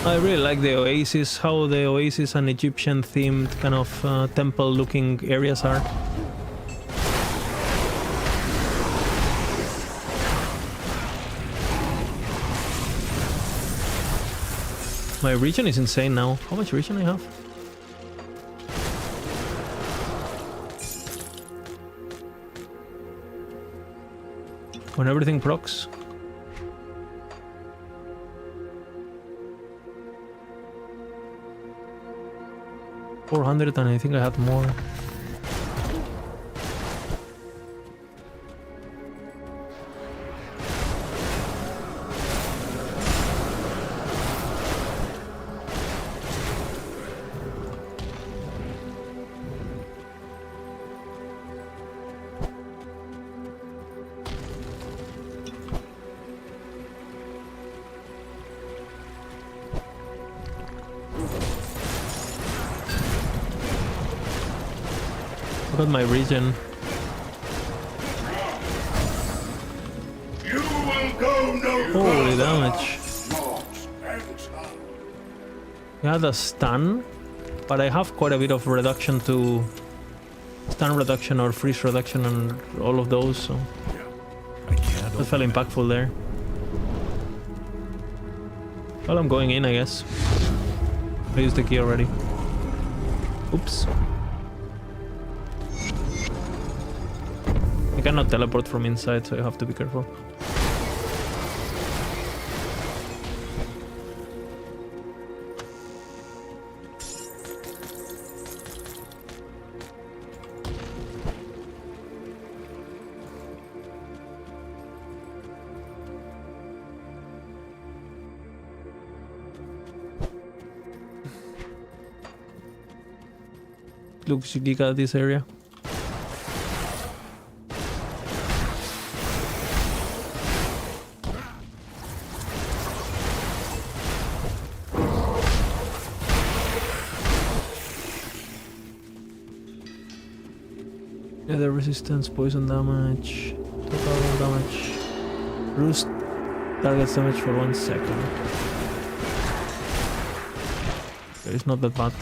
I really like the oasis, how the oasis and Egyptian themed kind of temple looking areas are. My region is insane now. How much region I have? When everything procs. 400, and I think I had more. Look at my region. You will go no Holy damage. I had a stun, but I have quite a bit of reduction to stun reduction or freeze reduction and all of those, so that felt impactful there. Well, I'm going in, I guess. I used the key already. Oops. I cannot teleport from inside, so I have to be careful. Looks Giga this area. Other resistance, poison damage, total damage, roost targets damage for 1 second. Okay, it's not that bad.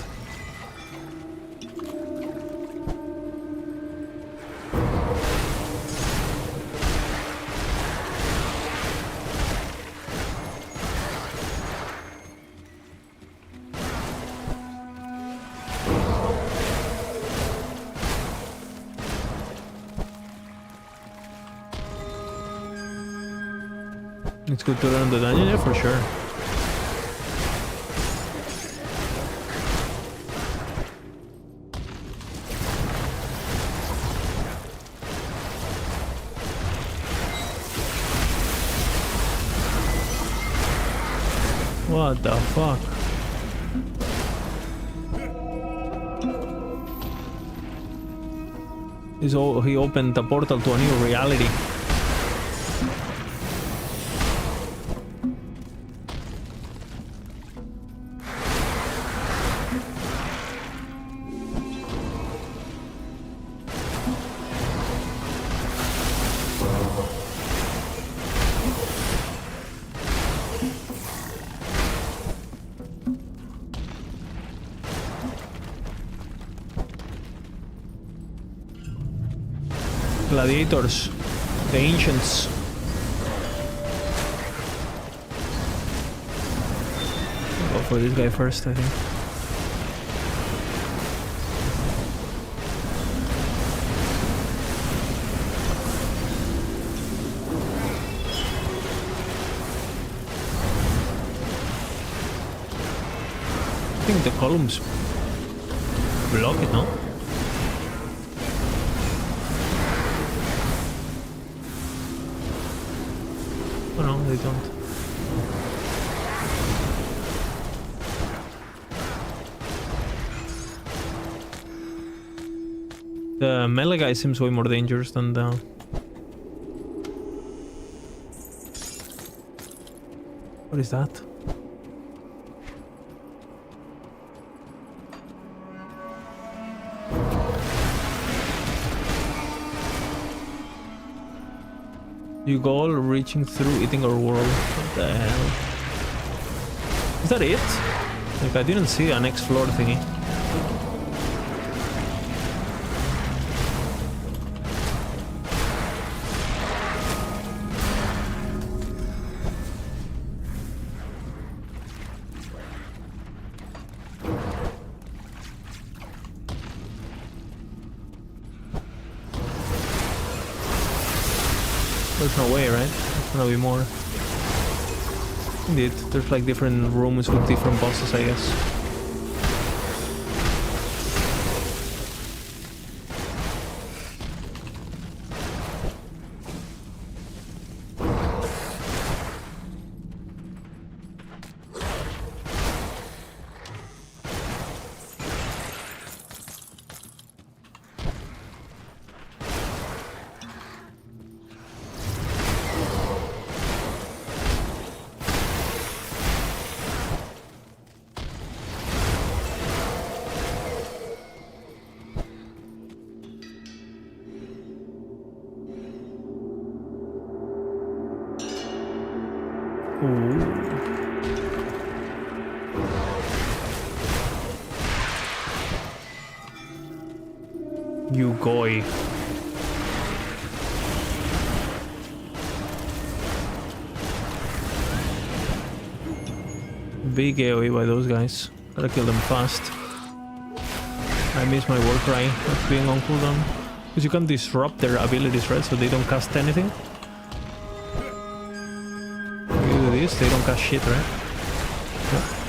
It's good to run the dungeon, yeah, for sure. What the fuck? He opened the portal to a new reality. Gladiators, the ancients. I'll go for this guy first, I think. I think the columns block it, no? Oh no, they don't. The melee guy seems way more dangerous than the... What is that? You goal reaching through eating our world. What the hell? Is that it? Like, I didn't see a next floor thingy. There's no way, right? There's gonna be more. Indeed, there's like different rooms with different bosses, I guess. Yugoi. Big AoE by those guys. Gotta kill them fast. I miss my Warcry of being on cooldown. Because you can disrupt their abilities, right? So they don't cast anything. If you do this, they don't cast shit, right? Yeah.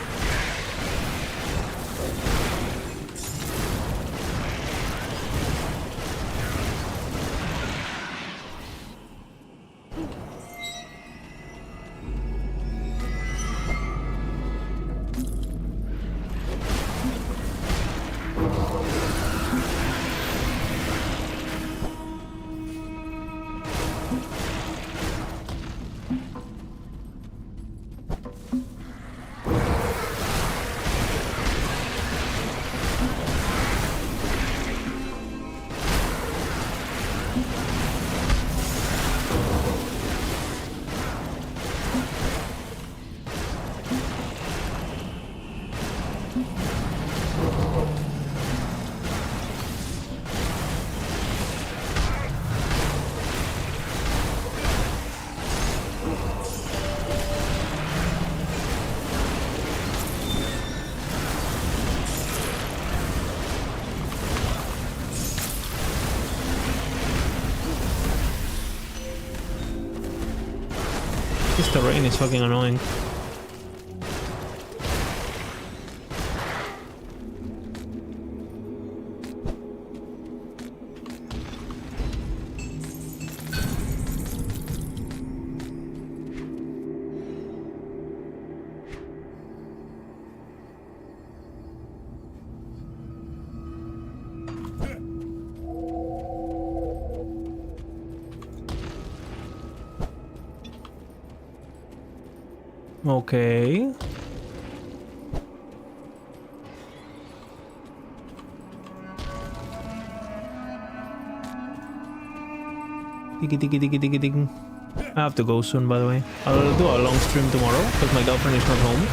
This terrain is fucking annoying. Okay. Diggy. I have to go soon, by the way. I'll do a long stream tomorrow because my girlfriend is not home.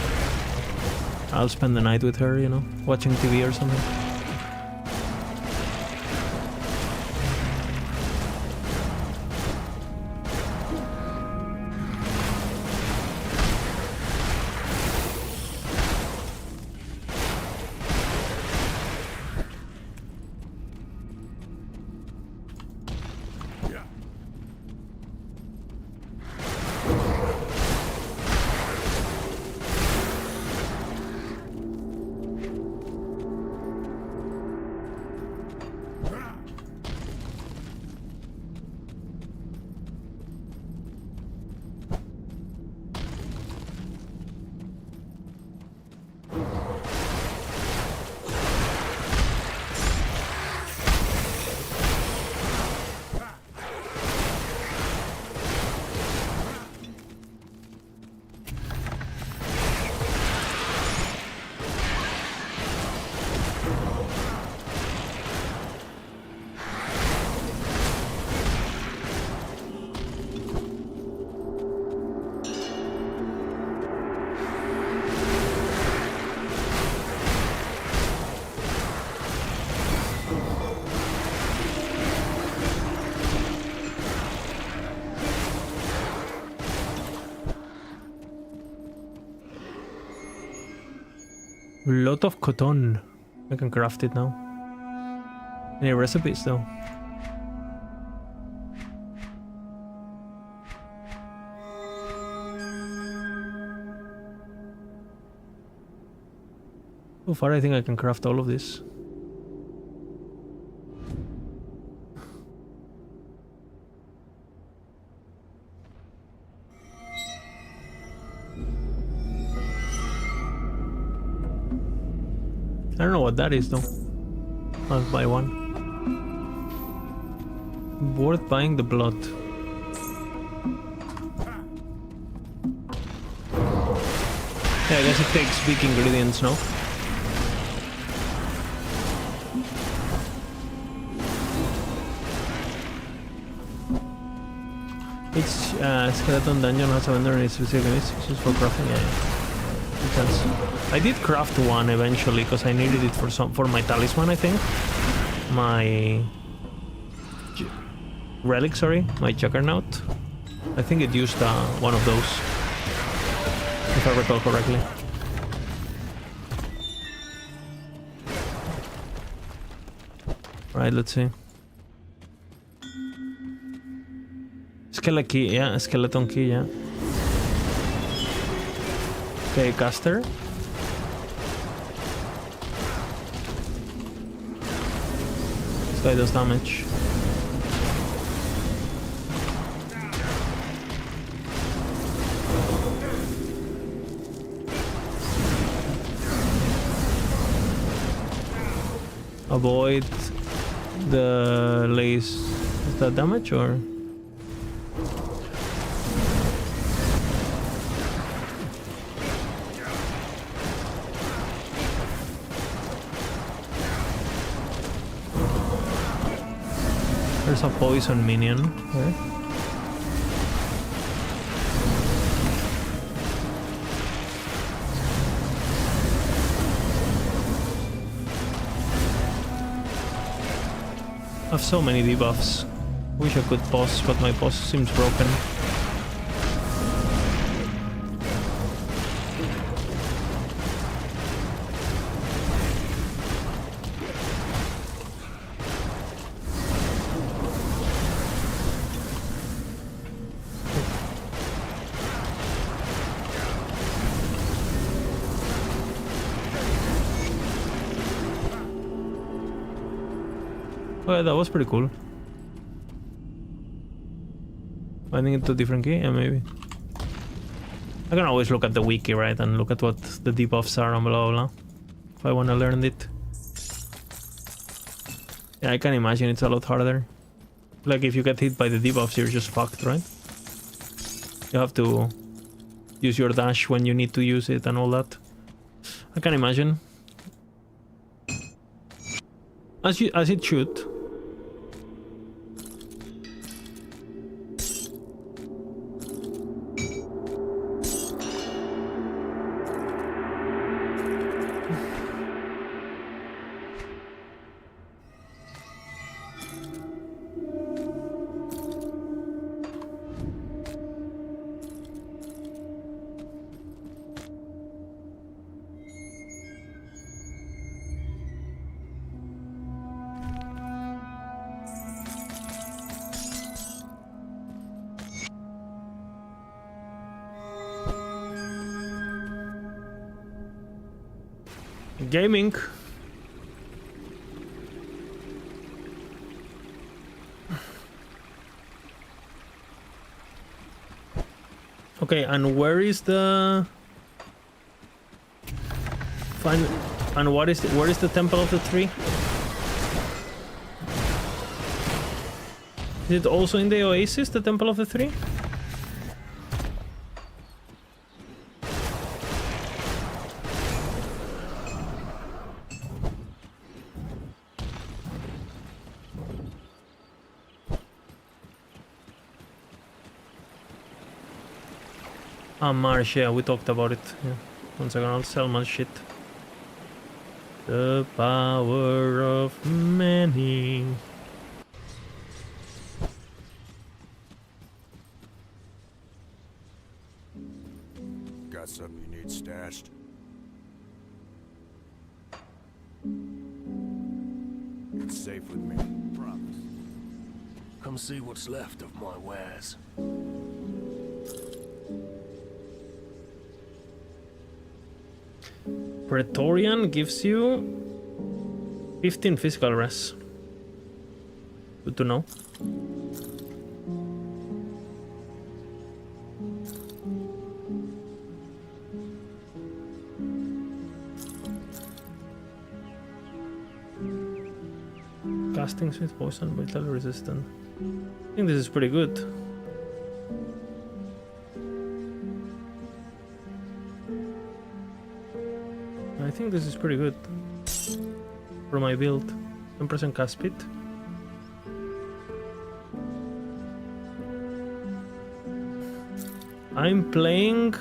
I'll spend the night with her, you know, watching TV or something. Lot of cotton. I can craft it now. Any recipes though? So far I think I can craft all of this. I don't know what that is though. I'll buy one. Worth buying the blood. Yeah, I guess it takes big ingredients now. Each skeleton dungeon has a vendor and it's specific instructions for crafting. Yeah. I did craft one eventually because I needed it for my talisman, I think. My relic, sorry, my juggernaut. I think it used one of those, if I recall correctly. Right, let's see. Skeleton key, yeah, skeleton key, yeah. Okay, caster. This guy does damage. Avoid the lace. Is that damage or? There's a poison minion here. I have so many debuffs. Wish I could pause, but my pause seems broken. Oh yeah, that was pretty cool. Finding it to a different key? Yeah, maybe. I can always look at the wiki, right? And look at what the debuffs are and blah blah blah. If I want to learn it. Yeah, I can imagine it's a lot harder. Like if you get hit by the debuffs, you're just fucked, right? You have to use your dash when you need to use it and all that. I can imagine. As it should. Gaming. Okay, and where is the fine? And what is where is the Temple of the Tree? Is it also in the Oasis, the Temple of the Tree? Marsh, yeah, we talked about it. Yeah. One second, I'll sell my shit. The power of many. Got something you need stashed? safe with me. Promise. Come see what's left of my wares. Praetorian gives you 15 physical res. Good to know. Casting with poison, vital resistant. I think this is pretty good. I think this is pretty good for my build. 10% cast speed. I'm playing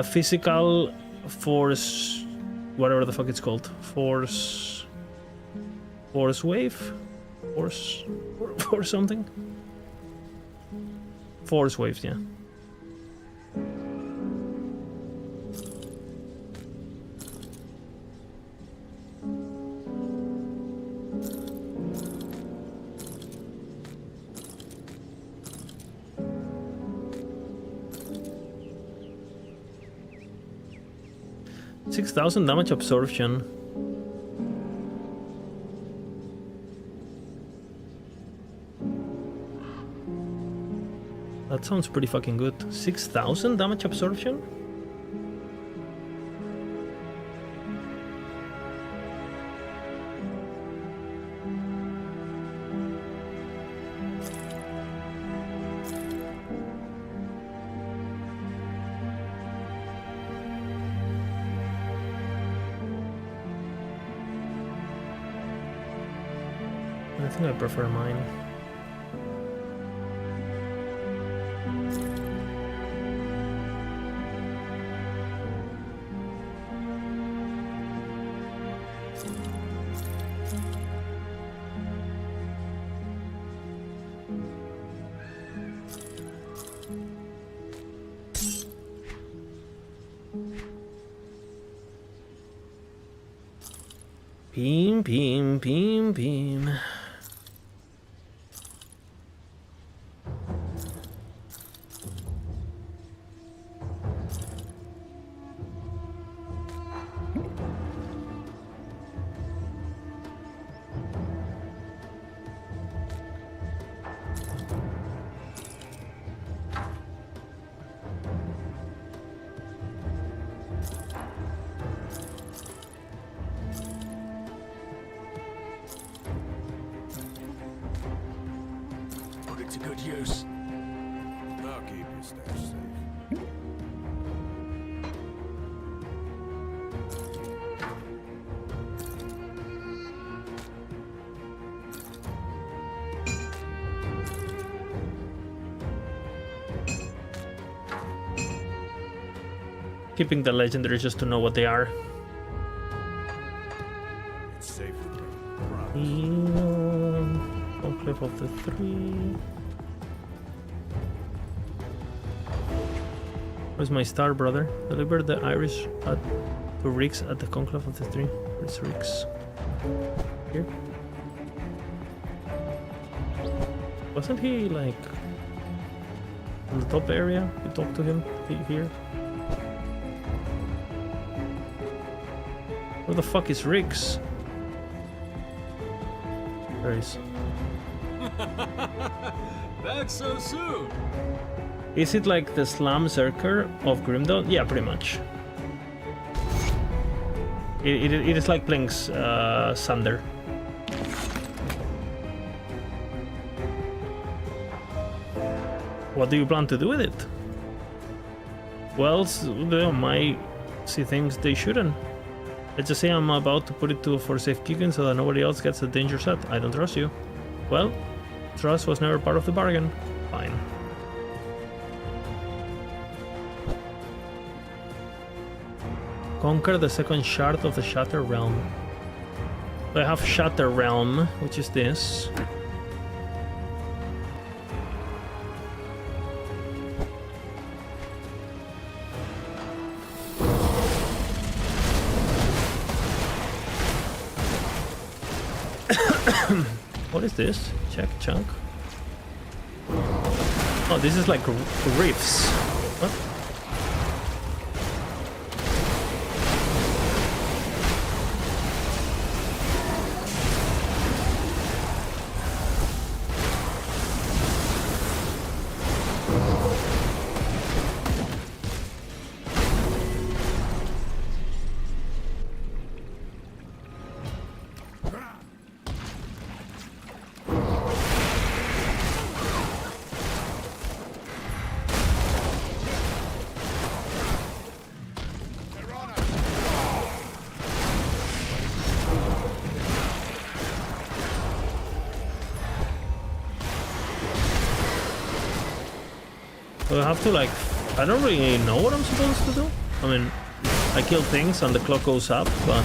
physical force, whatever the fuck it's called. Force wave? Force something? Force waves, yeah. $6,000 damage absorption. That sounds pretty fucking good. 6,000 damage absorption? I think I prefer mine. Beam, beam, beam, beam. Put it to good use. I'll keep your stash safe. Keeping the legendary just to know what they are. It's safe with me. Promise. Conclave of the Three. Where's my star, brother? Deliver the Irish to Rix at the Conclave of the Three. Where's Rix? Here? Wasn't he like on the top area? You talked to him here? Where the fuck is Rix? There he is. Back so soon. Is it like the Slam Zerker of Grimdawn? Yeah, pretty much. It is like playing Sander. What do you plan to do with it? Well, they might see things they shouldn't. Let's just say I'm about to put it for safekeeping so that nobody else gets a danger set. I don't trust you. Well, trust was never part of the bargain. Fine. Conquer the second shard of the Shatter Realm. I have Shatter Realm, which is this. What is this? Check chunk. Oh, this is like riffs. What? So I have to like, I don't really know what I'm supposed to do. I mean, I kill things and the clock goes up, but...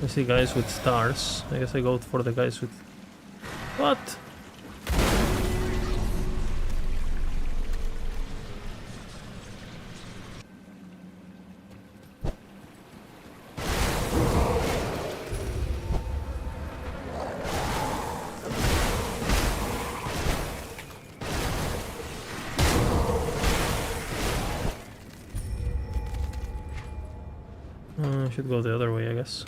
I see guys with stars. I guess I go for the guys with... What? I should go the other way, I guess.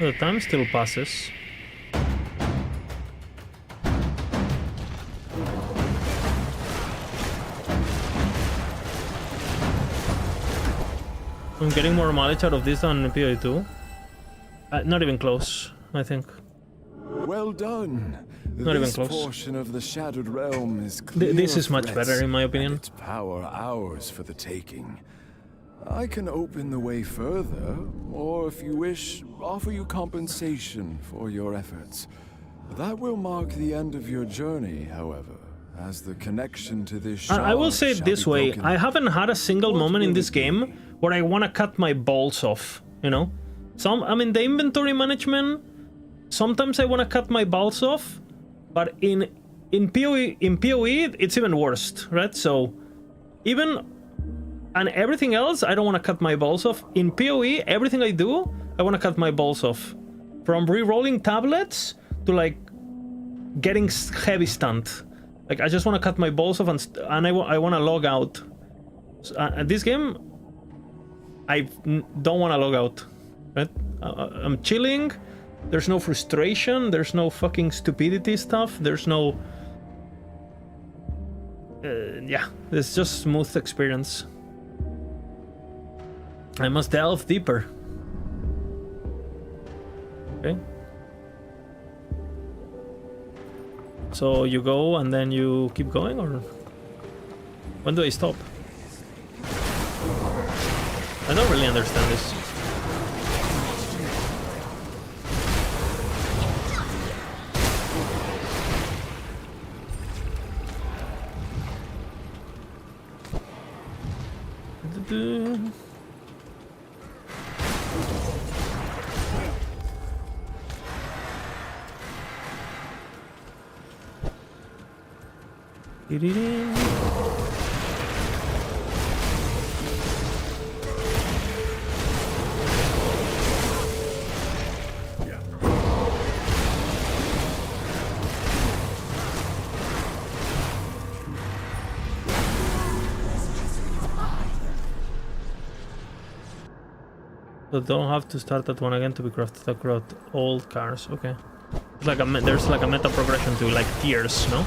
The time still passes. I'm getting more mileage out of this than PoE 2. Not even close, I think. Well done. Not even This close. portion of the Shattered Realm is clear This is of much threats, better in my and opinion. its power ours for the taking. I can open the way further, or if you wish, offer you compensation for your efforts. That will mark the end of your journey, however, as the connection to this I will shard say it shall this be way, broken. I haven't had a single What moment in will this it be? game where I want to cut my balls off, you know? I mean, the inventory management, sometimes I want to cut my balls off, but in PoE, it's even worse, right? So, and everything else, I don't want to cut my balls off. In PoE, everything I do, I want to cut my balls off. From re-rolling tablets to like getting heavy stunned. Like I just want to cut my balls off and I want to log out. This game, I don't want to log out. Right? I'm chilling. There's no frustration. There's no fucking stupidity stuff. There's no... yeah, it's just smooth experience. I must delve deeper. Okay. So you go and then you keep going, or when do I stop? I don't really understand this. So don't have to start that one again to be crafted across all cars, okay. It's like there's like a meta progression to like tiers, no?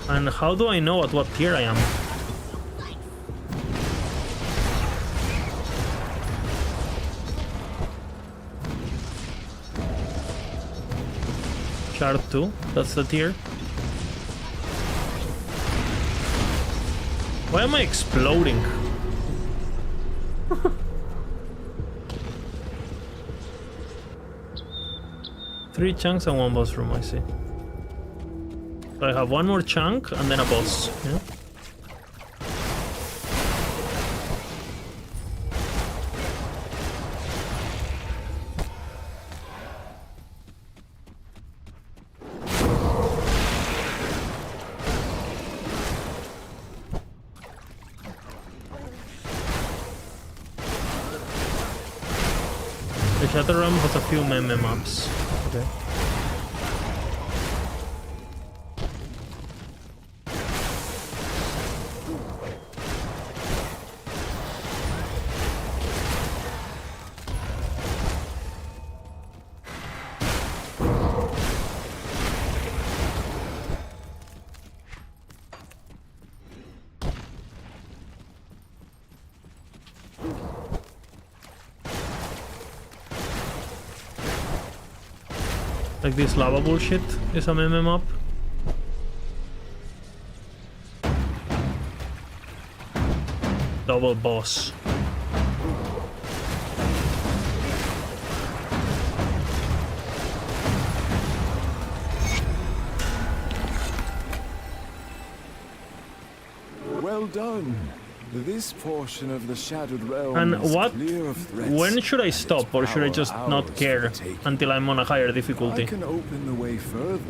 And how do I know at what tier I am? Shard 2, that's the tier. Why am I exploding? Three chunks and one boss room, I see. So I have one more chunk and then a boss, yeah? The Shatter Realm has a few meme maps. Okay. Like this lava bullshit is a meme map. Double boss. Well done. This portion of the Shattered Realm And is what? clear of threats. When should I stop, or should I just not care until I'm on a higher difficulty? I can open the way further,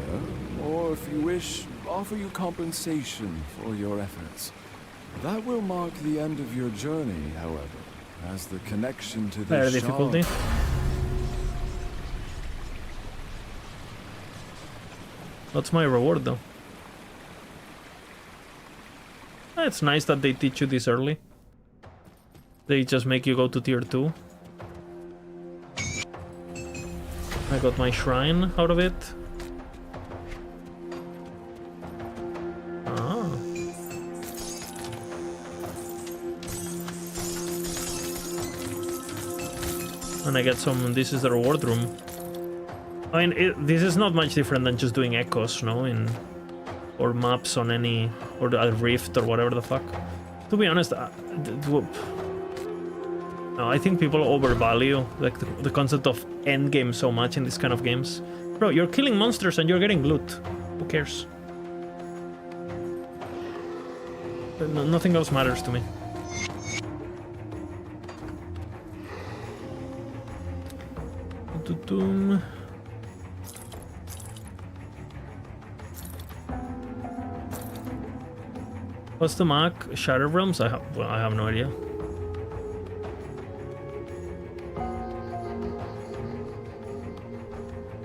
or if you wish, offer you compensation for your efforts. That will mark the end of your journey, however, as the connection to the Higher difficulty. What's my reward, though? It's nice that they teach you this early. They just make you go to tier 2. I got my shrine out of it. Ah. And I get some... This is the reward room. I mean, this is not much different than just doing echoes, no? Or maps on any... Or a rift or whatever the fuck. To be honest, no, I think people overvalue like the concept of endgame so much in this kind of games. Bro, you're killing monsters and you're getting loot. Who cares? Nothing else matters to me. What's the Mac? Shadow Realms? I have no idea.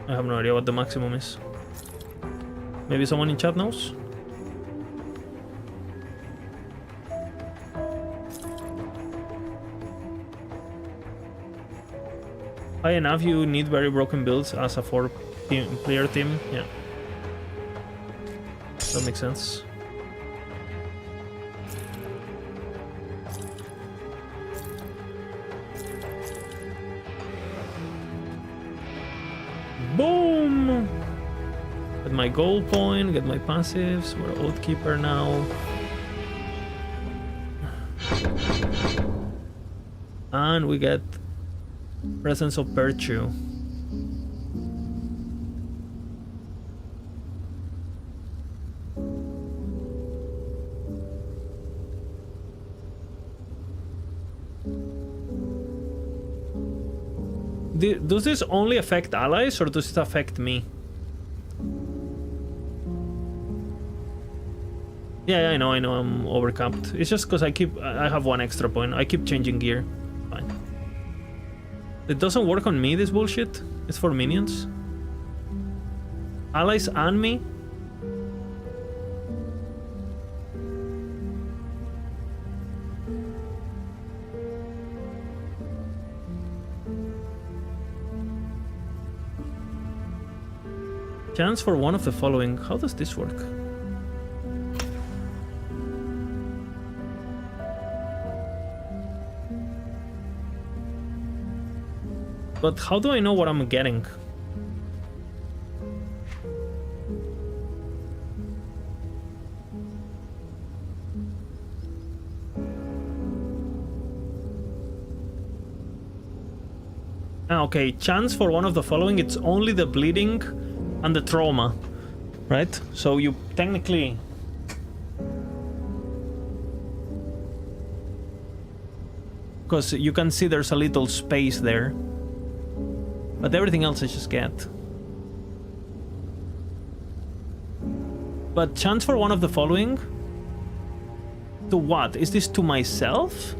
I have no idea what the maximum is. Maybe someone in chat knows? High enough, you need very broken builds as a 4-player team. Yeah. That makes sense. Boom! Get my goal point, get my passives. We're Oathkeeper now. And we get Presence of Virtue. Does this only affect allies, or does it affect me? Yeah, I know I'm overcapped. It's just because I have one extra point. I keep changing gear. Fine. It doesn't work on me, this bullshit. It's for minions. Allies and me? Chance for one of the following. How does this work? But how do I know what I'm getting? Okay, chance for one of the following. It's only the bleeding and the trauma, right? So you technically... Because you can see there's a little space there. But everything else I just get. But chance for one of the following? To what? Is this to myself?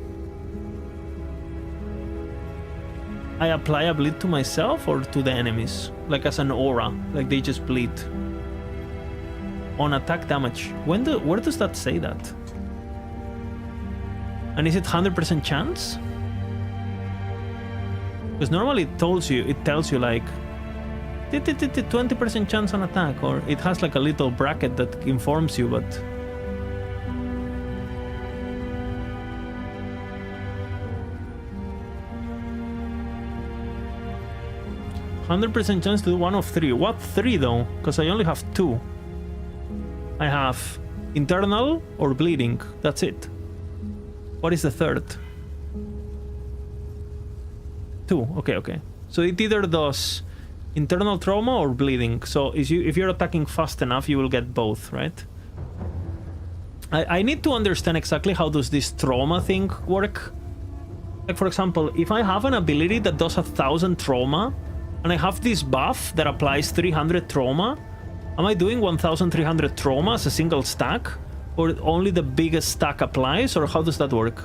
I apply a bleed to myself or to the enemies? Like as an aura, like they just bleed. On attack damage. Where does that say that? And is it 100% chance? Because normally it tells you like 20% chance on attack, or it has like a little bracket that informs you, but 100% chance to do one of three. What three though? Because I only have two. I have internal or bleeding. That's it. What is the third? Two. Okay. So it either does internal trauma or bleeding. So if you're attacking fast enough, you will get both, right? I need to understand exactly how does this trauma thing work. Like for example, if I have an ability that does 1,000 trauma, and I have this buff that applies 300 trauma, am I doing 1,300 trauma as a single stack? Or only the biggest stack applies? Or how does that work?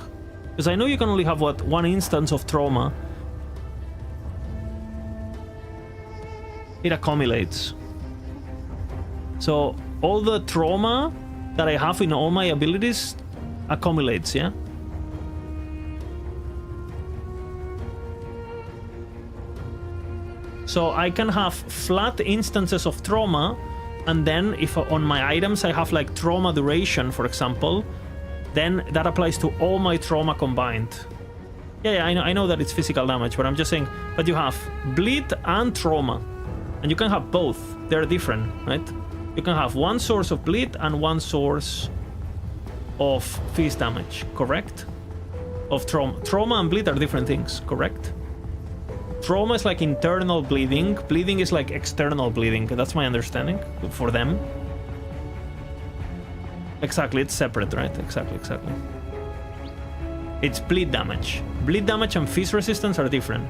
Because I know you can only have, what, one instance of trauma. It accumulates. So all the trauma that I have in all my abilities accumulates, yeah? So I can have flat instances of trauma, and then if on my items I have like trauma duration, for example, then that applies to all my trauma combined. Yeah, I know that it's physical damage, but I'm just saying, but you have bleed and trauma, and you can have both. They're different, right? You can have one source of bleed and one source of phys damage, correct? Of trauma. Trauma and bleed are different things, correct? Trauma is like internal bleeding. Bleeding is like external bleeding. That's my understanding for them. Exactly, it's separate, right? Exactly. It's bleed damage. Bleed damage and phys resistance are different.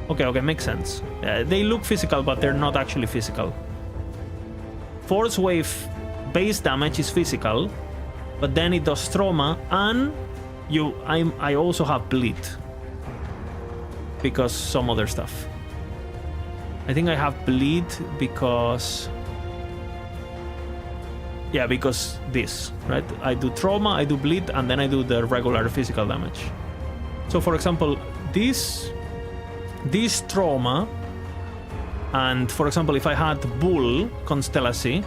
Okay, makes sense. They look physical, but they're not actually physical. Force wave base damage is physical, but then it does trauma, and I also have bleed because some other stuff. I think I have bleed because this, right? I do trauma, I do bleed, and then I do the regular physical damage. So for example, this trauma, and for example, if I had Bull Constellacy,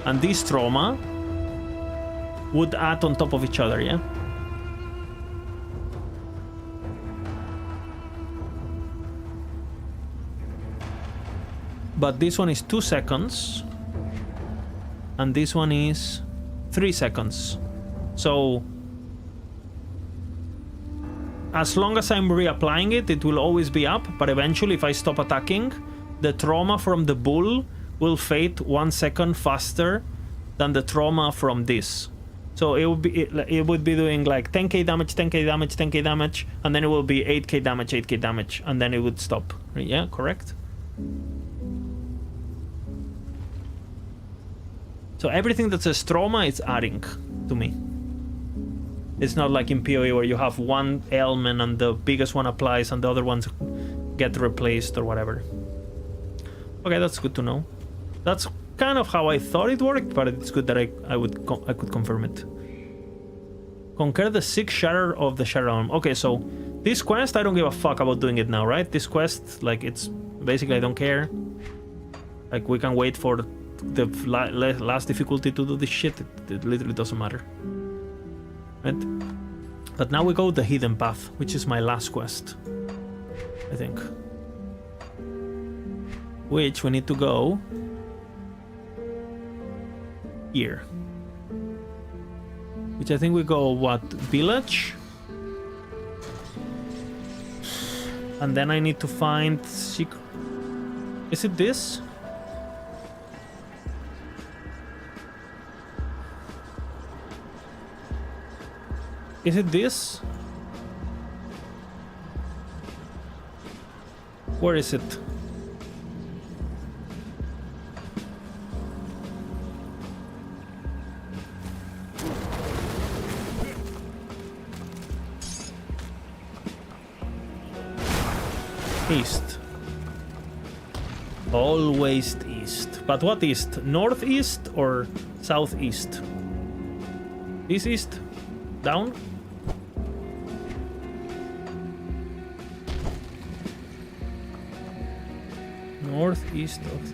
and this trauma would add on top of each other, yeah? But this one is 2 seconds, and this one is 3 seconds. So as long as I'm reapplying it, it will always be up, but eventually if I stop attacking, the trauma from the Bull will fade 1 second faster than the trauma from this. So it would be doing like 10k damage, 10k damage, 10k damage, and then it will be 8k damage, 8k damage, and then it would stop. Yeah, correct? So everything that says trauma is adding to me. It's not like in PoE where you have one ailment and the biggest one applies and the other ones get replaced or whatever. Okay, that's good to know. That's kind of how I thought it worked, but it's good that I could confirm it. Conquer the 6th shatter of the Shadow Realm. Okay, so this quest, I don't give a fuck about doing it now, right? This quest, like, it's basically I don't care. Like, we can wait for the last difficulty to do this shit. It literally doesn't matter. Right? But now we go the Hidden Path, which is my last quest, I think. Which we need to go here. Which I think we go, what, village? And then I need to find secret. Is it this? Is it this? Where is it? East. Always east. But what east? Northeast or southeast? This east? Down? Northeast of...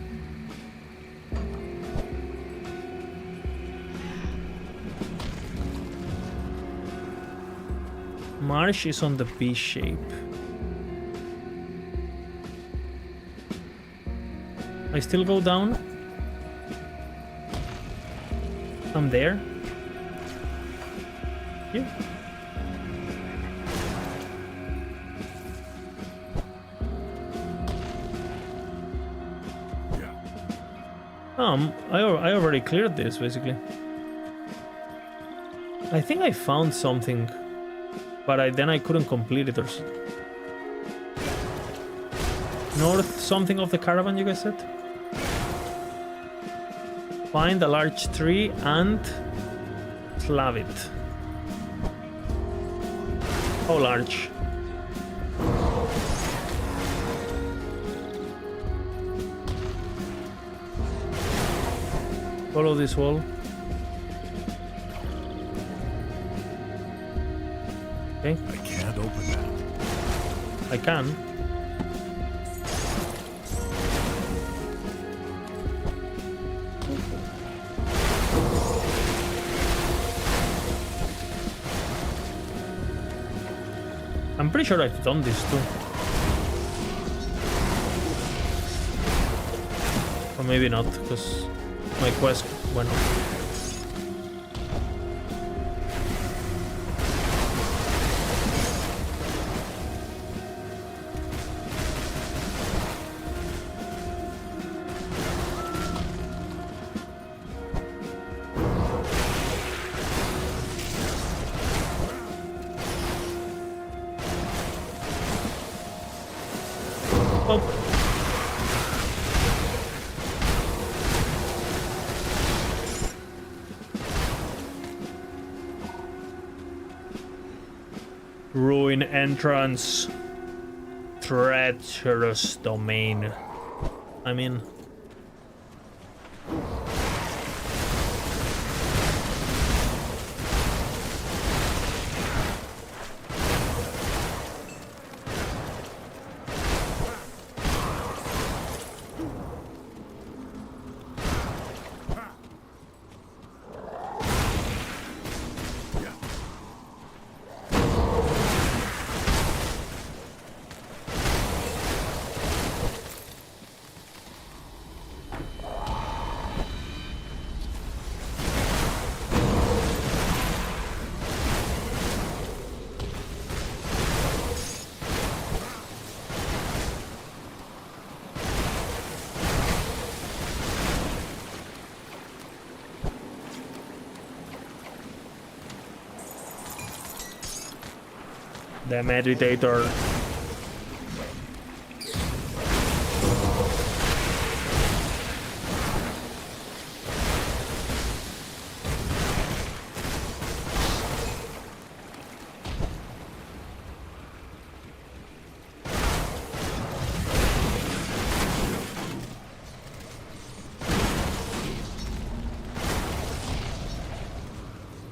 Marsh is on the V shape. I still go down? I'm there? Yeah. I already cleared this, basically. I think I found something, but then I couldn't complete it or so. North something of the caravan, you guys said? Find a large tree and slab it. How large? Follow this wall. Okay. I can't open that. I can. I'm pretty sure I've done this too. Or maybe not, because my quest went off. Ruin entrance. Treacherous domain. I mean... The meditator.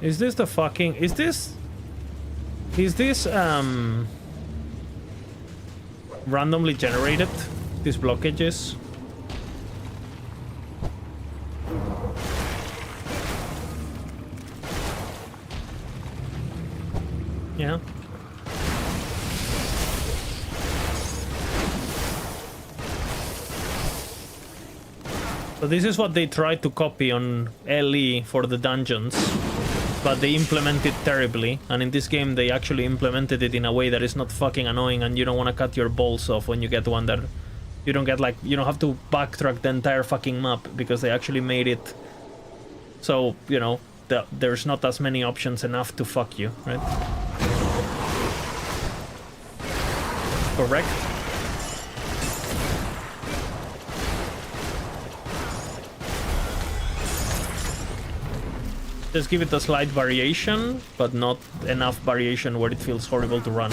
Is this the fucking... Is this randomly generated? These blockages? Yeah. So this is what they tried to copy on LE for the dungeons. But they implement it terribly, and in this game they actually implemented it in a way that is not fucking annoying, and you don't want to cut your balls off when you get one that you don't get, like, you don't have to backtrack the entire fucking map, because they actually made it so, you know, there's not as many options enough to fuck you, right? Correct? Just give it a slight variation, but not enough variation where it feels horrible to run.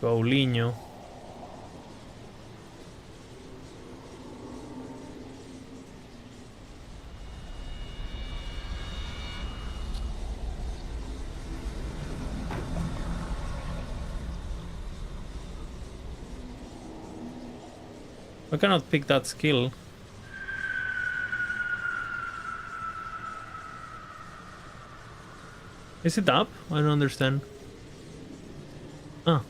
Paulinho. I cannot pick that skill. Is it up? I don't understand. Ah,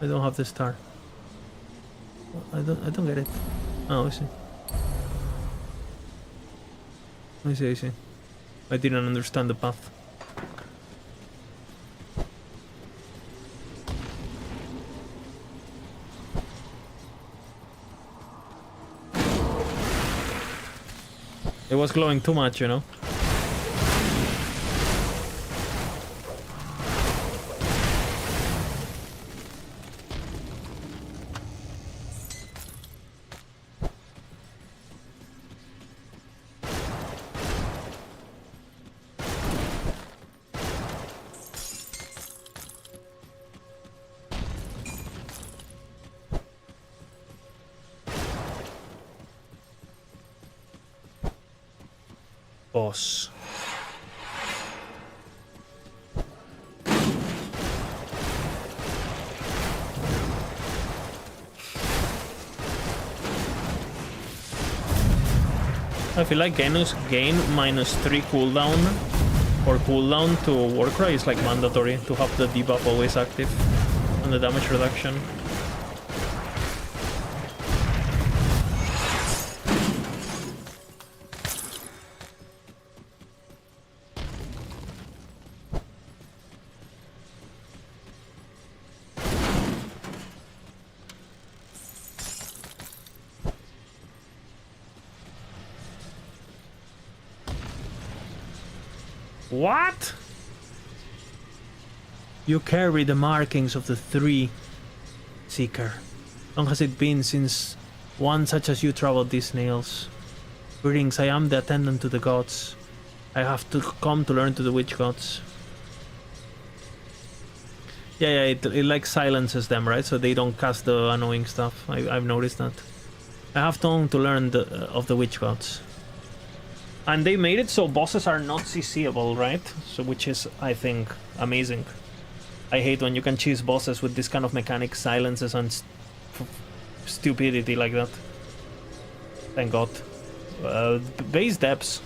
I don't have the star. I don't get it. Oh, I see. I see. I didn't understand the path. It was glowing too much, you know? Boss. I feel like Genus gain -3 cooldown or cooldown to Warcry is like mandatory to have the debuff always active and the damage reduction. What? You carry the markings of the three, Seeker. Long has it been since one such as you traveled these nails. Greetings, I am the attendant to the gods. I have to come to learn to the witch gods. Yeah, it like silences them, right? So they don't cast the annoying stuff. I've noticed that. I have to learn of the witch gods. And they made it so bosses are not CCable, right? So which is, I think, amazing. I hate when you can cheese bosses with this kind of mechanic, silences and stupidity like that. Thank God. Base depths.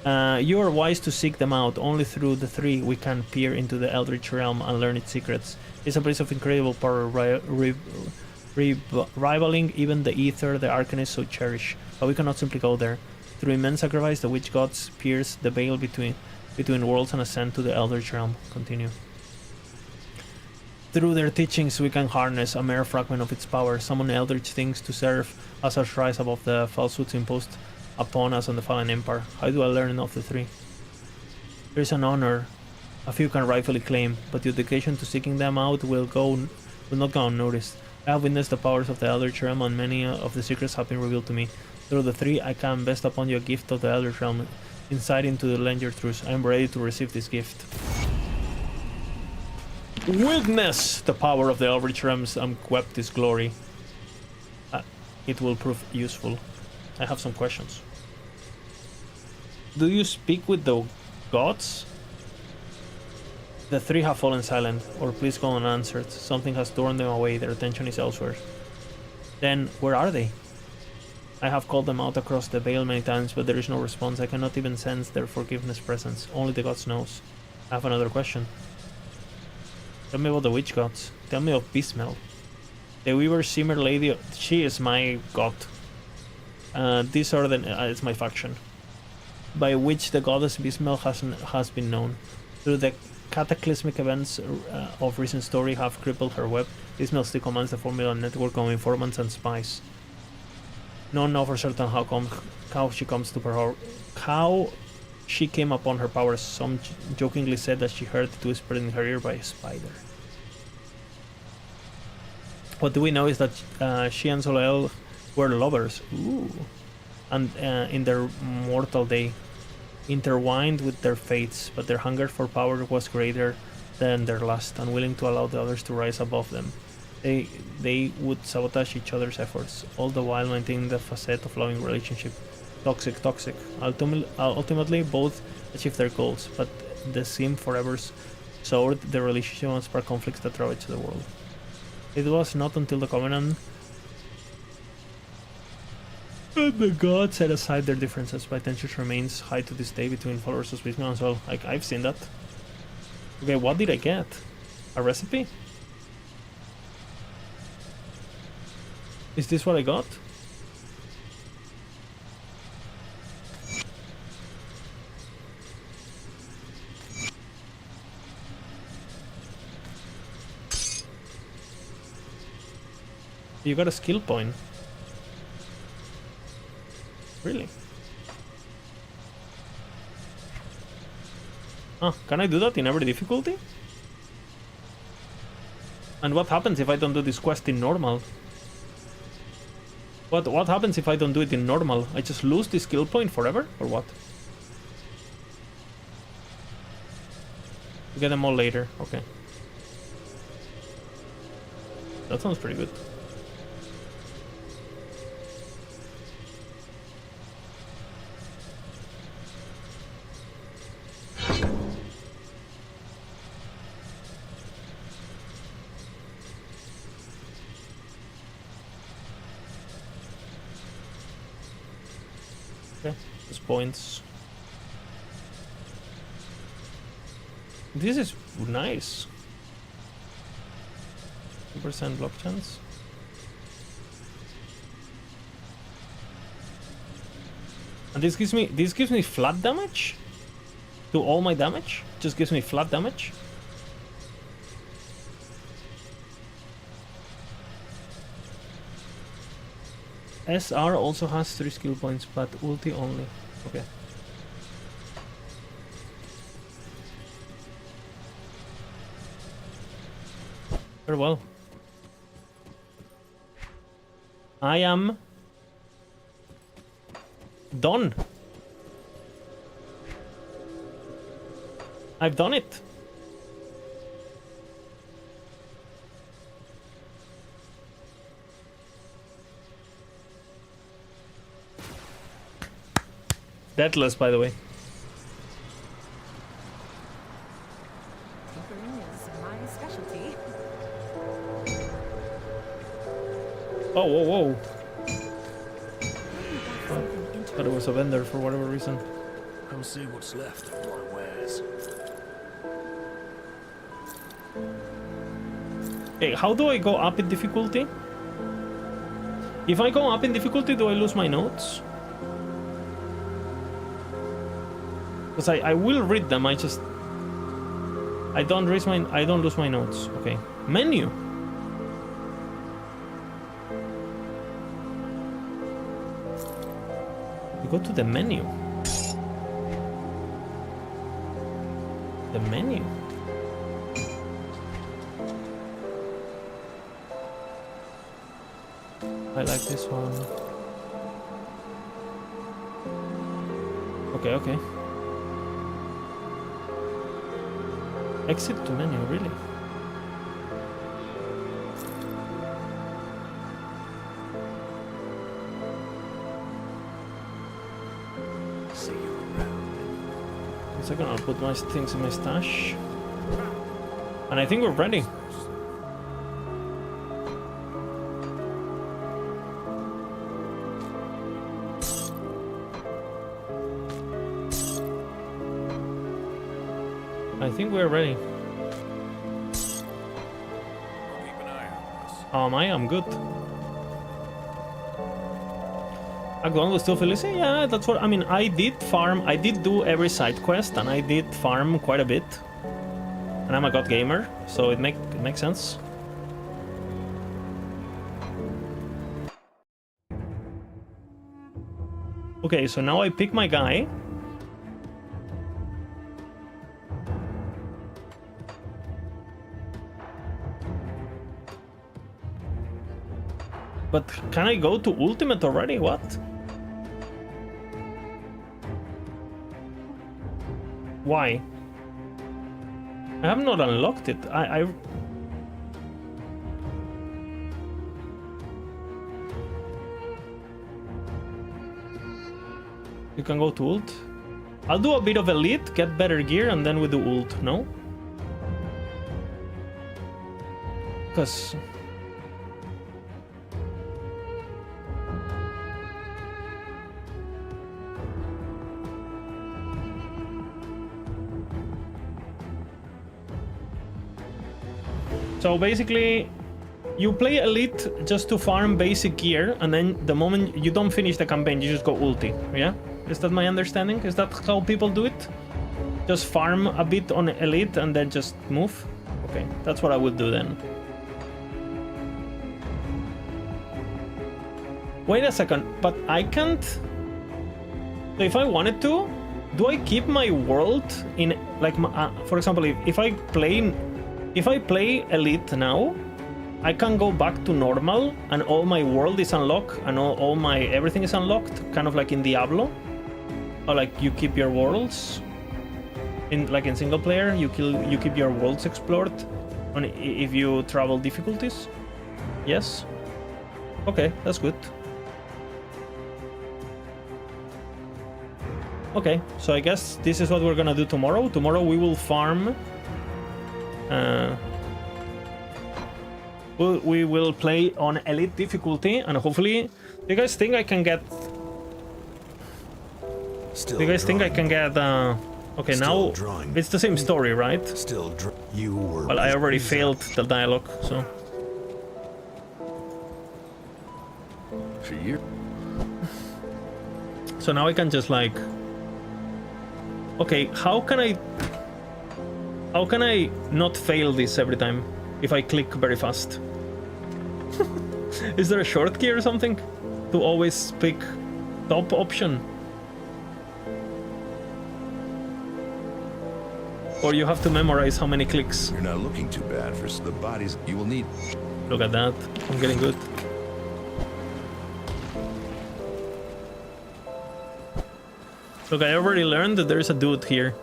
You are wise to seek them out. Only through the three we can peer into the Eldritch realm and learn its secrets. It's a place of incredible power, rivaling even the ether the arcanists so cherish. But we cannot simply go there. Through immense sacrifice, the witch gods pierce the veil between worlds and ascend to the Eldritch Realm. Continue. Through their teachings, we can harness a mere fragment of its power, summon eldritch things to serve as us rise above the falsehoods imposed upon us on the Fallen Empire. How do I learn of the three? There is an honor a few can rightfully claim, but your dedication to seeking them out will not go unnoticed. I have witnessed the powers of the Eldritch Realm, and many of the secrets have been revealed to me. Through the three, I can best upon you a gift of the Eldritch Realm, insight into the Langer truths. I am ready to receive this gift. Witness the power of the Eldritch Realms and wept his glory. It will prove useful. I have some questions. Do you speak with the gods? The three have fallen silent, or please go unanswered. Something has torn them away, their attention is elsewhere. Then, where are they? I have called them out across the veil many times, but there is no response. I cannot even sense their forgiveness presence. Only the gods knows. I have another question. Tell me about the witch gods. Tell me of Beastmel. The Weaver Shimmer Lady, she is my god. These are it's my faction. By which the goddess Beastmel has been known. Through the cataclysmic events of recent story have crippled her web. Beastmel still commands the formula network of informants and spies. None know for certain how she comes to power. How she came upon her powers. Some jokingly said that she heard it whispered in her ear by a spider. What do we know is that she and Zolael were lovers. Ooh. And in their mortal day, intertwined with their fates, but their hunger for power was greater than their lust, unwilling to allow the others to rise above them. They would sabotage each other's efforts, all the while maintaining the facade of loving relationship. Toxic. Ultimately, both achieved their goals, but the seam forever soured the relationship and sparked conflicts that ravaged the world. It was not until the Covenant and the gods set aside their differences, but tension remains high to this day between followers of Beastmel as well. I've seen that. Okay, what did I get? A recipe? Is this what I got? You got a skill point. Really? Can I do that in every difficulty? And what happens if I don't do this quest in normal? What happens if I don't do it in normal? I just lose the skill point forever? Or what? You get them all later. Okay. That sounds pretty good. Okay, those points. This is nice. 2% block chance. And this gives me flat damage? To all my damage? Just gives me flat damage? SR also has 3 skill points, but ulti only. Okay. Very well. I am done. I've done it. Deathless, by the way. Tinkering is my specialty. Oh, whoa. Thought it was a vendor for whatever reason. Come see what's left of my wares. Okay, how do I go up in difficulty? If I go up in difficulty, do I lose my notes? Because I will read them, I don't lose my notes. Okay. Menu. You go to the menu. The menu. I like this one. Okay. Exit to menu, really? See you around. One second, I'll put my things in my stash. And I think we're ready. I think we're ready. Keep an eye on us. I'm good. Act 1 was still Felicia? Yeah, that's what I mean. I did do every side quest and I did farm quite a bit. And I'm a god gamer, so it makes sense. Okay, so now I pick my guy. But can I go to ultimate already? What? Why? I have not unlocked it. You can go to ult. I'll do a bit of elite, get better gear, and then we do ult, no? Because... So basically, you play elite just to farm basic gear, and then the moment you don't finish the campaign, you just go ulti, yeah? Is that my understanding? Is that how people do it? Just farm a bit on elite and then just move? Okay, that's what I would do then. Wait a second, but I can't... So if I wanted to, do I keep my world in, like, for example, if I play elite now, I can go back to normal and all my world is unlocked and all my everything is unlocked, kind of like in Diablo. Or like you keep your worlds in single player, you keep your worlds explored on if you travel difficulties. Yes. Okay, that's good. Okay, so I guess this is what we're gonna do tomorrow. Tomorrow we will farm. We will play on elite difficulty, and hopefully, do you guys think I can get? Still do you guys think I can get? Okay, Still now drawing. it's the same story, right? Still, you were. Well, I already failed the dialogue, so. For you. So now I can just like. Okay, how can I not fail this every time if I click very fast? Is there a shortcut or something to always pick top option? Or you have to memorize how many clicks? You're not looking too bad for the bodies you will need. Look at that, I'm getting good. Look, I already learned that there's a dude here.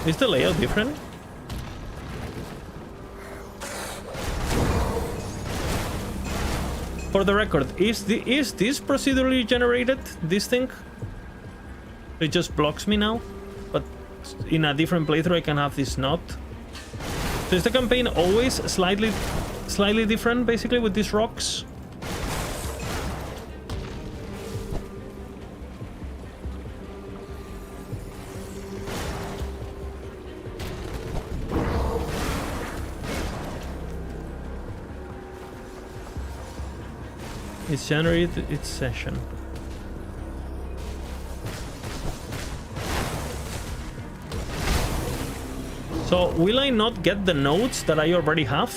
Is the layout different? For the record, is this procedurally generated, this thing? It just blocks me now, but in a different playthrough I can have this not. So is the campaign always slightly different, basically, with these rocks? It's generated its session. So, will I not get the nodes that I already have?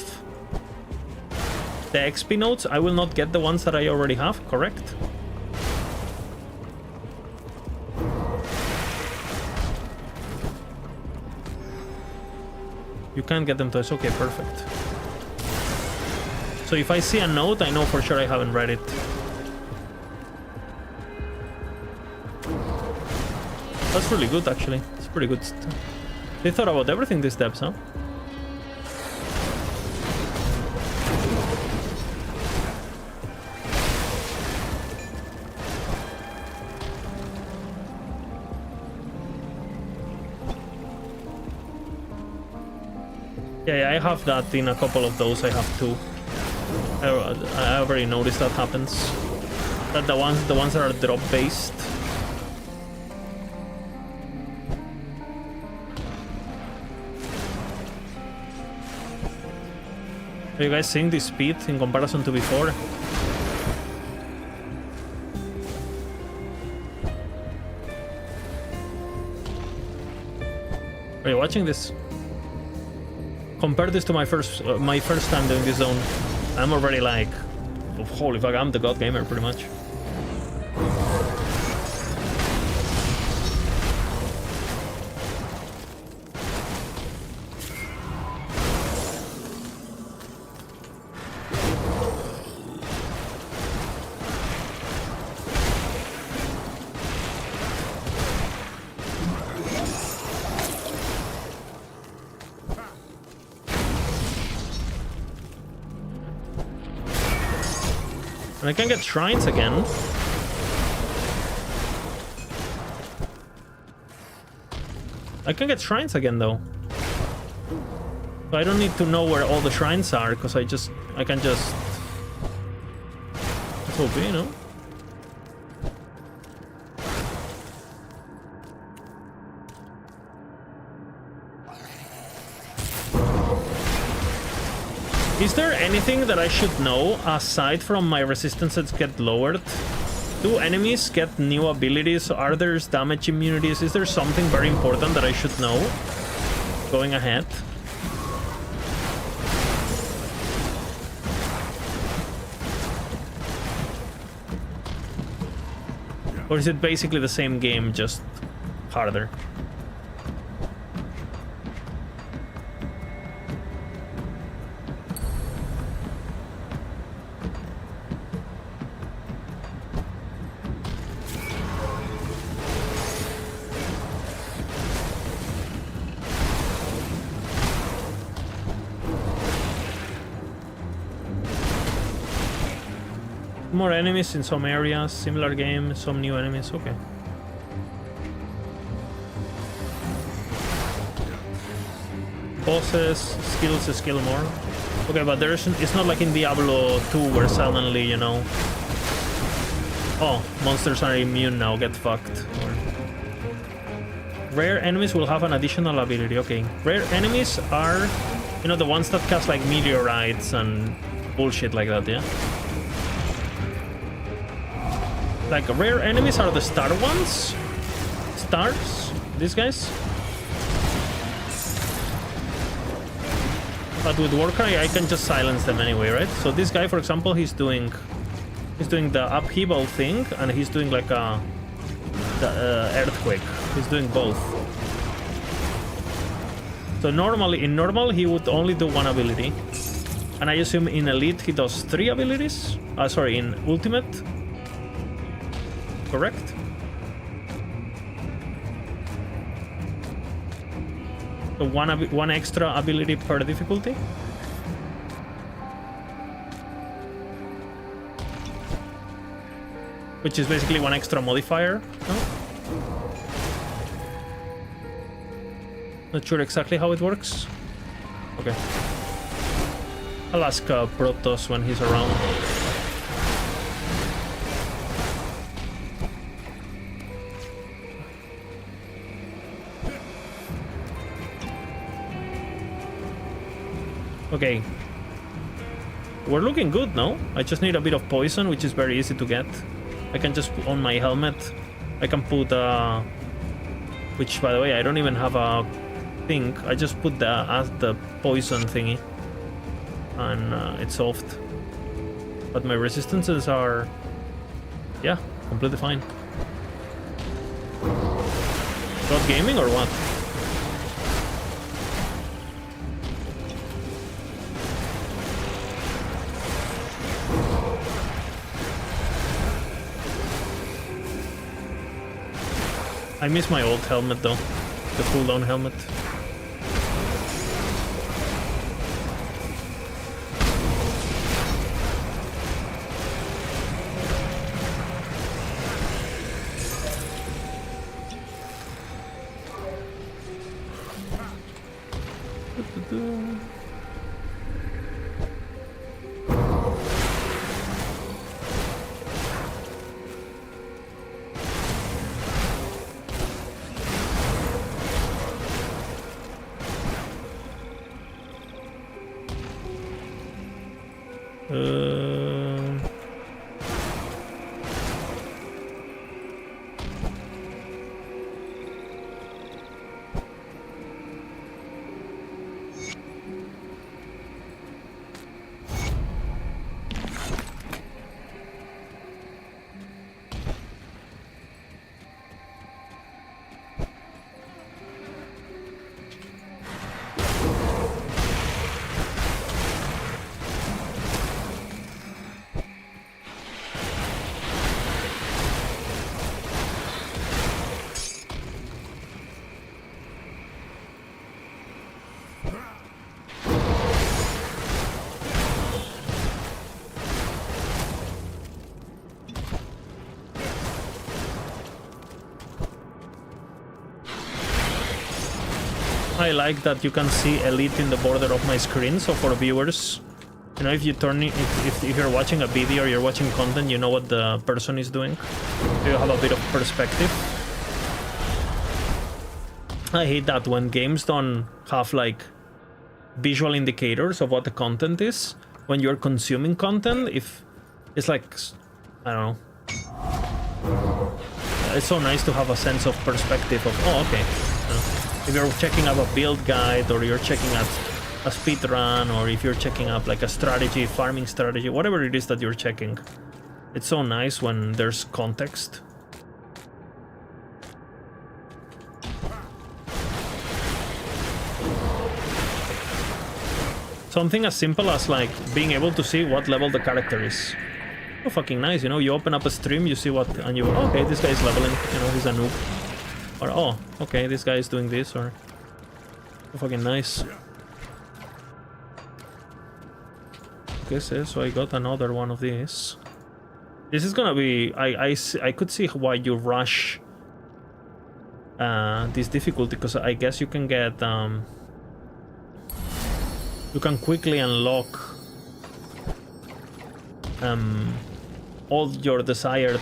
The XP nodes, I will not get the ones that I already have, correct? You can't get them twice. Okay, perfect. So if I see a note, I know for sure I haven't read it. That's really good, actually. It's pretty good stuff. They thought about everything, these devs, huh? Yeah, I have that in a couple of those. I have two. I already noticed that happens. That the ones that are drop based. Are you guys seeing the speed in comparison to before? Are you watching this? Compare this to my first time doing this zone. I'm already like, holy fuck, I'm the god gamer pretty much. And I can get shrines again. I can get shrines again though. So I don't need to know where all the shrines are, because I can just... That's OP, you know? Is there anything that I should know aside from my resistances get lowered? Do enemies get new abilities? Are there damage immunities? Is there something very important that I should know going ahead? Or is it basically the same game, just harder? More enemies in some areas, similar game, some new enemies, okay. Bosses, skills, skill more. Okay, but it's not like in Diablo 2 where suddenly, you know... Oh, monsters are immune now, get fucked. Rare enemies will have an additional ability, okay. Rare enemies are, you know, the ones that cast like meteorites and bullshit like that, yeah? Like, rare enemies are the star ones? Stars? These guys? But with Warcry, I can just silence them anyway, right? So this guy, for example, he's doing the upheaval thing, and he's doing like the earthquake. He's doing both. So normally, in normal, he would only do one ability. And I assume in Elite, he does 3 abilities? Sorry, in Ultimate. Correct? So one extra ability per difficulty? Which is basically one extra modifier, no? Not sure exactly how it works. Okay. I'll ask Protoss when he's around. Okay. We're looking good, no? I just need a bit of poison, which is very easy to get. I can just put on my helmet. I can put which, by the way, I don't even have a thing. I just put the poison thingy, and it's soft. But my resistances are, yeah, completely fine. God gaming or what? I miss my old helmet though, the cooldown helmet. I like that you can see Elite in the border of my screen, so for viewers, you know, if you turn if you're watching a video or you're watching content, you know what the person is doing. You have a bit of perspective. I hate that when games don't have like visual indicators of what the content is when you're consuming content. If it's like, I don't know, it's so nice to have a sense of perspective of, oh, okay, you know, if you're checking up a build guide, or you're checking out a speed run, or if you're checking up like a strategy, farming strategy, whatever it is that you're checking, it's so nice when there's context. Something as simple as like being able to see what level the character is. So fucking nice, you know, you open up a stream, you see what, and you, oh, okay, this guy is leveling, you know, he's a noob. Or, oh, okay, this guy is doing this, or... So fucking nice. Okay, so I got another one of these. This is gonna be... I could see why you rush this difficulty, because I guess you can get... you can quickly unlock all your desired...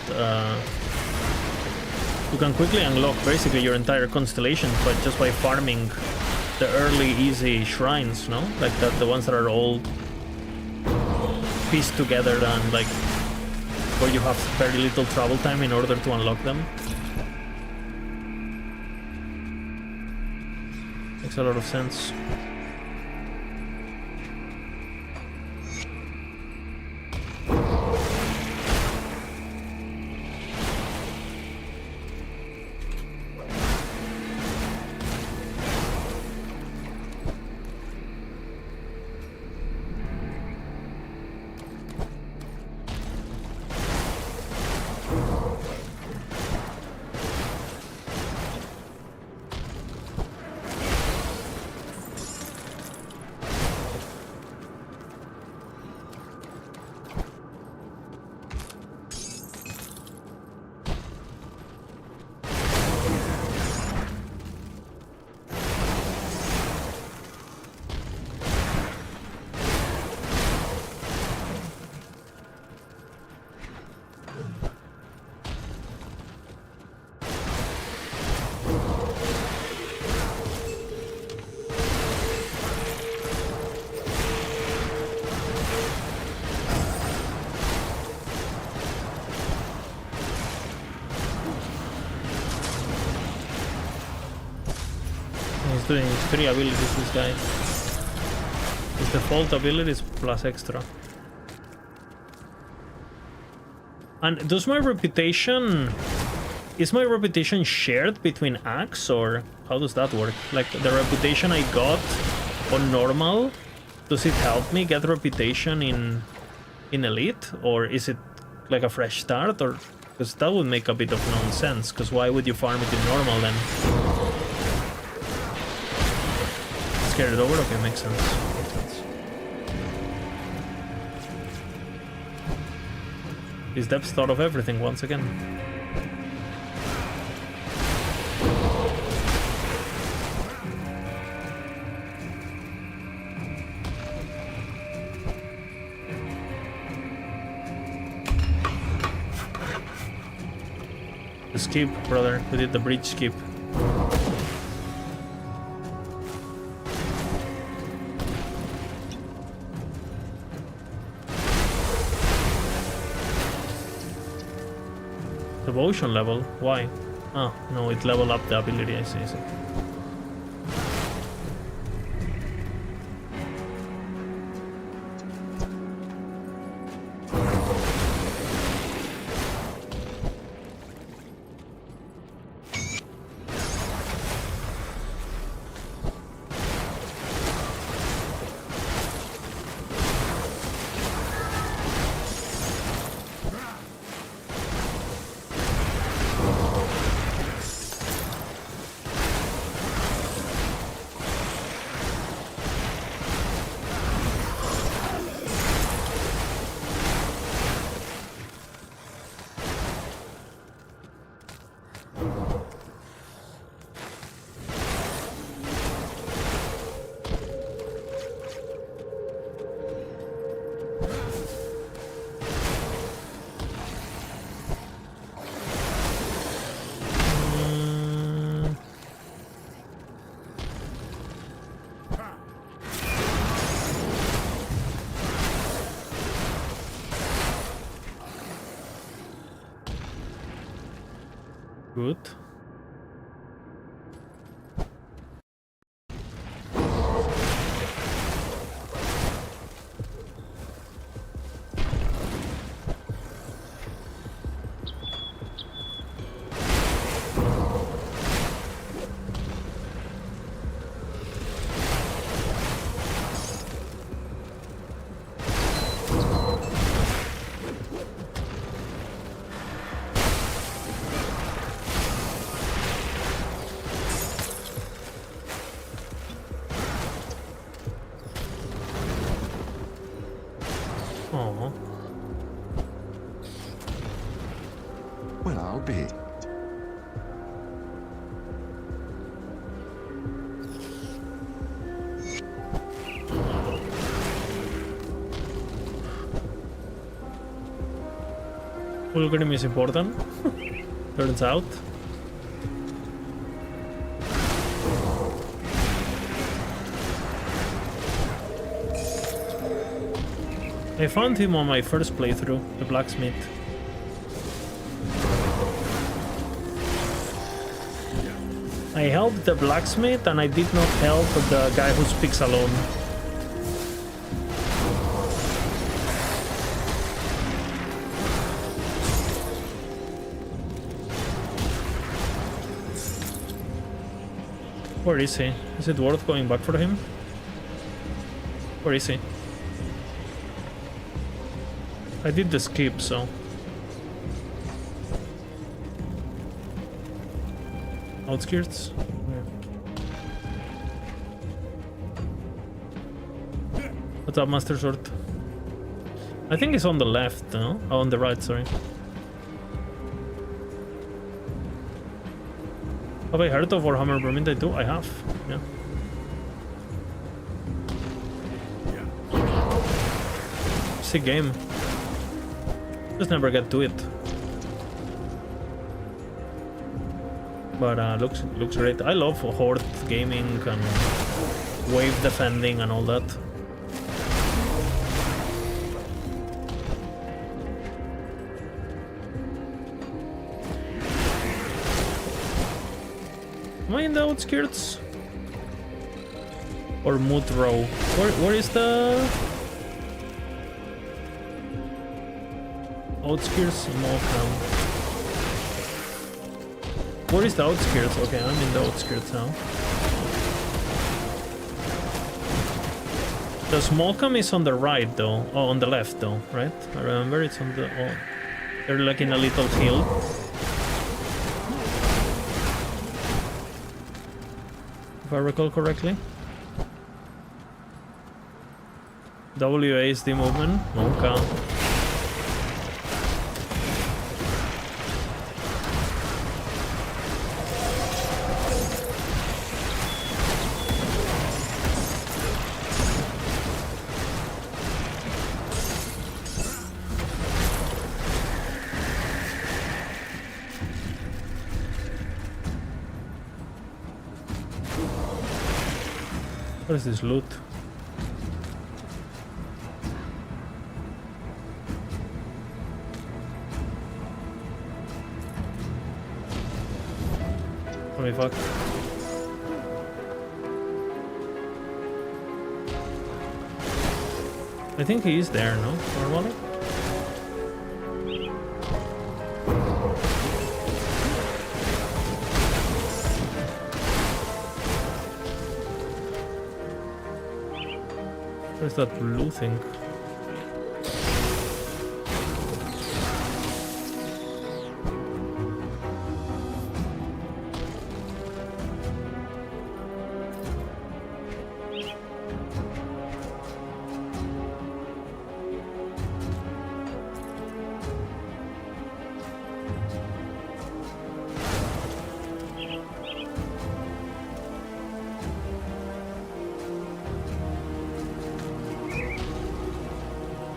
you can quickly unlock basically your entire constellation, but just by farming the early easy shrines, no? Like that, the ones that are all pieced together and like where you have very little travel time in order to unlock them. Makes a lot of sense. mastering 3 abilities, this guy. His default ability is plus extra. And does my reputation... Is my reputation shared between Axe, or how does that work? Like, the reputation I got on normal, does it help me get reputation in Elite? Or is it like a fresh start? Or because that would make a bit of nonsense, because why would you farm it in normal then? Let's carry it over? Okay, makes sense. Makes sense. These devs thought of everything once again. The skip, brother. We did the bridge skip. Devotion level? Why? Oh, no, it leveled up the ability, I see. Good. Well, I'll be. Fulgrim is important, turns out. I found him on my first playthrough, the blacksmith. I helped the blacksmith and I did not help the guy who speaks alone. Where is he? Is it worth going back for him? Where is he? I did the skip, so... Outskirts? Yeah. What's up, Master Sword? I think it's on the left, no? Oh, on the right, sorry. Have I heard of Warhammer Vermintide 2? I have, yeah. Sick game. Just never get to it. But looks great. I love horde gaming and wave defending and all that. Am I in the outskirts? Or Mudrow. Where is the outskirts? Morecambe. Where is the outskirts? Okay, I'm in the outskirts now. The Smallcam is on the right though. Oh, on the left though, right? I remember it's on the... Oh, they're like in a little hill. If I recall correctly. WASD movement. Okay. What is this loot? Holy fuck. I think he is there, no? Normally? Where's that blue thing?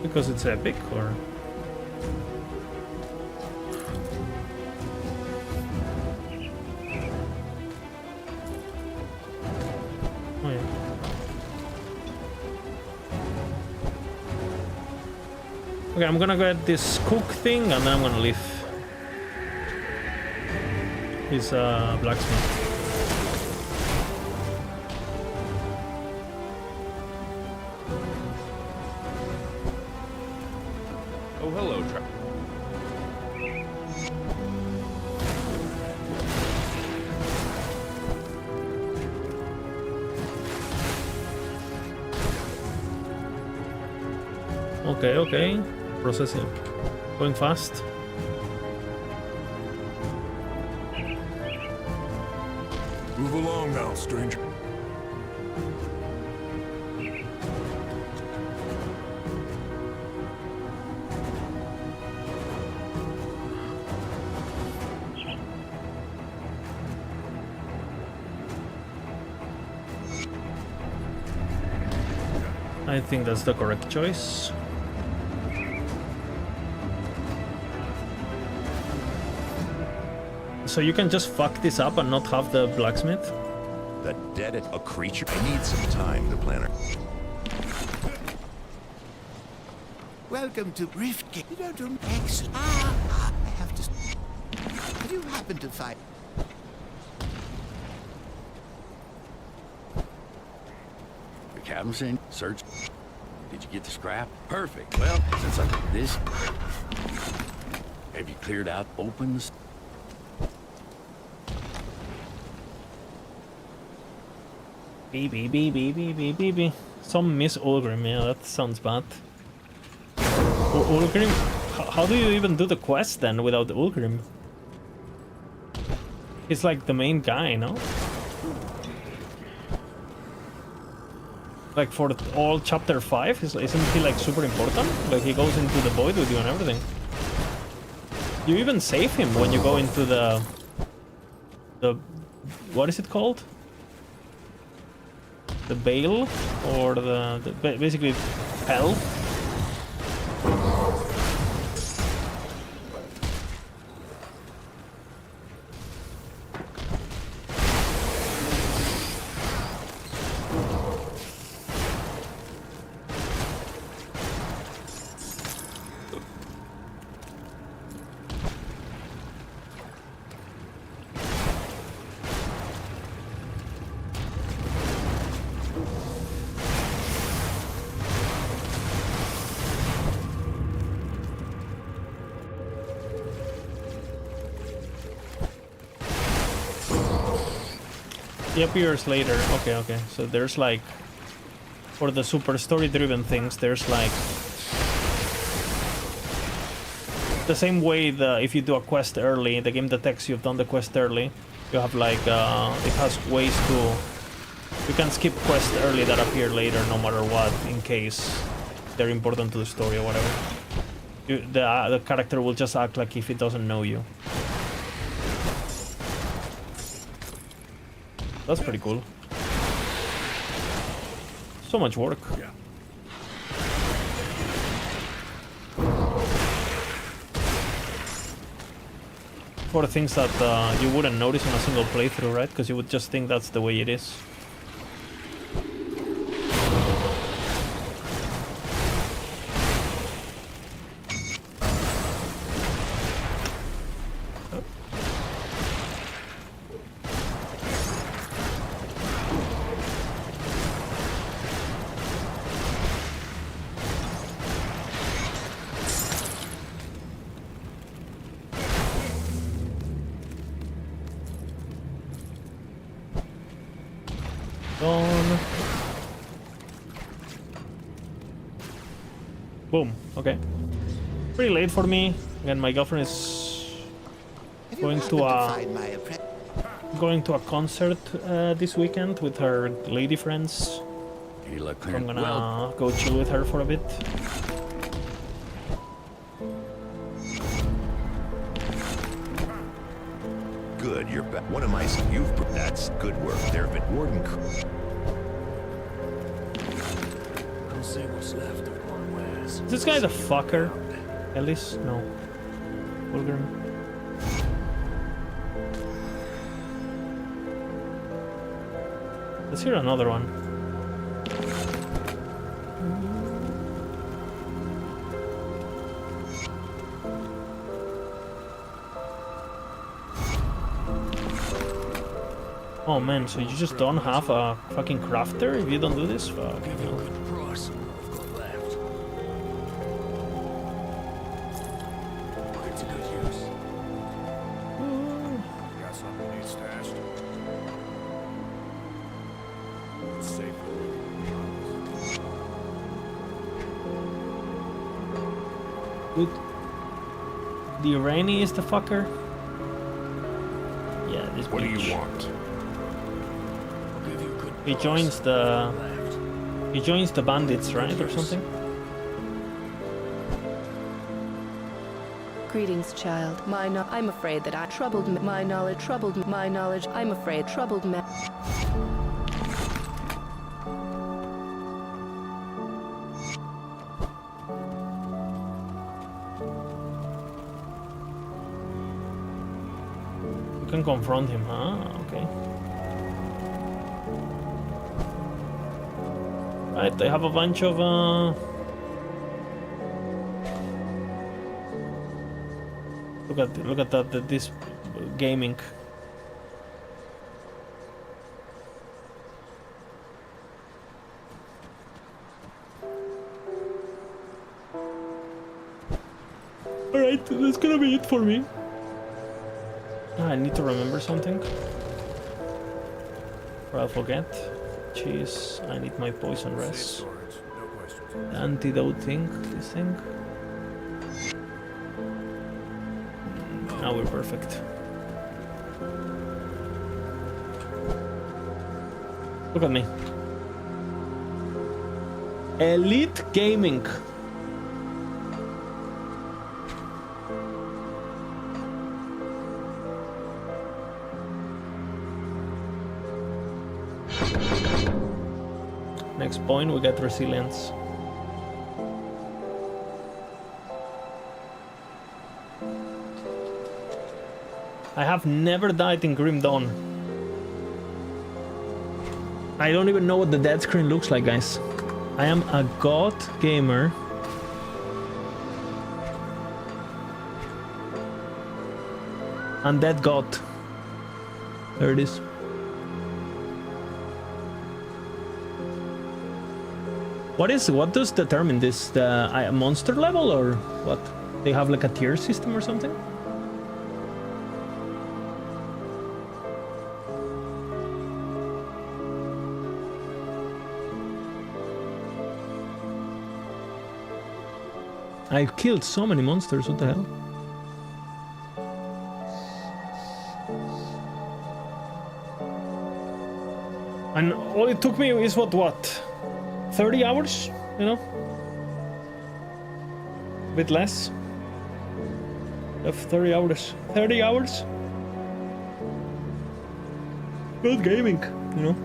Because it's epic, or? Oh yeah. Okay, I'm gonna get this cook thing and then I'm gonna leave. He's a blacksmith. Oh, hello, Okay, okay. Processing. Going fast. Move along now, stranger. I think that's the correct choice. So you can just fuck this up and not have the blacksmith? The dead a creature. I need some time to plan it. Welcome to Riftgate. You don't do excellent. I have to. Have you happened to find? The captain's in search. Did you get the scrap? Perfect. Well, since I did this, have you cleared out opens? Beep. Some Miss Ulgrim, yeah, that sounds bad. Ulgrim? How do you even do the quest then without Ulgrim? He's like the main guy, no? Like for all chapter 5, isn't he like super important? Like he goes into the void with you and everything. You even save him when you go into the what is it called? The Bale, or the basically hell. He appears later. Okay. So there's like, for the super story-driven things, there's like the same way if you do a quest early, the game detects you've done the quest early. You have like it has ways to. You can skip quests early that appear later, no matter what, in case they're important to the story or whatever. The character will just act like if it doesn't know you. That's pretty cool. So much work. Yeah. For things that you wouldn't notice in a single playthrough, right? Because you would just think that's the way it is. Gone. Boom. Okay. Pretty late for me. Again, my girlfriend is going to a concert this weekend with her lady friends. So I'm gonna go chill with her for a bit. Good, you're back. One of my... That's good work. There have been Warden... I'll see what's left of my wares. Is this guy the fucker? Ellis? No. Fulgrim. Let's hear another one. Oh man, so you just don't have a fucking crafter if you don't do this? Fuck. Give you a good price on what I've got left. Put it to good use. Got something you need stashed? It's safe. Good. The Irani is the fucker? Yeah, this What do bitch. you want? He joins the bandits, right, or something? Greetings, child. I'm afraid that I troubled my knowledge. I'm afraid troubled me. You can confront him, huh? Okay. Right, they have a bunch of look at that this gaming. Alright, that's gonna be it for me. I need to remember something, or I'll forget. Jeez, I need my poison rest. The antidote thing, this thing. Now we're perfect. Look at me. Elite Gaming. Next point, we get resilience. I have never died in Grim Dawn. I don't even know what the dead screen looks like, guys. I am a god gamer. Undead god. There it is. What does determine this? The monster level or what? They have like a tier system or something? I killed so many monsters, what the hell? And all it took me is what? 30 hours? You know? A bit less. Of 30 hours. 30 hours? Good gaming, you know?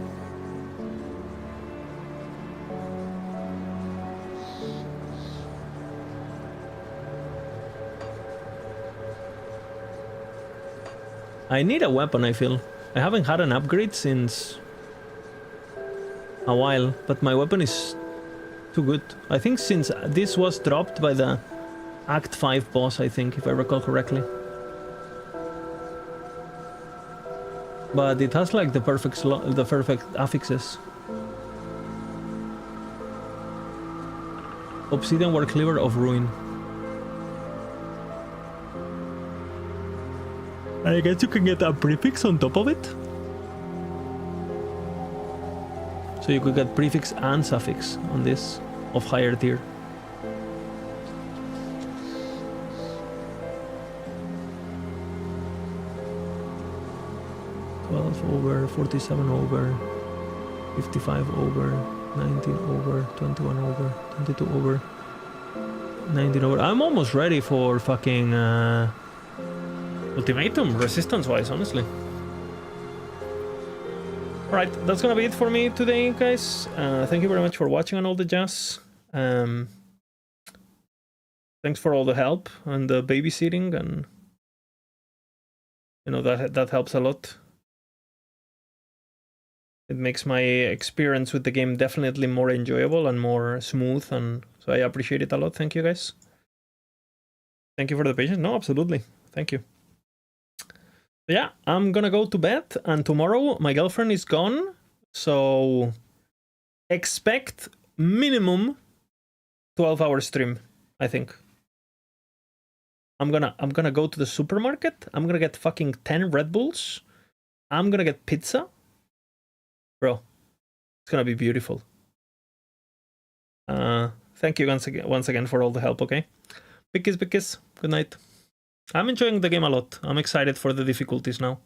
I need a weapon, I feel. I haven't had an upgrade since a while, but my weapon is too good. I think since this was dropped by the Act 5 boss, I think, if I recall correctly. But it has like the perfect affixes. Obsidian War Cleaver of Ruin. I guess you can get a prefix on top of it. So you could get prefix and suffix on this of higher tier. Over, 47 over, 55 over, 19 over, 21 over, 22 over, 19 over. I'm almost ready for fucking ultimatum, resistance-wise, honestly. Alright, that's gonna be it for me today, guys. Thank you very much for watching and all the jazz. Thanks for all the help and the babysitting, and you know that helps a lot. It makes my experience with the game definitely more enjoyable and more smooth, and so I appreciate it a lot. Thank you, guys. Thank you for the patience. No, absolutely. Thank you. Yeah, I'm gonna go to bed, and tomorrow my girlfriend is gone, so expect minimum 12-hour stream, I think. I'm gonna go to the supermarket. I'm gonna get fucking 10 Red Bulls. I'm gonna get pizza. Bro, it's gonna be beautiful. Thank you once again for all the help, okay? Big kiss, good night. I'm enjoying the game a lot. I'm excited for the difficulties now.